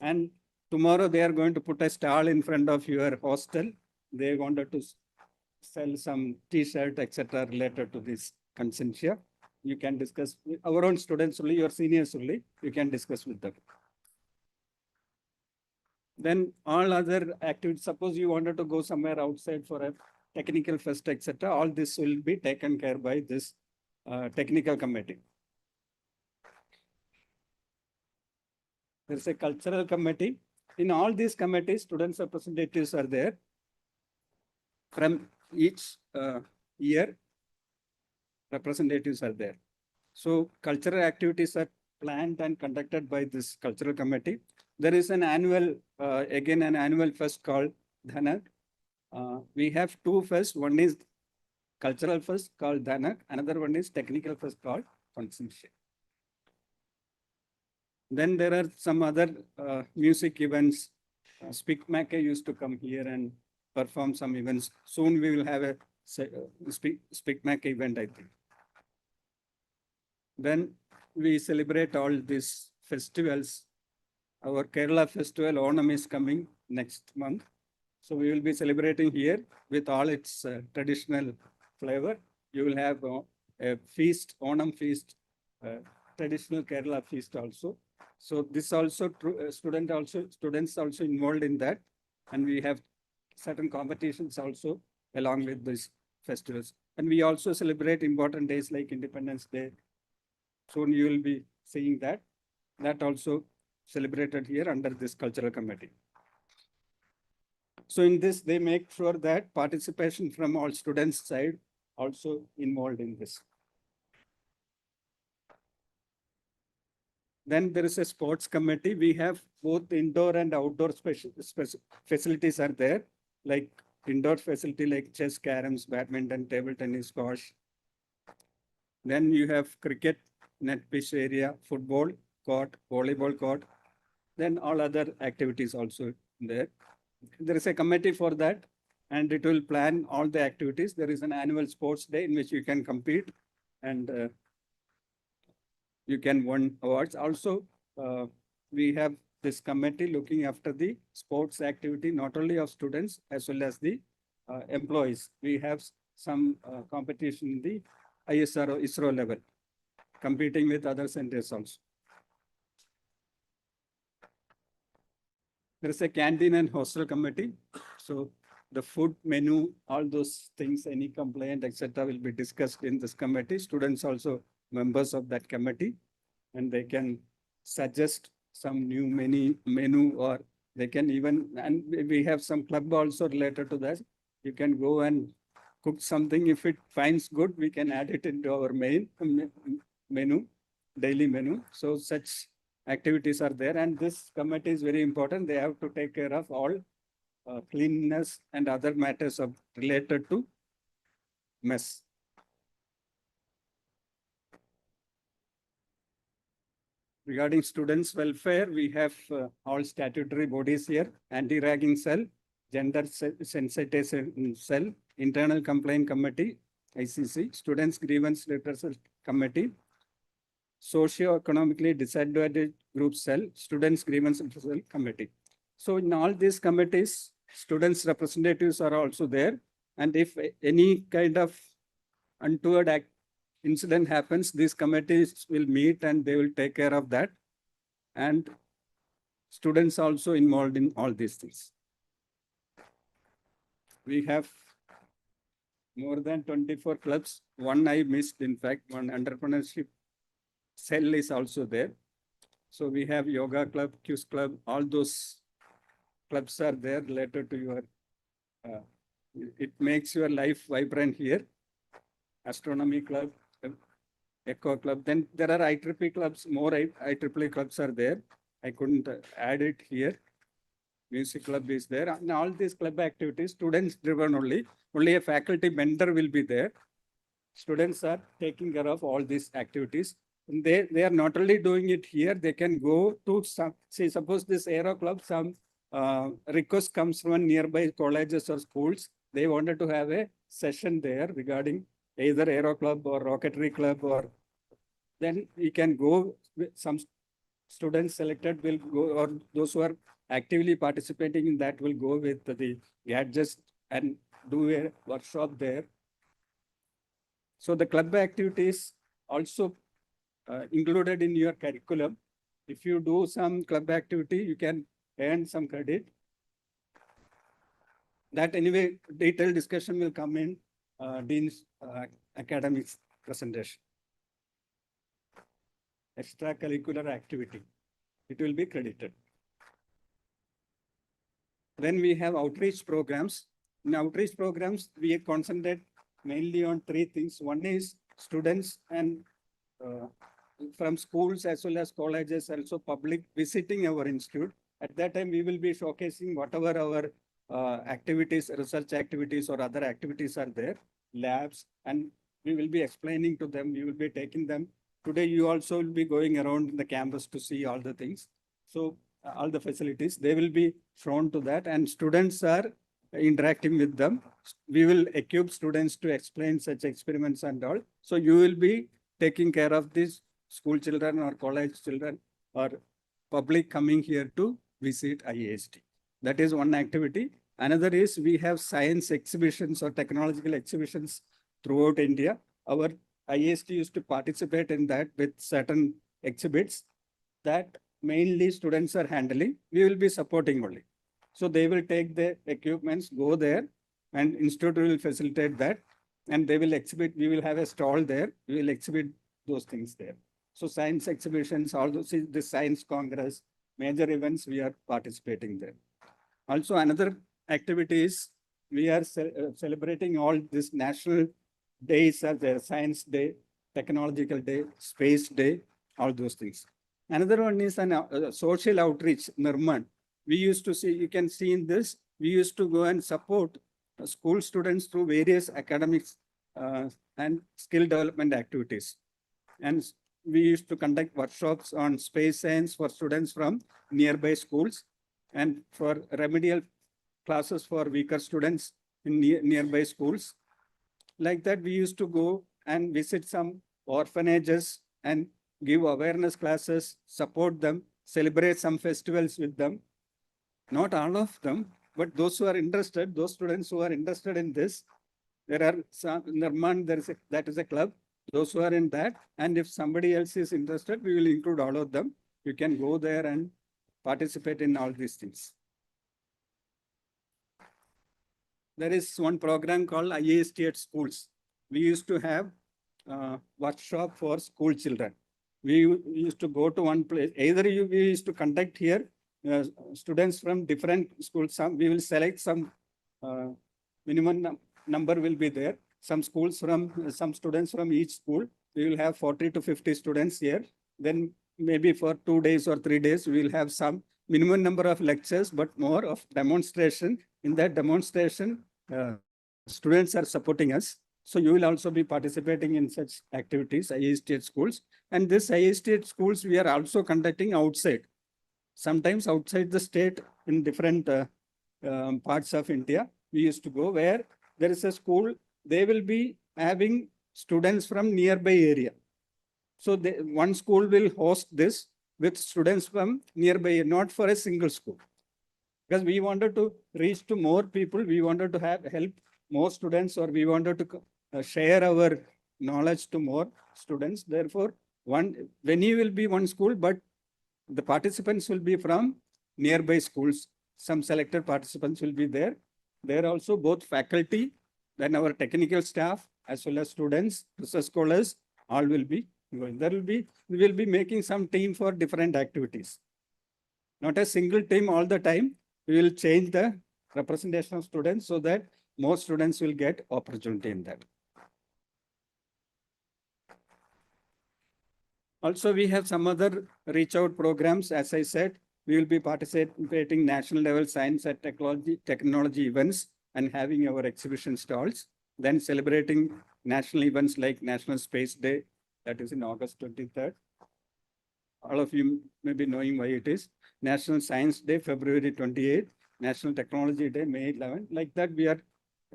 And tomorrow they are going to put a stall in front of your hostel. They wanted to sell some t-shirt, etc. related to this consentia. You can discuss with our own students only, your seniors only, you can discuss with them. Then all other activities, suppose you wanted to go somewhere outside for a technical fest, etc. All this will be taken care by this technical committee. There's a cultural committee. In all these committees, students representatives are there. From each year, representatives are there. So cultural activities are planned and conducted by this cultural committee. There is an annual, again an annual fest called Dhanak. We have two fests. One is cultural fest called Dhanak. Another one is technical fest called Consentia. Then there are some other music events. Speakmaker used to come here and perform some events. Soon we will have a Speakmaker event, I think. Then we celebrate all these festivals. Our Kerala festival, Onam, is coming next month. So we will be celebrating here with all its traditional flavor. You will have a feast, Onam feast, traditional Kerala feast also. So this also students also involved in that, and we have certain competitions also along with these festivals. And we also celebrate important days like Independence Day. Soon you will be seeing that. That also celebrated here under this cultural committee. So in this, they make sure that participation from all students' side also involved in this. Then there is a sports committee. We have both indoor and outdoor facilities are there, like indoor facility like chess, caroms, badminton, table tennis, squash. Then you have cricket, net pitch area, football court, volleyball court, then all other activities also there. There is a committee for that, and it will plan all the activities. There is an annual sports day in which you can compete and you can win awards. Also, we have this committee looking after the sports activity, not only of students as well as the employees. We have some competition in the ISRO level, competing with other centers also. There is a canteen and hostel committee. So the food menu, all those things, any complaint, etc., will be discussed in this committee. Students also members of that committee, and they can suggest some new menu, or they can even, and we have some club also related to that. You can go and cook something. If it finds good, we can add it into our main menu, daily menu. So such activities are there, and this committee is very important. They have to take care of all cleanliness and other matters related to mess. Regarding students' welfare, we have all statutory bodies here: anti-ragging cell, gender sensitization cell, internal complaint committee, ICC, students' grievance redressal committee, socio-economically disadvantaged group cell, students' grievance redressal committee. So in all these committees, students' representatives are also there. And if any kind of untoward incident happens, these committees will meet and they will take care of that. And students also involved in all these things. We have more than 24 clubs. One I missed, in fact, one entrepreneurship cell is also there. So we have yoga club, quiz club, all those clubs are there related to your, it makes your life vibrant here. Astronomy club, echo club. Then there are IEEE clubs, more IEEE clubs are there. I couldn't add it here. Music club is there. And all these club activities, students driven only a faculty mentor will be there. Students are taking care of all these activities. And they are not only doing it here, they can go to some, say, suppose this aero club, some request comes from nearby colleges or schools. They wanted to have a session there regarding either Aero Club or Rocketry Club, or then we can go with some students selected will go, or those who are actively participating in that will go with the gadgets and do a workshop there. So the club activities also included in your curriculum. If you do some club activity, you can earn some credit. That anyway, detailed discussion will come in Dean's academics presentation. Extracurricular activity, it will be credited. Then we have outreach programs. In outreach programs, we concentrate mainly on three things. One is students and from schools as well as colleges, also public visiting our institute. At that time, we will be showcasing whatever our activities, research activities or other activities are there, labs, and we will be explaining to them, we will be taking them. Today, you also will be going around the campus to see all the things. So all the facilities, they will be shown to that, and students are interacting with them. We will equip students to explain such experiments and all. So you will be taking care of these school children or college children or public coming here to visit IIST. That is one activity. Another is we have science exhibitions or technological exhibitions throughout India. Our IIST used to participate in that with certain exhibits that mainly students are handling. We will be supporting only. So they will take the equipments, go there, and institute will facilitate that, and they will exhibit. We will have a stall there. We will exhibit those things there. So science exhibitions, all those, the science congress, major events, we are participating there. Also, another activity is we are celebrating all these national days are there: Science Day, Technological Day, Space Day, all those things. Another one is an social outreach, Nirman. We used to see, you can see in this, we used to go and support school students through various academics and skill development activities. And we used to conduct workshops on space science for students from nearby schools, and for remedial classes for weaker students in nearby schools. Like that, we used to go and visit some orphanages and give awareness classes, support them, celebrate some festivals with them. Not all of them, but those who are interested, those students who are interested in this, there are some, Nirman, that is a club, those who are in that. And if somebody else is interested, we will include all of them. You can go there and participate in all these things. There is one program called IIST at schools. We used to have workshop for school children. We used to go to one place. Either we used to conduct here, students from different schools. We will select some minimum number will be there. Some schools from, some students from each school. We will have 40 to 50 students here. Then maybe for 2 days or 3 days, we will have some minimum number of lectures, but more of demonstration. In that demonstration, students are supporting us. So you will also be participating in such activities, IIST at schools. And this IIST at schools, we are also conducting outside. Sometimes outside the state in different parts of India, we used to go where there is a school, they will be having students from nearby area. So one school will host this with students from nearby, not for a single school. Because we wanted to reach to more people, we wanted to help more students, or we wanted to share our knowledge to more students. Therefore, venue will be one school, but the participants will be from nearby schools. Some selected participants will be there. There also both faculty, then our technical staff, as well as students, research scholars, all will be going. We will be making some team for different activities. Not a single team all the time. We will change the representation of students so that more students will get opportunity in that. Also, we have some other reach out programs. As I said, we will be participating national level science and technology events and having our exhibition stalls. Then celebrating national events like National Space Day, that is in August 23rd. All of you may be knowing why it is. National Science Day, February 28th. National Technology Day, May 11th. Like that, we are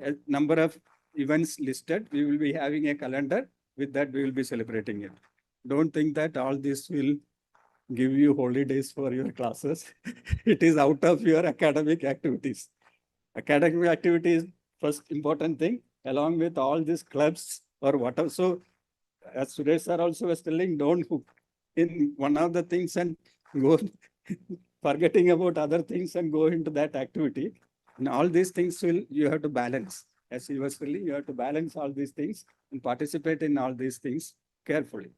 a number of events listed. We will be having a calendar. With that, we will be celebrating it. Don't think that all this will give you holidays for your classes. It is out of your academic activities. Academic activity is first important thing, along with all these clubs or whatever. So as Suresh sir also was telling, don't hook in one of the things and go forgetting about other things and go into that activity. And all these things you have to balance. As he was telling, you have to balance all these things and participate in all these things carefully.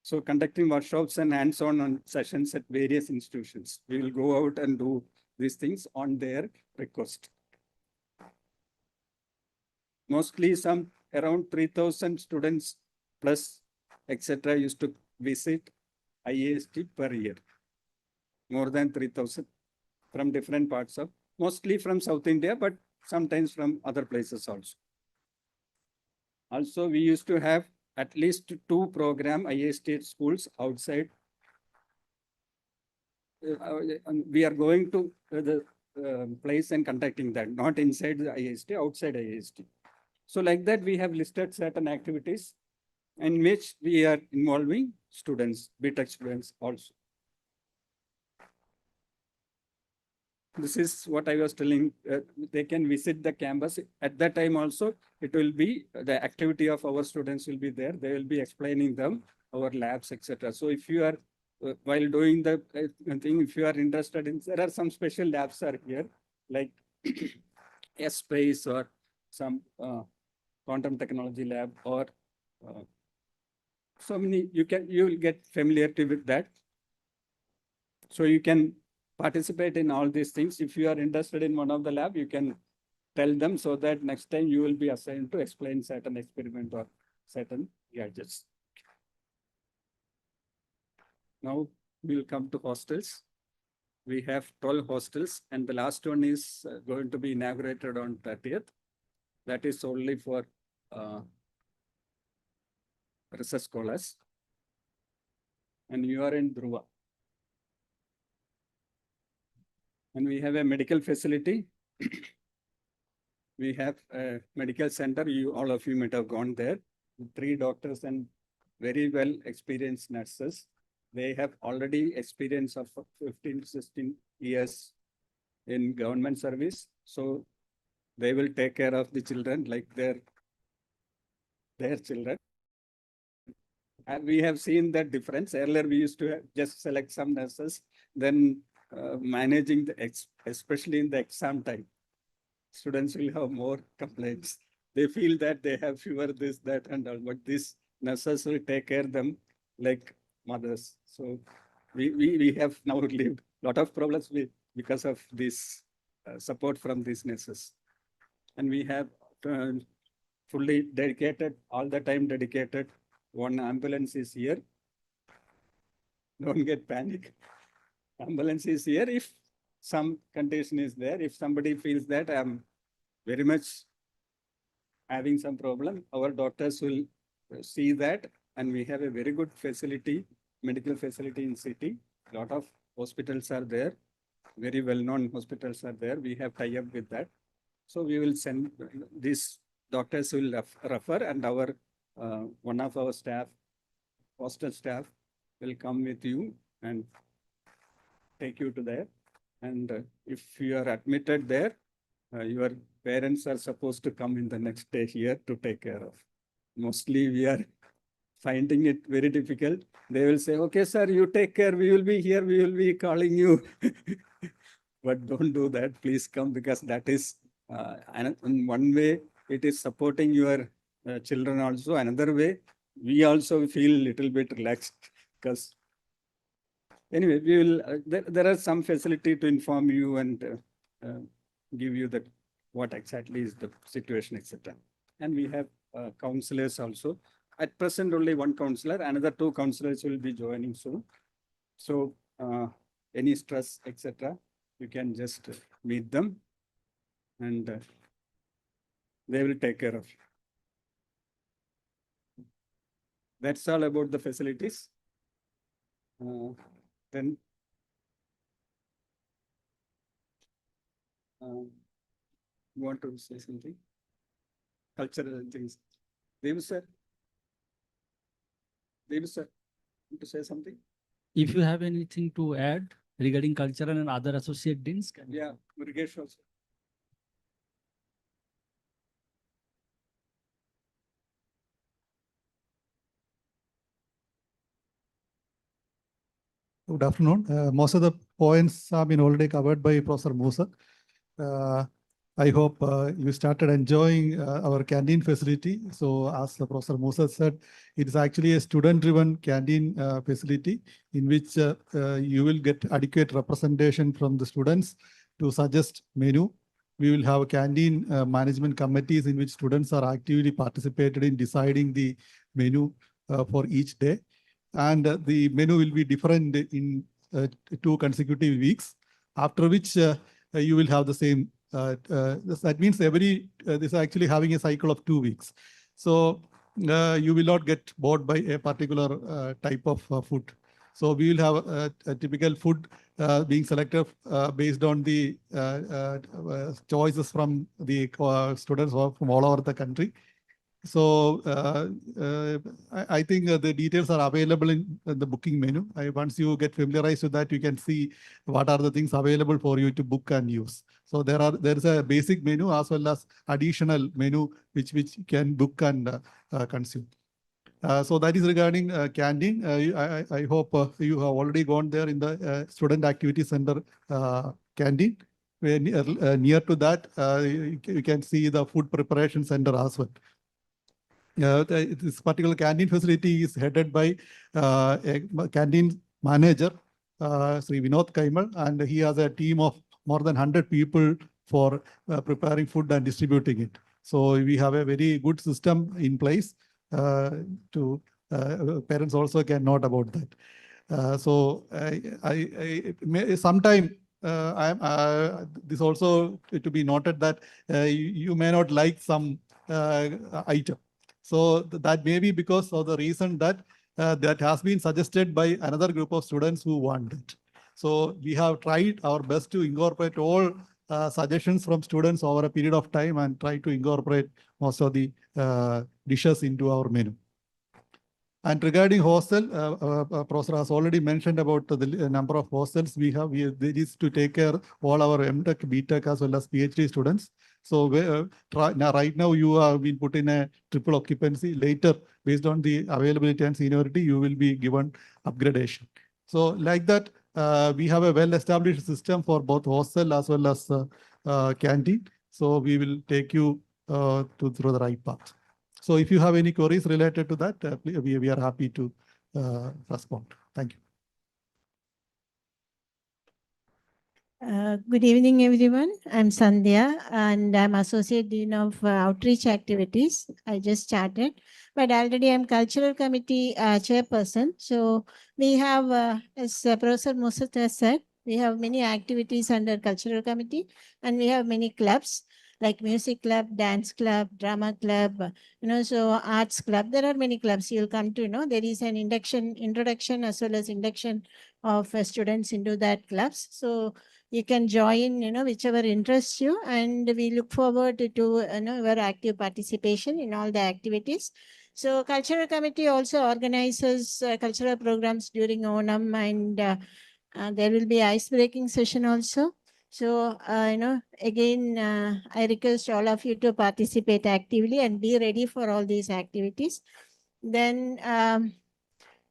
So conducting workshops and hands-on sessions at various institutions. We will go out and do these things on their request. Mostly some around 3,000 students plus etc. used to visit IIST per year. More than 3,000 from different parts of, mostly from South India, but sometimes from other places also. Also, we used to have at least 2 program IIST schools outside. We are going to the place and conducting that, not inside the IIST, outside IIST. So like that, we have listed certain activities in which we are involving students, BTech students also. This is what I was telling, they can visit the campus. At that time also, it will be, the activity of our students will be there. They will be explaining them, our labs, etc. So if you are, while doing the thing, if you are interested in, there are some special labs are here, like S-Space or some quantum technology lab or so many, you will get familiarity with that. So you can participate in all these things. If you are interested in one of the lab, you can tell them so that next time you will be assigned to explain certain experiment or certain gadgets. Now we will come to hostels. We have 12 hostels and the last one is going to be inaugurated on 30th. That is only for research scholars. And you are in Dhruva. And we have a medical facility. We have a medical center. All of you might have gone there. 3 doctors and very well experienced nurses. They have already experience of 15 to 16 years in government service. So they will take care of the children like their children. And we have seen that difference. Earlier, we used to just select some nurses, then managing especially in the exam time. Students will have more complaints. They feel that they have fever, this, that, and all, but these nurses will take care of them like mothers. So we have now lived a lot of problems because of this support from these nurses. And we have fully dedicated, all the time dedicated. One ambulance is here. Don't get panic. Ambulance is here if some condition is there. If somebody feels that I'm very much having some problem, our doctors will see that, and we have a very good facility, medical facility in city. A lot of hospitals are there. Very well-known hospitals are there. We have tie-up with that. So we will send these doctors will refer, and our one of our staff, hostel staff, will come with you and take you to there. And if you are admitted there, your parents are supposed to come in the next day here to take care of. Mostly we are finding it very difficult. They will say, okay, sir, you take care. We will be here. We will be calling you. But don't do that. Please come, because that is, in one way, it is supporting your children also. Another way, we also feel a little bit relaxed, because anyway, we will, there are some facility to inform you and give you that what exactly is the situation, etc. And we have counselors also. At present, only 1 counselor, another 2 counselors will be joining soon. So any stress, etc., you can just meet them and they will take care of you. That's all about the facilities. Then you want to say something? cultural things. Dev sir. Dev sir, want to say something? If you have anything to add regarding cultural and other associate deans, can you? Yeah, Murugesh also. Good afternoon. Most of the points have been already covered by Professor Musa. I hope you started enjoying our canteen facility. So as Professor Musa said, it is actually a student-driven canteen facility in which you will get adequate representation from the students to suggest menu. We will have canteen management committees in which students are actively participated in deciding the menu for each day. And the menu will be different in 2 consecutive weeks, after which you will have the same. That means this is actually having a cycle of 2 weeks. So you will not get bored by a particular type of food. So we will have a typical food being selected based on the choices from the students from all over the country. So I think the details are available in the booking menu. Once you get familiarized with that, you can see what are the things available for you to book and use. So there is a basic menu as well as additional menu which you can book and consume. So that is regarding canteen. I hope you have already gone there in the student activity center canteen. Near to that, you can see the food preparation center as well. This particular canteen facility is headed by a canteen manager, Sri Vinod Kaimal, and he has a team of more than 100 people for preparing food and distributing it. So we have a very good system in place to parents also can note about that. So sometime this also to be noted that you may not like some item. So that may be because of the reason that that has been suggested by another group of students who want it. So we have tried our best to incorporate all suggestions from students over a period of time and try to incorporate most of the dishes into our menu. And regarding hostel, Professor has already mentioned about the number of hostels we have. This is to take care all our MTech, BTech as well as PhD students. So right now you have been put in a triple occupancy. Later, based on the availability and seniority, you will be given upgradation. So like that, we have a well-established system for both hostel as well as canteen. So we will take you through the right path. So if you have any queries related to that, we are happy to respond. Thank you. Good evening, everyone. I'm Sandhya, and I'm Associate Dean of Outreach Activities. I just started, but already I'm Cultural Committee Chairperson. So we have, as Professor Musa has said, we have many activities under Cultural Committee, and we have many clubs like music club, dance club, drama club, so arts club. There are many clubs you'll come to know. There is an introduction as well as induction of students into that clubs. So you can join, whichever interests you, and we look forward to, your active participation in all the activities. So Cultural Committee also organizes cultural programs during Onam, and there will be ice-breaking session also. So, again, I request all of you to participate actively and be ready for all these activities. Then,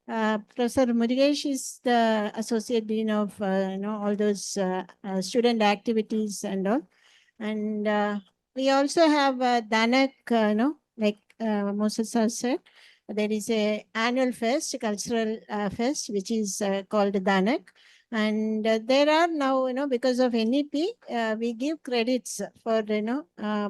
Professor Murugesh is the Associate Dean of, all those student activities and all. And we also have Danak, like Moses has said, there is a annual fest, cultural fest, which is called Danak. And there are now, because of NEP, we give credits for,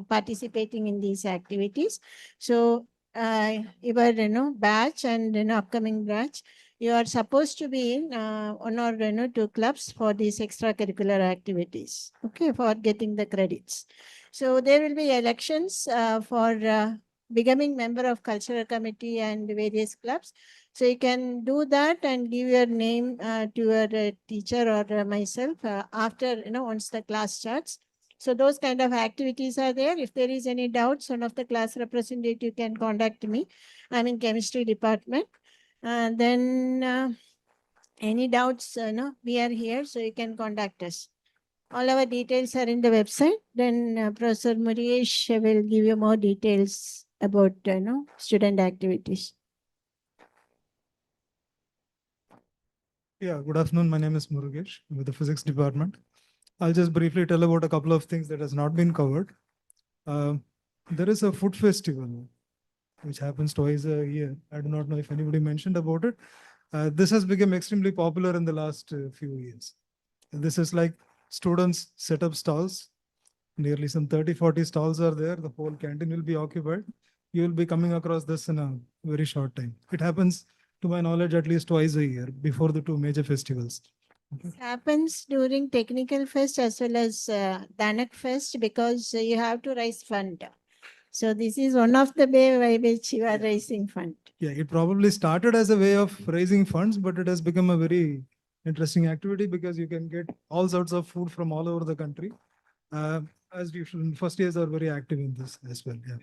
participating in these activities. So your, batch and, upcoming batch, you are supposed to be in one or, 2 clubs for these extracurricular activities, okay, for getting the credits. So there will be elections for becoming member of cultural committee and various clubs. So you can do that and give your name to your teacher or myself after, once the class starts. So those kind of activities are there. If there is any doubts, one of the class representative can contact me. I'm in chemistry department. And then any doubts, no, we are here, so you can contact us. All our details are in the website. Then Professor Murugesh will give you more details about student activities. Yeah, good afternoon. My name is Murugesh with the physics department. I'll just briefly tell about a couple of things that has not been covered. There is a food festival which happens twice a year. I do not know if anybody mentioned about it. This has become extremely popular in the last few years. This is like students set up stalls. Nearly some 30-40 stalls are there. The whole canteen will be occupied. You will be coming across this in a very short time. It happens, to my knowledge, at least twice a year before the two major festivals. It happens during technical fest as well as Danak fest because you have to raise fund. So this is one of the way by which you are raising fund. Yeah, it probably started as a way of raising funds, but it has become a very interesting activity because you can get all sorts of food from all over the country. As usual, first years are very active in this as well. Yeah.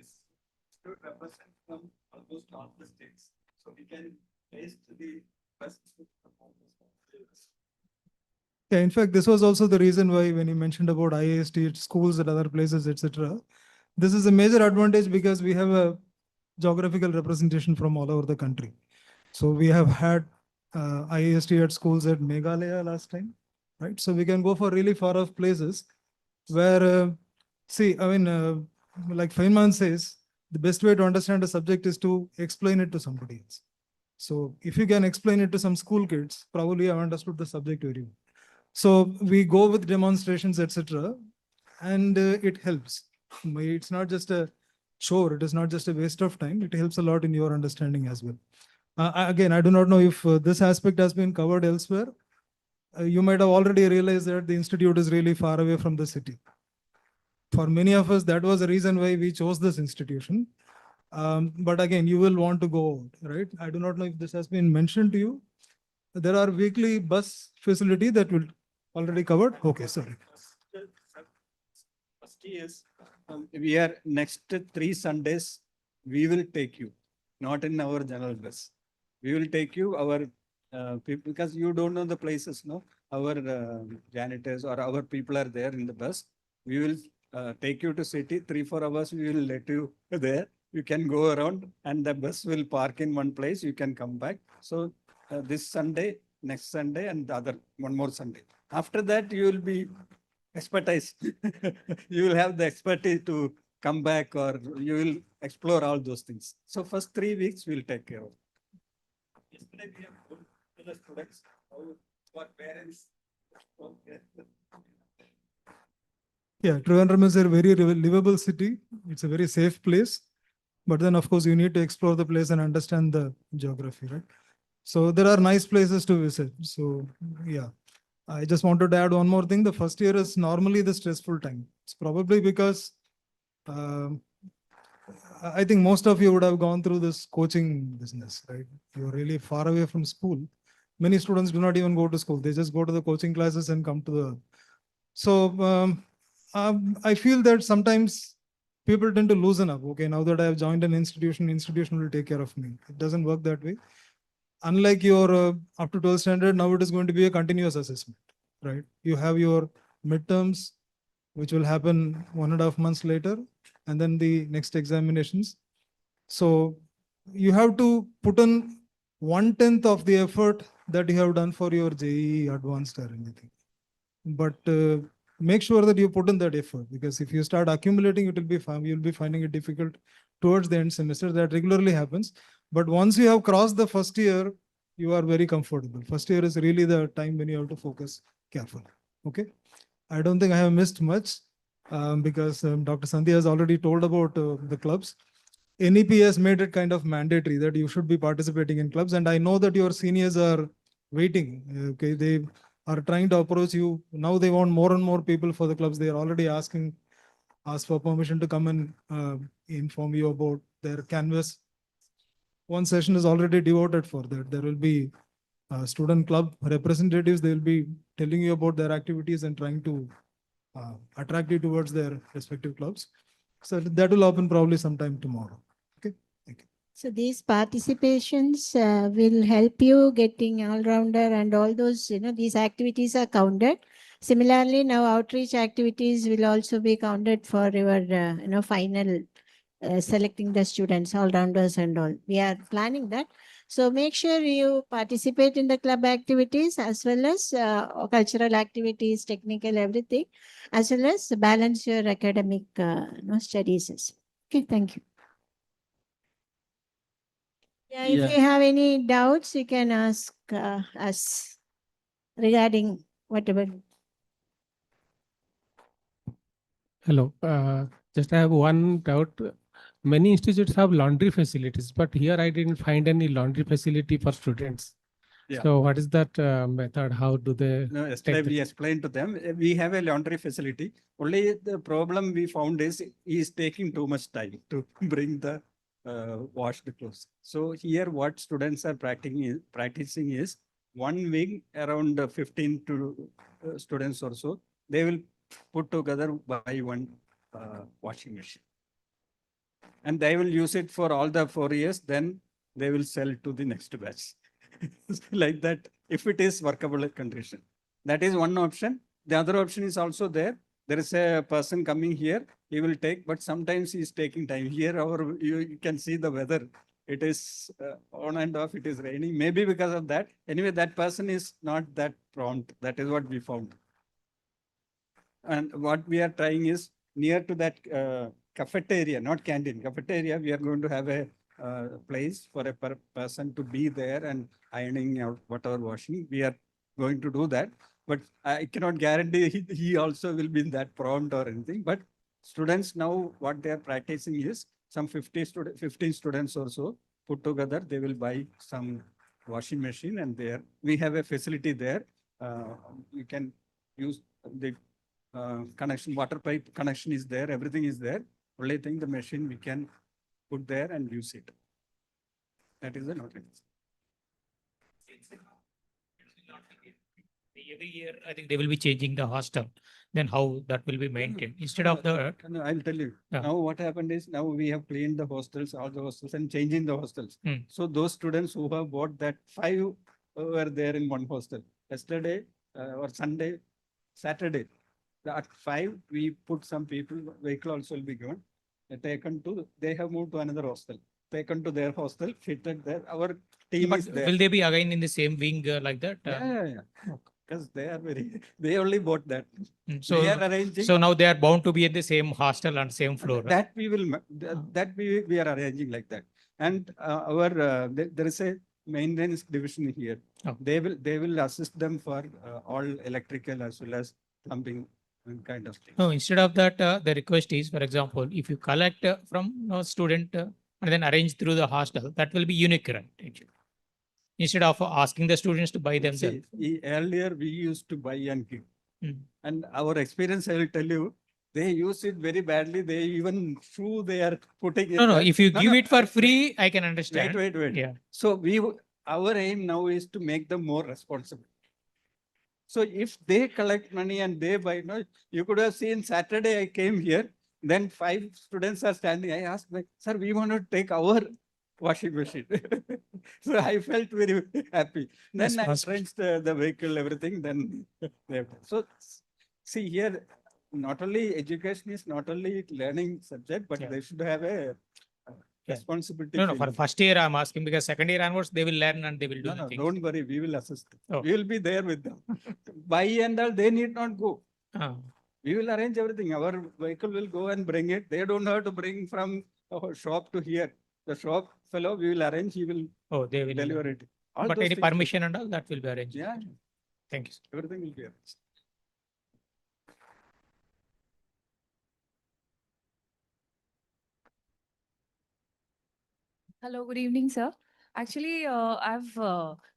To represent from almost all the states. So we can taste the best food from all the states. Yeah, in fact, this was also the reason why when you mentioned about IIST schools at other places, etc. This is a major advantage because we have a geographical representation from all over the country. So we have had IIST at schools at Meghalaya last time, right? So we can go for really far off places where, see, I mean, like Feynman says, the best way to understand a subject is to explain it to somebody else. So if you can explain it to some school kids, probably I've understood the subject very well. So we go with demonstrations, etc., and it helps. It's not just a chore. It is not just a waste of time. It helps a lot in your understanding as well. Again, I do not know if this aspect has been covered elsewhere. You might have already realized that the institute is really far away from the city. For many of us, that was the reason why we chose this institution. But again, you will want to go out, right? I do not know if this has been mentioned to you. There are weekly bus facility that will already covered. Okay, sorry. First is we are next 3 Sundays. We will take you, not in our general bus. We will take you our people because you don't know the places. No, our janitors or our people are there in the bus. We will take you to city. 3-4 hours. We will let you there. You can go around and the bus will park in one place. You can come back. So this Sunday, next Sunday, and the other one more Sunday. After that, you will be expertise. You will have the expertise to come back or you will explore all those things. So first 3 weeks we'll take care of. Yesterday we have told to the students how for parents. Yeah, Trivandrum is a very livable city. It's a very safe place. But then, of course, you need to explore the place and understand the geography, right? So there are nice places to visit. So yeah, I just wanted to add one more thing. The first year is normally the stressful time. It's probably because I think most of you would have gone through this coaching business, right? You're really far away from school. Many students do not even go to school. They just go to the coaching classes and come to the. So I feel that sometimes people tend to loosen up. Okay, now that I have joined an institution, institution will take care of me. It doesn't work that way. Unlike your up to 12th standard, now it is going to be a continuous assessment, right? You have your midterms, which will happen 1.5 months later, and then the next examinations. So you have to put in 1/10 of the effort that you have done for your JEE advanced or anything. But make sure that you put in that effort, because if you start accumulating, it will be fine. You'll be finding it difficult towards the end semester. That regularly happens. But once you have crossed the first year, you are very comfortable. First year is really the time when you have to focus carefully. Okay. I don't think I have missed much because Dr. Sandhya has already told about the clubs. NEP has made it kind of mandatory that you should be participating in clubs. And I know that your seniors are waiting. Okay. They are trying to approach you. Now they want more and more people for the clubs. They are already ask for permission to come and inform you about their canvas. One session is already devoted for that. There will be student club representatives. They will be telling you about their activities and trying to attractive towards their respective clubs. So that will happen probably sometime tomorrow. Okay, thank you. So these participations will help you getting all-rounder and all those, these activities are counted. Similarly, now outreach activities will also be counted for your, final selecting the students, all-rounders and all. We are planning that. So make sure you participate in the club activities as well as cultural activities, technical, everything, as well as balance your academic studies. Okay, thank you. Yeah, if you have any doubts, you can ask us regarding whatever. Hello, just I have one doubt. Many institutes have laundry facilities, but here I didn't find any laundry facility for students. Yeah. So what is that method? How do they? No, yesterday we explained to them, we have a laundry facility. Only the problem we found is he is taking too much time to bring the washed clothes. So here what students are practicing is 1 week around 15 to students or so, they will put together by one washing machine. And they will use it for all the 4 years, then they will sell to the next batch. Like that, if it is workable condition. That is one option. The other option is also there. There is a person coming here, he will take, but sometimes he is taking time. Here, you can see the weather. It is on and off, it is raining. Maybe because of that. Anyway, that person is not that prompt. That is what we found. And what we are trying is near to that cafeteria, not canteen, cafeteria, we are going to have a place for a person to be there and ironing out whatever washing. We are going to do that, but I cannot guarantee he also will be that prompt or anything. But students now, what they are practicing is some 15 students or so put together, they will buy some washing machine and there we have a facility there. You can use the connection, water pipe connection is there, everything is there. Only thing the machine we can put there and use it. That is the notice. Every year, I think they will be changing the hostel. Then how that will be maintained instead of the. No, I'll tell you. Yeah. Now what happened is now we have cleaned the hostels, all the hostels, and changing the hostels. So those students who have bought that 5 were there in one hostel. Yesterday or Sunday, Saturday, at 5 we put some people. Vehicle also will be given. Taken to. They have moved to another hostel. Taken to their hostel, fitted there. Our team is there. Will they be again in the same wing like that? Yeah. Because they are they only bought that. So, they are arranging. so now they are bound to be at the same hostel and same floor. That we will, that we are arranging like that. And there is a maintenance division here. They will assist them for all electrical as well as plumbing and kind of things. No, instead of that, the request is, for example, if you collect from a student and then arrange through the hostel, that will be unique, right? Actually. Instead of asking the students to buy themselves. Earlier we used to buy and give. And our experience, I will tell you, they use it very badly. They even shoe they are putting it. No, there. if you give it for free, I can understand. Wait. Yeah. So our aim now is to make them more responsible. So if they collect money and they buy, you could have seen Saturday I came here, then 5 students are standing. I asked, sir, we want to take our washing machine. So I felt very happy. Then I arranged the vehicle, everything. Then so see here, not only education is not only learning subject, but they should have a responsibility. No, for first year I'm asking because second year onwards they will learn and they will do No, things. don't worry, we will assist. Oh. We will be there with them. Buy and all, they need not go. We will arrange everything. Our vehicle will go and bring it. They don't have to bring from shop to here. The shop fellow, we will arrange, he will they will deliver it. All but those any things permission and all that will be arranged. Yeah. Thank you. Everything will be arranged. Hello, good evening, sir. Actually,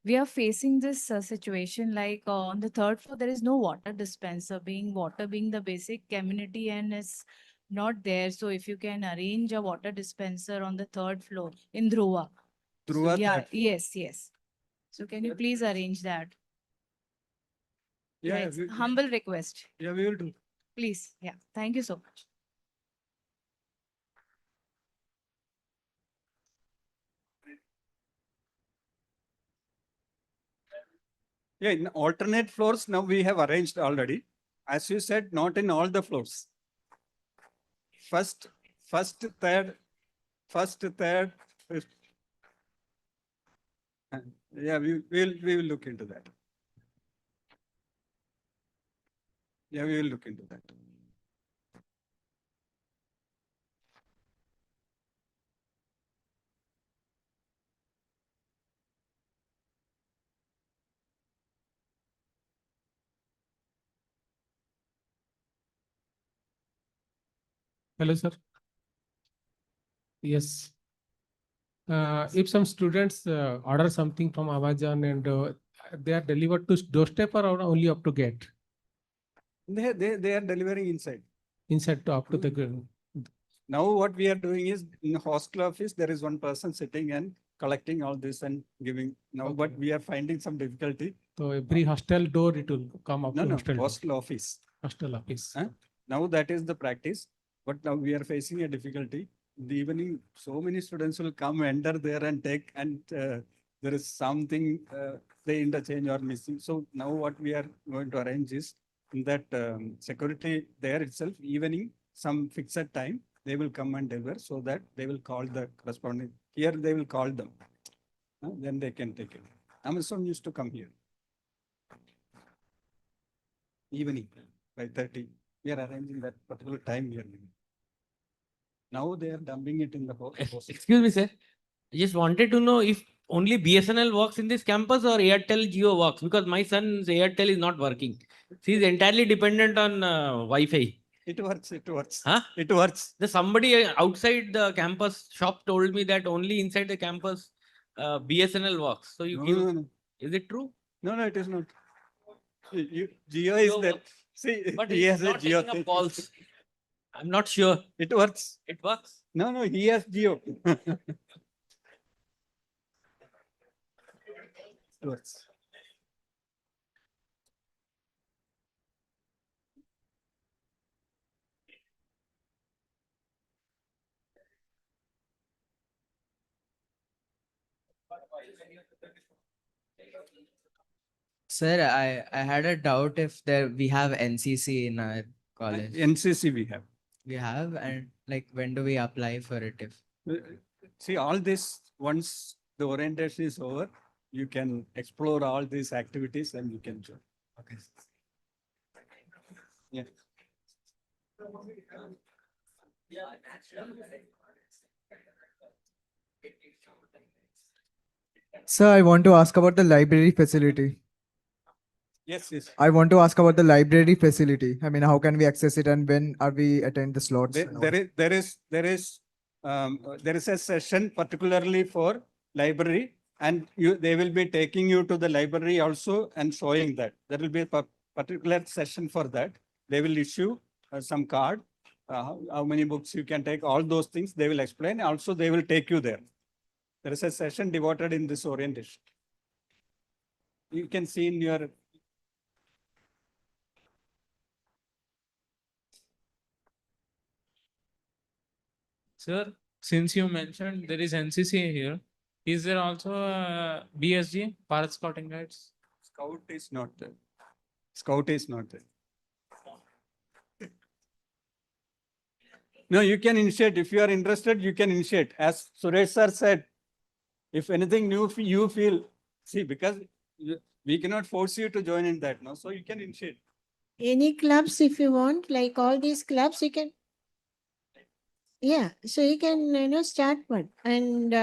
we are facing this situation like on the 3rd floor, there is no water dispenser, water being the basic amenity and is not there. So if you can arrange a water dispenser on the 3rd floor in Dhruva. Dhruva, Yeah, yes. So can you please arrange that? Yeah, It's humble request. Yeah, we will do. Please, yeah, thank you so much. Yeah, in alternate floors, now we have arranged already. As you said, not in all the floors. First, third, fifth. Yeah, we will look into that. Yeah, we will look into that. Hello, sir. Yes. If some students order something from Amazon and they are delivered to doorstep or only up to gate? They are delivering inside. Inside to up to the ground. Now what we are doing is in the hostel office, there is one person sitting and collecting all this and giving. Now, but we are finding some difficulty. So every hostel door it will come up No, to no, hostel door. hostel office. Hostel office. Now that is the practice, but now we are facing a difficulty. In the evening, so many students will come, enter there and take, and there is something they interchange or missing. So now what we are going to arrange is in that security there itself, evening, some fixed time, they will come and deliver so that they will call the corresponding. Here they will call them. Then they can take it. Amazon used to come here. Evening, 5:30. We are arranging that particular time here. Now they are dumping it in the house. Excuse me, sir. I just wanted to know if only BSNL works in this campus or Airtel Jio works, because my son's Airtel is not working. He's entirely dependent on Wi-Fi. It works. It works. Huh? It works. Somebody outside the campus shop told me that only inside the campus BSNL works. So you No, give. no, no. Is it true? No, it is not. Geo is there. See, But he he's has a not Geo taking up thing. calls. I'm not sure. It works. It works. No, he has Geo. It works. Sir, I had a doubt if we have NCC in our college. NCC we have. We have, and like when do we apply for it? If See, all this, once the orientation is over, you can explore all these activities and you can join. Okay. Yeah. Sir, I want to ask about the library facility. Yes. I want to ask about the library facility. I mean, how can we access it and when are we attend the slots? There is a session particularly for library, and they will be taking you to the library also and showing that. There will be a particular session for that. They will issue some card, how many books you can take, all those things they will explain. Also, they will take you there. There is a session devoted in this orientation. You can see in your Sir, since you mentioned there is NCC here, is there also a BSG, Bharat Scouting Guides? Scout is not there. Scout is not there. No, you can initiate. If you are interested, you can initiate. As Suresh sir said, if anything new you feel, see, because we cannot force you to join in that, no? So you can initiate. Any clubs if you want, like all these clubs, you can. Yeah, so you can, start one and,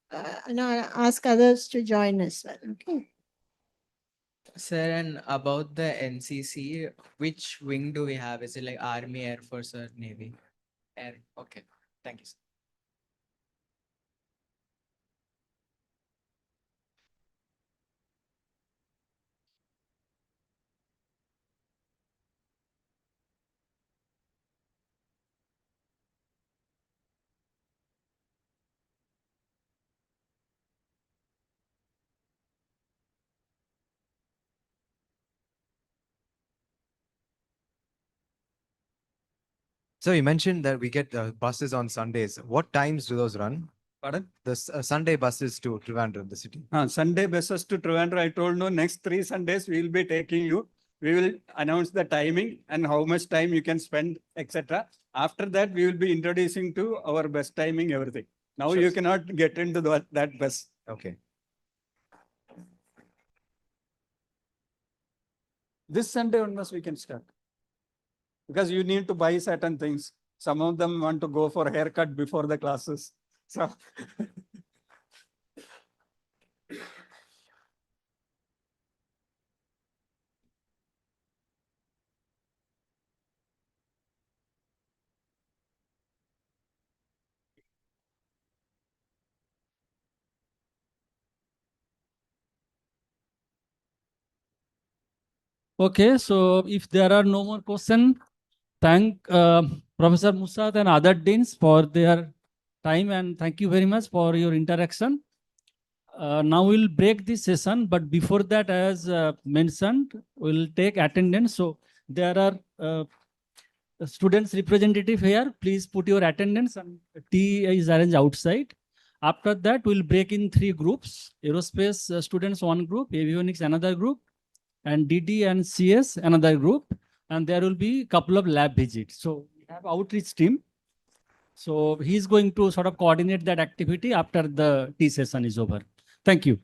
ask others to join as well. Okay. sir, and about the NCC, which wing do we have? Is it like Army, Air Force, or Navy? Air. Okay. Thank you, sir. So you mentioned that we get buses on Sundays. What times do those run? Pardon? The Sunday buses to Trivandrum, the city. Sunday buses to Trivandrum, I told no, next 3 Sundays we will be taking you. We will announce the timing and how much time you can spend, etc. After that, we will be introducing to our bus timing, everything. Now Sure. you cannot get into that bus. Okay. This Sunday onwards we can start. Because you need to buy certain things. Some of them want to go for haircut before the classes. So Okay, so if there are no more questions, thank Professor Musad and other deans for their time, and thank you very much for your interaction. Now we'll break this session, but before that, as mentioned, we'll take attendance. So there are students representative here. Please put your attendance, and tea is arranged outside. After that, we'll break in 3 groups: aerospace students 1 group, avionics another group, and DD and CS another group. And there will be a couple of lab visits. So we have outreach team. So he's going to sort of coordinate that activity after the tea session is over. Thank you.